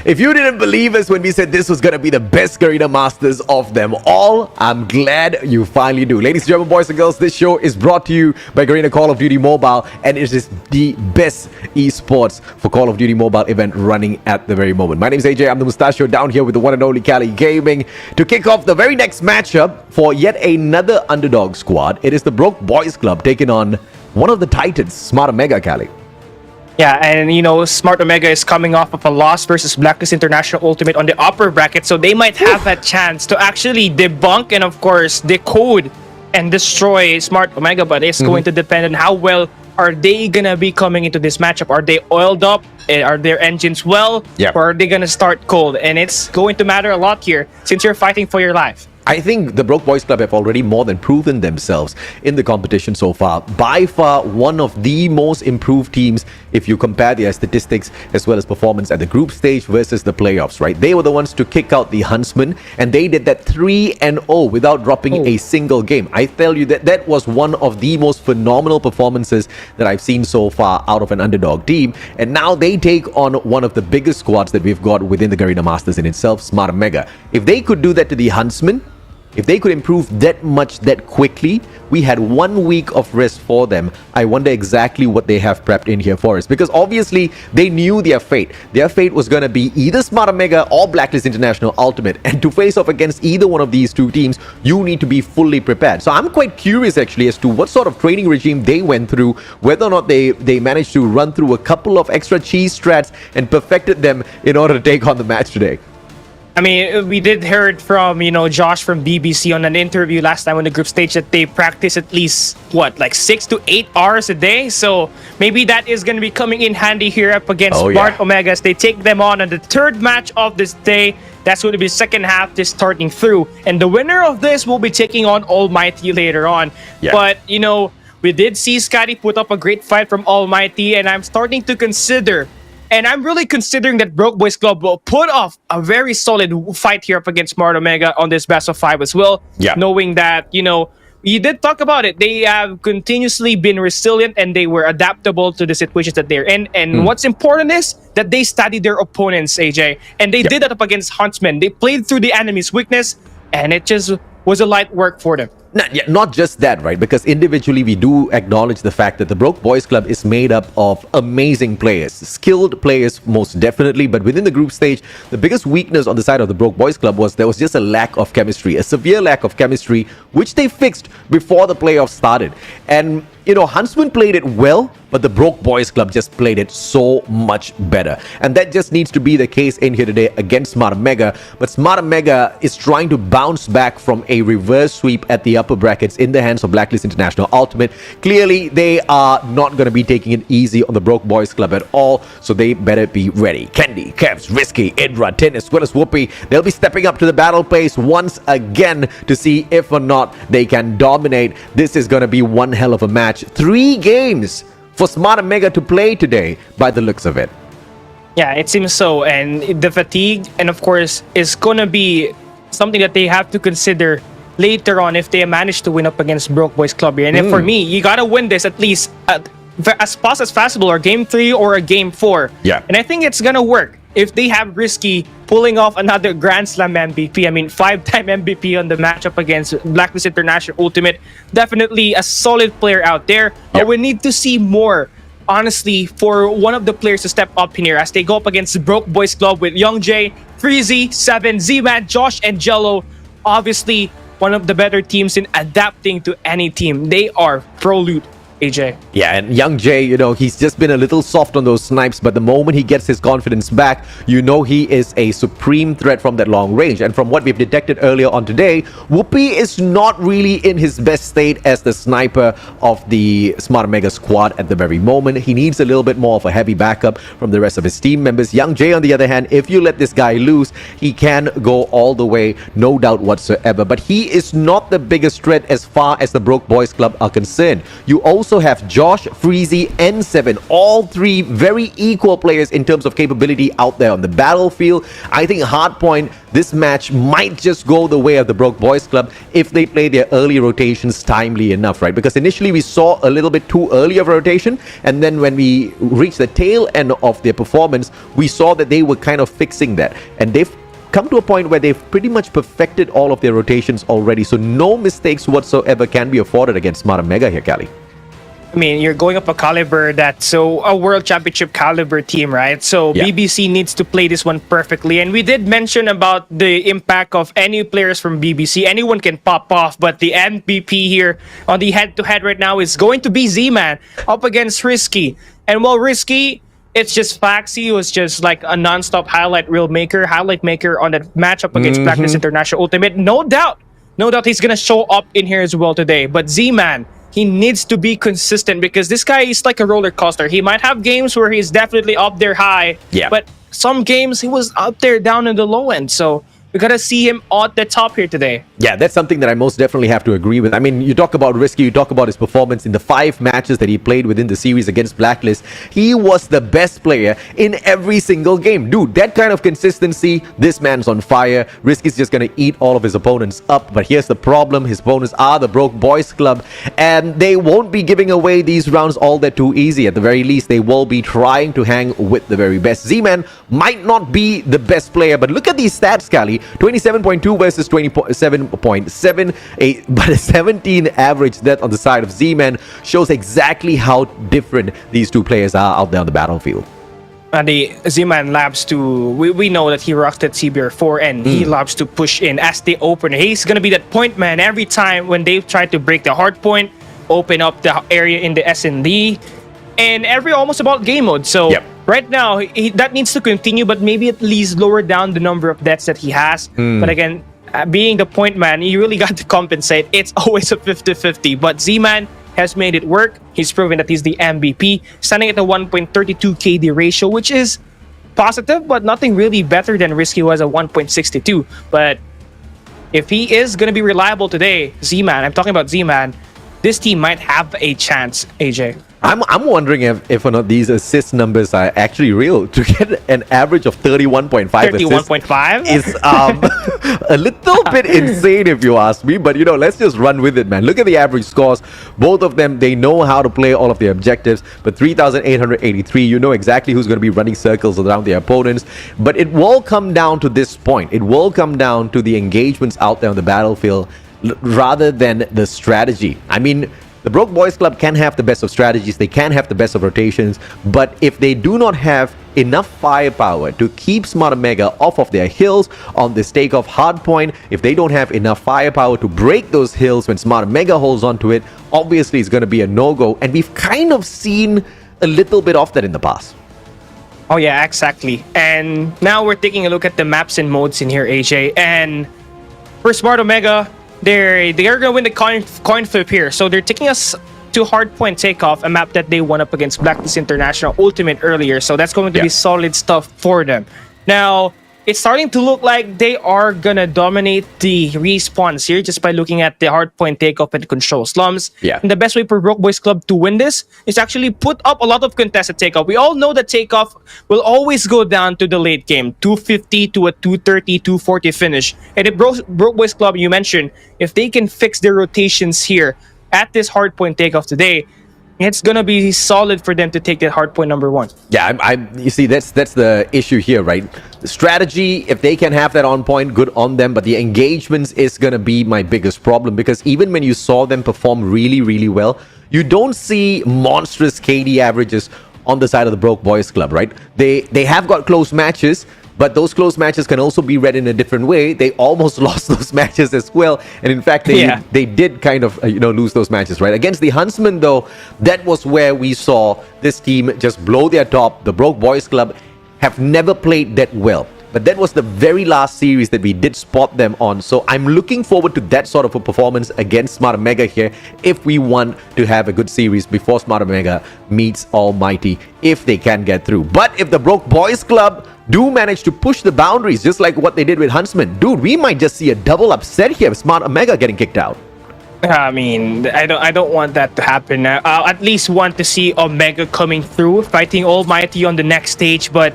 If you didn't believe us when we said this was going to be the best Garena Masters of them all, I'm glad you finally do. Ladies and gentlemen, boys and girls, this show is brought to you by Garena Call of Duty Mobile, and it is the best esports for Call of Duty Mobile event running at the very moment. My name is AJ, I'm the Mustachio, down here with the one and only Cali Gaming to kick off the very next matchup for yet another underdog squad. It is the Broke Boys Club taking on one of the titans, Smart Omega, Cali. Yeah, and you know, Smart Omega is coming off of a loss versus Blacklist International Ultimate on the upper bracket, so they might have a chance to actually debunk and of course decode and destroy Smart Omega, but it's going to depend on how well are they gonna be coming into this matchup. Are they oiled up? Are their engines well? Or are they gonna start cold? And it's going to matter a lot here since you're fighting for your life. I think the Broke Boys Club have already more than proven themselves in the competition so far. By far, one of the most improved teams if you compare their statistics as well as performance at the group stage versus the playoffs, right? They were the ones to kick out the Huntsmen, and they did that 3-0 without dropping a single game. I tell you that was one of the most phenomenal performances that I've seen so far out of an underdog team. And now they take on one of the biggest squads that we've got within the Garena Masters in itself, Smart Omega. If they could do that to the Huntsmen, if they could improve that much that quickly, we had 1 week of rest for them. I wonder exactly what they have prepped in here for us, because obviously they knew their fate. Their fate was going to be either Smart Omega or Blacklist International Ultimate, and to face off against either one of these two teams, you need to be fully prepared. So I'm quite curious actually as to what sort of training regime they went through, whether or not they managed to run through a couple of extra cheese strats and perfected them in order to take on the match today. I mean, we did heard from, you know, Josh from BBC on an interview last time on the group stage that they practice at least, what, like 6 to 8 hours a day? So maybe that is going to be coming in handy here up against Smart Omega as they take them on the third match of this day. That's going to be the second half just starting through. And the winner of this will be taking on Almighty later on. But, you know, we did see SKADI put up a great fight from Almighty, and I'm starting to consider, and I'm really considering that Broke Boys Club will put off a very solid fight here up against Smart Omega on this best of 5 as well. Knowing that, you know, you did talk about it. They have continuously been resilient and they were adaptable to the situations that they're in. And what's important is that they studied their opponents, AJ. And they did that up against Huntsmen. They played through the enemy's weakness, and it just was a light work for them. Not just that, right? Because individually we do acknowledge the fact that the Broke Boys Club is made up of amazing players, skilled players most definitely, but within the group stage, the biggest weakness on the side of the Broke Boys Club was there was just a lack of chemistry, a severe lack of chemistry, which they fixed before the playoffs started. And you know, Huntsman played it well, but the Broke Boys Club just played it so much better. And that just needs to be the case in here today against Smart Omega. But Smart Omega is trying to bounce back from a reverse sweep at the upper brackets in the hands of Blacklist International Ultimate. Clearly, they are not going to be taking it easy on the Broke Boys Club at all, so they better be ready. Candy, Kevs, Risky, Idra, Tin, as well as Whoopi, they'll be stepping up to the battle pace once again to see if or not they can dominate. This is going to be one hell of a match. 3 games for Smart Omega to play today by the looks of it. Yeah, it seems so. And the fatigue, and of course, is going to be something that they have to consider later on if they manage to win up against Broke Boys Club here. And if for me, you got to win this at least as fast as possible, or game 3 or a game 4. And I think it's going to work if they have Risky pulling off another Grand Slam MVP. I mean, 5-time MVP on the matchup against Blacklist International Ultimate. Definitely a solid player out there. But we need to see more, honestly, for one of the players to step up in here as they go up against Broke Boys Club with Young J, Freezy, Seven, Z-Man, Josh, and Jello. Obviously, one of the better teams in adapting to any team. They are pro loot, AJ. Yeah, and Young Jay, you know, he's just been a little soft on those snipes, but the moment he gets his confidence back, you know he is a supreme threat from that long range. And from what we've detected earlier on today, Whoopi is not really in his best state as the sniper of the Smart Omega squad at the very moment. He needs a little bit more of a heavy backup from the rest of his team members. Young Jay, on the other hand, if you let this guy loose, he can go all the way, no doubt whatsoever. But he is not the biggest threat as far as the Broke Boys Club are concerned. You also also have Josh, Freezy, and Seven, all three very equal players in terms of capability out there on the battlefield. I think Hardpoint, this match might just go the way of the Broke Boys Club if they play their early rotations timely enough, right? Because initially we saw a little bit too early of a rotation, and then when we reached the tail end of their performance, we saw that they were kind of fixing that, and they've come to a point where they've pretty much perfected all of their rotations already, so no mistakes whatsoever can be afforded against Smart Mega here, Cali. I mean, you're going up a caliber that's so a world championship caliber team, right? So Yeah. BBC needs to play this one perfectly. And we did mention about the impact of any players from BBC. Anyone can pop off, but the MVP here on the head-to-head right now is going to be Z-Man up against Risky. And while Risky, it's just Faxi was just like a non-stop highlight maker on that matchup against Blacklist International Ultimate. No doubt he's gonna show up in here as well today. But Z-Man, he needs to be consistent because this guy is like a roller coaster. He might have games where he's definitely up there high, but some games he was up there down in the low end. So we gotta see him at the top here today. Yeah, that's something that I most definitely have to agree with. I mean, you talk about Risky, you talk about his performance in the 5 matches that he played within the series against Blacklist. He was the best player in every single game. Dude, that kind of consistency, this man's on fire. Risky's just going to eat all of his opponents up. But here's the problem. His opponents are the Broke Boys Club, and they won't be giving away these rounds all that too easy. At the very least, they will be trying to hang with the very best. Z-Man might not be the best player, but look at these stats, Kali. 27.2 versus 27.7, but a 17 average death on the side of Z-Man shows exactly how different these two players are out there on the battlefield. And the Z-Man loves to, we know that he rocked at CBR4 and he loves to push in as the opener. He's going to be that point man every time when they try to break the hard point, open up the area in the S&D, and every almost about game mode. So right now, that needs to continue, but maybe at least lower down the number of deaths that he has. But again, being the point man, you really got to compensate. It's always a 50-50, but Z-Man has made it work. He's proven that he's the MVP, standing at a 1.32 KD ratio, which is positive, but nothing really better than Risky, who has a 1.62. But if he is going to be reliable today, Z-Man, I'm talking about Z-Man, this team might have a chance, AJ. I'm wondering if or not these assist numbers are actually real. To get an average of 31.5 31.5 is a little bit insane if you ask me, but you know, let's just run with it, man. Look at the average scores. Both of them, they know how to play all of their objectives, but 3,883, you know exactly who's going to be running circles around their opponents. But it will come down to this point. It will come down to the engagements out there on the battlefield rather than the strategy. I mean, the Broke Boys Club can have the best of strategies, they can have the best of rotations, but if they do not have enough firepower to keep Smart Mega off of their hills on this takeoff hardpoint, if they don't have enough firepower to break those hills when Smart Mega holds onto it, obviously it's going to be a no-go, and we've kind of seen a little bit of that in the past. Oh yeah, exactly. And now we're taking a look at the maps and modes in here, AJ, and for Smart Omega, they are gonna win the coin flip here. So they're taking us to Hardpoint Takeoff, a map that they won up against Blacklist International Ultimate earlier. So that's going to be solid stuff for them. Now, it's starting to look like they are gonna dominate the respawns here just by looking at the Hardpoint Takeoff and control slums. And the best way for Broke Boys Club to win this is actually put up a lot of contested takeoff. We all know that takeoff will always go down to the late game, 250 to a 230, 240 finish. And if Broke Boys Club, you mentioned, if they can fix their rotations here at this Hardpoint Takeoff today, it's gonna be solid for them to take that hardpoint number 1. Yeah, you see, that's the issue here, right? The strategy, if they can have that on point, good on them, but the engagements is gonna be my biggest problem, because even when you saw them perform really, really well, you don't see monstrous KD averages on the side of the Broke Boys Club, right? They have got close matches, but those close matches can also be read in a different way. They almost lost those matches as well. And in fact, they did kind of, lose those matches, right? Against the Huntsmen, though, that was where we saw this team just blow their top. The Broke Boys Club have never played that well. But that was the very last series that we did spot them on. So I'm looking forward to that sort of a performance against Smart Mega here if we want to have a good series before Smart Mega meets Almighty, if they can get through. But if the Broke Boys Club do manage to push the boundaries, just like what they did with Huntsman, dude, we might just see a double upset here with Smart Mega getting kicked out. I mean, I don't want that to happen. I at least want to see Omega coming through, fighting Almighty on the next stage. But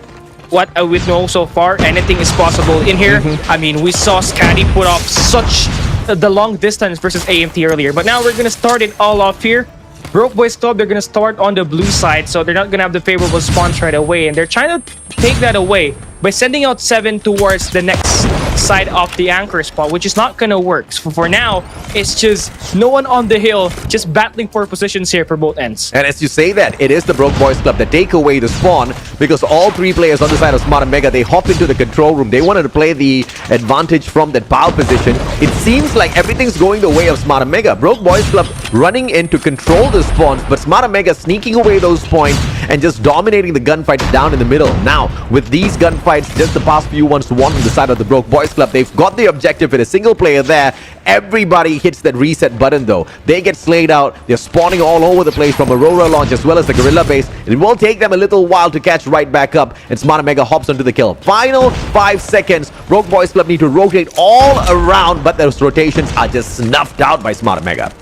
what I would know so far, anything is possible in here. I mean, we saw SKADI put off such the long distance versus AMT earlier, but now we're gonna start it all off here. Broke Boys Club, they're gonna start on the blue side, so they're not gonna have the favorable spawns right away, and they're trying to take that away by sending out 7 towards the next side of the anchor spot, which is not gonna work. So for now, it's just no one on the hill, just battling for positions here for both ends. And as you say that, it is the Broke Boys Club that take away the spawn, because all 3 players on the side of Smart and Mega, they hop into the control room. They wanted to play the advantage from that power position. It seems like everything's going the way of Smart and Mega. Broke Boys Club running in to control the spawns, but Smart and Mega sneaking away those points and just dominating the gunfights down in the middle. Now, with these gunfights, just the past few ones won on the side of the Broke Boys Club, they've got the objective with a single player there. Everybody hits that reset button though. They get slayed out. They're spawning all over the place from Aurora launch as well as the Gorilla base. It will take them a little while to catch right back up, and Smart and Mega hops onto the kill. Final 5 seconds. Broke Boys Club need to rotate all around, but those rotations are just snuffed out by Smart and Mega.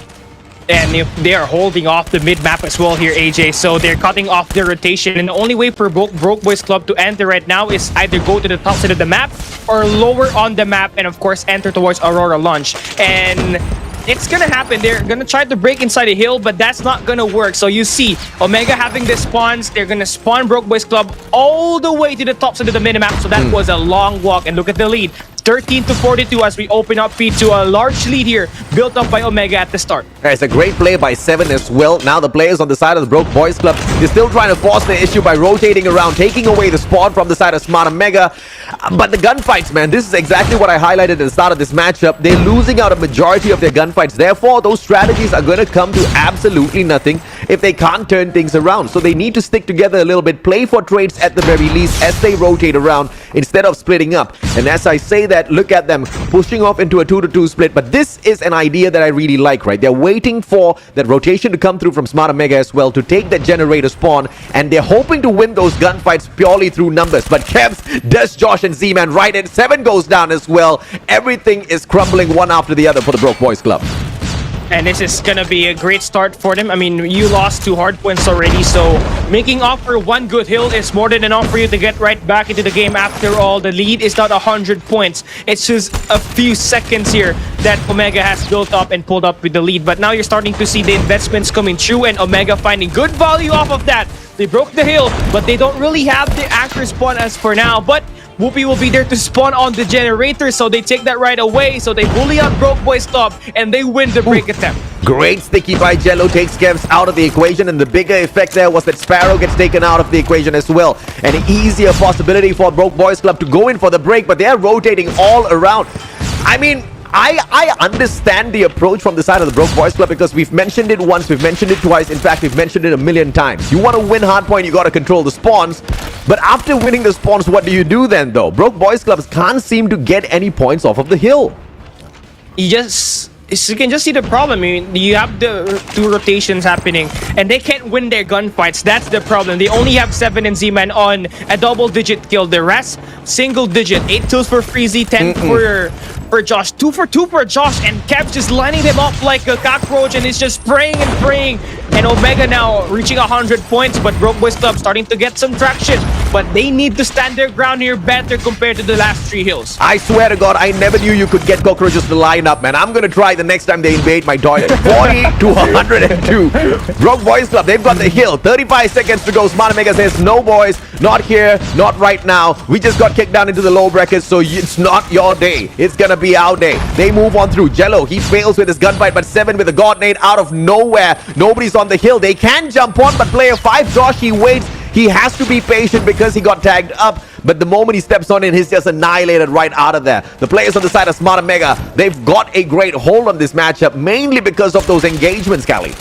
And if they are holding off the mid-map as well here, AJ, so they're cutting off their rotation. And the only way for Broke Boys Club to enter right now is either go to the top side of the map or lower on the map and, of course, enter towards Aurora launch. And it's gonna happen. They're gonna try to break inside a hill, but that's not gonna work. So you see Omega having the spawns. They're gonna spawn Broke Boys Club all the way to the top side of the minimap. So that was a long walk. And look at the lead. 13 to 42 as we open up feed to a large lead here built up by Omega at the start. It's a great play by 7 as well. Now the players on the side of the Broke Boys Club, they're still trying to force the issue by rotating around, taking away the spawn from the side of Smart and Mega. But the gunfights, man, this is exactly what I highlighted at the start of this matchup. They're losing out a majority of their gunfights. Therefore, those strategies are going to come to absolutely nothing if they can't turn things around. So they need to stick together a little bit, play for trades at the very least as they rotate around instead of splitting up. And as I say that, look at them pushing off into a 2-to-2 split. But this is an idea that I really like, right? They're waiting for that rotation to come through from Smart and Mega as well to take that generator spawn, and they're hoping to win those gunfights purely through numbers. But Kevs does Josh and Z-Man right in. 7 goes down as well. Everything is crumbling one after the other for the Broke Boys Club. And this is gonna be a great start for them. I mean, you lost 2 hardpoints already, so making up for 1 good hill is more than enough for you to get right back into the game. After all, the lead is not 100 points. It's just a few seconds here that Omega has built up and pulled up with the lead. But now you're starting to see the investments coming true and Omega finding good value off of that. They broke the hill, but they don't really have the anchor spawn as for now. But Whoopi will be there to spawn on the generator, so they take that right away. So they bully out Broke Boys Club and they win the break attempt. Great sticky by Jello, takes Kevs out of the equation, and the bigger effect there was that Sparrow gets taken out of the equation as well. An easier possibility for Broke Boys Club to go in for the break, but they're rotating all around. I mean, I understand the approach from the side of the Broke Boys Club, because we've mentioned it once, we've mentioned it twice, in fact, we've mentioned it a million times. You want to win Hardpoint, you got to control the spawns. But after winning the spawns, what do you do then, though? Broke Boys Clubs can't seem to get any points off of the hill. You can just see the problem. I mean, you have the 2 rotations happening and they can't win their gunfights. That's the problem. They only have 7 and Z-Man on a double-digit kill. The rest, single-digit. 8 kills for Freezy, 10 for Josh. 2 for 2 for Josh, and Kev's just lining them up like a cockroach, and it's just praying and praying. And Omega now reaching 100 points, but Broke Boys Club starting to get some traction. But they need to stand their ground here better compared to the last 3 hills. I swear to God, I never knew you could get cockroaches to line up, man. I'm gonna try the next time they invade my toilet. 40 to 102. Broke Boys Club, they've got the hill. 35 seconds to go. Smart Omega says, no boys, not here, not right now. We just got kicked down into the low brackets, so it's not your day. It's gonna be our day. They move on through. Jello, he fails with his gunfight, but 7 with a God Nade out of nowhere. Nobody's on the hill. They can jump on, but player 5, Josh, he waits. He has to be patient because he got tagged up. But the moment he steps on in, he's just annihilated right out of there. The players on the side of Smart and Mega, they've got a great hold on this matchup, mainly because of those engagements, Callie.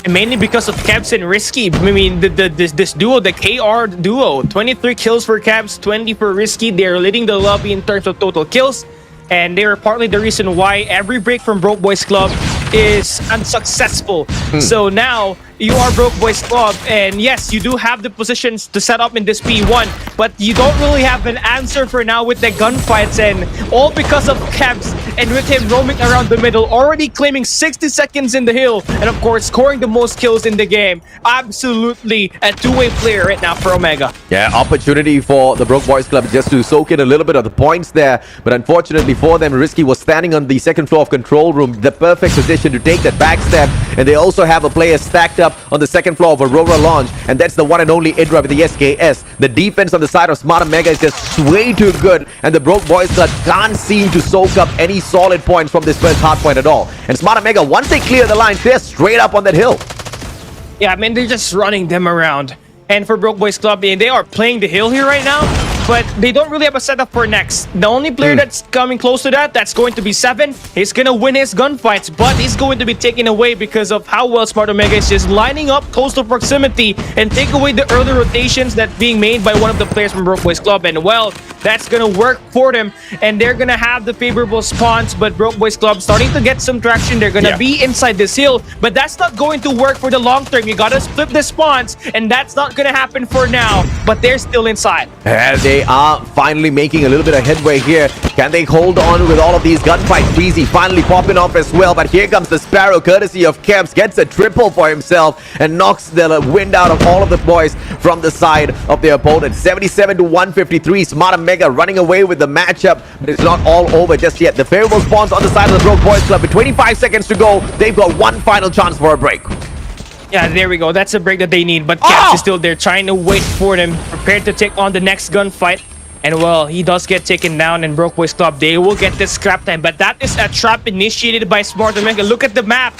And mainly because of Kevs and Risky. I mean, this duo, the KR duo, 23 kills for Kevs, 20 for Risky. They're leading the lobby in terms of total kills. And they are partly the reason why every break from Broke Boys Club is unsuccessful. So now you are Broke Boys Club, and yes, you do have the positions to set up in this P1, but you don't really have an answer for now with the gunfights, and all because of Kebs, and with him roaming around the middle, already claiming 60 seconds in the hill, and of course, scoring the most kills in the game. Absolutely a two-way player right now for Omega. Yeah, opportunity for the Broke Boys Club just to soak in a little bit of the points there, but unfortunately for them, Risky was standing on the second floor of control room, the perfect position to take that backstab, and they also have a player stacked up on the second floor of Aurora Launch, and that's the one and only Idra with the SKS. The defense on the side of Smart Omega is just way too good, and the Broke Boys Club can't seem to soak up any solid points from this first hardpoint at all. And Smart Omega, once they clear the line, they're straight up on that hill. Yeah, I mean, they're just running them around. And for Broke Boys Club, they are playing the hill here right now, but they don't really have a setup for next. The only player that's coming close to that, that's going to be Seven. He's going to win his gunfights, but he's going to be taken away because of how well Smart Omega is just lining up close to proximity and take away the early rotations that being made by one of the players from Broke Boys Club. And well, that's going to work for them, and they're going to have the favorable spawns, but Broke Boys Club starting to get some traction. They're going to be inside this hill, but that's not going to work for the long term. You got to split the spawns, and that's not going to happen for now, but they're still inside. And they are finally making a little bit of headway here. Can they hold on with all of these gunfights? Breezy finally popping off as well, but here comes the Sparrow, courtesy of Kebs, gets a triple for himself and knocks the wind out of all of the boys from the side of their opponent. 77 to 153. Smart Omega running away with the matchup, but it's not all over just yet. The favorable spawns on the side of the Broke Boys Club with 25 seconds to go. They've got one final chance for a break. Yeah, there we go. That's a break that they need, but Kebs is still there trying to wait for them, prepared to take on the next gunfight. And well, he does get taken down, and Broke Boys Club, they will get this scrap time, but that is a trap initiated by Smart Omega. Look at the map.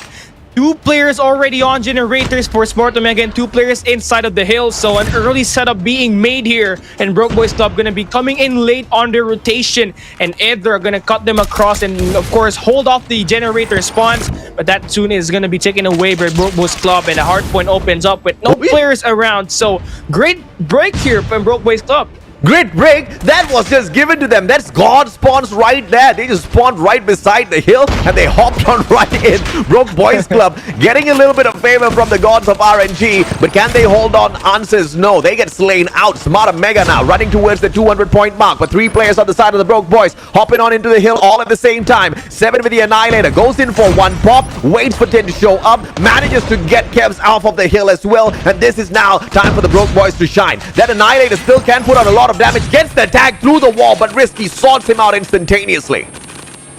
2 players already on generators for Smart Omega and 2 players inside of the hill. So an early setup being made here, and Broke Boys Club gonna be coming in late on their rotation, and either gonna cut them across and of course hold off the generator spawns, but that soon is gonna be taken away by Broke Boys Club, and the Hardpoint opens up with no players around. So great break here from Broke Boys Club. Great break. That was just given to them. That's God spawns right there. They just spawned right beside the hill and they hopped on right in. Broke Boys Club getting a little bit of favor from the gods of RNG, but can they hold on? Answers no. They get slain out. Smart Omega now running towards the 200-point mark, but 3 players on the side of the Broke Boys hopping on into the hill all at the same time. 7 with the Annihilator goes in for 1 pop, waits for 10 to show up, manages to get Kebs off of the hill as well, and this is now time for the Broke Boys to shine. That Annihilator still can put on a lot of damage, gets the tag through the wall, but Risky sorts him out instantaneously.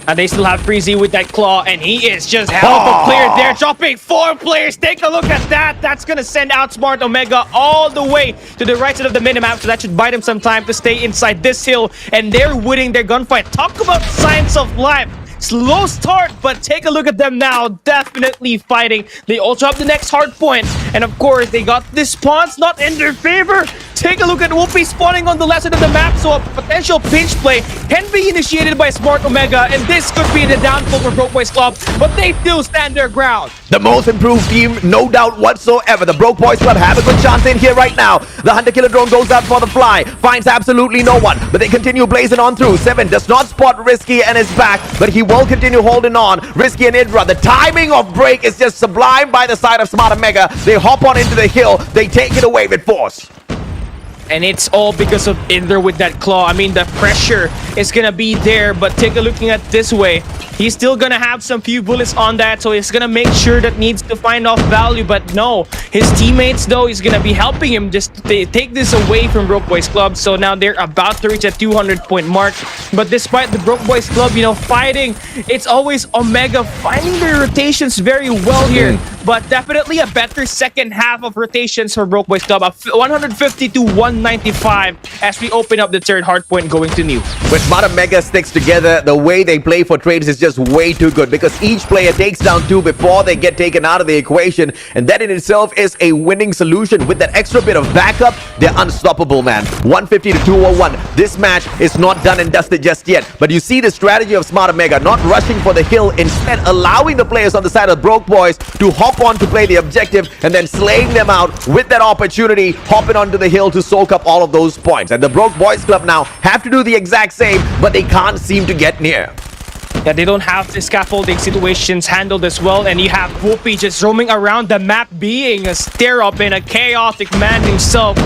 And they still have Breezy with that claw, and he is just hell of a player there, dropping 4 players. Take a look at that. That's going to send out Smart Omega all the way to the right side of the minimap, so that should buy them some time to stay inside this hill, and they're winning their gunfight. Talk about signs of life. Slow start, but take a look at them now. Definitely fighting. They also have the next hard point. And of course, they got the spawns not in their favor. Take a look at Whoopi spawning on the left side of the map. So a potential pinch play can be initiated by Smart Omega. And this could be the downfall for Broke Boys Club. But they still stand their ground. The most improved team, no doubt whatsoever. The Broke Boys Club have a good chance in here right now. The Hunter-Killer drone goes out for the fly. Finds absolutely no one. But they continue blazing on through. 7 does not spot Risky and is back. But he will continue holding on. Risky and Idra. The timing of break is just sublime by the side of Smart Omega. They hop on into the hill. They take it away with force. And it's all because of Indra with that claw. I mean, the pressure is gonna be there, but take a looking at this way. He's still gonna have some few bullets on that, so he's gonna make sure that needs to find off value. But no, his teammates though is gonna be helping him just to take this away from Broke Boys Club. So now they're about to reach a 200-point mark. But despite the Broke Boys Club, you know, fighting, it's always Omega finding their rotations very well here. But definitely a better second half of rotations for Broke Boys Club. 150 to 195 as we open up the third hardpoint going to new. When Smart Omega sticks together, the way they play for trades is just way too good, because each player takes down 2 before they get taken out of the equation, and that in itself is a winning solution. With that extra bit of backup, they're unstoppable, man. 150 to 201. This match is not done and dusted just yet, but you see the strategy of Smart Omega, not rushing for the hill, instead allowing the players on the side of Broke Boys to hop on to play the objective and then slaying them out with that opportunity, hopping onto the hill to soak up all of those points. And the Broke Boys Club now have to do the exact same, but they can't seem to get near. Yeah, they don't have the scaffolding situations handled as well, and you have Whoopi just roaming around the map, being a stare-up and a chaotic man himself.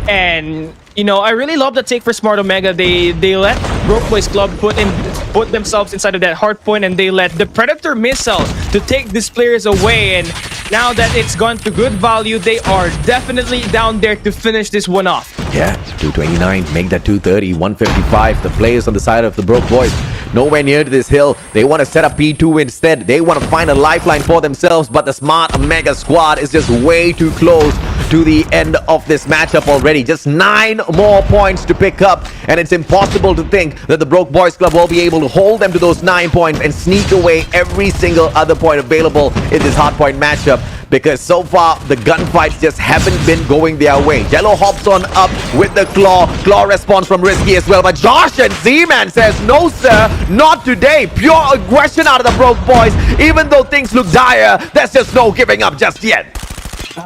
And you know, I really love the take for Smart Omega. They let Broke Boys Club put themselves inside of that hardpoint, and they let the Predator missile to take these players away. And now that it's gone to good value, they are definitely down there to finish this one off. Yeah, 229, make that 230, 155. The players on the side of the Broke Boys, nowhere near to this hill. They want to set up P2 instead. They want to find a lifeline for themselves, but the Smart Omega squad is just way too close to the end of this matchup already. Just 9 more points to pick up, and it's impossible to think that the Broke Boys Club will be able to hold them to those 9 points and sneak away every single other point available in this hardpoint matchup, because so far the gunfights just haven't been going their way. Jello hops on up with the claw response from Risky as well, but Josh and Z-Man says no sir, not today. Pure aggression out of the Broke Boys. Even though things look dire, there's just no giving up just yet.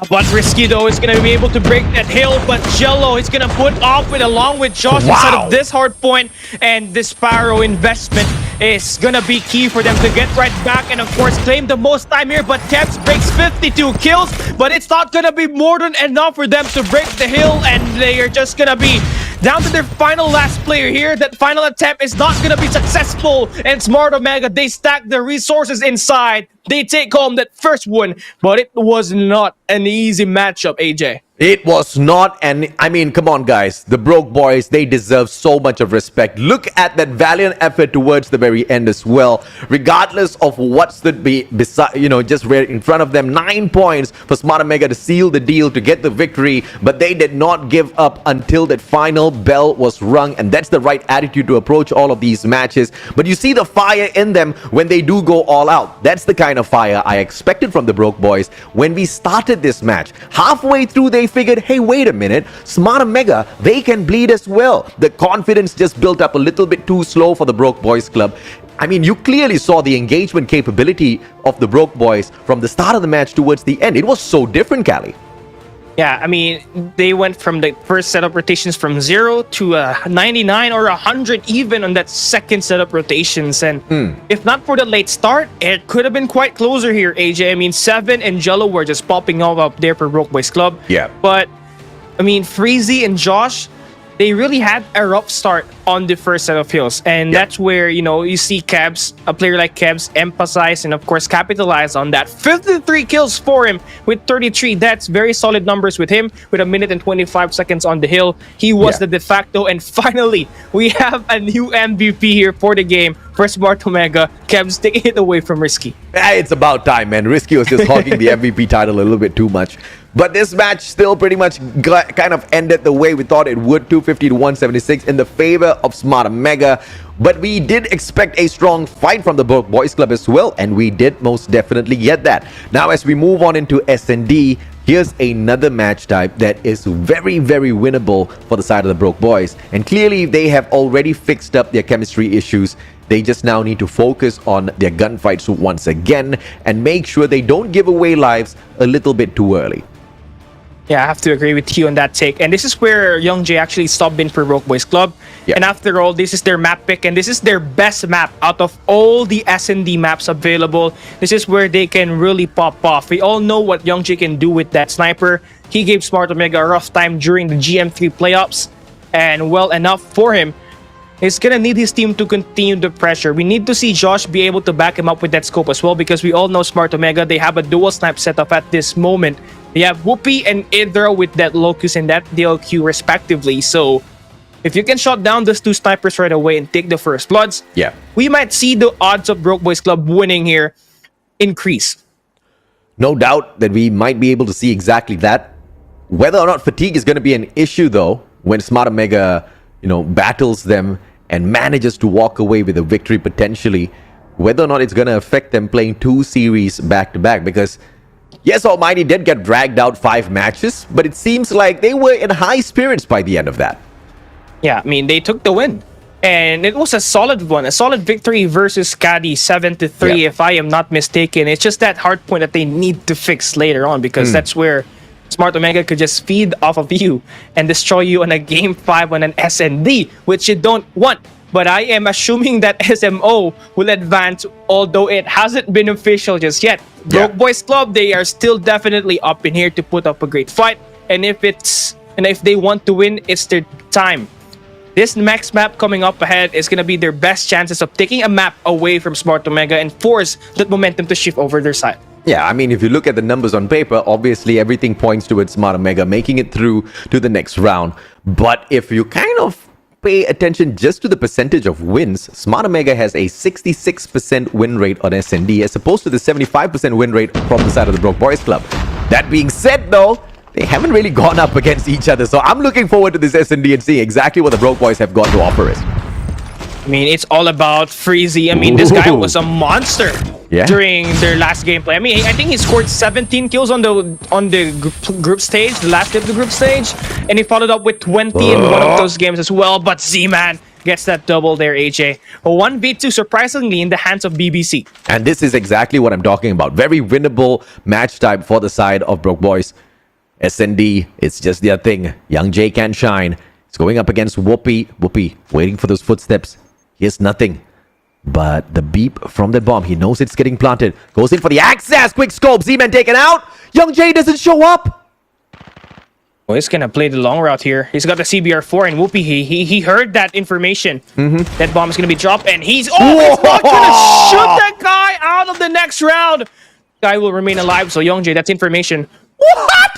But Risky though is gonna be able to break that hill, but Jello is gonna put off with along with Josh inside of this hard point, and this Sparrow investment is gonna be key for them to get right back and of course claim the most time here. But Kebs breaks 52 kills, but it's not gonna be more than enough for them to break the hill, and they are just gonna be down to their final last player here. That final attempt is not gonna be successful, and Smart Omega, they stack the resources inside. They take home that first one, but it was not an easy matchup, AJ. It was not, and I mean, come on guys, the Broke Boys, they deserve so much of respect. Look at that valiant effort towards the very end as well. Regardless of what's to be beside, you know, just right in front of them, 9 points for Smart Omega to seal the deal, to get the victory, but they did not give up until that final bell was rung, and that's the right attitude to approach all of these matches. But you see the fire in them when they do go all out. That's the kind of fire I expected from the Broke Boys when we started this match. Halfway through, they figured, hey, wait a minute, Smart Omega, they can bleed as well. The confidence just built up a little bit too slow for the Broke Boys Club. I mean, you clearly saw the engagement capability of the Broke Boys from the start of the match towards the end. It was so different, Callie. Yeah, I mean, they went from the first setup rotations from 0 to 99 or 100 even on that second setup rotations. And if not for the late start, it could have been quite closer here, AJ. I mean, Seven and Jello were just popping off up there for Broke Boys Club. Yeah. But, I mean, Freezy and Josh, they really had a rough start on the first set of hills. And that's where, you know, you see Kebs, a player like Kebs, emphasize and, of course, capitalize on that. 53 kills for him with 33. That's very solid numbers with him with 1 minute and 25 seconds on the hill. He was the de facto. And finally, we have a new MVP here for the game for Smart Omega. Kebs taking it away from Risky. It's about time, man. Risky was just hogging the MVP title a little bit too much. But this match still pretty much kind of ended the way we thought it would, 250 to 176 in the favor of Smart Omega. But we did expect a strong fight from the Broke Boys Club as well, and we did most definitely get that. Now, as we move on into S&D, here's another match type that is very, very winnable for the side of the Broke Boys. And clearly, they have already fixed up their chemistry issues. They just now need to focus on their gunfights once again and make sure they don't give away lives a little bit too early. Yeah, I have to agree with you on that take. And this is where YongJ actually stopped in for Broke Boys Club. And after all, this is their map pick, and this is their best map out of all the S&D maps available. This is where they can really pop off. We all know what YongJ can do with that sniper. He gave Smart Omega a rough time during the GM3 playoffs, and well enough for him. He's gonna need his team to continue the pressure. We need to see Josh be able to back him up with that scope as well, because we all know Smart Omega, they have a dual snipe setup at this moment. They have Whoopi and Idra with that Locus and that DLQ respectively. So if you can shut down those two snipers right away and take the first bloods, we might see the odds of Broke Boys Club winning here increase. No doubt that we might be able to see exactly that. Whether or not fatigue is going to be an issue, though, when Smart Omega, you know, battles them and manages to walk away with a victory potentially, whether or not it's going to affect them playing 2 series back-to-back, because yes, Almighty did get dragged out 5 matches, but it seems like they were in high spirits by the end of that. Yeah, I mean, they took the win. And it was a solid one, a solid victory versus SKADI 7-3, if I am not mistaken. It's just that hard point that they need to fix later on, because that's where Smart Omega could just feed off of you and destroy you on a Game 5 on an S&D, which you don't want but I am assuming that SMO will advance, although it hasn't been official just yet. Broke Boys Club, they are still definitely up in here to put up a great fight, and if they want to win, it's their time. This next map coming up ahead is going to be their best chances of taking a map away from Smart Omega and force that momentum to shift over their side. Yeah, I mean, if you look at the numbers on paper, obviously everything points towards Smart Omega making it through to the next round. But if you kind of pay attention just to the percentage of wins, Smart Omega has a 66% win rate on SND as opposed to the 75% win rate from the side of the Broke Boys Club. That being said, though, they haven't really gone up against each other. So I'm looking forward to this SND and seeing exactly what the Broke Boys have got to offer us. I mean, it's all about Freezy. I mean, this guy was a monster during their last gameplay. I mean, I think he scored 17 kills on the group stage, the last of the group stage, and he followed up with 20 in one of those games as well. But Z-Man gets that double there, AJ. A 1v2 surprisingly in the hands of BBC. And this is exactly what I'm talking about. Very winnable match type for the side of Broke Boys. SND, it's just their thing. Young J can shine. It's going up against Whoopi. Whoopi waiting for those footsteps. Here's nothing but the beep from the bomb. He knows it's getting planted. Goes in for the access. Quick scope. Z-Man taken out. Young J doesn't show up. Well, he's gonna play the long route here. He's got the CBR4 and Whoopi. He heard that information. That bomb is gonna be dropped, and he's not gonna shoot that guy out of the next round. Guy will remain alive. So Young J, that's information. What?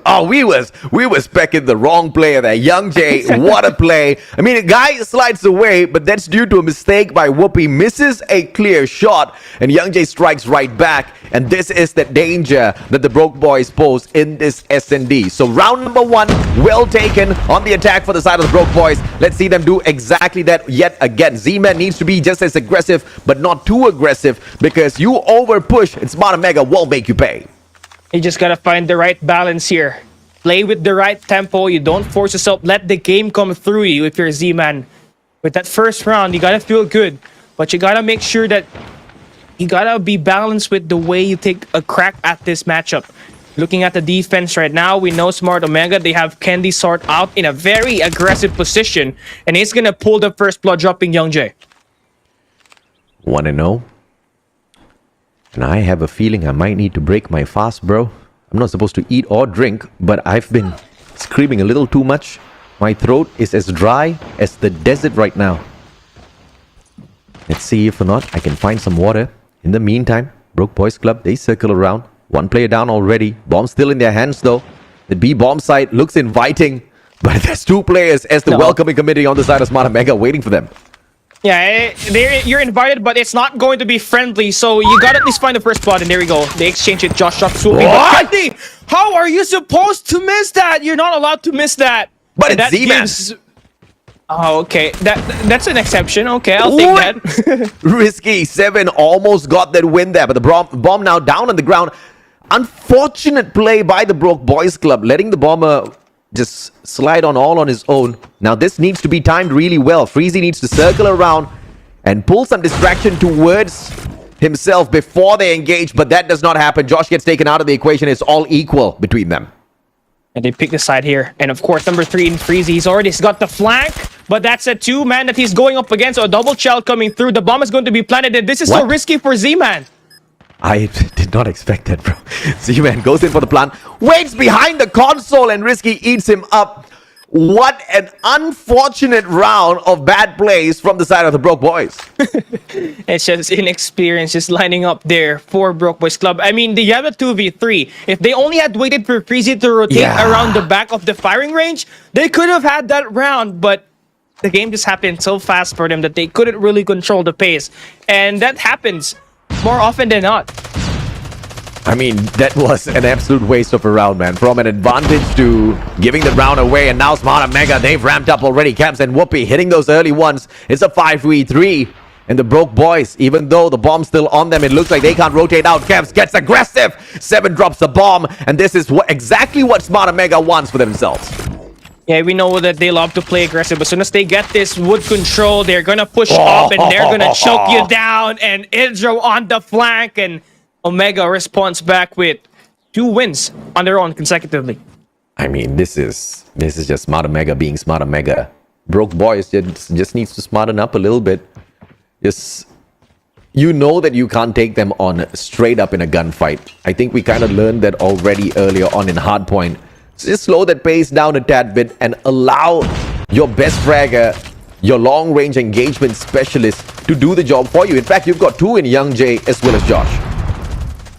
Oh, we was specking the wrong player there. Young J, what a play. I mean, a guy slides away, but that's due to a mistake by Whoopi. Misses a clear shot, and Young J strikes right back. And this is the danger that the Broke Boys pose in this SND. So round number 1, well taken on the attack for the side of the Broke Boys. Let's see them do exactly that yet again. Z-Man needs to be just as aggressive, but not too aggressive, because you over push and Smart Omega will make you pay. You just gotta find the right balance here. Play with the right tempo. You don't force yourself. Let the game come through you if you're Z-Man. With that first round, you gotta feel good. But you gotta make sure that you gotta be balanced with the way you take a crack at this matchup. Looking at the defense right now, we know Smart Omega, they have Candy Sort out in a very aggressive position. And he's gonna pull the first blood, dropping Young J. 1-0. And I have a feeling I might need to break my fast, bro. I'm not supposed to eat or drink, but I've been screaming a little too much. My throat is as dry as the desert right now. Let's see if or not I can find some water. In the meantime, Broke Boys Club, they circle around. One player down already. Bomb still in their hands, though. The B bomb site looks inviting, but there's 2 players as the welcoming committee on the side of Smart Omega waiting for them. Yeah, you're invited, but it's not going to be friendly, so you gotta at least find the first blood, and there you go. They exchange it. Josh drops swooping. But how are you supposed to miss that? You're not allowed to miss that. But it's Z-Man. Oh, okay. That's an exception. Okay, I'll take that. Risky 7 almost got that win there, but the bomb now down on the ground. Unfortunate play by the Broke Boys Club, letting the bomber just slide on his own. Now this needs to be timed really well. Freezy needs to circle around and pull some distraction towards himself before they engage, but that does not happen. Josh gets taken out of the equation. It's all equal between them. And they pick the side here. And of course, number 3 in Freezy, he's already got the flank, but that's a 2-man that he's going up against. So a double shell coming through. The bomb is going to be planted, and this is so risky for Z-Man. I did not expect that, bro. Z-Man goes in for the plant, waits behind the console, and Risky eats him up. What an unfortunate round of bad plays from the side of the Broke Boys. It's just inexperience just lining up there for Broke Boys Club. I mean, they have a 2v3. If they only had waited for Freezy to rotate around the back of the firing range, they could have had that round, but the game just happened so fast for them that they couldn't really control the pace. And that happens more often than not. I mean, that was an absolute waste of a round, man. From an advantage to giving the round away, and now Smart Omega, they've ramped up already. Camps and Whoopi hitting those early ones. It's a 5v3. And the Broke Boys, even though the bomb's still on them, it looks like they can't rotate out. Camps gets aggressive. 7 drops the bomb. And this is exactly what Smart Omega wants for themselves. Yeah, we know that they love to play aggressive. As soon as they get this wood control, they're gonna push up and they're gonna choke you down. And Idro on the flank, and Omega responds back with 2 wins on their own consecutively. I mean, this is just Smart Omega being Smart Omega. Broke Boys just needs to smarten up a little bit. Just, you know that you can't take them on straight up in a gunfight. I think we kind of learned that already earlier on in Hardpoint. So just slow that pace down a tad bit and allow your best fragger, your long-range engagement specialist to do the job for you. In fact, you've got two in Young Jay as well as Josh.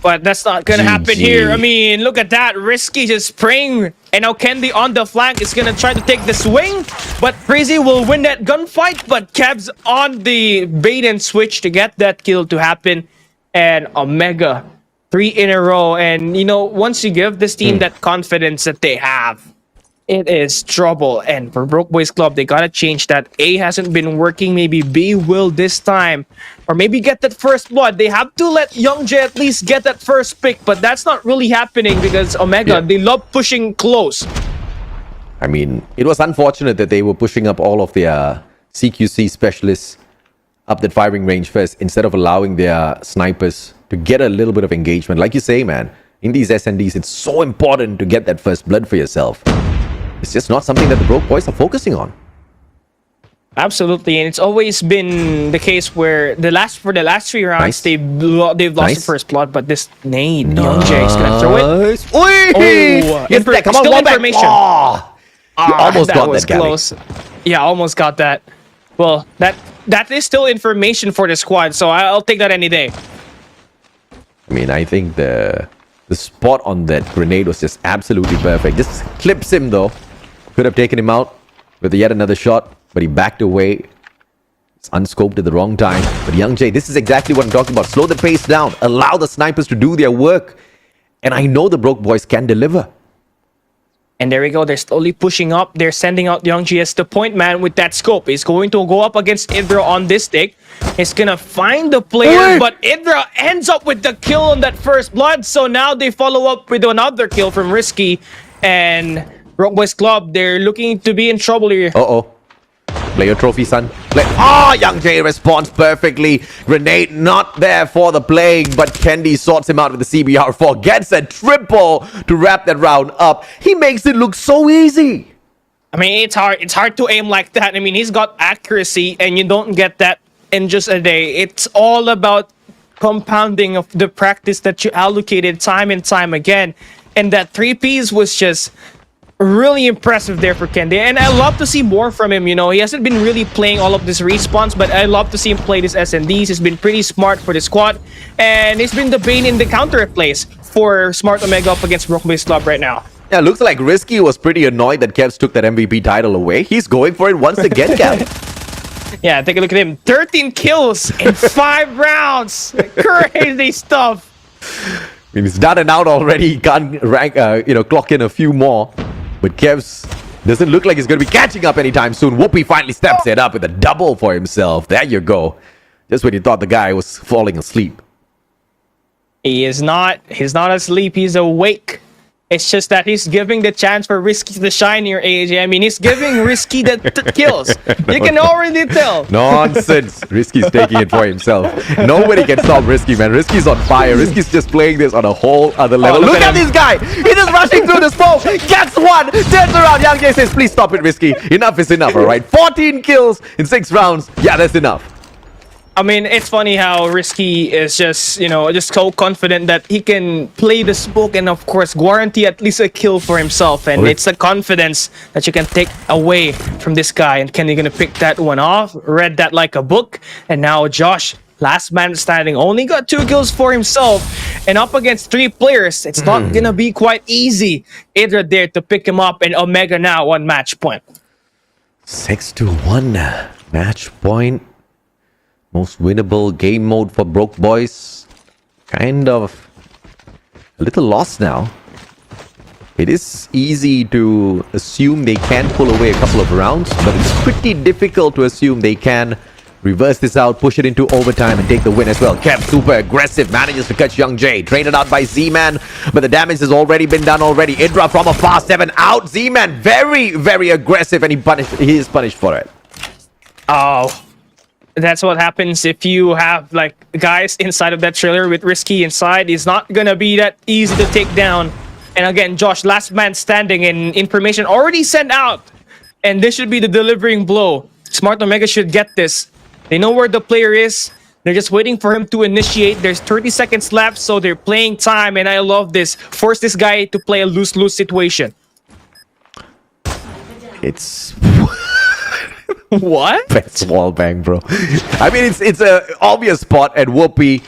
But that's not gonna happen here. I mean, look at that. Risky just spraying. And now Candy on the flank is gonna try to take the swing. But Crazy will win that gunfight. But Kev's on the bait and switch to get that kill to happen. And Omega, 3 in a row. And, you know, once you give this team that confidence that they have, it is trouble. And for Broke Boys Club, they gotta change that. A hasn't been working. Maybe B will this time. Or maybe get that first blood. They have to let Young Jay at least get that first pick. But that's not really happening because Omega, they love pushing close. I mean, it was unfortunate that they were pushing up all of their CQC specialists up that firing range first instead of allowing their snipers to get a little bit of engagement. Like you say, man, in these SNDs, it's so important to get that first blood for yourself. It's just not something that the Broke Boys are focusing on. Absolutely, and it's always been the case where the last 3 rounds they've lost the first blood, but this nade, Young Jay is gonna throw it. Oh, come on, still one back. information. You almost got was that, close. Yeah, almost got that. Well, that is still information for the squad, so I'll take that any day. I mean, I think the spot on that grenade was just absolutely perfect. Just clips him though. Could have taken him out with yet another shot, but he backed away. It's unscoped at the wrong time. But Young Jay, this is exactly what I'm talking about. Slow the pace down. Allow the snipers to do their work. And I know the Broke Boys can deliver. And there we go. They're slowly pushing up. They're sending out Young Jay as the point man with that scope. He's going to go up against Idra on this stick. He's going to find the player, but Idra ends up with the kill on that first blood. So now they follow up with another kill from Risky. And Broke Boys Club, they're looking to be in trouble here. Uh-oh. Play your trophy, son. Young Jay responds perfectly. Grenade not there for the playing, but Kendi sorts him out with the CBR4. Gets a triple to wrap that round up. He makes it look so easy. I mean, it's hard to aim like that. I mean, he's got accuracy, and you don't get that in just a day. It's all about compounding of the practice that you allocated time and time again. And that 3 Ps was just really impressive there for Kendi, and I love to see more from him. You know, he hasn't been really playing all of this respawns, but I love to see him play this SNDs. He's been pretty smart for the squad, and he's been the bane in the counter plays for Smart Omega up against Broke Boys Club right now. Yeah, looks like Risky was pretty annoyed that Kevs took that MVP title away. He's going for it once again, Kev. Yeah, take a look at him. 13 kills in 5 rounds. Crazy stuff. I mean, he's done and out already. He can't rank, clock in a few more. But Kevs doesn't look like he's going to be catching up anytime soon. Whoopi finally steps it up with a double for himself. There you go. Just when you thought the guy was falling asleep. He's not asleep. He's awake. It's just that he's giving the chance for Risky to shine here, AJ. I mean, he's giving Risky the kills. You can already tell. Nonsense. Risky's taking it for himself. Nobody can stop Risky, man. Risky's on fire. Risky's just playing this on a whole other level. Look at this guy. He's just rushing through the smoke. Gets one. Turns around. Young Jay says, please stop it, Risky. Enough is enough, all right? 14 kills in 6 rounds. Yeah, that's enough. I mean, it's funny how Risky is just, just so confident that he can play the smoke and, of course, guarantee at least a kill for himself. And it's the confidence that you can take away from this guy. And Kenny gonna pick that one off, read that like a book. And now Josh, last man standing, only got 2 kills for himself. And up against 3 players, it's not gonna be quite easy. Idra there to pick him up, and Omega now 1 match point. 6-1 match point. Most winnable game mode for Broke Boys. Kind of a little lost now. It is easy to assume they can pull away a couple of rounds, but it's pretty difficult to assume they can reverse this out, push it into overtime, and take the win as well. Kev, super aggressive, manages to catch Young Jay. Traded out by Z-Man, but the damage has already been done already. Idra from a fast 7 out. Z-Man very, very aggressive, and he is punished for it. Oh. That's what happens if you have like guys inside of that trailer with Risky inside. It's not gonna be that easy to take down. And again, Josh, last man standing, and information already sent out And this should be the delivering blow. Smart Omega should get this. They know where the player is. They're just waiting for him to initiate. There's 30 seconds left, so they're playing time, and I love this. Force this guy to play a lose-lose situation. It's What? best wall bang, bro. I mean, it's a obvious spot, and Whoopi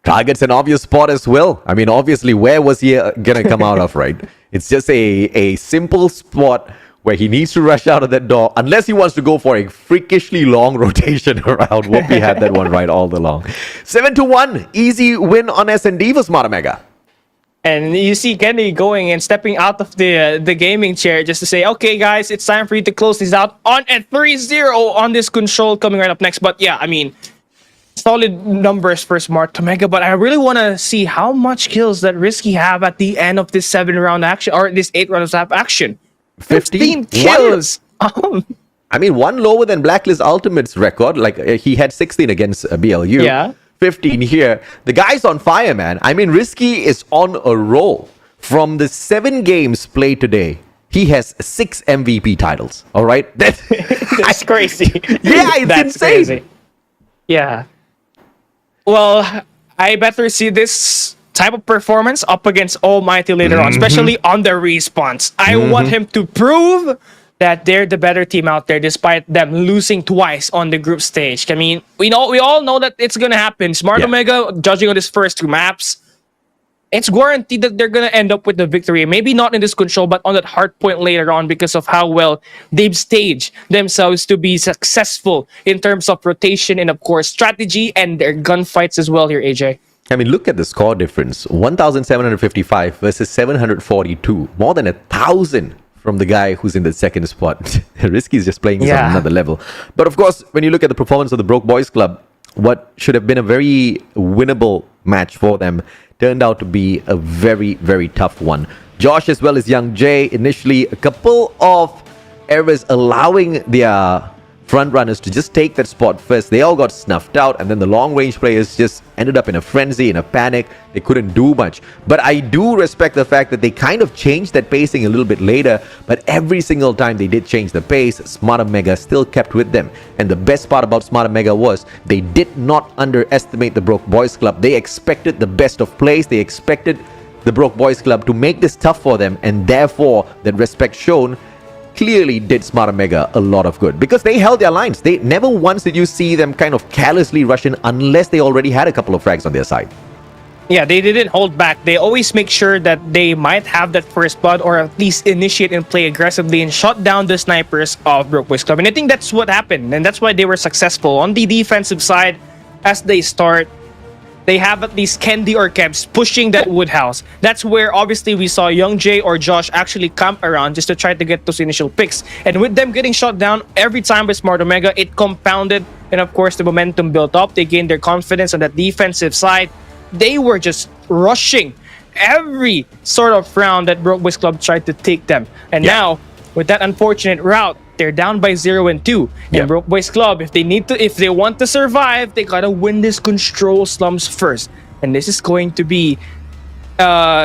targets an obvious spot as well. I mean, obviously, where was he gonna come out of, right? It's just a simple spot where he needs to rush out of that door, unless he wants to go for a freakishly long rotation around. Whoopi had that one right all along. 7-1, easy win on S&D for Smart Omega. And you see Kenny going and stepping out of the gaming chair just to say, okay, guys, it's time for you to close this out on a 3-0 on this control coming right up next. But yeah, I mean, solid numbers for Smart Omega, but I really want to see how much kills that Risky have at the end of this 7-round action, or this 8 rounds of action. 15 kills. I mean, one lower than Blacklist Ultimate's record. Like, he had 16 against BLU. Yeah. 15 here. The guy's on fire, man. I mean, Risky is on a roll. From the 7 games played today, he has 6 MVP titles. All right? That's crazy. Yeah, it's That's insane. Crazy. Yeah. Well, I better see this type of performance up against Almighty later on, especially on the response. I want him to prove that they're the better team out there, despite them losing twice on the group stage. I mean, we all know that it's gonna happen. Smart Omega, judging on his first 2 maps, it's guaranteed that they're gonna end up with the victory. Maybe not in this control, but on that Hardpoint later on, because of how well they've staged themselves to be successful in terms of rotation and, of course, strategy and their gunfights as well here, AJ. I mean, look at the score difference. 1,755 versus 742. More than 1,000 from the guy who's in the second spot. Risky is just playing on another level. But of course, when you look at the performance of the Broke Boys Club, what should have been a very winnable match for them turned out to be a very, very tough one. Josh as well as Young Jay, initially a couple of errors allowing their front runners to just take that spot first. They all got snuffed out, and then the long range players just ended up in a frenzy, in a panic. They couldn't do much. But I do respect the fact that they kind of changed that pacing a little bit later, but every single time they did change the pace, Smart Omega still kept with them. And the best part about Smart Omega was they did not underestimate the Broke Boys Club. They expected the best of plays. They expected the Broke Boys Club to make this tough for them, and therefore that respect shown clearly did Smart Omega a lot of good, because they held their lines. They never once did you see them kind of carelessly rush in unless they already had a couple of frags on their side. Yeah, they didn't hold back. They always make sure that they might have that first blood, or at least initiate and play aggressively and shut down the snipers of Broke Boys Club. And I think that's what happened, and that's why they were successful. On the defensive side, as they start, they have at least Kendi or Kebs pushing that wood house. That's where obviously we saw Young Jay or Josh actually camp around just to try to get those initial picks. And with them getting shot down every time by Smart Omega, it compounded, and of course the momentum built up. They gained their confidence on that defensive side. They were just rushing every sort of round that Broke Boys Club tried to take them. And now, with that unfortunate route, they're down by 0 and 2. And Broke Boys Club, if they want to survive, they gotta win this control slums first. And this is going to be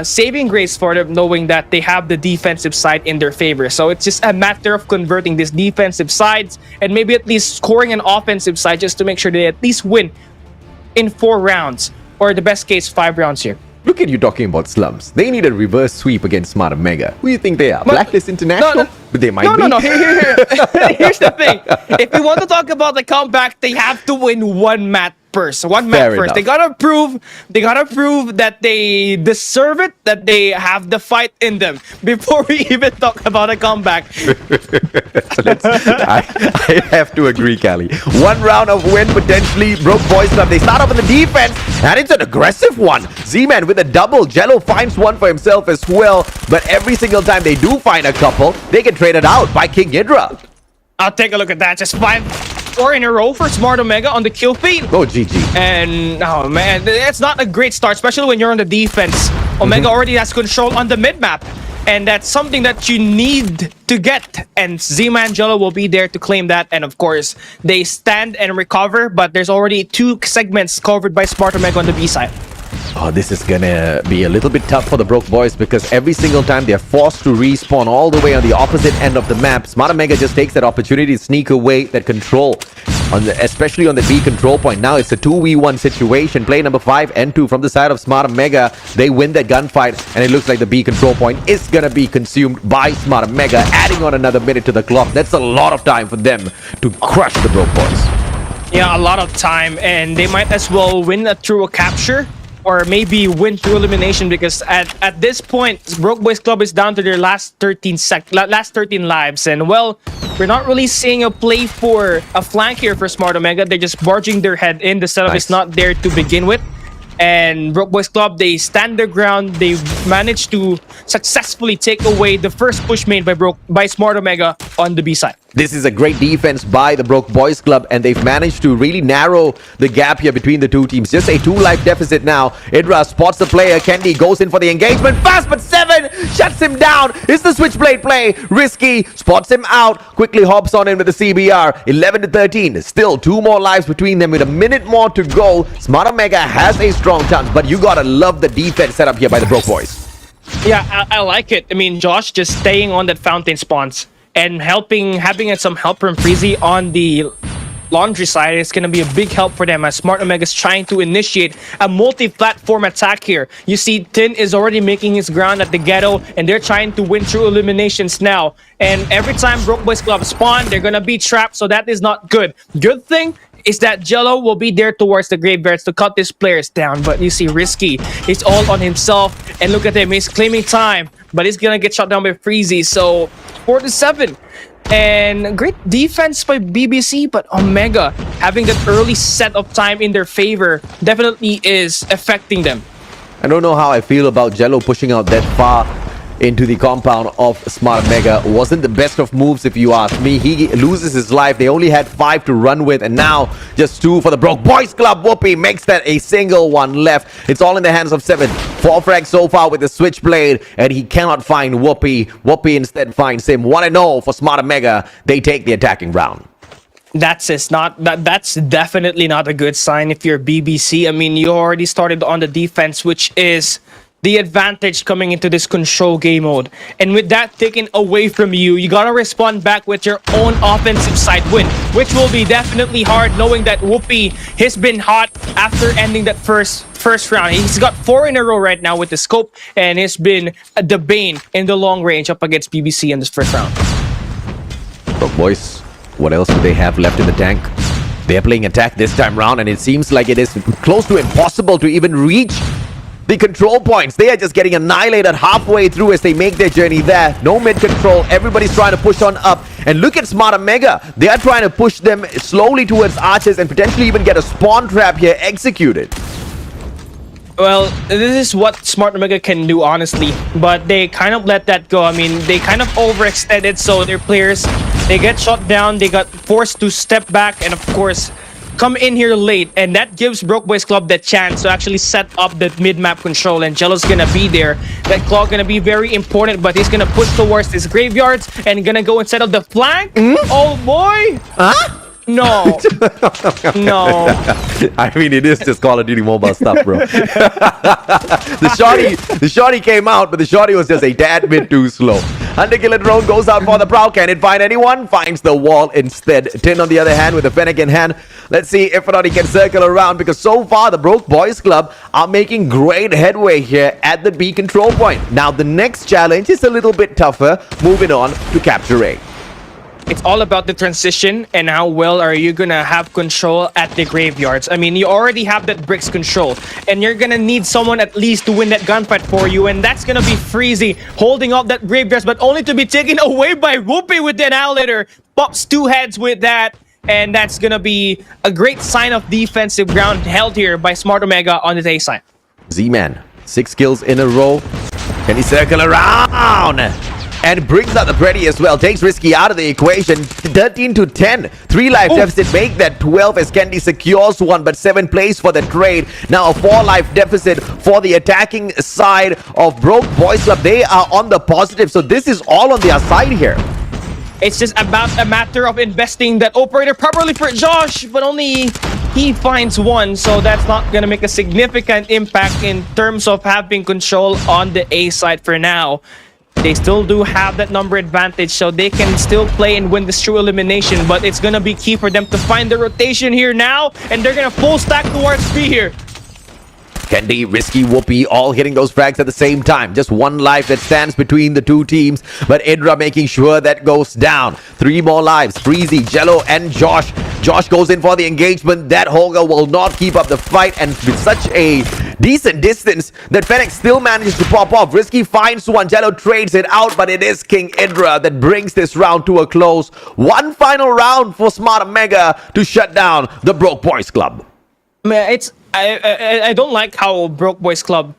saving grace for them, knowing that they have the defensive side in their favor. So it's just a matter of converting these defensive sides and maybe at least scoring an offensive side just to make sure they at least win in 4 rounds, or the best case 5 rounds here. Look at you talking about slums. They need a reverse sweep against Smart Omega. Who do you think they are? Blacklist International? But they might be. No. Here. Here's the thing. If you want to talk about the comeback, they have to win one match first. Fair enough. They gotta prove that they deserve it, that they have the fight in them before we even talk about a comeback. I have to agree, Cali. 1 round of win potentially. Broke Boys Club. They start off in the defense, and it's an aggressive one. Z-Man with a double. Jello finds one for himself as well, but every single time they do find a couple, they get traded out by King Hydra. I'll take a look at that. Just 4 in a row for Smart Omega on the kill feed. Oh, GG. And, oh man, it's not a great start, especially when you're on the defense. Omega already has control on the mid-map. And that's something that you need to get. And Z-Man Jello will be there to claim that. And of course, they stand and recover, but there's already 2 segments covered by Smart Omega on the B side. Oh, this is gonna be a little bit tough for the Broke Boys because every single time they're forced to respawn all the way on the opposite end of the map, Smarter Mega just takes that opportunity to sneak away that control, especially on the B control point. Now it's a 2v1 situation. Play number 5 and 2 from the side of Smarter Mega. They win that gunfight, and it looks like the B control point is gonna be consumed by Smarter Mega, adding on another minute to the clock. That's a lot of time for them to crush the Broke Boys. Yeah, a lot of time, and they might as well win through a capture, or maybe win through elimination, because at this point, Broke Boys Club is down to their last 13 lives, and well, we're not really seeing a play for a flank here for Smart Omega. They're just barging their head in. The setup is not there to begin with. And Broke Boys Club, they stand their ground. They managed to successfully take away the first push made by Smart Omega on the B side. This is a great defense by the Broke Boys Club, and they've managed to really narrow the gap here between the two teams. Just a 2-life deficit now. Idra spots the player. Kendi goes in for the engagement. Fast, but 7 shuts him down. Is the switchblade play? Risky. Spots him out. Quickly hops on in with the CBR. 11-13. Still 2 more lives between them with a minute more to go. Smart Omega has a strong chance, but you gotta love the defense set up here by the Broke Boys. Yeah, I like it. I mean, Josh just staying on that fountain spawns and having some help from Freezy on the laundry side is going to be a big help for them, as Smart Omega is trying to initiate a multi-platform attack here. You see, Tin is already making his ground at the ghetto, and they're trying to win through eliminations now. And every time Broke Boys Club spawn, they're going to be trapped, so that is not good. Good thing is that Jello will be there towards the graveyards to cut these players down. But you see, Risky, he's all on himself, and look at him, he's claiming time, but he's gonna get shot down by Freezy. So 4-7, and great defense by BBC, but Omega having that early set of time in their favor definitely is affecting them. I don't know how I feel about Jello pushing out that far into the compound of Smart Mega. Wasn't the best of moves, if you ask me. He loses his life. They only had 5 to run with, and now just 2 for the Broke Boys Club. Whoopi makes that a single one left. It's all in the hands of 7. 4 frags so far with the switchblade, and he cannot find Whoopi. Whoopi instead finds him. 1-0 for Smart Mega. They take the attacking round. That's definitely not a good sign if you're BBC. I mean, you already started on the defense, which is the advantage coming into this control game mode. And with that taken away from you, you gotta respond back with your own offensive side win, which will be definitely hard, knowing that Whoopi has been hot after ending that first round. He's got 4 in a row right now with the scope, and he's been the bane in the long range up against BBC in this first round. Broke Boys, what else do they have left in the tank? They're playing attack this time round, and it seems like it is close to impossible to even reach the control points. They are just getting annihilated halfway through as they make their journey there. No mid control. Everybody's trying to push on up. And look at Smart Omega. They are trying to push them slowly towards archers and potentially even get a spawn trap here executed. Well, this is what Smart Omega can do, honestly. But they kind of let that go. I mean, they kind of overextended, so their players, they get shot down. They got forced to step back and, of course, come in here late, and that gives Broke Boys Club the chance to actually set up the mid-map control, and Jello's gonna be there. That claw gonna be very important, but he's gonna push towards his graveyards and gonna go inside of the flank. Oh boy! Huh? No. No. I mean, it is just Call of Duty mobile stuff, bro. The shorty came out, but the shorty was just a tad bit too slow. Underkiller drone goes out for the prowl. Can it find anyone? Finds the wall instead. Tin, on the other hand, with the Fennec in hand. Let's see if or not he can circle around, because so far the Broke Boys Club are making great headway here at the B control point. Now the next challenge is a little bit tougher. Moving on to Capture A. It's all about the transition and how well are you gonna have control at the graveyards. I mean, you already have that bricks control, and you're gonna need someone at least to win that gunfight for you, and that's gonna be Freezy holding up that graveyards, but only to be taken away by Whoopi with the Annihilator. Pops 2 heads with that, and that's gonna be a great sign of defensive ground held here by Smart Omega on the A side. Z-Man, 6 kills in a row. Can he circle around? And brings out the Pretty as well. Takes Risky out of the equation. 13-10. 3 life deficit. Make that 12 as Kendi secures one, but 7 plays for the trade. Now a 4 life deficit for the attacking side of Broke Boys Club. They are on the positive, so this is all on their side here. It's just about a matter of investing that operator properly for Josh, but only he finds one, so that's not gonna make a significant impact in terms of having control on the A side for now. They still do have that number advantage, so they can still play and win this true elimination, but it's gonna be key for them to find the rotation here now, and they're gonna full stack towards B here. Candy, Risky, Whoopi, all hitting those frags at the same time. Just one life that stands between the two teams, but Idra making sure that goes down. 3 more lives, Freezy, Jello, and Josh. Josh goes in for the engagement. That Holger will not keep up the fight, and with such a decent distance that Fennec still manages to pop off. Risky finds one, Jello trades it out, but it is King Idra that brings this round to a close. One final round for Smart Omega to shut down the Broke Boys Club. Man, I don't like how Broke Boys Club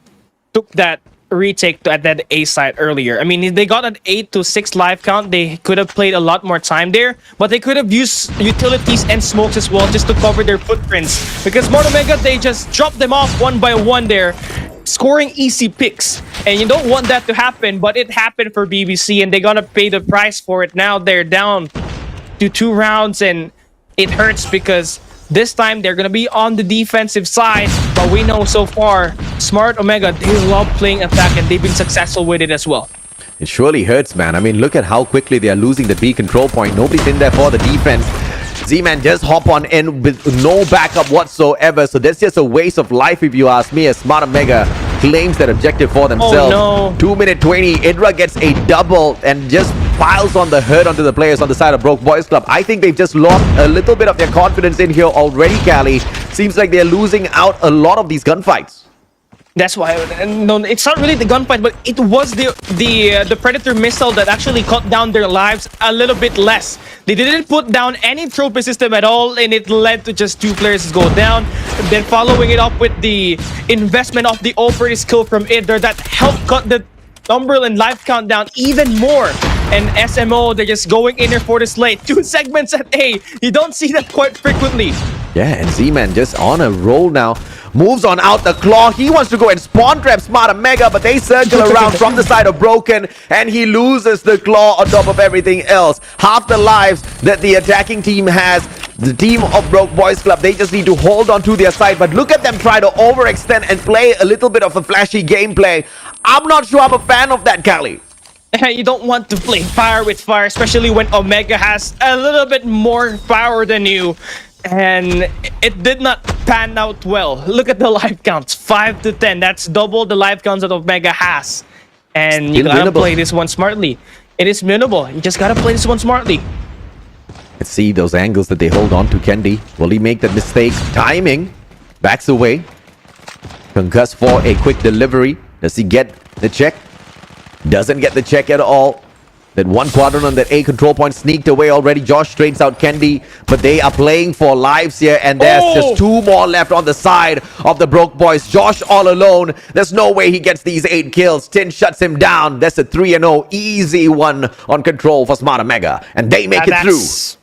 took that retake at that A side earlier. I mean, they got an 8 to 6 life count. They could have played a lot more time there, but they could have used utilities and smokes as well just to cover their footprints. Because Smart Omega, they just dropped them off one by one there, scoring easy picks. And you don't want that to happen, but it happened for BBC, and they're gonna pay the price for it. Now they're down to 2 rounds, and it hurts because this time, they're going to be on the defensive side, but we know so far, Smart Omega, they love playing attack, and they've been successful with it as well. It surely hurts, man. I mean, look at how quickly they are losing the B control point. Nobody's in there for the defense. Z-Man just hop on in with no backup whatsoever, so that's just a waste of life if you ask me, as Smart Omega claims that objective for themselves. Oh, no. 2 minute 20, Idra gets a double and just piles on the hurt onto the players on the side of Broke Boys Club. I think they've just lost a little bit of their confidence in here already, Callie. Seems like they're losing out a lot of these gunfights. That's why, no, it's not really the gunfight, but it was the Predator missile that actually cut down their lives a little bit less. They didn't put down any trophy system at all, and it led to just 2 players go down. Then following it up with the investment of the operator skill from Idra that helped cut the number and life count down even more. And SMO, they're just going in there for the slate. 2 segments at A. You don't see that quite frequently. Yeah, and Z-Man just on a roll now. Moves on out the claw. He wants to go and spawn trap Smart Omega, but they circle around from the side of Broken, and he loses the claw on top of everything else. Half the lives that the attacking team has, the team of Broke Boys Club, they just need to hold on to their side. But look at them try to overextend and play a little bit of a flashy gameplay. I'm not sure I'm a fan of that, Callie. You don't want to play fire with fire, especially when Omega has a little bit more power than you. And it did not pan out well. Look at the life counts, 5 to 10. That's double the life counts that Omega has. And you gotta play this one smartly. It is winnable. You just gotta play this one smartly. Let's see those angles that they hold on to. Kendi, will he make that mistake? Timing. Backs away. Concuss for a quick delivery. Does he get the check? Doesn't get the check at all. That one quadrant on that A control point sneaked away already. Josh straightens out Kendi, but they are playing for lives here, and there's just 2 more left on the side of the Broke Boys. Josh all alone. There's no way he gets these 8 kills. Tin shuts him down. That's a 3-0 easy one on control for Smart Omega, and they make it through.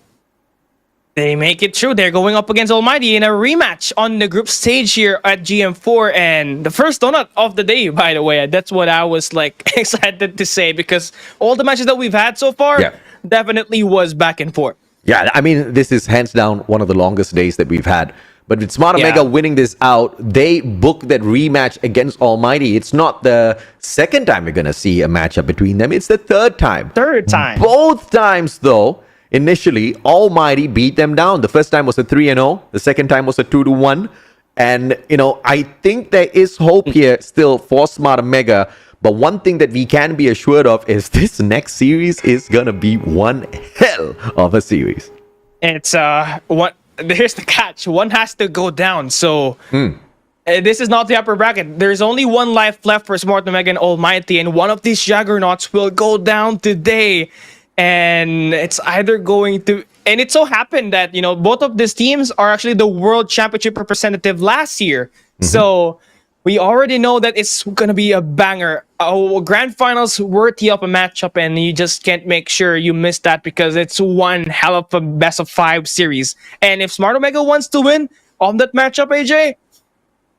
They make it through. They're going up against Almighty in a rematch on the group stage here at GM4, and the first donut of the day, by the way. That's what I was like excited to say, because all the matches that we've had so far definitely was back and forth. Yeah, I mean, this is hands down one of the longest days that we've had. But with Smart Omega winning this out, they book that rematch against Almighty. It's not the second time we're going to see a matchup between them. It's the third time. Both times, though, initially, Almighty beat them down. The first time was a 3-0. The second time was a 2-1. And, you know, I think there is hope here still for Smart Omega. But one thing that we can be assured of is this next series is going to be one hell of a series. It's, here's the catch. One has to go down. So, this is not the upper bracket. There's only 1 life left for Smart Omega and Almighty. And one of these juggernauts will go down today. And it's either going to, and it so happened that, you know, both of these teams are actually the World Championship representative last year. So we already know that it's going to be a banger. Grand finals worthy of a matchup, and you just can't make sure you miss that, because it's one hell of a best of 5 series. And if Smart Omega wants to win on that matchup, AJ,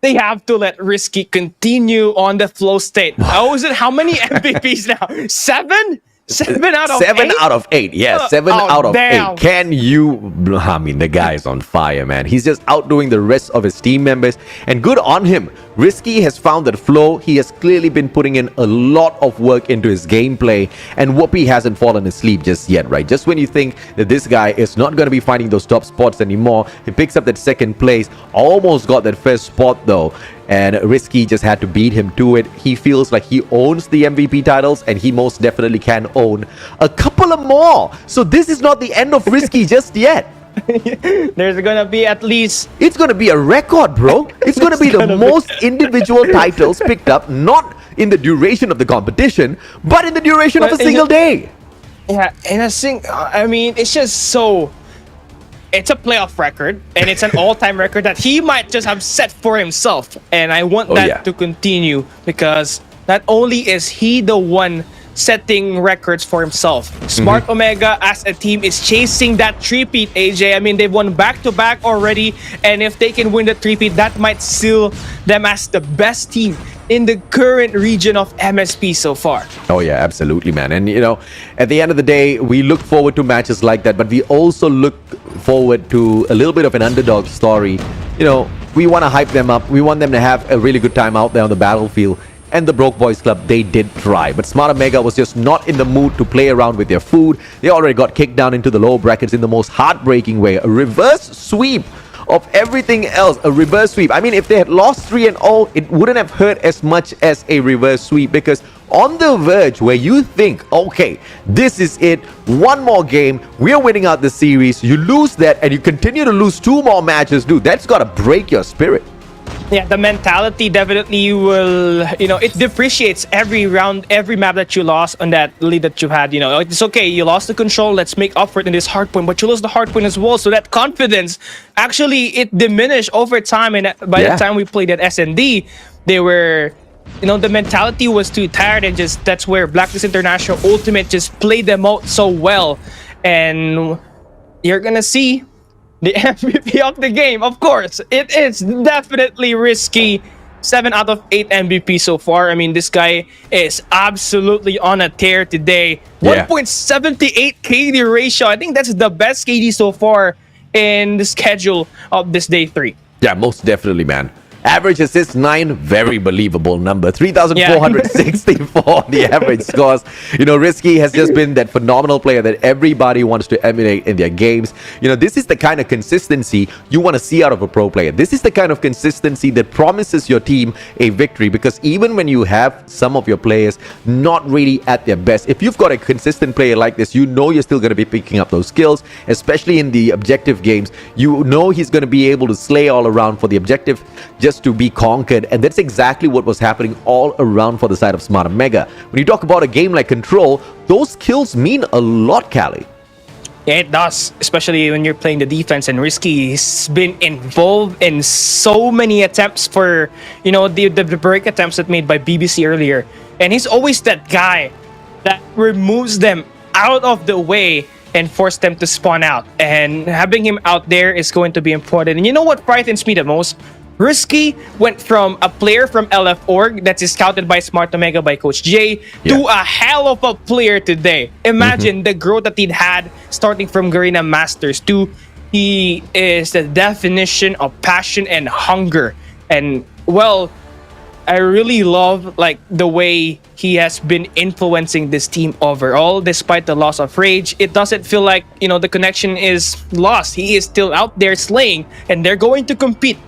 they have to let Risky continue on the flow state. How many MVPs now? 7? 7 out of 7 8? out of 8. Yeah, 7 Oh, out of damn. 8. Can you... I mean, the guy is on fire, man. He's just outdoing the rest of his team members. And good on him. Risky has found that flow. He has clearly been putting in a lot of work into his gameplay. And Whoopi hasn't fallen asleep just yet, right? Just when you think that this guy is not going to be finding those top spots anymore, he picks up that second place. Almost got that first spot, though. And Risky just had to beat him to it. He feels like he owns the MVP titles, and he most definitely can own a couple of more. So this is not the end of Risky just yet. There's gonna be at least... It's gonna be a record, bro. It's gonna be the most individual titles picked up, not in the duration of the competition, but in the duration of a single day. Yeah, and I mean, it's just so... It's a playoff record, and it's an all-time record that he might just have set for himself. And I want that to continue, because not only is he the one setting records for himself, Smart Omega as a team is chasing that three-peat, AJ. I mean, they've won back-to-back already, and if they can win the three-peat, that might seal them as the best team in the current region of MSP so far. Oh yeah, absolutely, man. And you know, at the end of the day, we look forward to matches like that, but we also look forward to a little bit of an underdog story. You know, we want to hype them up. We want them to have a really good time out there on the battlefield. And the Broke Boys Club, they did try. But Smart Omega was just not in the mood to play around with their food. They already got kicked down into the lower brackets in the most heartbreaking way. A reverse sweep of everything else. A reverse sweep. I mean, if they had lost 3-0, it wouldn't have hurt as much as a reverse sweep, because on the verge where you think, okay, this is it, one more game, we're winning out the series, you lose that and you continue to lose 2 more matches, dude, that's got to break your spirit. Yeah, the mentality definitely will, you know, it depreciates every round, every map that you lost on that lead that you had. You know, it's okay, you lost the control, let's make up for it in this hardpoint, but you lost the hardpoint as well. So that confidence, actually, it diminished over time. And by the time we played at SND, they were, you know, the mentality was too tired, and just that's where Blacklist International Ultimate just played them out so well. And you're gonna see the MVP of the game, of course. It is definitely Risky. 7 out of 8 MVP so far. I mean, this guy is absolutely on a tear today. 1.78 KD ratio. I think that's the best KD so far in the schedule of this day 3. Yeah, most definitely, man. Average assists 9, very believable number. 3,464 the average scores. You know, Risky has just been that phenomenal player that everybody wants to emulate in their games. You know, this is the kind of consistency you want to see out of a pro player. This is the kind of consistency that promises your team a victory, because even when you have some of your players not really at their best, if you've got a consistent player like this, you know you're still going to be picking up those skills, especially in the objective games. You know he's going to be able to slay all around for the objective, just to be conquered. And that's exactly what was happening all around for the side of Smart Omega. When you talk about a game like Control, those kills mean a lot, Callie. Yeah, it does, especially when you're playing the defense. And Risky's been involved in so many attempts for, you know, the break attempts that made by BBC earlier. And he's always that guy that removes them out of the way and force them to spawn out. And having him out there is going to be important. And you know what frightens me the most? Risky went from a player from LF Org that is scouted by Smart Omega by Coach J to a hell of a player today. Imagine the growth that he'd had starting from Garena Masters 2. He is the definition of passion and hunger. And, well, I really love like the way he has been influencing this team overall. Despite the loss of Rage, it doesn't feel like, you know, the connection is lost. He is still out there slaying, and they're going to compete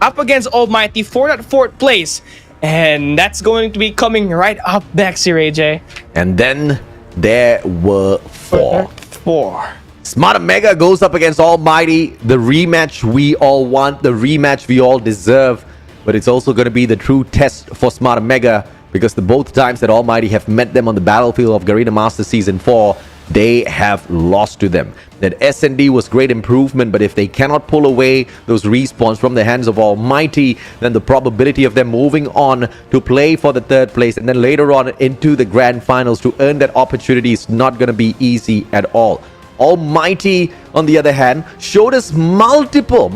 up against Almighty for that 4th place. And that's going to be coming right up next here, AJ. And then there were 4. 4. Smart Omega goes up against Almighty. The rematch we all want, the rematch we all deserve. But it's also going to be the true test for Smart Omega, because the both times that Almighty have met them on the battlefield of Garena Masters Season 4, they have lost to them. That SND was great improvement, but if they cannot pull away those respawns from the hands of Almighty, then the probability of them moving on to play for the 3rd place and then later on into the grand finals to earn that opportunity is not going to be easy at all. Almighty, on the other hand, showed us multiple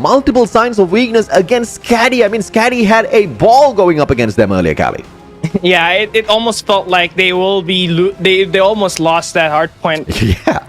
signs of weakness against SKADI. I mean, SKADI had a ball going up against them earlier, Callie. Yeah, it almost felt like they will be they almost lost that hard point. Yeah.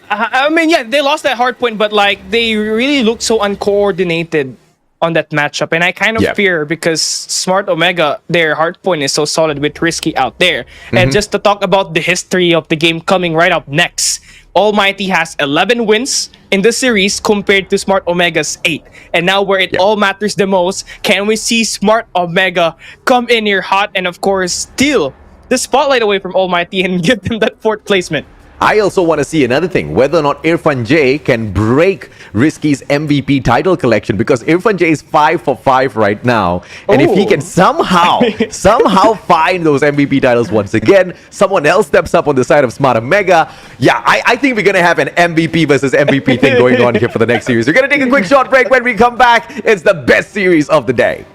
I mean, yeah, they lost that hard point, but like they really look so uncoordinated on that matchup, and I kind of fear because Smart Omega, their hard point is so solid with Risky out there. And just to talk about the history of the game coming right up next, Almighty has 11 wins in the series compared to Smart Omega's 8. And now where it all matters the most, can we see Smart Omega come in here hot and of course steal the spotlight away from Almighty and give them that 4th placement? I also want to see another thing, whether or not Irfan J can break Risky's MVP title collection, because Irfan J is 5 for 5 right now. And if he can somehow find those MVP titles once again, someone else steps up on the side of Smart Omega. Yeah, I think we're going to have an MVP versus MVP thing going on here for the next series. We're going to take a quick short break. When we come back, it's the best series of the day.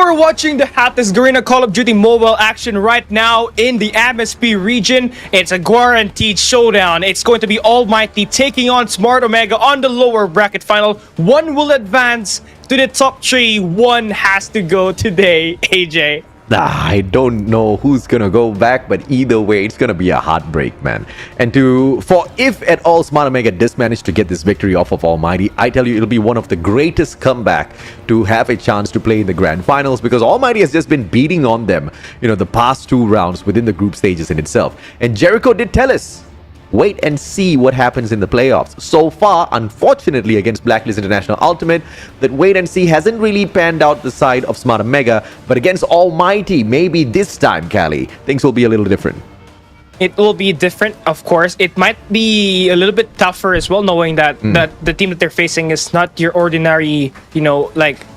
You're watching the hottest Garena Call of Duty mobile action right now in the MSP region. It's a guaranteed showdown. It's going to be Almighty taking on Smart Omega on the lower bracket final. One will advance to the top 3. One has to go today, AJ. I don't know who's gonna go back, but either way, it's gonna be a heartbreak, man. And if at all Smart Omega does manage to get this victory off of Almighty, I tell you, it'll be one of the greatest comeback to have a chance to play in the grand finals, because Almighty has just been beating on them, the past 2 rounds within the group stages in itself. And Jericho did tell us, wait and see what happens in the playoffs. So far, unfortunately, against Blacklist International Ultimate, that wait and see hasn't really panned out the side of Smart Omega. But against Almighty, maybe this time, Callie, things will be a little different. It will be different, of course. It might be a little bit tougher as well, knowing that the team that they're facing is not your ordinary,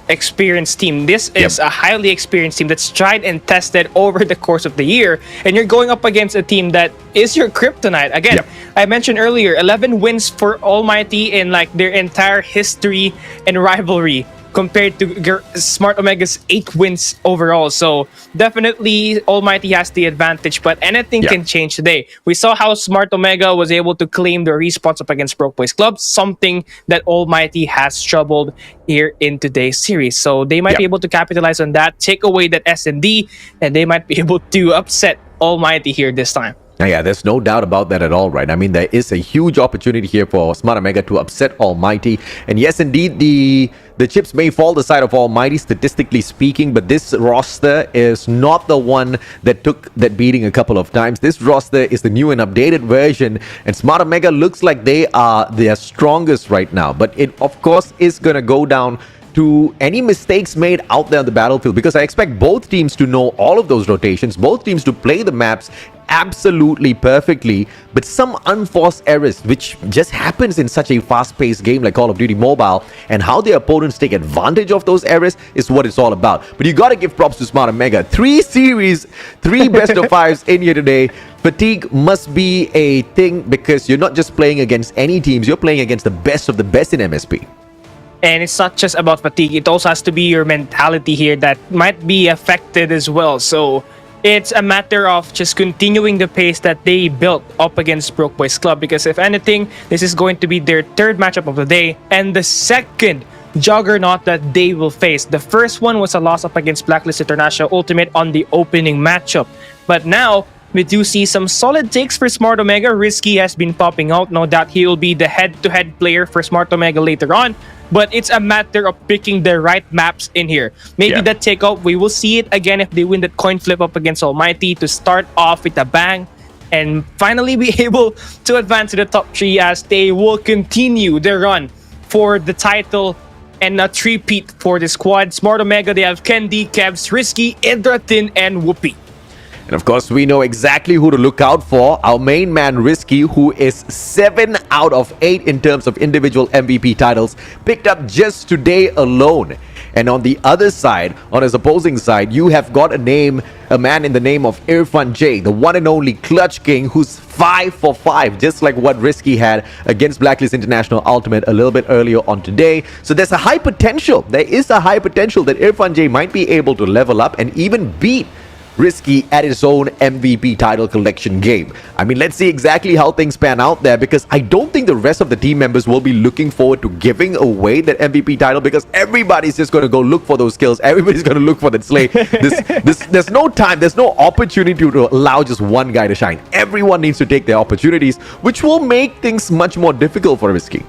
experienced team. This is a highly experienced team that's tried and tested over the course of the year, and you're going up against a team that is your kryptonite. Again, I mentioned earlier, 11 wins for Almighty in their entire history and rivalry, compared to Smart Omega's 8 wins overall. So definitely Almighty has the advantage, but anything can change today. We saw how Smart Omega was able to claim the respawns up against Broke Boys Club, something that Almighty has troubled here in today's series. So they might be able to capitalize on that, take away that S&D, and they might be able to upset Almighty here this time. Yeah, there's no doubt about that at all, right? I mean, there is a huge opportunity here for Smart Omega to upset Almighty. And yes, indeed, the chips may fall the side of Almighty, statistically speaking, but this roster is not the one that took that beating a couple of times. This roster is the new and updated version, and Smart Omega looks like they are their strongest right now. But it, of course, is going to go down to any mistakes made out there on the battlefield, because I expect both teams to know all of those rotations, both teams to play the maps absolutely perfectly, but some unforced errors, which just happens in such a fast-paced game like Call of Duty Mobile, and how the opponents take advantage of those errors is what it's all about. But you gotta give props to Smart Omega. 3 series, 3 best of 5s in here today. Fatigue must be a thing, because you're not just playing against any teams, you're playing against the best of the best in MSP. And it's not just about fatigue, it also has to be your mentality here that might be affected as well. So it's a matter of just continuing the pace that they built up against Broke Boys Club, because if anything, this is going to be their 3rd matchup of the day and the 2nd juggernaut that they will face. The first one was a loss up against Blacklist International Ultimate on the opening matchup. But now, we do see some solid takes for Smart Omega. Risky has been popping out. No doubt he will be the head-to-head player for Smart Omega later on. But it's a matter of picking the right maps in here. Maybe that takeout, we will see it again if they win that coin flip up against Almighty to start off with a bang and finally be able to advance to the top 3 as they will continue their run for the title and a 3-peat for the squad. Smart Omega, they have Kendi, Kevs, Risky, Idratin, and Whoopi. And of course, we know exactly who to look out for. Our main man, Risky, who is 7 out of 8 in terms of individual MVP titles, picked up just today alone. And on the other side, on his opposing side, you have got a man in the name of Irfan J, the one and only Clutch King, who's 5 for 5, just like what Risky had against Blacklist International Ultimate a little bit earlier on today. So there's a high potential. There is a high potential that Irfan J might be able to level up and even beat Risky at his own MVP title collection game. I mean, let's see exactly how things pan out there, because I don't think the rest of the team members will be looking forward to giving away that MVP title, because everybody's just going to go look for those kills. Everybody's going to look for that slay. There's no time, there's no opportunity to allow just one guy to shine. Everyone needs to take their opportunities, which will make things much more difficult for Risky.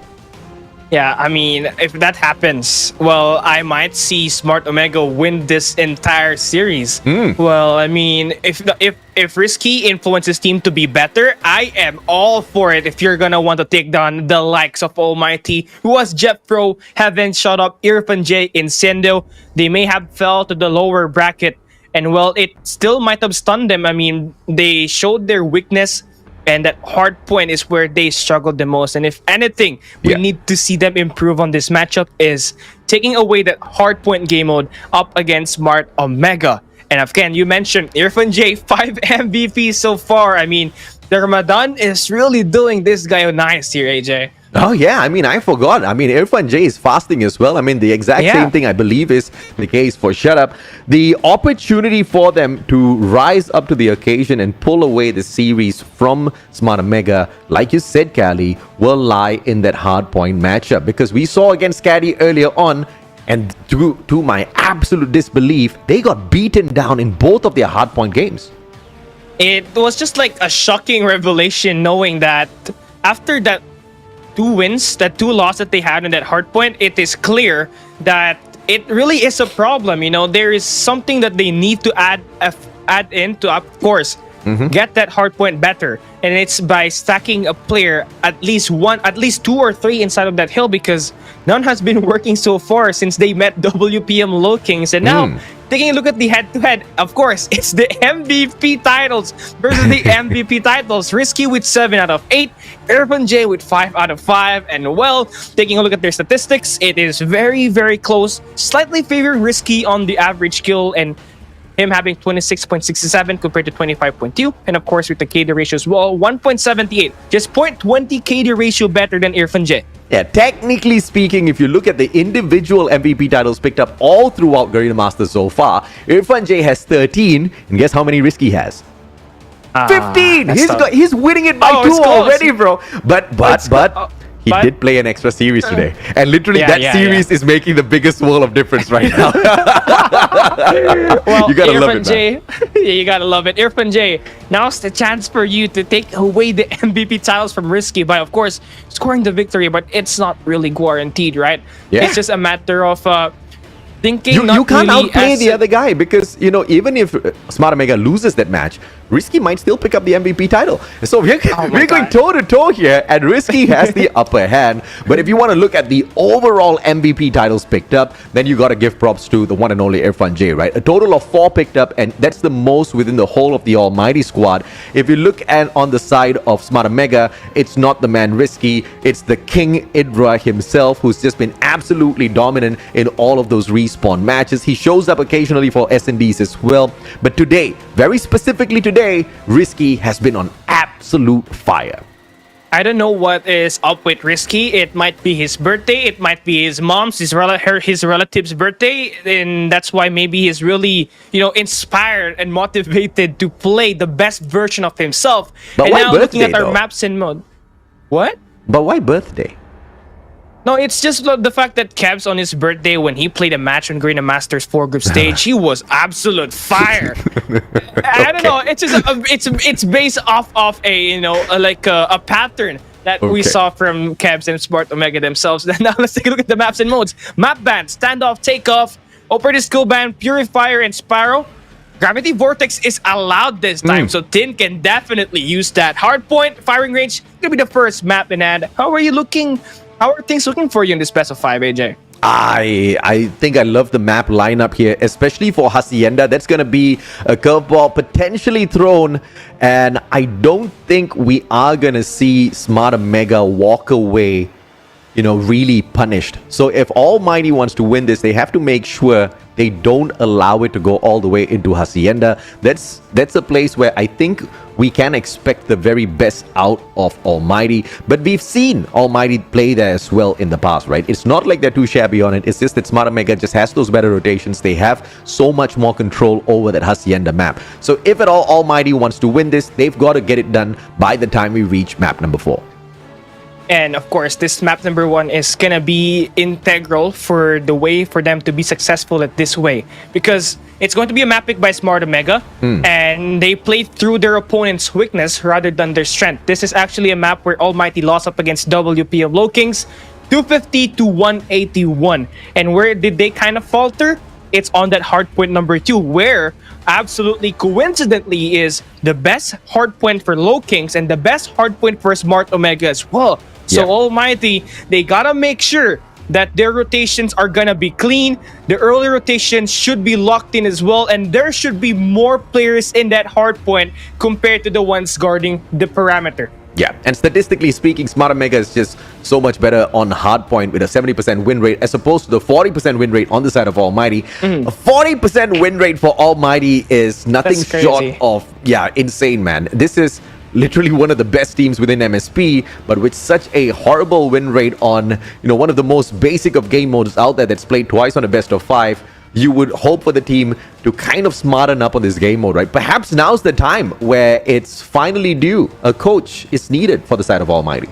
Yeah, I mean, if that happens, well, I might see Smart Omega win this entire series. Well, I mean, if Risky influences team to be better, I am all for it. If you're gonna want to take down the likes of Almighty, who has Jet Pro, haven't shot up Irfan J, Incendio, they may have fell to the lower bracket, and well, it still might have stunned them. I mean, they showed their weakness, and that Hardpoint is where they struggled the most. And if anything, we need to see them improve on this matchup is taking away that Hardpoint game mode up against Smart Omega. And again, you mentioned Irfan J, 5 MVPs so far. I mean, the Ramadan is really doing this guy nice here, AJ. Oh, yeah. I mean, I forgot. I mean, Irfan J is fasting as well. I mean, the exact same thing, I believe, is the case for Shut Up. The opportunity for them to rise up to the occasion and pull away the series from Smart Omega, like you said, Callie, will lie in that Hardpoint matchup. Because we saw against SKADI earlier on, and to my absolute disbelief, they got beaten down in both of their Hardpoint games. It was just like a shocking revelation knowing that after that 2 wins, that 2 losses that they had in that Hardpoint, it is clear that it really is a problem. You know, there is something that they need to add in to, of course, get that Hardpoint better. And it's by stacking a player at least 2 or 3 inside of that hill, because none has been working so far since they met WPM Lowkings. And now, taking a look at the head-to-head, of course, it's the MVP titles versus the MVP titles. Risky with 7 out of 8, Irfan J with 5 out of 5, and well, taking a look at their statistics, it is very, very close, slightly favoring Risky on the average kill, and him having 26.67 compared to 25.2, and of course with the KD ratio as well, 1.78, just 0.20 KD ratio better than Irfan J. Yeah, technically speaking, if you look at the individual MVP titles picked up all throughout Garena Masters so far, Irfan J has 13, and guess how many Risky has? 15! He's winning it by 2 already, bro. But he did play an extra series today. And literally that series is making the biggest world of difference right now. Well, you gotta Irfan love it, J, yeah, you gotta love it. Irfan J, now's the chance for you to take away the MVP titles from Risky by, of course, scoring the victory, but it's not really guaranteed, right? Yeah. It's just a matter of thinking. You can't outplay the other guy, because, you know, even if Smart Omega loses that match, Risky might still pick up the MVP title. So we're going toe-to-toe here, and Risky has the upper hand. But if you want to look at the overall MVP titles picked up, then you got to give props to the one and only Irfan J, right? A total of 4 picked up, and that's the most within the whole of the Almighty squad. If you look at on the side of Smart Omega, it's not the man Risky, it's the King Idra himself, who's just been absolutely dominant in all of those respawn matches. He shows up occasionally for S&Ds as well. But today, very specifically today, Risky has been on absolute fire. I don't know what is up with Risky. It might be his birthday. It might be his mom's, his relative's birthday. And that's why maybe he's really, you know, inspired and motivated to play the best version of himself. But and why now birthday, looking at our though? maps in mode. What? But why birthday? No, it's just the fact that Kev's on his birthday, when he played a match on Garena Masters 4 group stage, he was absolute fire. I don't know. It's just it's based off of a pattern that we saw from Kevs and Smart Omega themselves. Now let's take a look at the maps and modes. Map ban, standoff, takeoff, operator skill ban, purifier, and Sparrow. Gravity Vortex is allowed this time, so Tin can definitely use that. Hardpoint, firing range, gonna be the first map in hand. How are you looking? How are things looking for you in this best of 5, AJ? I think I love the map lineup here, especially for Hacienda. That's going to be a curveball potentially thrown, and I don't think we are going to see Smart Omega walk away, you know, really punished. So if Almighty wants to win this, they have to make sure they don't allow it to go all the way into Hacienda. That's a place where I think we can expect the very best out of Almighty. But we've seen Almighty play there as well in the past, right? It's not like they're too shabby on it. It's just that Smart Omega just has those better rotations. They have so much more control over that Hacienda map. So if at all Almighty wants to win this, they've got to get it done by the time we reach map number 4. And of course, this map number 1 is gonna be integral for the way for them to be successful at this way, because it's going to be a map pick by Smart Omega, and they played through their opponent's weakness rather than their strength. This is actually a map where Almighty lost up against WPM Lowkings, 250 to 181. And where did they kind of falter? It's on that hardpoint number 2, where absolutely coincidentally is the best hardpoint for Lowkings and the best hardpoint for Smart Omega as well. So Almighty, they gotta make sure that their rotations are gonna be clean. The early rotations should be locked in as well, and there should be more players in that hardpoint compared to the ones guarding the perimeter. Yeah, and statistically speaking, Smart Omega is just so much better on hardpoint with a 70% win rate as opposed to the 40% win rate on the side of Almighty. A 40% win rate for Almighty is nothing short of, insane, man. This is literally one of the best teams within MSP, but with such a horrible win rate on, one of the most basic of game modes out there that's played twice on a best of 5, you would hope for the team to kind of smarten up on this game mode, right? Perhaps now's the time where it's finally due. A coach is needed for the side of Almighty.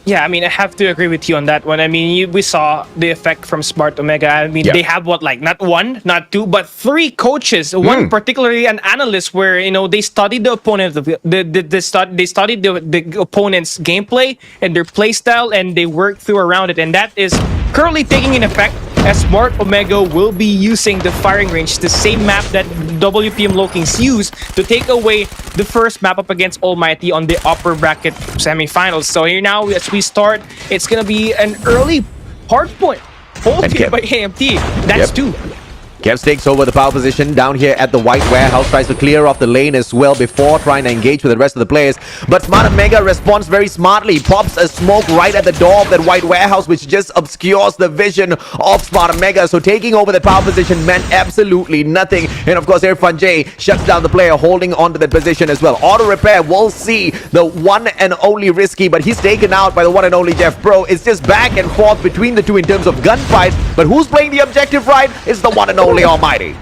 Yeah, I mean, I have to agree with you on that one. I mean, we saw the effect from Smart Omega. I mean, they have not one, not two, but 3 coaches. One particularly an analyst, where they studied the opponent, they studied the opponent's gameplay and their play style, and they worked through around it, and that is currently taking in effect. As Smart Omega will be using the firing range, the same map that WPM Lowkings used to take away the first map up against Almighty on the upper bracket semifinals. So here now, as we start, it's gonna be an early Hardpoint hold here by AMT. That's 2. Kevs takes over the power position down here at the white warehouse, tries to clear off the lane as well before trying to engage with the rest of the players. But Smart Omega responds very smartly, pops a smoke right at the door of that white warehouse, which just obscures the vision of Smart Omega. So taking over the power position meant absolutely nothing. And of course, Irfan J shuts down the player holding onto that position as well. Auto repair will see the one and only Risky, but he's taken out by the one and only Jeff Pro. It's just back and forth between the two in terms of gunfights. But who's playing the objective right? It's the one and only Almighty.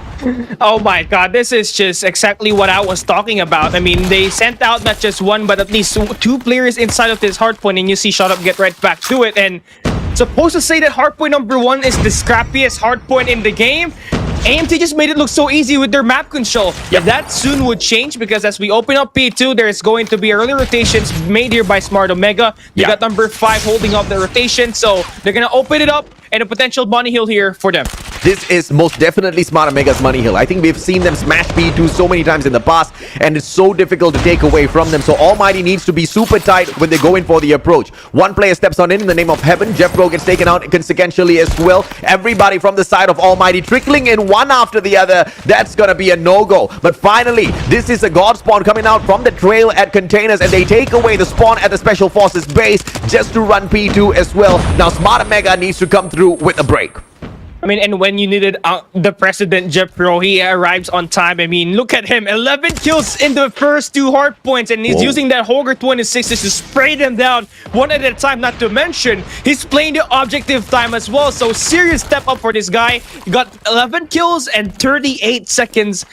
Oh my god, this is just exactly what I was talking about. I mean, they sent out not just one, but at least 2 players inside of this hardpoint, and you see Shut Up get right back to it. And supposed to say that hardpoint number 1 is the scrappiest hardpoint in the game. AMT just made it look so easy with their map control. Yeah, that soon would change, because as we open up P2, there's going to be early rotations made here by Smart Omega. You got number 5 holding up the rotation, so they're gonna open it up, and a potential money hill here for them. This is most definitely Smart Omega's money hill. I think we've seen them smash P2 so many times in the past, and it's so difficult to take away from them. So Almighty needs to be super tight when they go in for the approach. One player steps on in the name of Heaven. Jeff Pro gets taken out consequentially as well. Everybody from the side of Almighty trickling in one after the other. That's gonna be a no-go. But finally, this is a God spawn coming out from the trail at containers, and they take away the spawn at the Special Forces base just to run P2 as well. Now Smart Omega needs to come through with a break. I mean, and when you needed the president, Jeff Pro, he arrives on time. I mean, look at him. 11 kills in the first 2 hard points, and he's using that Holger 26 to spray them down one at a time. Not to mention, he's playing the objective time as well. So serious step up for this guy. He got 11 kills and 38 seconds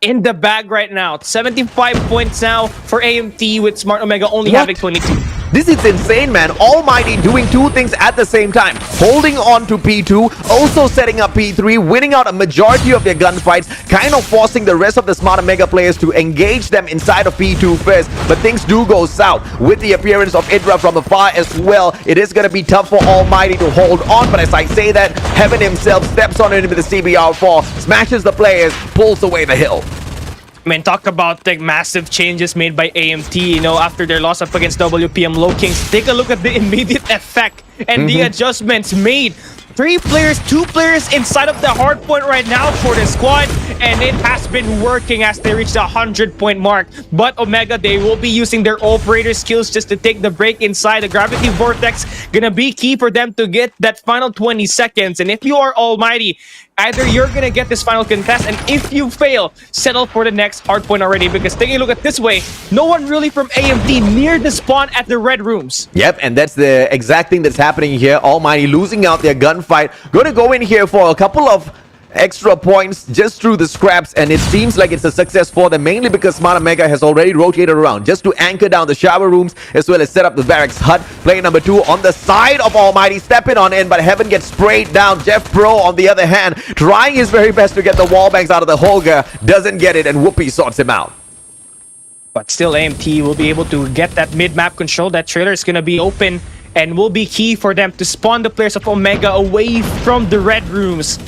in the bag right now. 75 points now for AMT, with Smart Omega only having 22. This is insane, man. Almighty doing 2 things at the same time. Holding on to P2, also setting up P3, winning out a majority of their gunfights, kind of forcing the rest of the Smart Omega players to engage them inside of P2 first. But things do go south with the appearance of Idra from afar as well. It is going to be tough for Almighty to hold on, but as I say that, Heaven himself steps on in with the CBR4, smashes the players, pulls away the hill. I mean, talk about the massive changes made by AMT, after their loss up against WPM Lowkings. Take a look at the immediate effect and the adjustments made. 3 players, 2 players inside of the hard point right now for the squad, and it has been working as they reach the 100-point mark. But Omega, they will be using their operator skills just to take the break inside. The gravity vortex gonna be key for them to get that final 20 seconds. And if you are Almighty, either you're gonna get this final contest, and if you fail, settle for the next hard point already, because taking a look at this way, no one really from AMT near the spawn at the red rooms. Yep, and that's the exact thing that's happening here. Almighty losing out their gunfight. Gonna go in here for a couple of extra points just through the scraps, and it seems like it's a success for them, mainly because Smart Omega has already rotated around just to anchor down the shower rooms as well as set up the barracks hut. Player number 2 on the side of Almighty stepping on in, but Heaven gets sprayed down. Jeff Pro, on the other hand, trying his very best to get the wall bangs out of the Holger, doesn't get it, and Whoopi sorts him out. But still, AMT will be able to get that mid-map control. That trailer is going to be open and will be key for them to spawn the players of Omega away from the red rooms.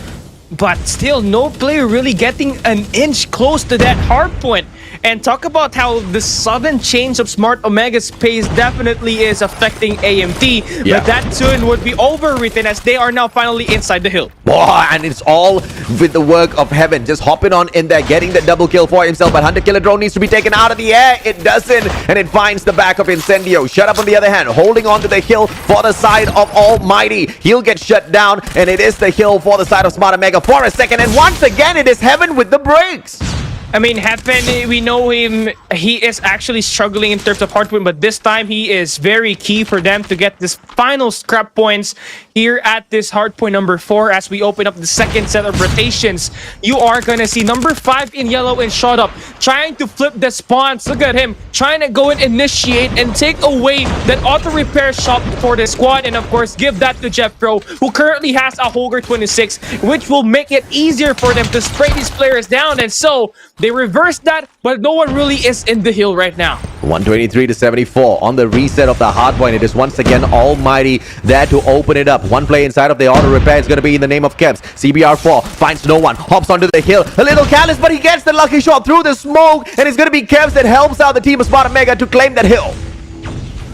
But still, no player really getting an inch close to that hard point. And talk about how the sudden change of Smart Omega's pace definitely is affecting AMT. But that soon would be overwritten, as they are now finally inside the hill. Oh, and it's all with the work of Heaven, just hopping on in there, getting the double kill for himself. But Hunter Killer Drone needs to be taken out of the air. It doesn't, and it finds the back of Incendio. Shut Up, on the other hand, holding on to the hill for the side of Almighty. He'll get shut down, and it is the hill for the side of Smart Omega for a second. And once again, it is Heaven with the breaks. I mean, Heaven, we know him. He is actually struggling in terms of hardpoint, but this time he is very key for them to get this final scrap points here at this hardpoint number 4 as we open up the second set of rotations. You are gonna see number 5 in yellow and shot up, trying to flip the spawns. Look at him, trying to go and initiate and take away that auto repair shop for the squad, and of course give that to Jeff Pro, who currently has a Holger 26, which will make it easier for them to spray these players down. And so they reversed that, but no one really is in the hill right now. 123 to 74 on the reset of the hardpoint. It is once again Almighty there to open it up. One play inside of the auto repair is going to be in the name of Kebs. CBR4 finds no one, hops onto the hill, a little careless, but he gets the lucky shot through the smoke, and it's going to be Kebs that helps out the team of Smart Omega to claim that hill.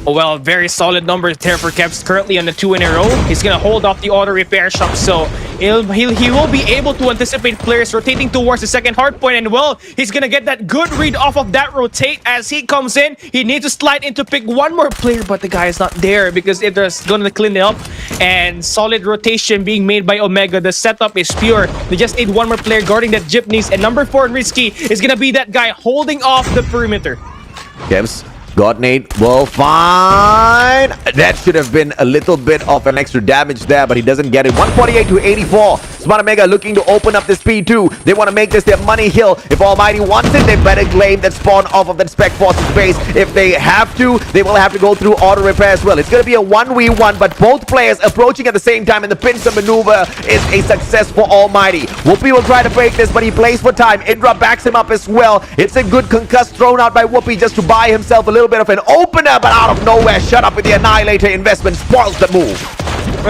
Well, very solid numbers there for Kebs, currently on the 2 in a row. He's gonna hold off the auto repair shop, so he will be able to anticipate players rotating towards the second hardpoint, and well, he's gonna get that good read off of that rotate as he comes in. He needs to slide in to pick one more player, but the guy is not there because it is gonna clean it up, and solid rotation being made by Omega. The setup is pure. They just need one more player guarding that Jeepneys, and number 4 Risky is gonna be that guy holding off the perimeter. Kebs got Nate, will find. That should have been a little bit of an extra damage there, but he doesn't get it. 148 to 84. Smart Omega looking to open up this P2. They want to make this their money hill. If Almighty wants it, they better claim that spawn off of that Spec Force's base. If they have to, they will have to go through auto repair as well. It's going to be a 1v1, but both players approaching at the same time, and the pincer maneuver is a success for Almighty. Whoopi will try to break this, but he plays for time. Indra backs him up as well. It's a good concuss thrown out by Whoopi just to buy himself a little bit of an opener, but out of nowhere, shut up with the Annihilator investment spoils the move.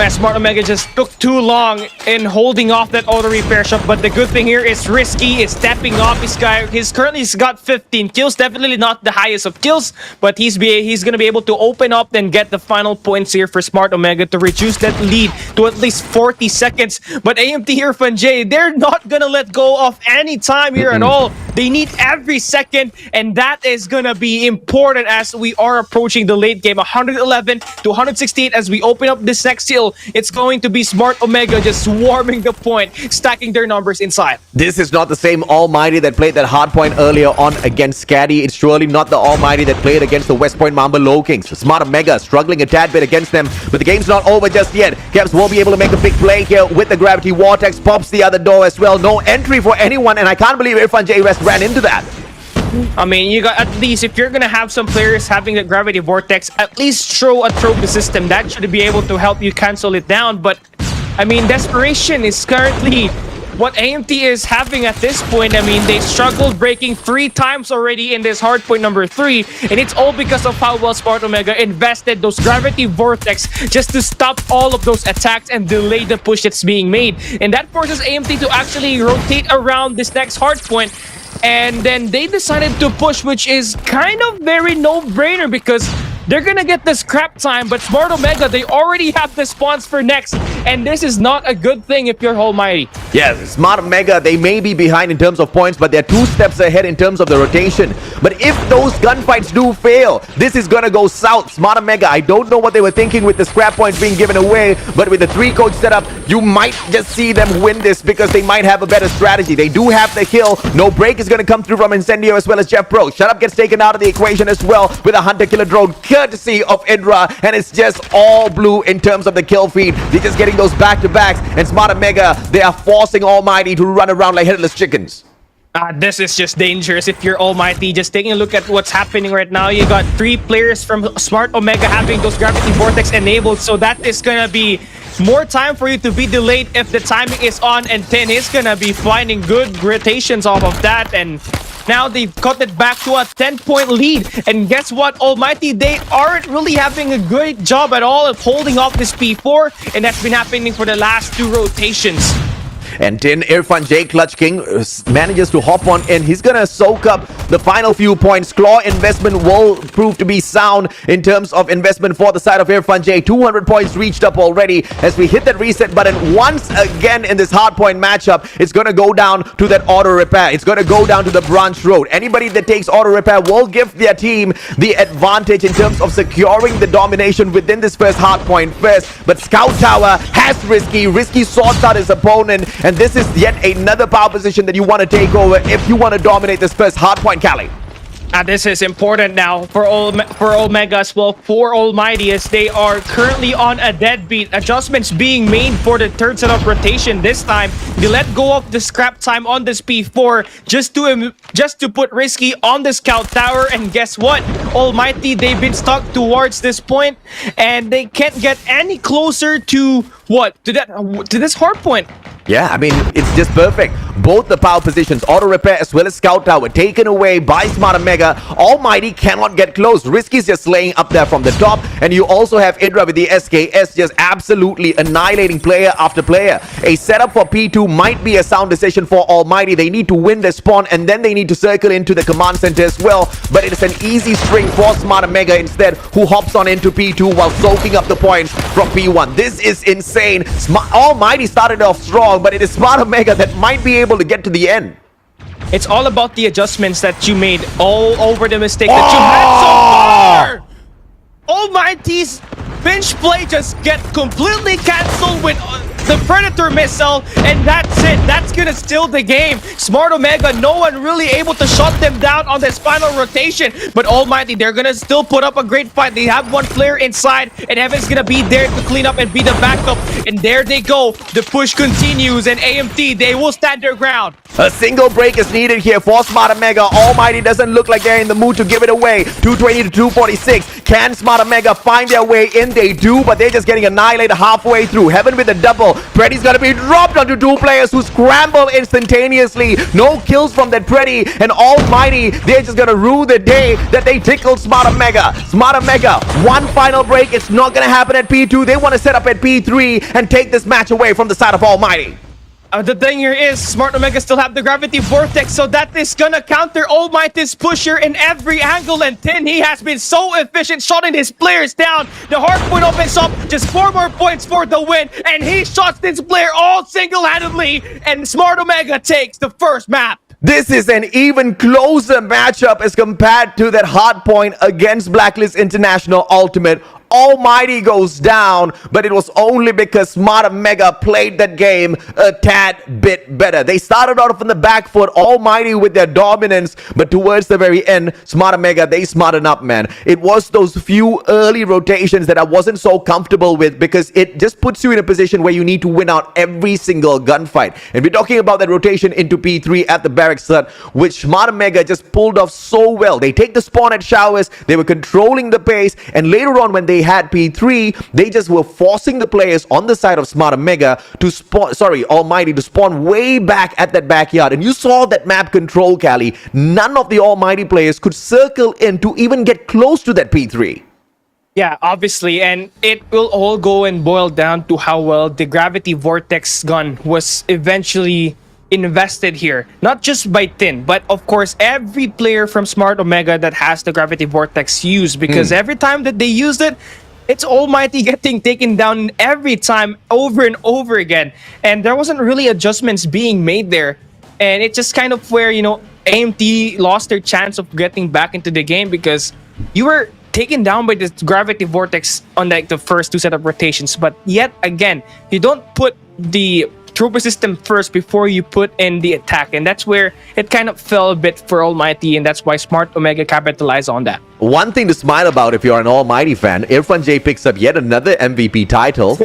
Smart Omega just took too long in holding off that auto repair shop, but the good thing here is Risky is stepping off his guy. He's currently got 15 kills, definitely not the highest of kills, but he's gonna be able to open up and get the final points here for Smart Omega to reduce that lead to at least 40 seconds. But AMT here, Fanjay, they're not gonna let go of any time here at all. They need every second, and that is gonna be important as we are approaching the late game. 111 to 168 as we open up this next hill. It's going to be Smart Omega just swarming the point, stacking their numbers inside. This is not the same Almighty that played that hardpoint earlier on against SKADI. It's surely not the Almighty that played against the West Point Mamba Lowkings. Smart Omega struggling a tad bit against them, but the game's not over just yet. Kebs won't be able to make a big play here with the Gravity Vortex. Pops the other door as well. No entry for anyone, and I can't believe Irfan J. Rest ran into that. I mean, you got, at least if you're gonna have some players having the Gravity Vortex, at least throw a trophy system. That should be able to help you cancel it down. But I mean, desperation is currently what AMT is having at this point. I mean, they struggled breaking 3 times already in this hardpoint number 3, and it's all because of how well Smart Omega invested those Gravity Vortex just to stop all of those attacks and delay the push that's being made. And that forces AMT to actually rotate around this next hardpoint. And then they decided to push, which is kind of very no-brainer because they're gonna get the scrap time, but Smart Omega, they already have the spawns for next, and this is not a good thing if you're Almighty. Yes, Smart Omega, they may be behind in terms of points, but they're 2 steps ahead in terms of the rotation. But if those gunfights do fail, this is gonna go south. Smart Omega, I don't know what they were thinking with the scrap points being given away, but with the 3-coach setup, you might just see them win this because they might have a better strategy. They do have the hill. No break is gonna come through from Incendio as well as Jeff Pro. Shut Up gets taken out of the equation as well with a Hunter-Killer drone, courtesy of Indra, and it's just all blue in terms of the kill feed. They're just getting those back-to-backs, and Smart Omega, they are forcing Almighty to run around like headless chickens. This is just dangerous if you're Almighty. Just taking a look at what's happening right now, you got 3 players from Smart Omega having those Gravity Vortex enabled, so that is gonna be more time for you to be delayed if the timing is on, and 10 is gonna be finding good rotations off of that, and now they've cut it back to a 10-point lead. And guess what, Almighty, they aren't really having a great job at all of holding off this P4, and that's been happening for the last 2 rotations. And Tin Irfan J. Clutch King manages to hop on in. He's gonna soak up the final few points. Claw investment will prove to be sound in terms of investment for the side of Irfan J. 200 points reached up already as we hit that reset button once again in this hardpoint matchup. It's gonna go down to that auto repair. It's gonna go down to the branch road. Anybody that takes auto repair will give their team the advantage in terms of securing the domination within this first hardpoint first. But Scout Tower has Risky. Risky sorts out his opponent. And this is yet another power position that you want to take over if you want to dominate this first hardpoint, Cali. And this is important now for Omega as well, for Almighty, as they are currently on a deadbeat. Adjustments being made for the third set of rotation this time. They let go of the scrap time on this P4 just to put Risky on the scout tower. And guess what? Almighty, they've been stuck towards this point, and they can't get any closer to what? To this hard point. Yeah, I mean, it's just perfect. Both the power positions, auto repair as well as scout tower, taken away by Smart Omega. Almighty cannot get close. Risky's just laying up there from the top. And you also have Idra with the SKS just absolutely annihilating player after player. A setup for P2 might be a sound decision for Almighty. They need to win the spawn, and then they need to circle into the command center as well. But it is an easy string for Smart Omega instead, who hops on into P2 while soaking up the points from P1. This is insane. Almighty started off strong, but it is Smart Omega that might be able to get to the end. It's all about the adjustments that you made all over the mistake that you had so far. Almighty's bench play just get completely cancelled with the Predator missile, and that's it. That's gonna steal the game. Smart Omega, no one really able to shut them down on this final rotation, but Almighty, they're gonna still put up a great fight. They have one player inside, and Heaven's gonna be there to clean up and be the backup, and there they go. The push continues, and AMT, they will stand their ground. A single break is needed here for Smart Omega. Almighty doesn't look like they're in the mood to give it away. 220 to 246. Can Smart Omega find their way in? They do, but they're just getting annihilated halfway through. Heaven with a double. Preddy's gonna be dropped onto two players who scramble instantaneously. No kills from that Preddy, and Almighty, they're just gonna rue the day that they tickled Smart Omega. Smart Omega, one final break. It's not gonna happen at P2. They want to set up at P3 and take this match away from the side of Almighty. The thing here is, Smart Omega still have the Gravity Vortex, so that is gonna counter Almighty's pusher in every angle, and Tin, he has been so efficient shutting his players down. The Hardpoint opens up, just 4 more points for the win, and he shuts this player all single-handedly, and Smart Omega takes the first map. This is an even closer matchup as compared to that Hardpoint against Blacklist International Ultimate. Almighty goes down, but it was only because Smart Omega played that game a tad bit better. They started out on the back foot, Almighty with their dominance, but towards the very end, Smart Omega, they smartened up, man. It was those few early rotations that I wasn't so comfortable with, because it just puts you in a position where you need to win out every single gunfight. And we're talking about that rotation into P3 at the barracks hut, which Smart Omega just pulled off so well. They take the spawn at showers, they were controlling the pace, and later on when they had P3, they just were forcing the players on the side of Smart Omega to spawn, Almighty, to spawn way back at that backyard. And you saw that map control, Cali. None of the Almighty players could circle in to even get close to that P3. Yeah, obviously, and it will all go and boil down to how well the Gravity Vortex gun was eventually invested here. Not just by Tin, but of course every player from Smart Omega that has the Gravity Vortex used, because every time that they used it, it's Almighty getting taken down every time, over and over again. And there wasn't really adjustments being made there. And it's just kind of where, you know, AMT lost their chance of getting back into the game, because you were taken down by this Gravity Vortex on like the first 2 set of rotations. But yet again, you don't put the trooper system first before you put in the attack, and that's where it kind of fell a bit for Almighty, and that's why Smart Omega capitalized on that. One thing to smile about if you're an Almighty fan, Irfan J picks up yet another MVP title,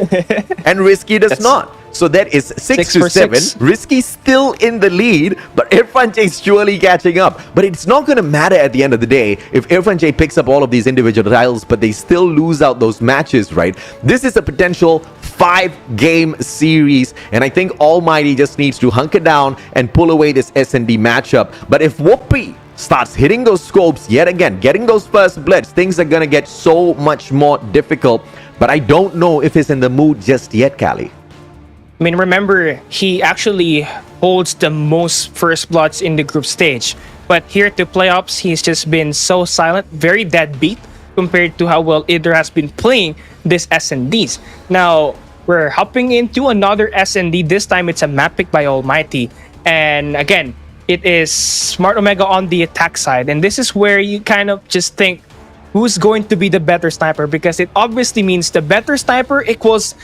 and Risky does not. So that is 6 to 7. Risky still in the lead, but Irfan J is surely catching up. But it's not going to matter at the end of the day if Irfan J picks up all of these individual titles, but they still lose out those matches, right? This is a potential 5-game series, and I think Almighty just needs to hunker down and pull away this S&D matchup. But if Whoopi starts hitting those scopes yet again, getting those first blitz, things are going to get so much more difficult. But I don't know if he's in the mood just yet, Cali. I mean, remember, he actually holds the most first bloods in the group stage. But here to playoffs, he's just been so silent, very deadbeat, compared to how well Idra has been playing this S&Ds. Now, we're hopping into another S&D. This time, it's a map pick by Almighty. And again, it is Smart Omega on the attack side. And this is where you kind of just think, who's going to be the better sniper? Because it obviously means the better sniper equals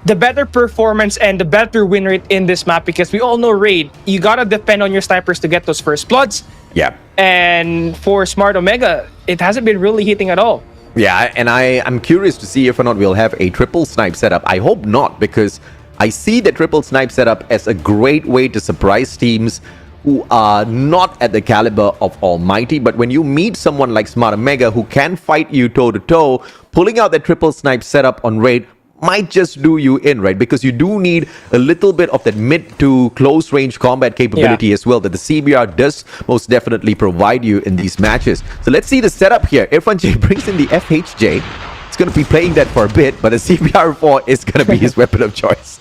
the better performance and the better win rate in this map, because we all know Raid, you gotta depend on your snipers to get those first bloods. Yeah. And for Smart Omega, it hasn't been really hitting at all. Yeah, and I'm curious to see if or not we'll have a triple snipe setup. I hope not, because I see the triple snipe setup as a great way to surprise teams who are not at the caliber of Almighty. But when you meet someone like Smart Omega who can fight you toe-to-toe, pulling out the triple snipe setup on Raid might just do you in, right? Because you do need a little bit of that mid to close range combat capability as well, that the CBR does most definitely provide you in these matches. So let's see the setup here. irfanjay brings in the FHJ. He's going to be playing that for a bit, but the CBR4 is going to be his weapon of choice.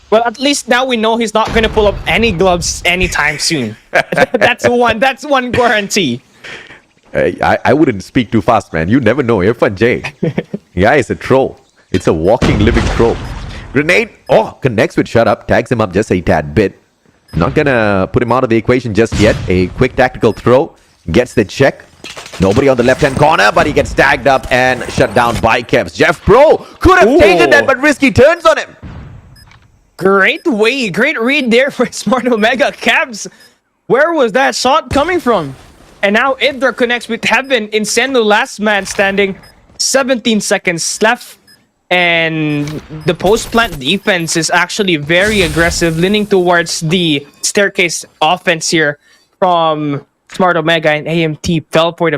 Well, at least now we know he's not going to pull up any gloves anytime soon. That's one guarantee. I wouldn't speak too fast, man. You never know. irfanjay. Yeah, is a troll. It's a walking, living troll. Grenade. Oh, connects with Shut Up. Tags him up just a tad bit. Not gonna put him out of the equation just yet. A quick tactical throw. Gets the check. Nobody on the left-hand corner, but he gets tagged up and shut down by Kevs. Jeff Pro could have taken that, but Risky turns on him. Great read there for Smart Omega. Kevs, where was that shot coming from? And now Idra connects with Heaven. Incendio, last man standing. 17 seconds left. And the post-plant defense is actually very aggressive, leaning towards the staircase offense here from Smart Omega, and AMT fell for the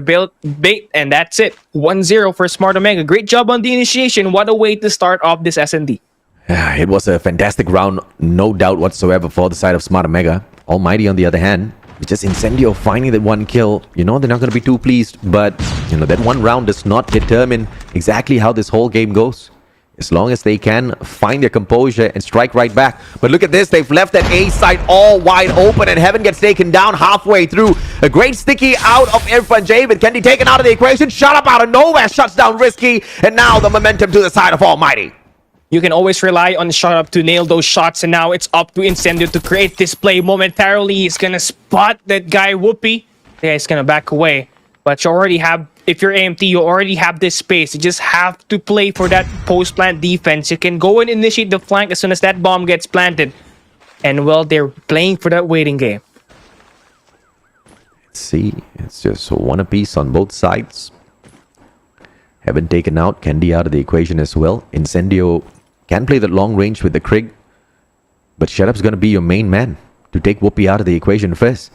bait, and that's it. 1-0 for Smart Omega. Great job on the initiation. What a way to start off this S&D. It was a fantastic round, no doubt whatsoever, for the side of Smart Omega. Almighty, on the other hand, just Incendio finding that one kill. You know, they're not going to be too pleased, but you know, that one round does not determine exactly how this whole game goes. As long as they can find their composure and strike right back. But look at this. They've left that A side all wide open, and Heaven gets taken down halfway through. A great sticky out of irfanjay, but can be taken out of the equation. Shut Up out of nowhere. Shuts down Risky. And now the momentum to the side of Almighty. You can always rely on Shut Up to nail those shots, and now it's up to Incendio to create this play momentarily. He's going to spot that guy, Whoopi. Yeah, he's going to back away. But you already have, if you're AMT, you already have this space. You just have to play for that post-plant defense. You can go and initiate the flank as soon as that bomb gets planted. And, well, they're playing for that waiting game. Let's see. It's just one apiece on both sides. Heaven taken out. Candy out of the equation as well. Incendio can play that long range with the Krig. But Shut Up's going to be your main man to take Whoopi out of the equation first.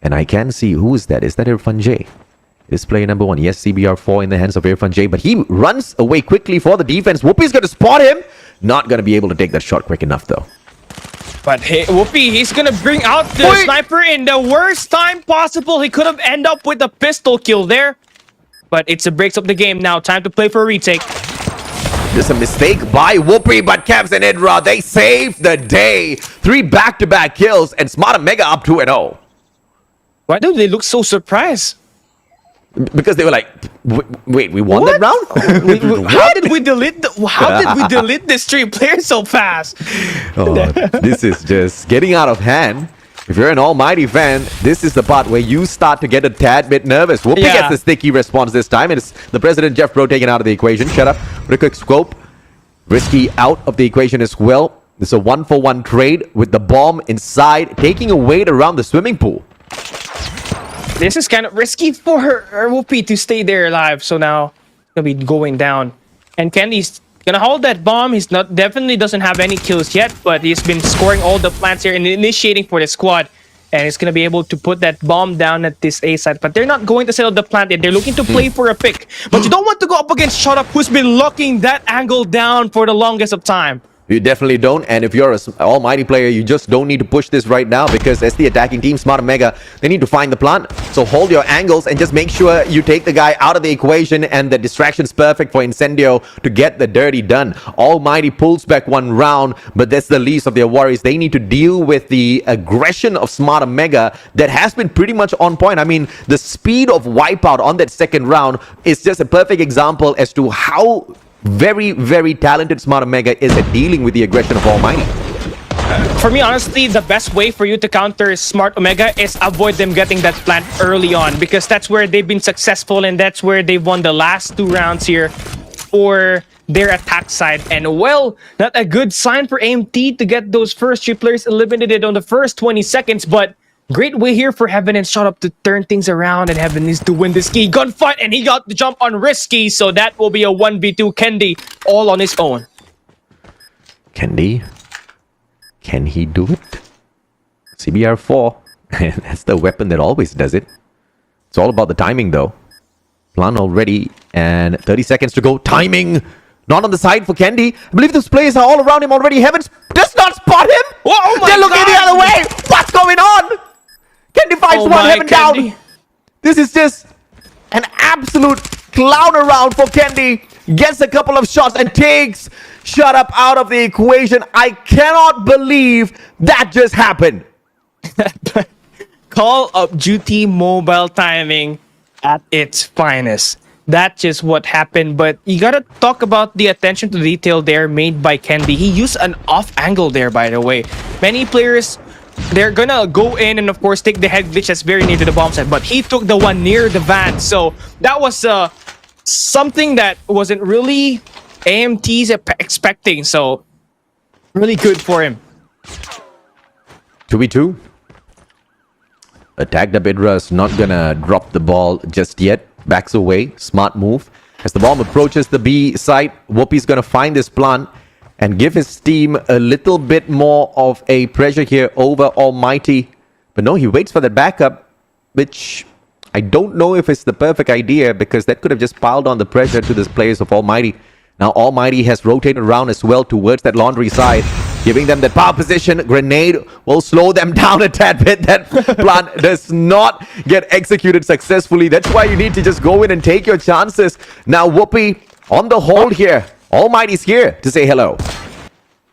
And I can see, who is that? Is that irfanjay? Is player number one. Yes, CBR4 in the hands of irfanjay, but he runs away quickly for the defense. Whoopi's going to spot him. Not going to be able to take that shot quick enough, though. But hey, Whoopi, he's going to bring out the sniper in the worst time possible. He could have ended up with a pistol kill there. But it's a breaks up the game now. Time to play for a retake. There's a mistake by Whoopi, but Kevs and Idra, they saved the day. 3 back-to-back kills, and Smart Omega up 2-0. Why do they look so surprised? Because they were like, wait, we won that round? How did we delete this 3 players so fast? Oh, this is just getting out of hand. If you're an Almighty fan, this is the part where you start to get a tad bit nervous. Whoopi gets the sticky response this time. It's the President Jeff Pro taken out of the equation. Shut Up with a quick scope. Risky out of the equation as well. It's a 1-for-1 trade with the bomb inside, taking a weight around the swimming pool. This is kind of risky for Whoopi to stay there alive. So now he'll be going down. And Candy's gonna hold that bomb. He's not definitely doesn't have any kills yet, but he's been scoring all the plants here and initiating for the squad. And he's gonna be able to put that bomb down at this A side. But they're not going to settle the plant yet. They're looking to play for a pick. But you don't want to go up against Shut Up, who's been locking that angle down for the longest of time. You definitely don't, and if you're an Almighty player, you just don't need to push this right now, because as the attacking team, Smart Omega, they need to find the plant. So hold your angles and just make sure you take the guy out of the equation, and the distraction's perfect for Incendio to get the dirty done. Almighty pulls back one round, but that's the least of their worries. They need to deal with the aggression of Smart Omega that has been pretty much on point. I mean, the speed of wipeout on that second round is just a perfect example as to how very, very talented Smart Omega is at dealing with the aggression of Almighty. For me, honestly, the best way for you to counter Smart Omega is avoid them getting that plant early on, because that's where they've been successful and that's where they've won the last 2 rounds here for their attack side. And well, not a good sign for AMT to get those first 3 players eliminated on the first 20 seconds, but great way here for Heaven and Shot Up to turn things around, and Heaven needs to win this key gunfight, and he got the jump on Risky, so that will be a 1v2 Kendi all on his own. Kendi, can he do it? CBR4, that's the weapon that always does it. It's all about the timing though. Plan already, and 30 seconds to go. Timing! Not on the side for Kendi. I believe those players are all around him already. Heaven does not spot him! Oh my They're looking the other way! What's going on? Kendi finds one, Heaven down! This is just an absolute clown around for Kendi. Gets a couple of shots and takes Shut Up out of the equation. I cannot believe that just happened. Call of Duty mobile timing at its finest. That's just what happened, but you gotta talk about the attention to detail there made by Kendi. He used an off angle there, by the way. Many players, they're gonna go in and of course take the head glitch that's very near to the bomb site, but he took the one near the van, so that was something that wasn't really AMT's expecting, so really good for him. 2v2. Attack the Bidra is not gonna drop the ball just yet. Backs away. Smart move. As the bomb approaches the B site, Whoopi's gonna find this plant and give his team a little bit more of a pressure here over Almighty. But no, he waits for the backup, which I don't know if it's the perfect idea, because that could have just piled on the pressure to the players of Almighty. Now Almighty has rotated around as well towards that laundry side, giving them the power position. Grenade will slow them down a tad bit. That plant does not get executed successfully. That's why you need to just go in and take your chances. Now Whoopi on the hold here. Almighty's here to say hello.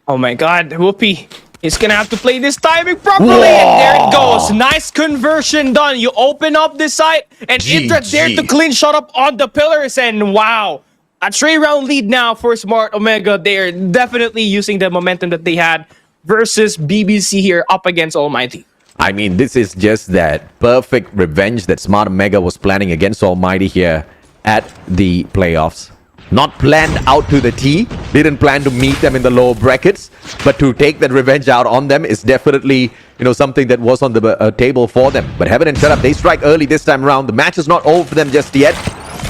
Oh my god, Whoopi is gonna have to play this timing properly. Whoa. And there it goes. Nice conversion done. You open up this site and Indra there to clean Shot Up on the pillars, and wow. A 3-round lead now for Smart Omega. They're definitely using the momentum that they had versus BBC here up against Almighty. I mean, this is just that perfect revenge that Smart Omega was planning against Almighty here at the playoffs. Not planned out to the T. Didn't plan to meet them in the lower brackets. But to take that revenge out on them is definitely, something that was on the table for them. But Heaven and Shut Up, they strike early this time around. The match is not over for them just yet.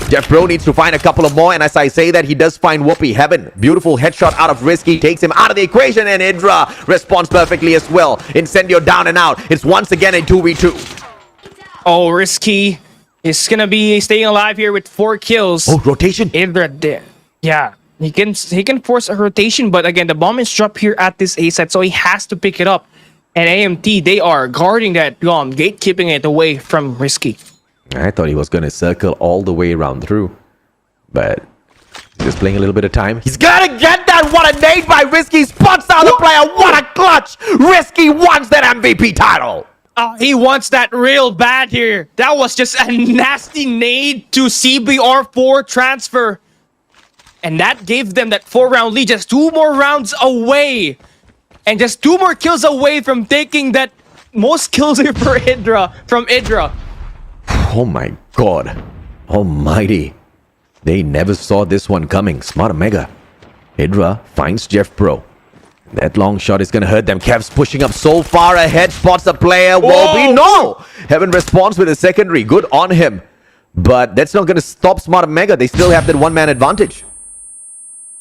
Jeff Pro needs to find a couple of more, and as I say that, he does find Whoopi. Heaven, beautiful headshot out of Risky, takes him out of the equation, and Indra responds perfectly as well. Incendio down and out. It's once again a 2v2. Oh, Risky is gonna be staying alive here with 4 kills. Oh, rotation. Indra there. Yeah, he can force a rotation, but again, the bomb is dropped here at this A site, so he has to pick it up. And AMT, they are guarding that bomb, gatekeeping it away from Risky. I thought he was going to circle all the way around through. But he's just playing a little bit of time. He's going to get that! What a nade by Risky! Spots out the player! What a clutch! Risky wants that MVP title! He wants that real bad here. That was just a nasty nade to CBR4 transfer. And that gave them that 4-round lead. Just 2 more rounds away. And just 2 more kills away from taking that most kills here for from Indra. Oh my god. Almighty. They never saw this one coming. Smart Omega. Indra finds Jeff Pro. That long shot is gonna hurt them. Kev's pushing up so far ahead. Spots the player. Wolby. No! Heaven responds with a secondary. Good on him. But that's not gonna stop Smart Omega. They still have that 1-man advantage.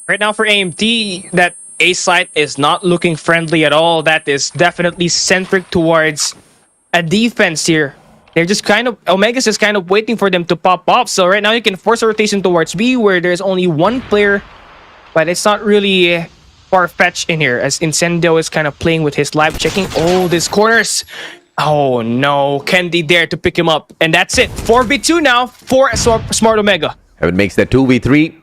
Right now for AMT, that A site is not looking friendly at all. That is definitely centric towards a defense here. They're just Omega's just kind of waiting for them to pop off. So right now you can force a rotation towards B where there's only 1 player, but it's not really far-fetched in here as Incendio is kind of playing with his live checking. Oh, this corners. Oh no, Kendi there to pick him up. And that's it. 4v2 now for Smart Omega. Heaven makes that 2v3.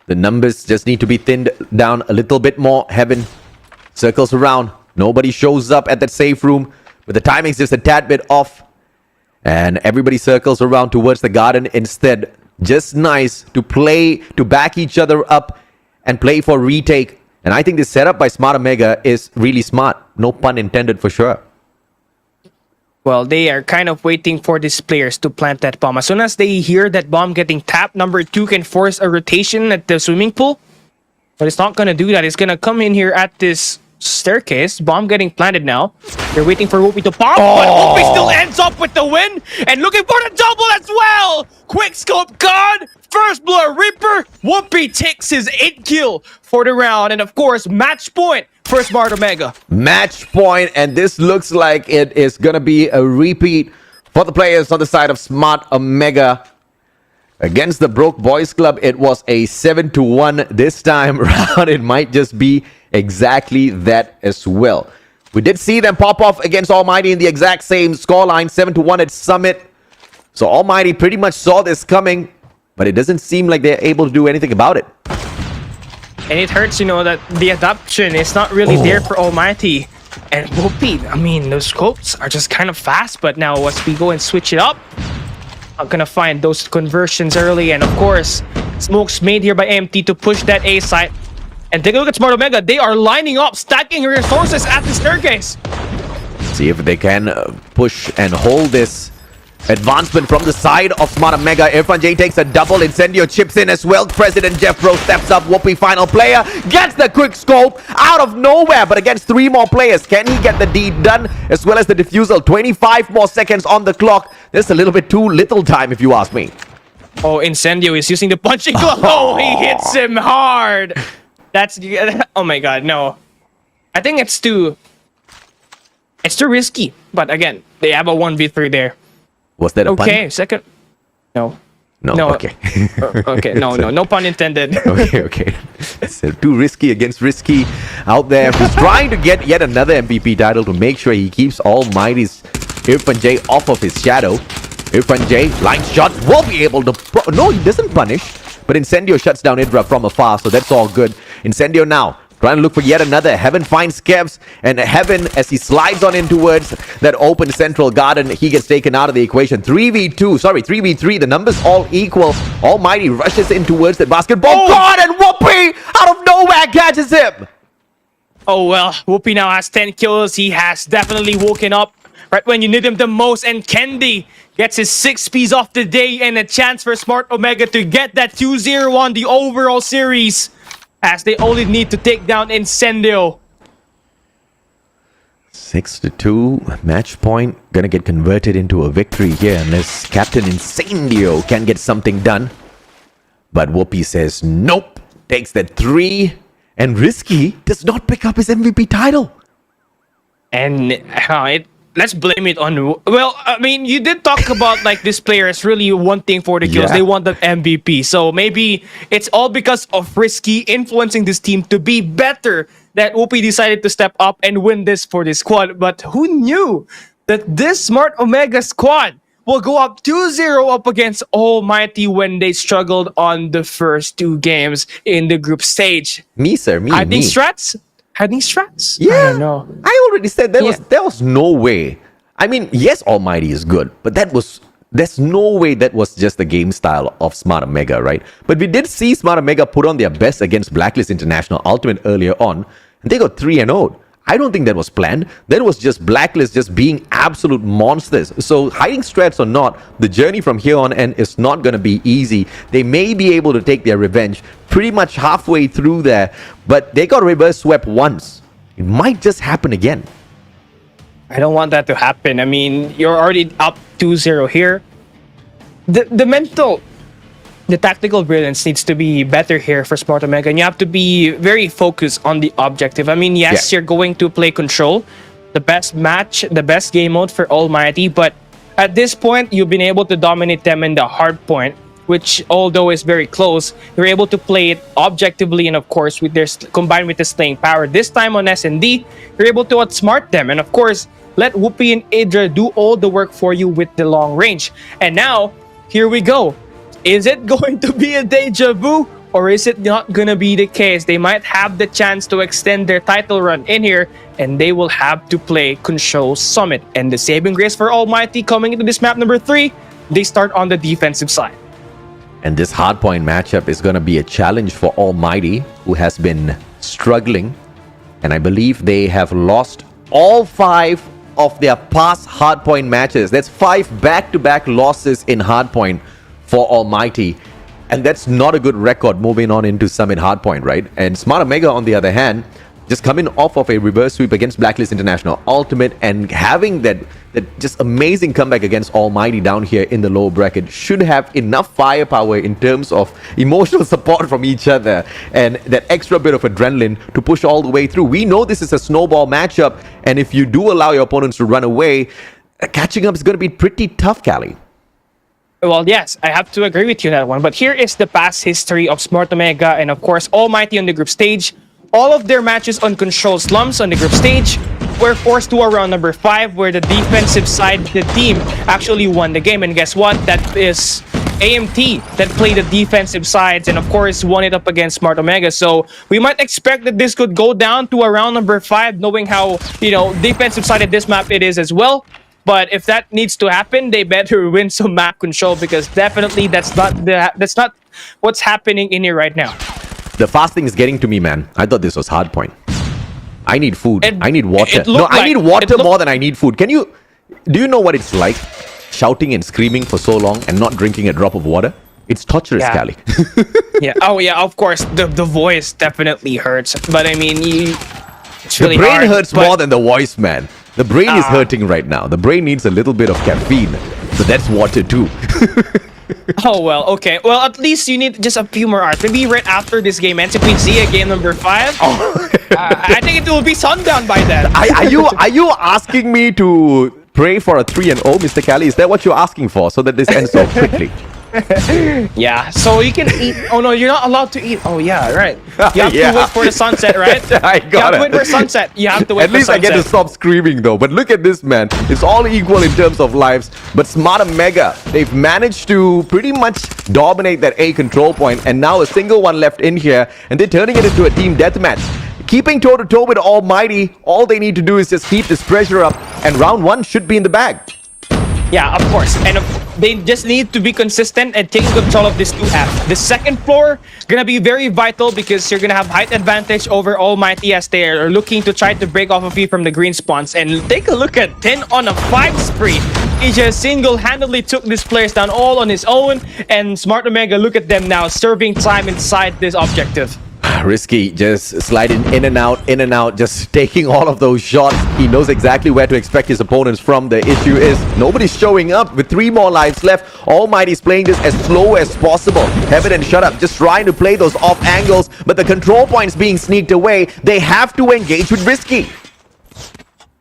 The numbers just need to be thinned down a little bit more. Heaven circles around. Nobody shows up at that safe room, but the timing's just a tad bit off. And everybody circles around towards the garden instead. Just nice to play, to back each other up and play for retake. And I think this setup by Smart Omega is really smart. No pun intended for sure. Well, they are kind of waiting for these players to plant that bomb. As soon as they hear that bomb getting tapped, number 2 can force a rotation at the swimming pool. But it's not gonna do that. It's gonna come in here at this staircase. Bomb getting planted now. They're waiting for Whoopi to pop, but Whoopi still ends up with the win and looking for the double as well. Quick scope gone. First blood Reaper. Whoopi takes his 8th kill for the round, and of course, match point for Smart Omega. Match point, and this looks like it is gonna be a repeat for the players on the side of Smart Omega. Against the Broke Boys Club, it was a 7-1. This time around, it might just be exactly that as well. We did see them pop off against Almighty in the exact same scoreline, 7-1 at Summit. So Almighty pretty much saw this coming, but it doesn't seem like they're able to do anything about it. And it hurts, you know, that the adoption is not really there for Almighty. And Whoopi, I mean, those scopes are just kind of fast, but now once we go and switch it up, I'm gonna find those conversions early, and of course, smokes made here by AMT to push that A site. And take a look at Smart Omega. They are lining up, stacking resources at the staircase. See if they can push and hold this advancement from the side of Smart Omega. Irfan J takes a double. Incendio chips in as well. President Jeff Pro steps up. Whoopi, final player, gets the quick scope out of nowhere. But against 3 more players, can he get the deed done? As well as the defusal. 25 more seconds on the clock. That's a little bit too little time, if you ask me. Oh, Incendio is using the punching glove. Oh, he hits him hard. That's... Oh my god, no. I think it's too risky. But again, they have a 1v3 there. Was that a pun? Okay, second. No. No, okay. Okay, no pun intended. Okay. So too risky against risky out there. Who's trying to get yet another MVP title to make sure he keeps Almighty's Irfan J off of his shadow. Irfan J, line shot, will be able to... No, he doesn't punish. But Incendio shuts down Idra from afar, so that's all good. Incendio now trying to look for yet another. Heaven finds Kevs, and Heaven, as he slides on in towards that open central garden, he gets taken out of the equation. 3v3. The numbers all equal. Almighty rushes in towards the basketball. God, and Whoopi out of nowhere catches him. Oh, well, Whoopi now has 10 kills. He has definitely woken up right when you need him the most. And Kendi gets his 6th piece of the day and a chance for Smart Omega to get that 2-0 on the overall series, as they only need to take down Incendio. 6-2 match point, gonna get converted into a victory here unless Captain Incendio can get something done. But Whoopi says nope, takes that 3, and Risky does not pick up his MVP title. And let's blame it on... Well, I mean, you did talk about like this player is really wanting for the kills. Yeah. They want the MVP. So maybe it's all because of Risky influencing this team to be better that Whoopi decided to step up and win this for this squad. But who knew that this Smart Omega squad will go up 2-0 up against Almighty when they struggled on the first 2 games in the group stage? Me, sir. Me. Hiding strats? Yeah, I don't know. I already said there was no way. I mean, yes, Almighty is good, but there's no way that was just the game style of Smart Omega, right? But we did see Smart Omega put on their best against Blacklist International Ultimate earlier on, and they got 3-0. I don't think that was planned. That was just Blacklist just being absolute monsters. So hiding strats or not, the journey from here on end is not going to be easy. They may be able to take their revenge pretty much halfway through there, but they got reverse swept once. It might just happen again. I don't want that to happen. I mean, you're already up 2-0 here. The tactical brilliance needs to be better here for Smart Omega, and you have to be very focused on the objective. I mean, yes, you're going to play control, the best match, the best game mode for Almighty, but at this point, you've been able to dominate them in the hardpoint, which, although is very close, you're able to play it objectively, and of course, with their combined with the slaying power. This time on S&D, you're able to outsmart them, and of course, let Whoopi and Idra do all the work for you with the long range. And now, here we go. Is it going to be a deja vu, or is it not going to be the case? They might have the chance to extend their title run in here, and they will have to play Control Summit. And the saving grace for Almighty coming into this map number 3, they start on the defensive side. And this hardpoint matchup is going to be a challenge for Almighty, who has been struggling. And I believe they have lost all 5 of their past hardpoint matches. That's 5 back-to-back losses in hardpoint for Almighty. And that's not a good record moving on into Summit Hardpoint, right? And Smart Omega, on the other hand, just coming off of a reverse sweep against Blacklist International Ultimate and having that just amazing comeback against Almighty down here in the lower bracket should have enough firepower in terms of emotional support from each other and that extra bit of adrenaline to push all the way through. We know this is a snowball matchup, and if you do allow your opponents to run away, catching up is going to be pretty tough, Callie. Well, yes, I have to agree with you on that one. But here is the past history of Smart Omega and, of course, Almighty on the group stage. All of their matches on control slumps on the group stage were forced to a round number 5, where the defensive side of the team actually won the game. And guess what? That is AMT that played the defensive sides and, of course, won it up against Smart Omega. So we might expect that this could go down to a round number 5, knowing how, defensive sided this map it is as well. But if that needs to happen, they better win some map control, because definitely that's not what's happening in here right now. The fasting is getting to me, man. I thought this was Hardpoint. I need food. I need water. I need water more than I need food. Do you know what it's like shouting and screaming for so long and not drinking a drop of water? It's torturous, Callie. Yeah. Oh, yeah, of course. The voice definitely hurts. But I mean, it's really the brain hard, hurts more than the voice, man. The brain is hurting right now. The brain needs a little bit of caffeine. So that's water too. Oh, well, okay. Well, at least you need just a few more hours. Maybe right after this game ends, if we see a game number 5, I think it will be sundown by then. Are you asking me to pray for a 3-0, Mr. Callie? Is that what you're asking for, so that this ends so quickly? Yeah, so you can eat. Oh no, you're not allowed to eat. Oh yeah, right. You have to wait for the sunset, right? I got it. You have to wait for sunset. You have to wait At for least sunset. I get to stop screaming though. But look at this, man. It's all equal in terms of lives. But Smart Omega, they've managed to pretty much dominate that A control point, and now a single one left in here, and they're turning it into a team deathmatch. Keeping toe-to-toe with Almighty, all they need to do is just keep this pressure up, and round 1 should be in the bag. Yeah, of course. And they just need to be consistent and take control of this 2F. The second floor gonna be very vital, because you're gonna have height advantage over Almighty as they are looking to try to break off of you from the green spawns. And take a look at 10 on a 5 spree. He just single-handedly took these players down all on his own. And Smart Omega, look at them now, serving time inside this objective. Risky, just sliding in and out, just taking all of those shots. He knows exactly where to expect his opponents from. The issue is nobody's showing up. With 3 more lives left, Almighty's playing this as slow as possible. Heaven and Shut Up just trying to play those off angles, but the control points being sneaked away. They have to engage with Risky.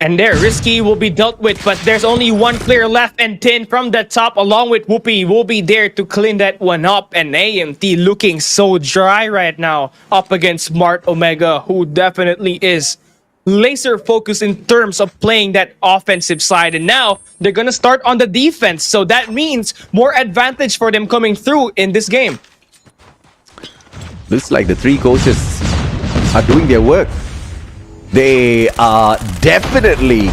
And there, Risky will be dealt with, but there's only one player left, and 10 from the top, along with Whoopi, will be there to clean that one up. And AMT looking so dry right now, up against Smart Omega, who definitely is laser focused in terms of playing that offensive side. And now, they're gonna start on the defense, so that means more advantage for them coming through in this game. Looks like the 3 coaches are doing their work. They are definitely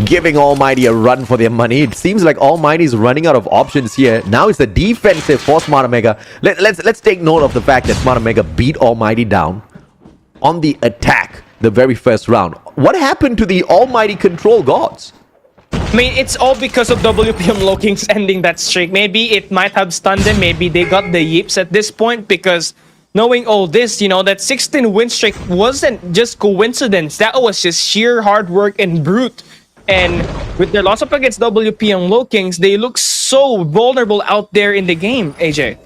giving Almighty a run for their money. It seems like Almighty is running out of options here. Now it's the defensive for Smart Omega. Let's take note of the fact that Smart Omega beat Almighty down on the attack the very first round. What happened to the Almighty control gods? I mean, it's all because of WPM Lowkings ending that streak. Maybe it might have stunned them. Maybe they got the yips at this point, because knowing all this, that 16 win streak wasn't just coincidence. That was just sheer hard work and brute. And with their loss up against WPM Lowkings, they look so vulnerable out there in the game, AJ.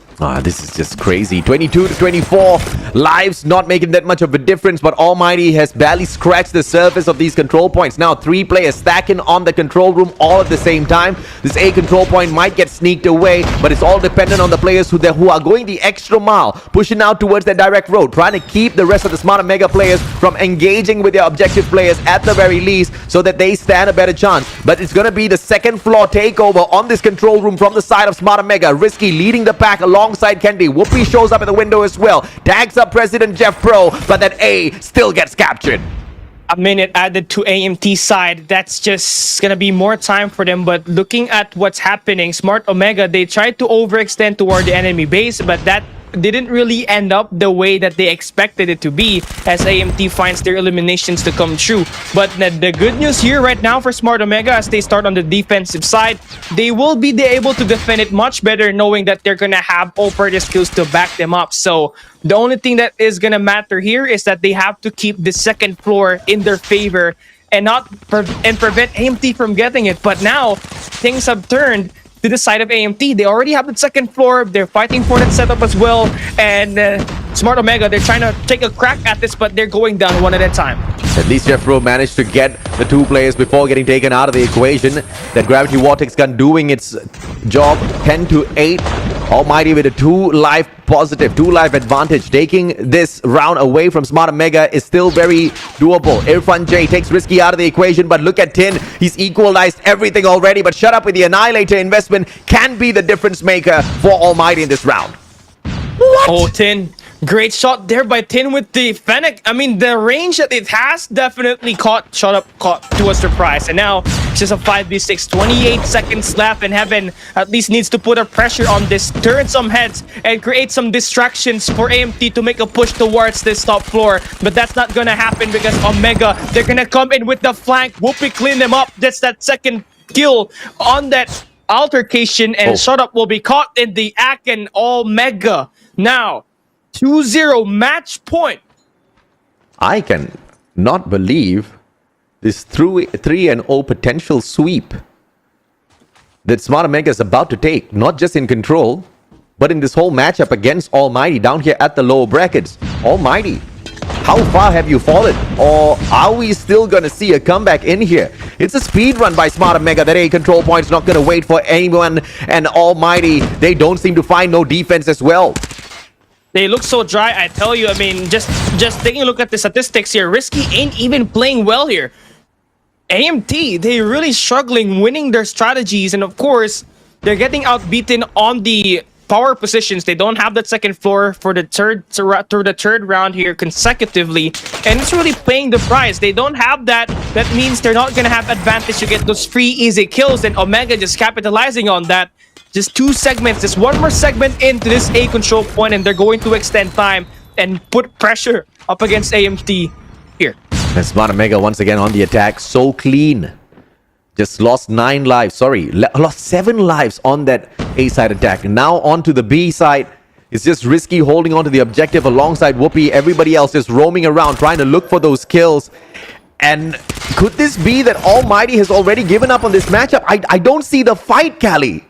This is just crazy. 22-24 lives, not making that much of a difference, but Almighty has barely scratched the surface of these control points. Now 3 players stacking on the control room all at the same time. This A control point might get sneaked away, but it's all dependent on the players who are going the extra mile, pushing out towards the direct road, trying to keep the rest of the Smart Omega players from engaging with their objective players at the very least, so that they stand a better chance. But it's going to be the second floor takeover on this control room from the side of Smart Omega. Risky leading the pack alongside Kendi. Whoopi shows up at the window as well. Tags up President Jeff Pro, but that A still gets captured. A minute added to AMT side. That's just gonna be more time for them. But looking at what's happening, Smart Omega, they tried to overextend toward the enemy base, but that didn't really end up the way that they expected it to be, as AMT finds their eliminations to come true. But the good news here right now for Smart Omega, as they start on the defensive side, they will be able to defend it much better, knowing that they're gonna have all-purpose skills to back them up. So the only thing that is gonna matter here is that they have to keep the second floor in their favor and prevent AMT from getting it. But now things have turned to the side of AMT. They already have the second floor. They're fighting for that setup as well. And Smart Omega, they're trying to take a crack at this, but they're going down one at a time. At least Jeffro managed to get the 2 players before getting taken out of the equation. That Gravity Vortex gun doing its job. 10-8. Almighty with a 2 life advantage. Taking this round away from Smart Omega is still very doable. Irfan J takes Risky out of the equation, but look at Tin. He's equalized everything already, but Shut Up with the Annihilator investment can be the difference maker for Almighty in this round. What? Oh, Tin. Great shot there by Tin with the Fennec. I mean, the range that it has definitely caught to a surprise. And now it's just a 5v6, 28 seconds left, and Heaven at least needs to put a pressure on this, turn some heads, and create some distractions for AMT to make a push towards this top floor. But that's not gonna happen because Omega, they're gonna come in with the flank. Whoopi clean them up. That's that second kill on that altercation, and Shut Up will be caught in the act, and Omega now 2-0 match point. I can not believe this 3-0 potential sweep that Smart Omega is about to take, not just in control, but in this whole matchup against Almighty down here at the lower brackets. Almighty, how far have you fallen? Or are we still going to see a comeback in here? It's a speed run by Smart Omega. That A control point's not going to wait for anyone, and Almighty, they don't seem to find no defense as well. They look so dry, I tell you. I mean, just taking a look at the statistics here, Risky ain't even playing well here. AMT, they're really struggling winning their strategies, and of course, they're getting outbeaten on the power positions. They don't have that second floor for the third round here consecutively, and it's really paying the price. They don't have that. That means they're not gonna have advantage to get those free easy kills, and Omega just capitalizing on that. Just 2 segments, just 1 more segment into this A control point, and they're going to extend time and put pressure up against AMT here. And Smart Omega once again on the attack, so clean. Just lost 9 lives, sorry, lost 7 lives on that A side attack. Now on to the B side. It's just Risky holding on to the objective alongside Whoopi. Everybody else just roaming around trying to look for those kills. And could this be that Almighty has already given up on this matchup? I don't see the fight, Callie.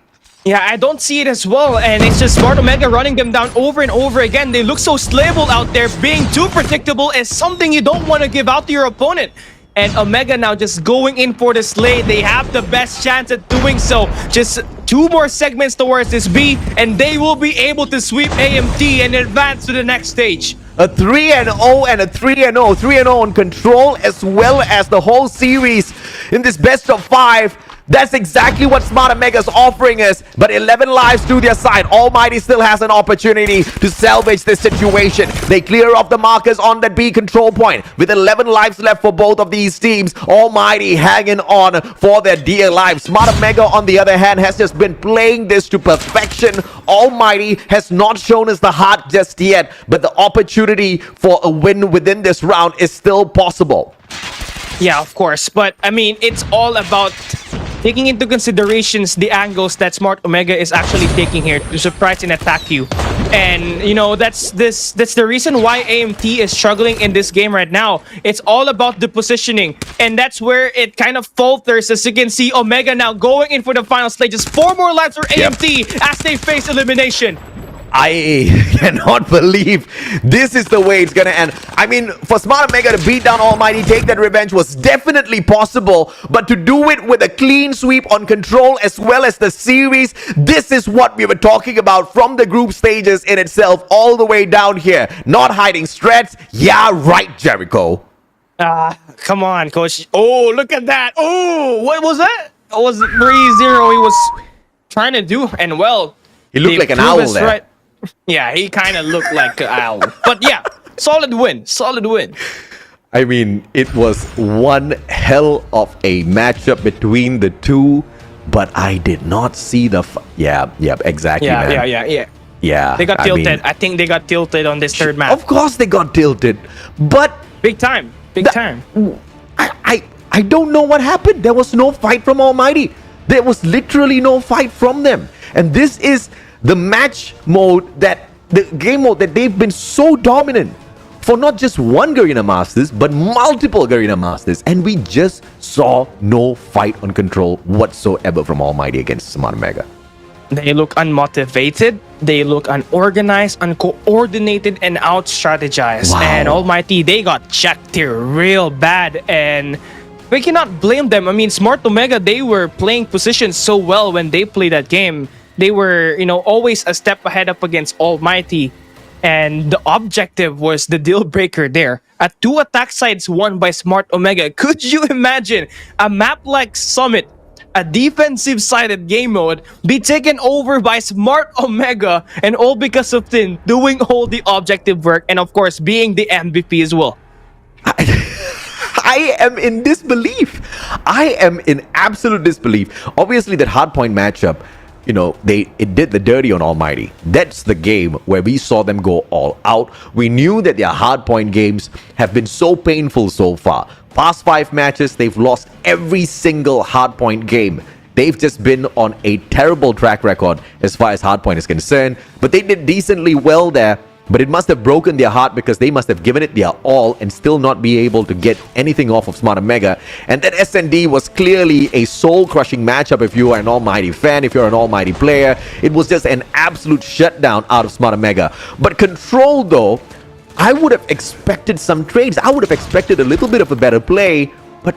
Yeah, I don't see it as well, and it's just Smart Omega running them down over and over again. They look so slayable out there. Being too predictable is something you don't want to give out to your opponent. And Omega now just going in for the slay. They have the best chance at doing so. Just 2 more segments towards this B, and they will be able to sweep AMT and advance to the next stage. A 3-0 and a 3-0. 3-0 on control, as well as the whole series in this best of 5. That's exactly what Smart Omega is offering us, but 11 lives to their side. Almighty still has an opportunity to salvage this situation. They clear off the markers on that B control point. With 11 lives left for both of these teams, Almighty hanging on for their dear lives. Smart Omega, on the other hand, has just been playing this to perfection. Almighty has not shown us the heart just yet, but the opportunity for a win within this round is still possible. Yeah, of course, but I mean, it's all about taking into considerations the angles that Smart Omega is actually taking here to surprise and attack you. And you know, that's the reason why AMT is struggling in this game right now. It's all about the positioning, and that's where it kind of falters. As you can see, Omega now going in for the final stage. Just 4 more lives for AMT as they face elimination. I cannot believe this is the way it's gonna end. I mean, for Smart Omega to beat down Almighty, take that revenge was definitely possible, but to do it with a clean sweep on control as well as the series, this is what we were talking about from the group stages in itself all the way down here. Not hiding strats. Yeah, right, Jericho. Come on, coach. Oh, look at that. Oh, what was that? It was 3-0 he was trying to do, and well, he looked like an owl there. Right. Yeah, he kind of looked like an owl. But yeah, solid win. Solid win. I mean, it was one hell of a matchup between the two, but I did not see the... Yeah, exactly, man. Yeah. Yeah, They got I tilted. mean- I think they got tilted on this third map. Of course they got tilted, but Big time. Big time. I don't know what happened. There was no fight from Almighty. There was literally no fight from them. And this is the match mode the game mode that they've been so dominant for not just one Garena Masters, but multiple Garena Masters. And we just saw no fight on control whatsoever from Almighty against Smart Mega. They look unmotivated. They look unorganized, uncoordinated, and out-strategized. Wow. And Almighty, they got checked here real bad. And we cannot blame them. I mean, Smart Omega, they were playing positions so well when they played that game. They were, always a step ahead up against Almighty. And the objective was the deal breaker there. At 2 attack sides won by Smart Omega. Could you imagine a map like Summit, a defensive-sided game mode, be taken over by Smart Omega, and all because of Tin doing all the objective work and, of course, being the MVP as well? I am in disbelief. I am in absolute disbelief. Obviously, that Hardpoint matchup, it did the dirty on Almighty. That's the game where we saw them go all out. We knew that their Hardpoint games have been so painful so far. Past 5 matches, they've lost every single Hardpoint game. They've just been on a terrible track record as far as Hardpoint is concerned. But they did decently well there. But it must have broken their heart because they must have given it their all and still not be able to get anything off of Smart Omega. And that SND was clearly a soul-crushing matchup if you are an Almighty fan, if you're an Almighty player. It was just an absolute shutdown out of Smart Omega. But Control, though, I would have expected some trades. I would have expected a little bit of a better play. But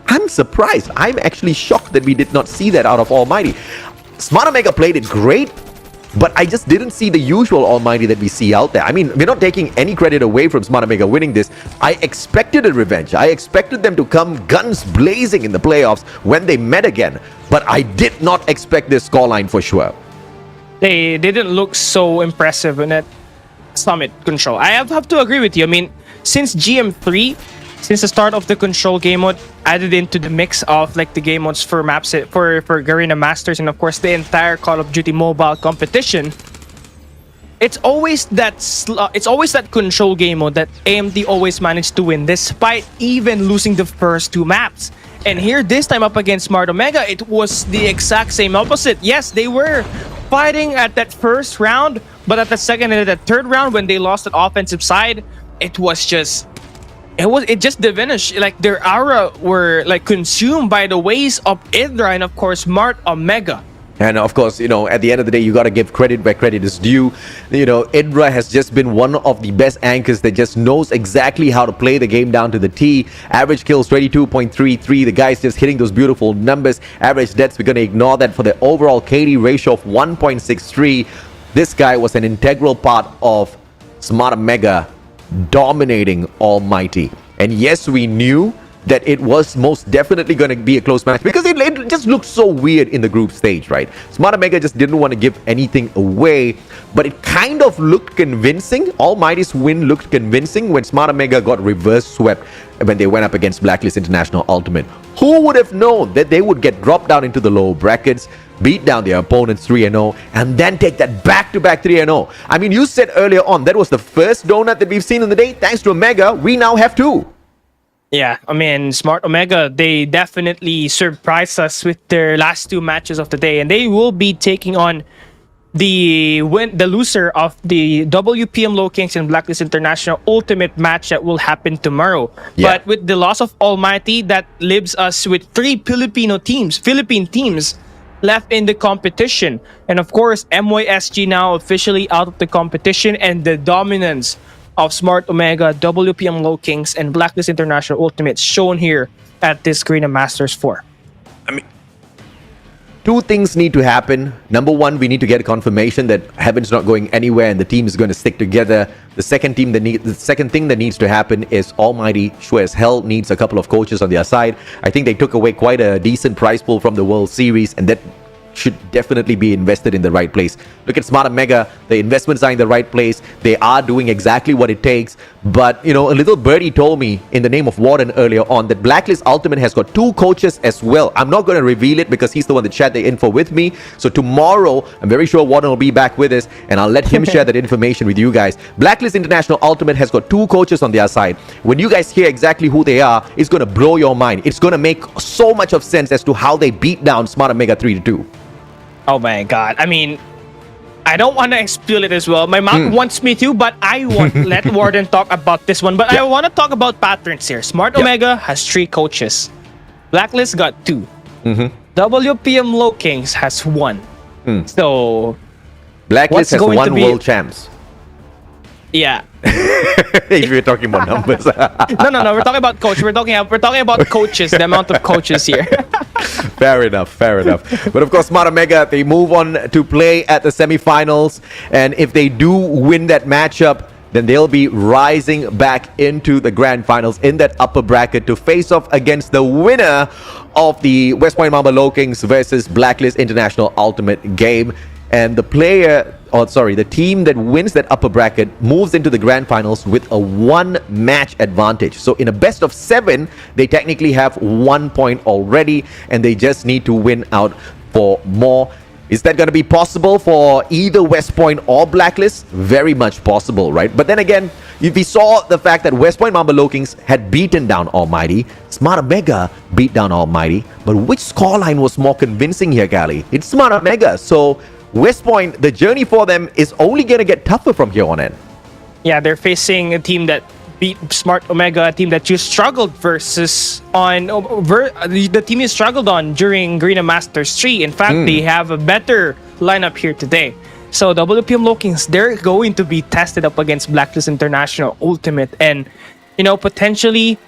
I'm surprised. I'm actually shocked that we did not see that out of Almighty. Smart Omega played it great. But I just didn't see the usual Almighty that we see out there. I mean, we're not taking any credit away from Smart Omega winning this. I expected a revenge. I expected them to come guns blazing in the playoffs when they met again. But I did not expect this scoreline for sure. They didn't look so impressive in that Summit Control. I have to agree with you. I mean, since GM3, since the start of the Control game mode, added into the mix of like the game modes for maps for Garena Masters and of course the entire Call of Duty mobile competition, it's always that Control game mode that AMD always managed to win despite even losing the first 2 maps. And here this time up against Smart Omega, it was the exact same opposite. Yes, they were fighting at that first round, but at the second and the third round when they lost that offensive side, it just diminished. Like their aura were like consumed by the ways of Idra and of course Smart Omega. And of course, at the end of the day, you got to give credit where credit is due. Idra has just been one of the best anchors that just knows exactly how to play the game down to the T. Average kills 22.33. The guy's just hitting those beautiful numbers. Average deaths, we're going to ignore that. For the overall KD ratio of 1.63, this guy was an integral part of Smart Omega dominating Almighty. And yes, we knew that it was most definitely going to be a close match because it just looked so weird in the group stage, right? Smart Omega just didn't want to give anything away, but it kind of looked convincing. Almighty's win looked convincing when Smart Omega got reverse swept when they went up against Blacklist International Ultimate. Who would have known that they would get dropped down into the low brackets, beat down their opponents 3-0, and then take that back-to-back 3-0? I mean, you said earlier on that was the first donut that we've seen in the day. Thanks to Omega, we now have 2. Yeah, I mean, Smart Omega, they definitely surprised us with their last 2 matches of the day, and they will be taking on the loser of the WPM Lowkings and Blacklist International Ultimate match that will happen tomorrow. Yeah. But with the loss of Almighty, that leaves us with 3 Philippine teams left in the competition. And of course, MYSG now officially out of the competition, and the dominance of Smart Omega, WPM Lowkings, and Blacklist International Ultimate shown here at this Garena Masters 4. I mean, 2 things need to happen. Number 1, we need to get a confirmation that Heaven's not going anywhere and the team is going to stick together. The second thing that needs to happen is Almighty, sure as hell, needs a couple of coaches on their side. I think they took away quite a decent prize pool from the World Series, and that should definitely be invested in the right place. Look at Smart Omega. The investments are in the right place. They are doing exactly what it takes. But, you know, a little birdie told me in the name of Warden earlier on that Blacklist Ultimate has got 2 coaches as well. I'm not going to reveal it because he's the one that shared the info with me. So tomorrow, I'm very sure Warden will be back with us and I'll let him share that information with you guys. Blacklist International Ultimate has got 2 coaches on their side. When you guys hear exactly who they are, it's going to blow your mind. It's going to make so much of sense as to how they beat down Smart Omega 3-2. Oh my god. I mean, I don't want to spoil it as well. My mom wants me to, but I won't let Warden talk about this one. But I want to talk about patterns here. Smart Omega has 3 coaches. Blacklist got 2. WPM Lowkings has 1. So Blacklist has 1 world champs. Yeah. If you're talking about numbers. No. We're talking about coach. We're talking about coaches. The amount of coaches here. Fair enough. But of course, Smart Omega, they move on to play at the semifinals, and if they do win that matchup, then they'll be rising back into the grand finals in that upper bracket to face off against the winner of the West Point Mamba Lowkings versus Blacklist International Ultimate game. And the team that wins that upper bracket moves into the grand finals with a 1-match advantage. So in a best of 7, they technically have 1 point already, and they just need to win out for more. Is that going to be possible for either West Point or Blacklist? Very much possible, right? But then again, if we saw the fact that West Point Mamba Lowkings had beaten down Almighty, Smart Omega beat down Almighty, but which scoreline was more convincing here, Kali? It's Smart Omega. So West Point, the journey for them is only going to get tougher from here on in. Yeah, they're facing a team that beat Smart Omega, a team that you struggled the team you struggled on during Garena Masters 3. In fact, they have a better lineup here today. So WPM Lowkings, they're going to be tested up against Blacklist International Ultimate, and you know, potentially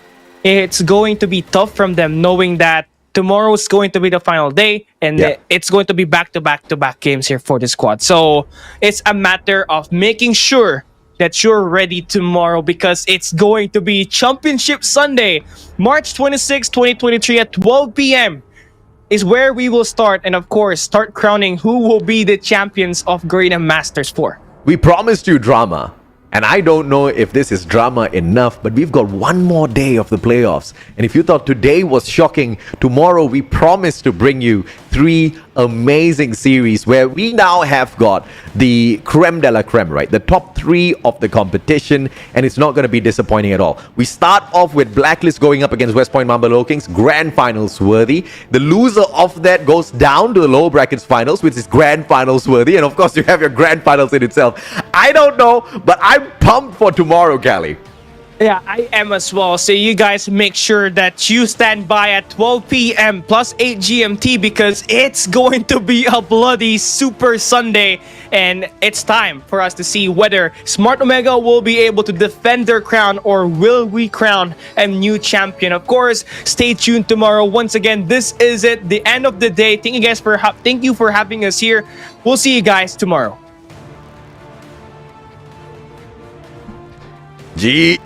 it's going to be tough from them knowing that tomorrow is going to be the final day, and it's going to be back-to-back games here for the squad. So it's a matter of making sure that you're ready tomorrow, because it's going to be Championship Sunday, March 26, 2023 at 12 p.m. is where we will start, and of course, start crowning who will be the champions of Garena Masters 4. We promised you drama. And I don't know if this is drama enough, but we've got 1 more day of the playoffs. And if you thought today was shocking, tomorrow we promise to bring you 3 amazing series where we now have got the creme de la creme, right? The top 3 of the competition, and it's not going to be disappointing at all. We start off with Blacklist going up against West Point Mamba Lowkings, grand finals worthy. The loser of that goes down to the lower brackets finals, which is grand finals worthy. And of course, you have your grand finals in itself. I don't know, but I'm pumped for tomorrow, Kali. Yeah, I am as well. So you guys make sure that you stand by at 12 p.m. plus 8 GMT, because it's going to be a bloody Super Sunday. And it's time for us to see whether Smart Omega will be able to defend their crown, or will we crown a new champion. Of course, stay tuned tomorrow. Once again, this is it, the end of the day. Thank you for having us here. We'll see you guys tomorrow. G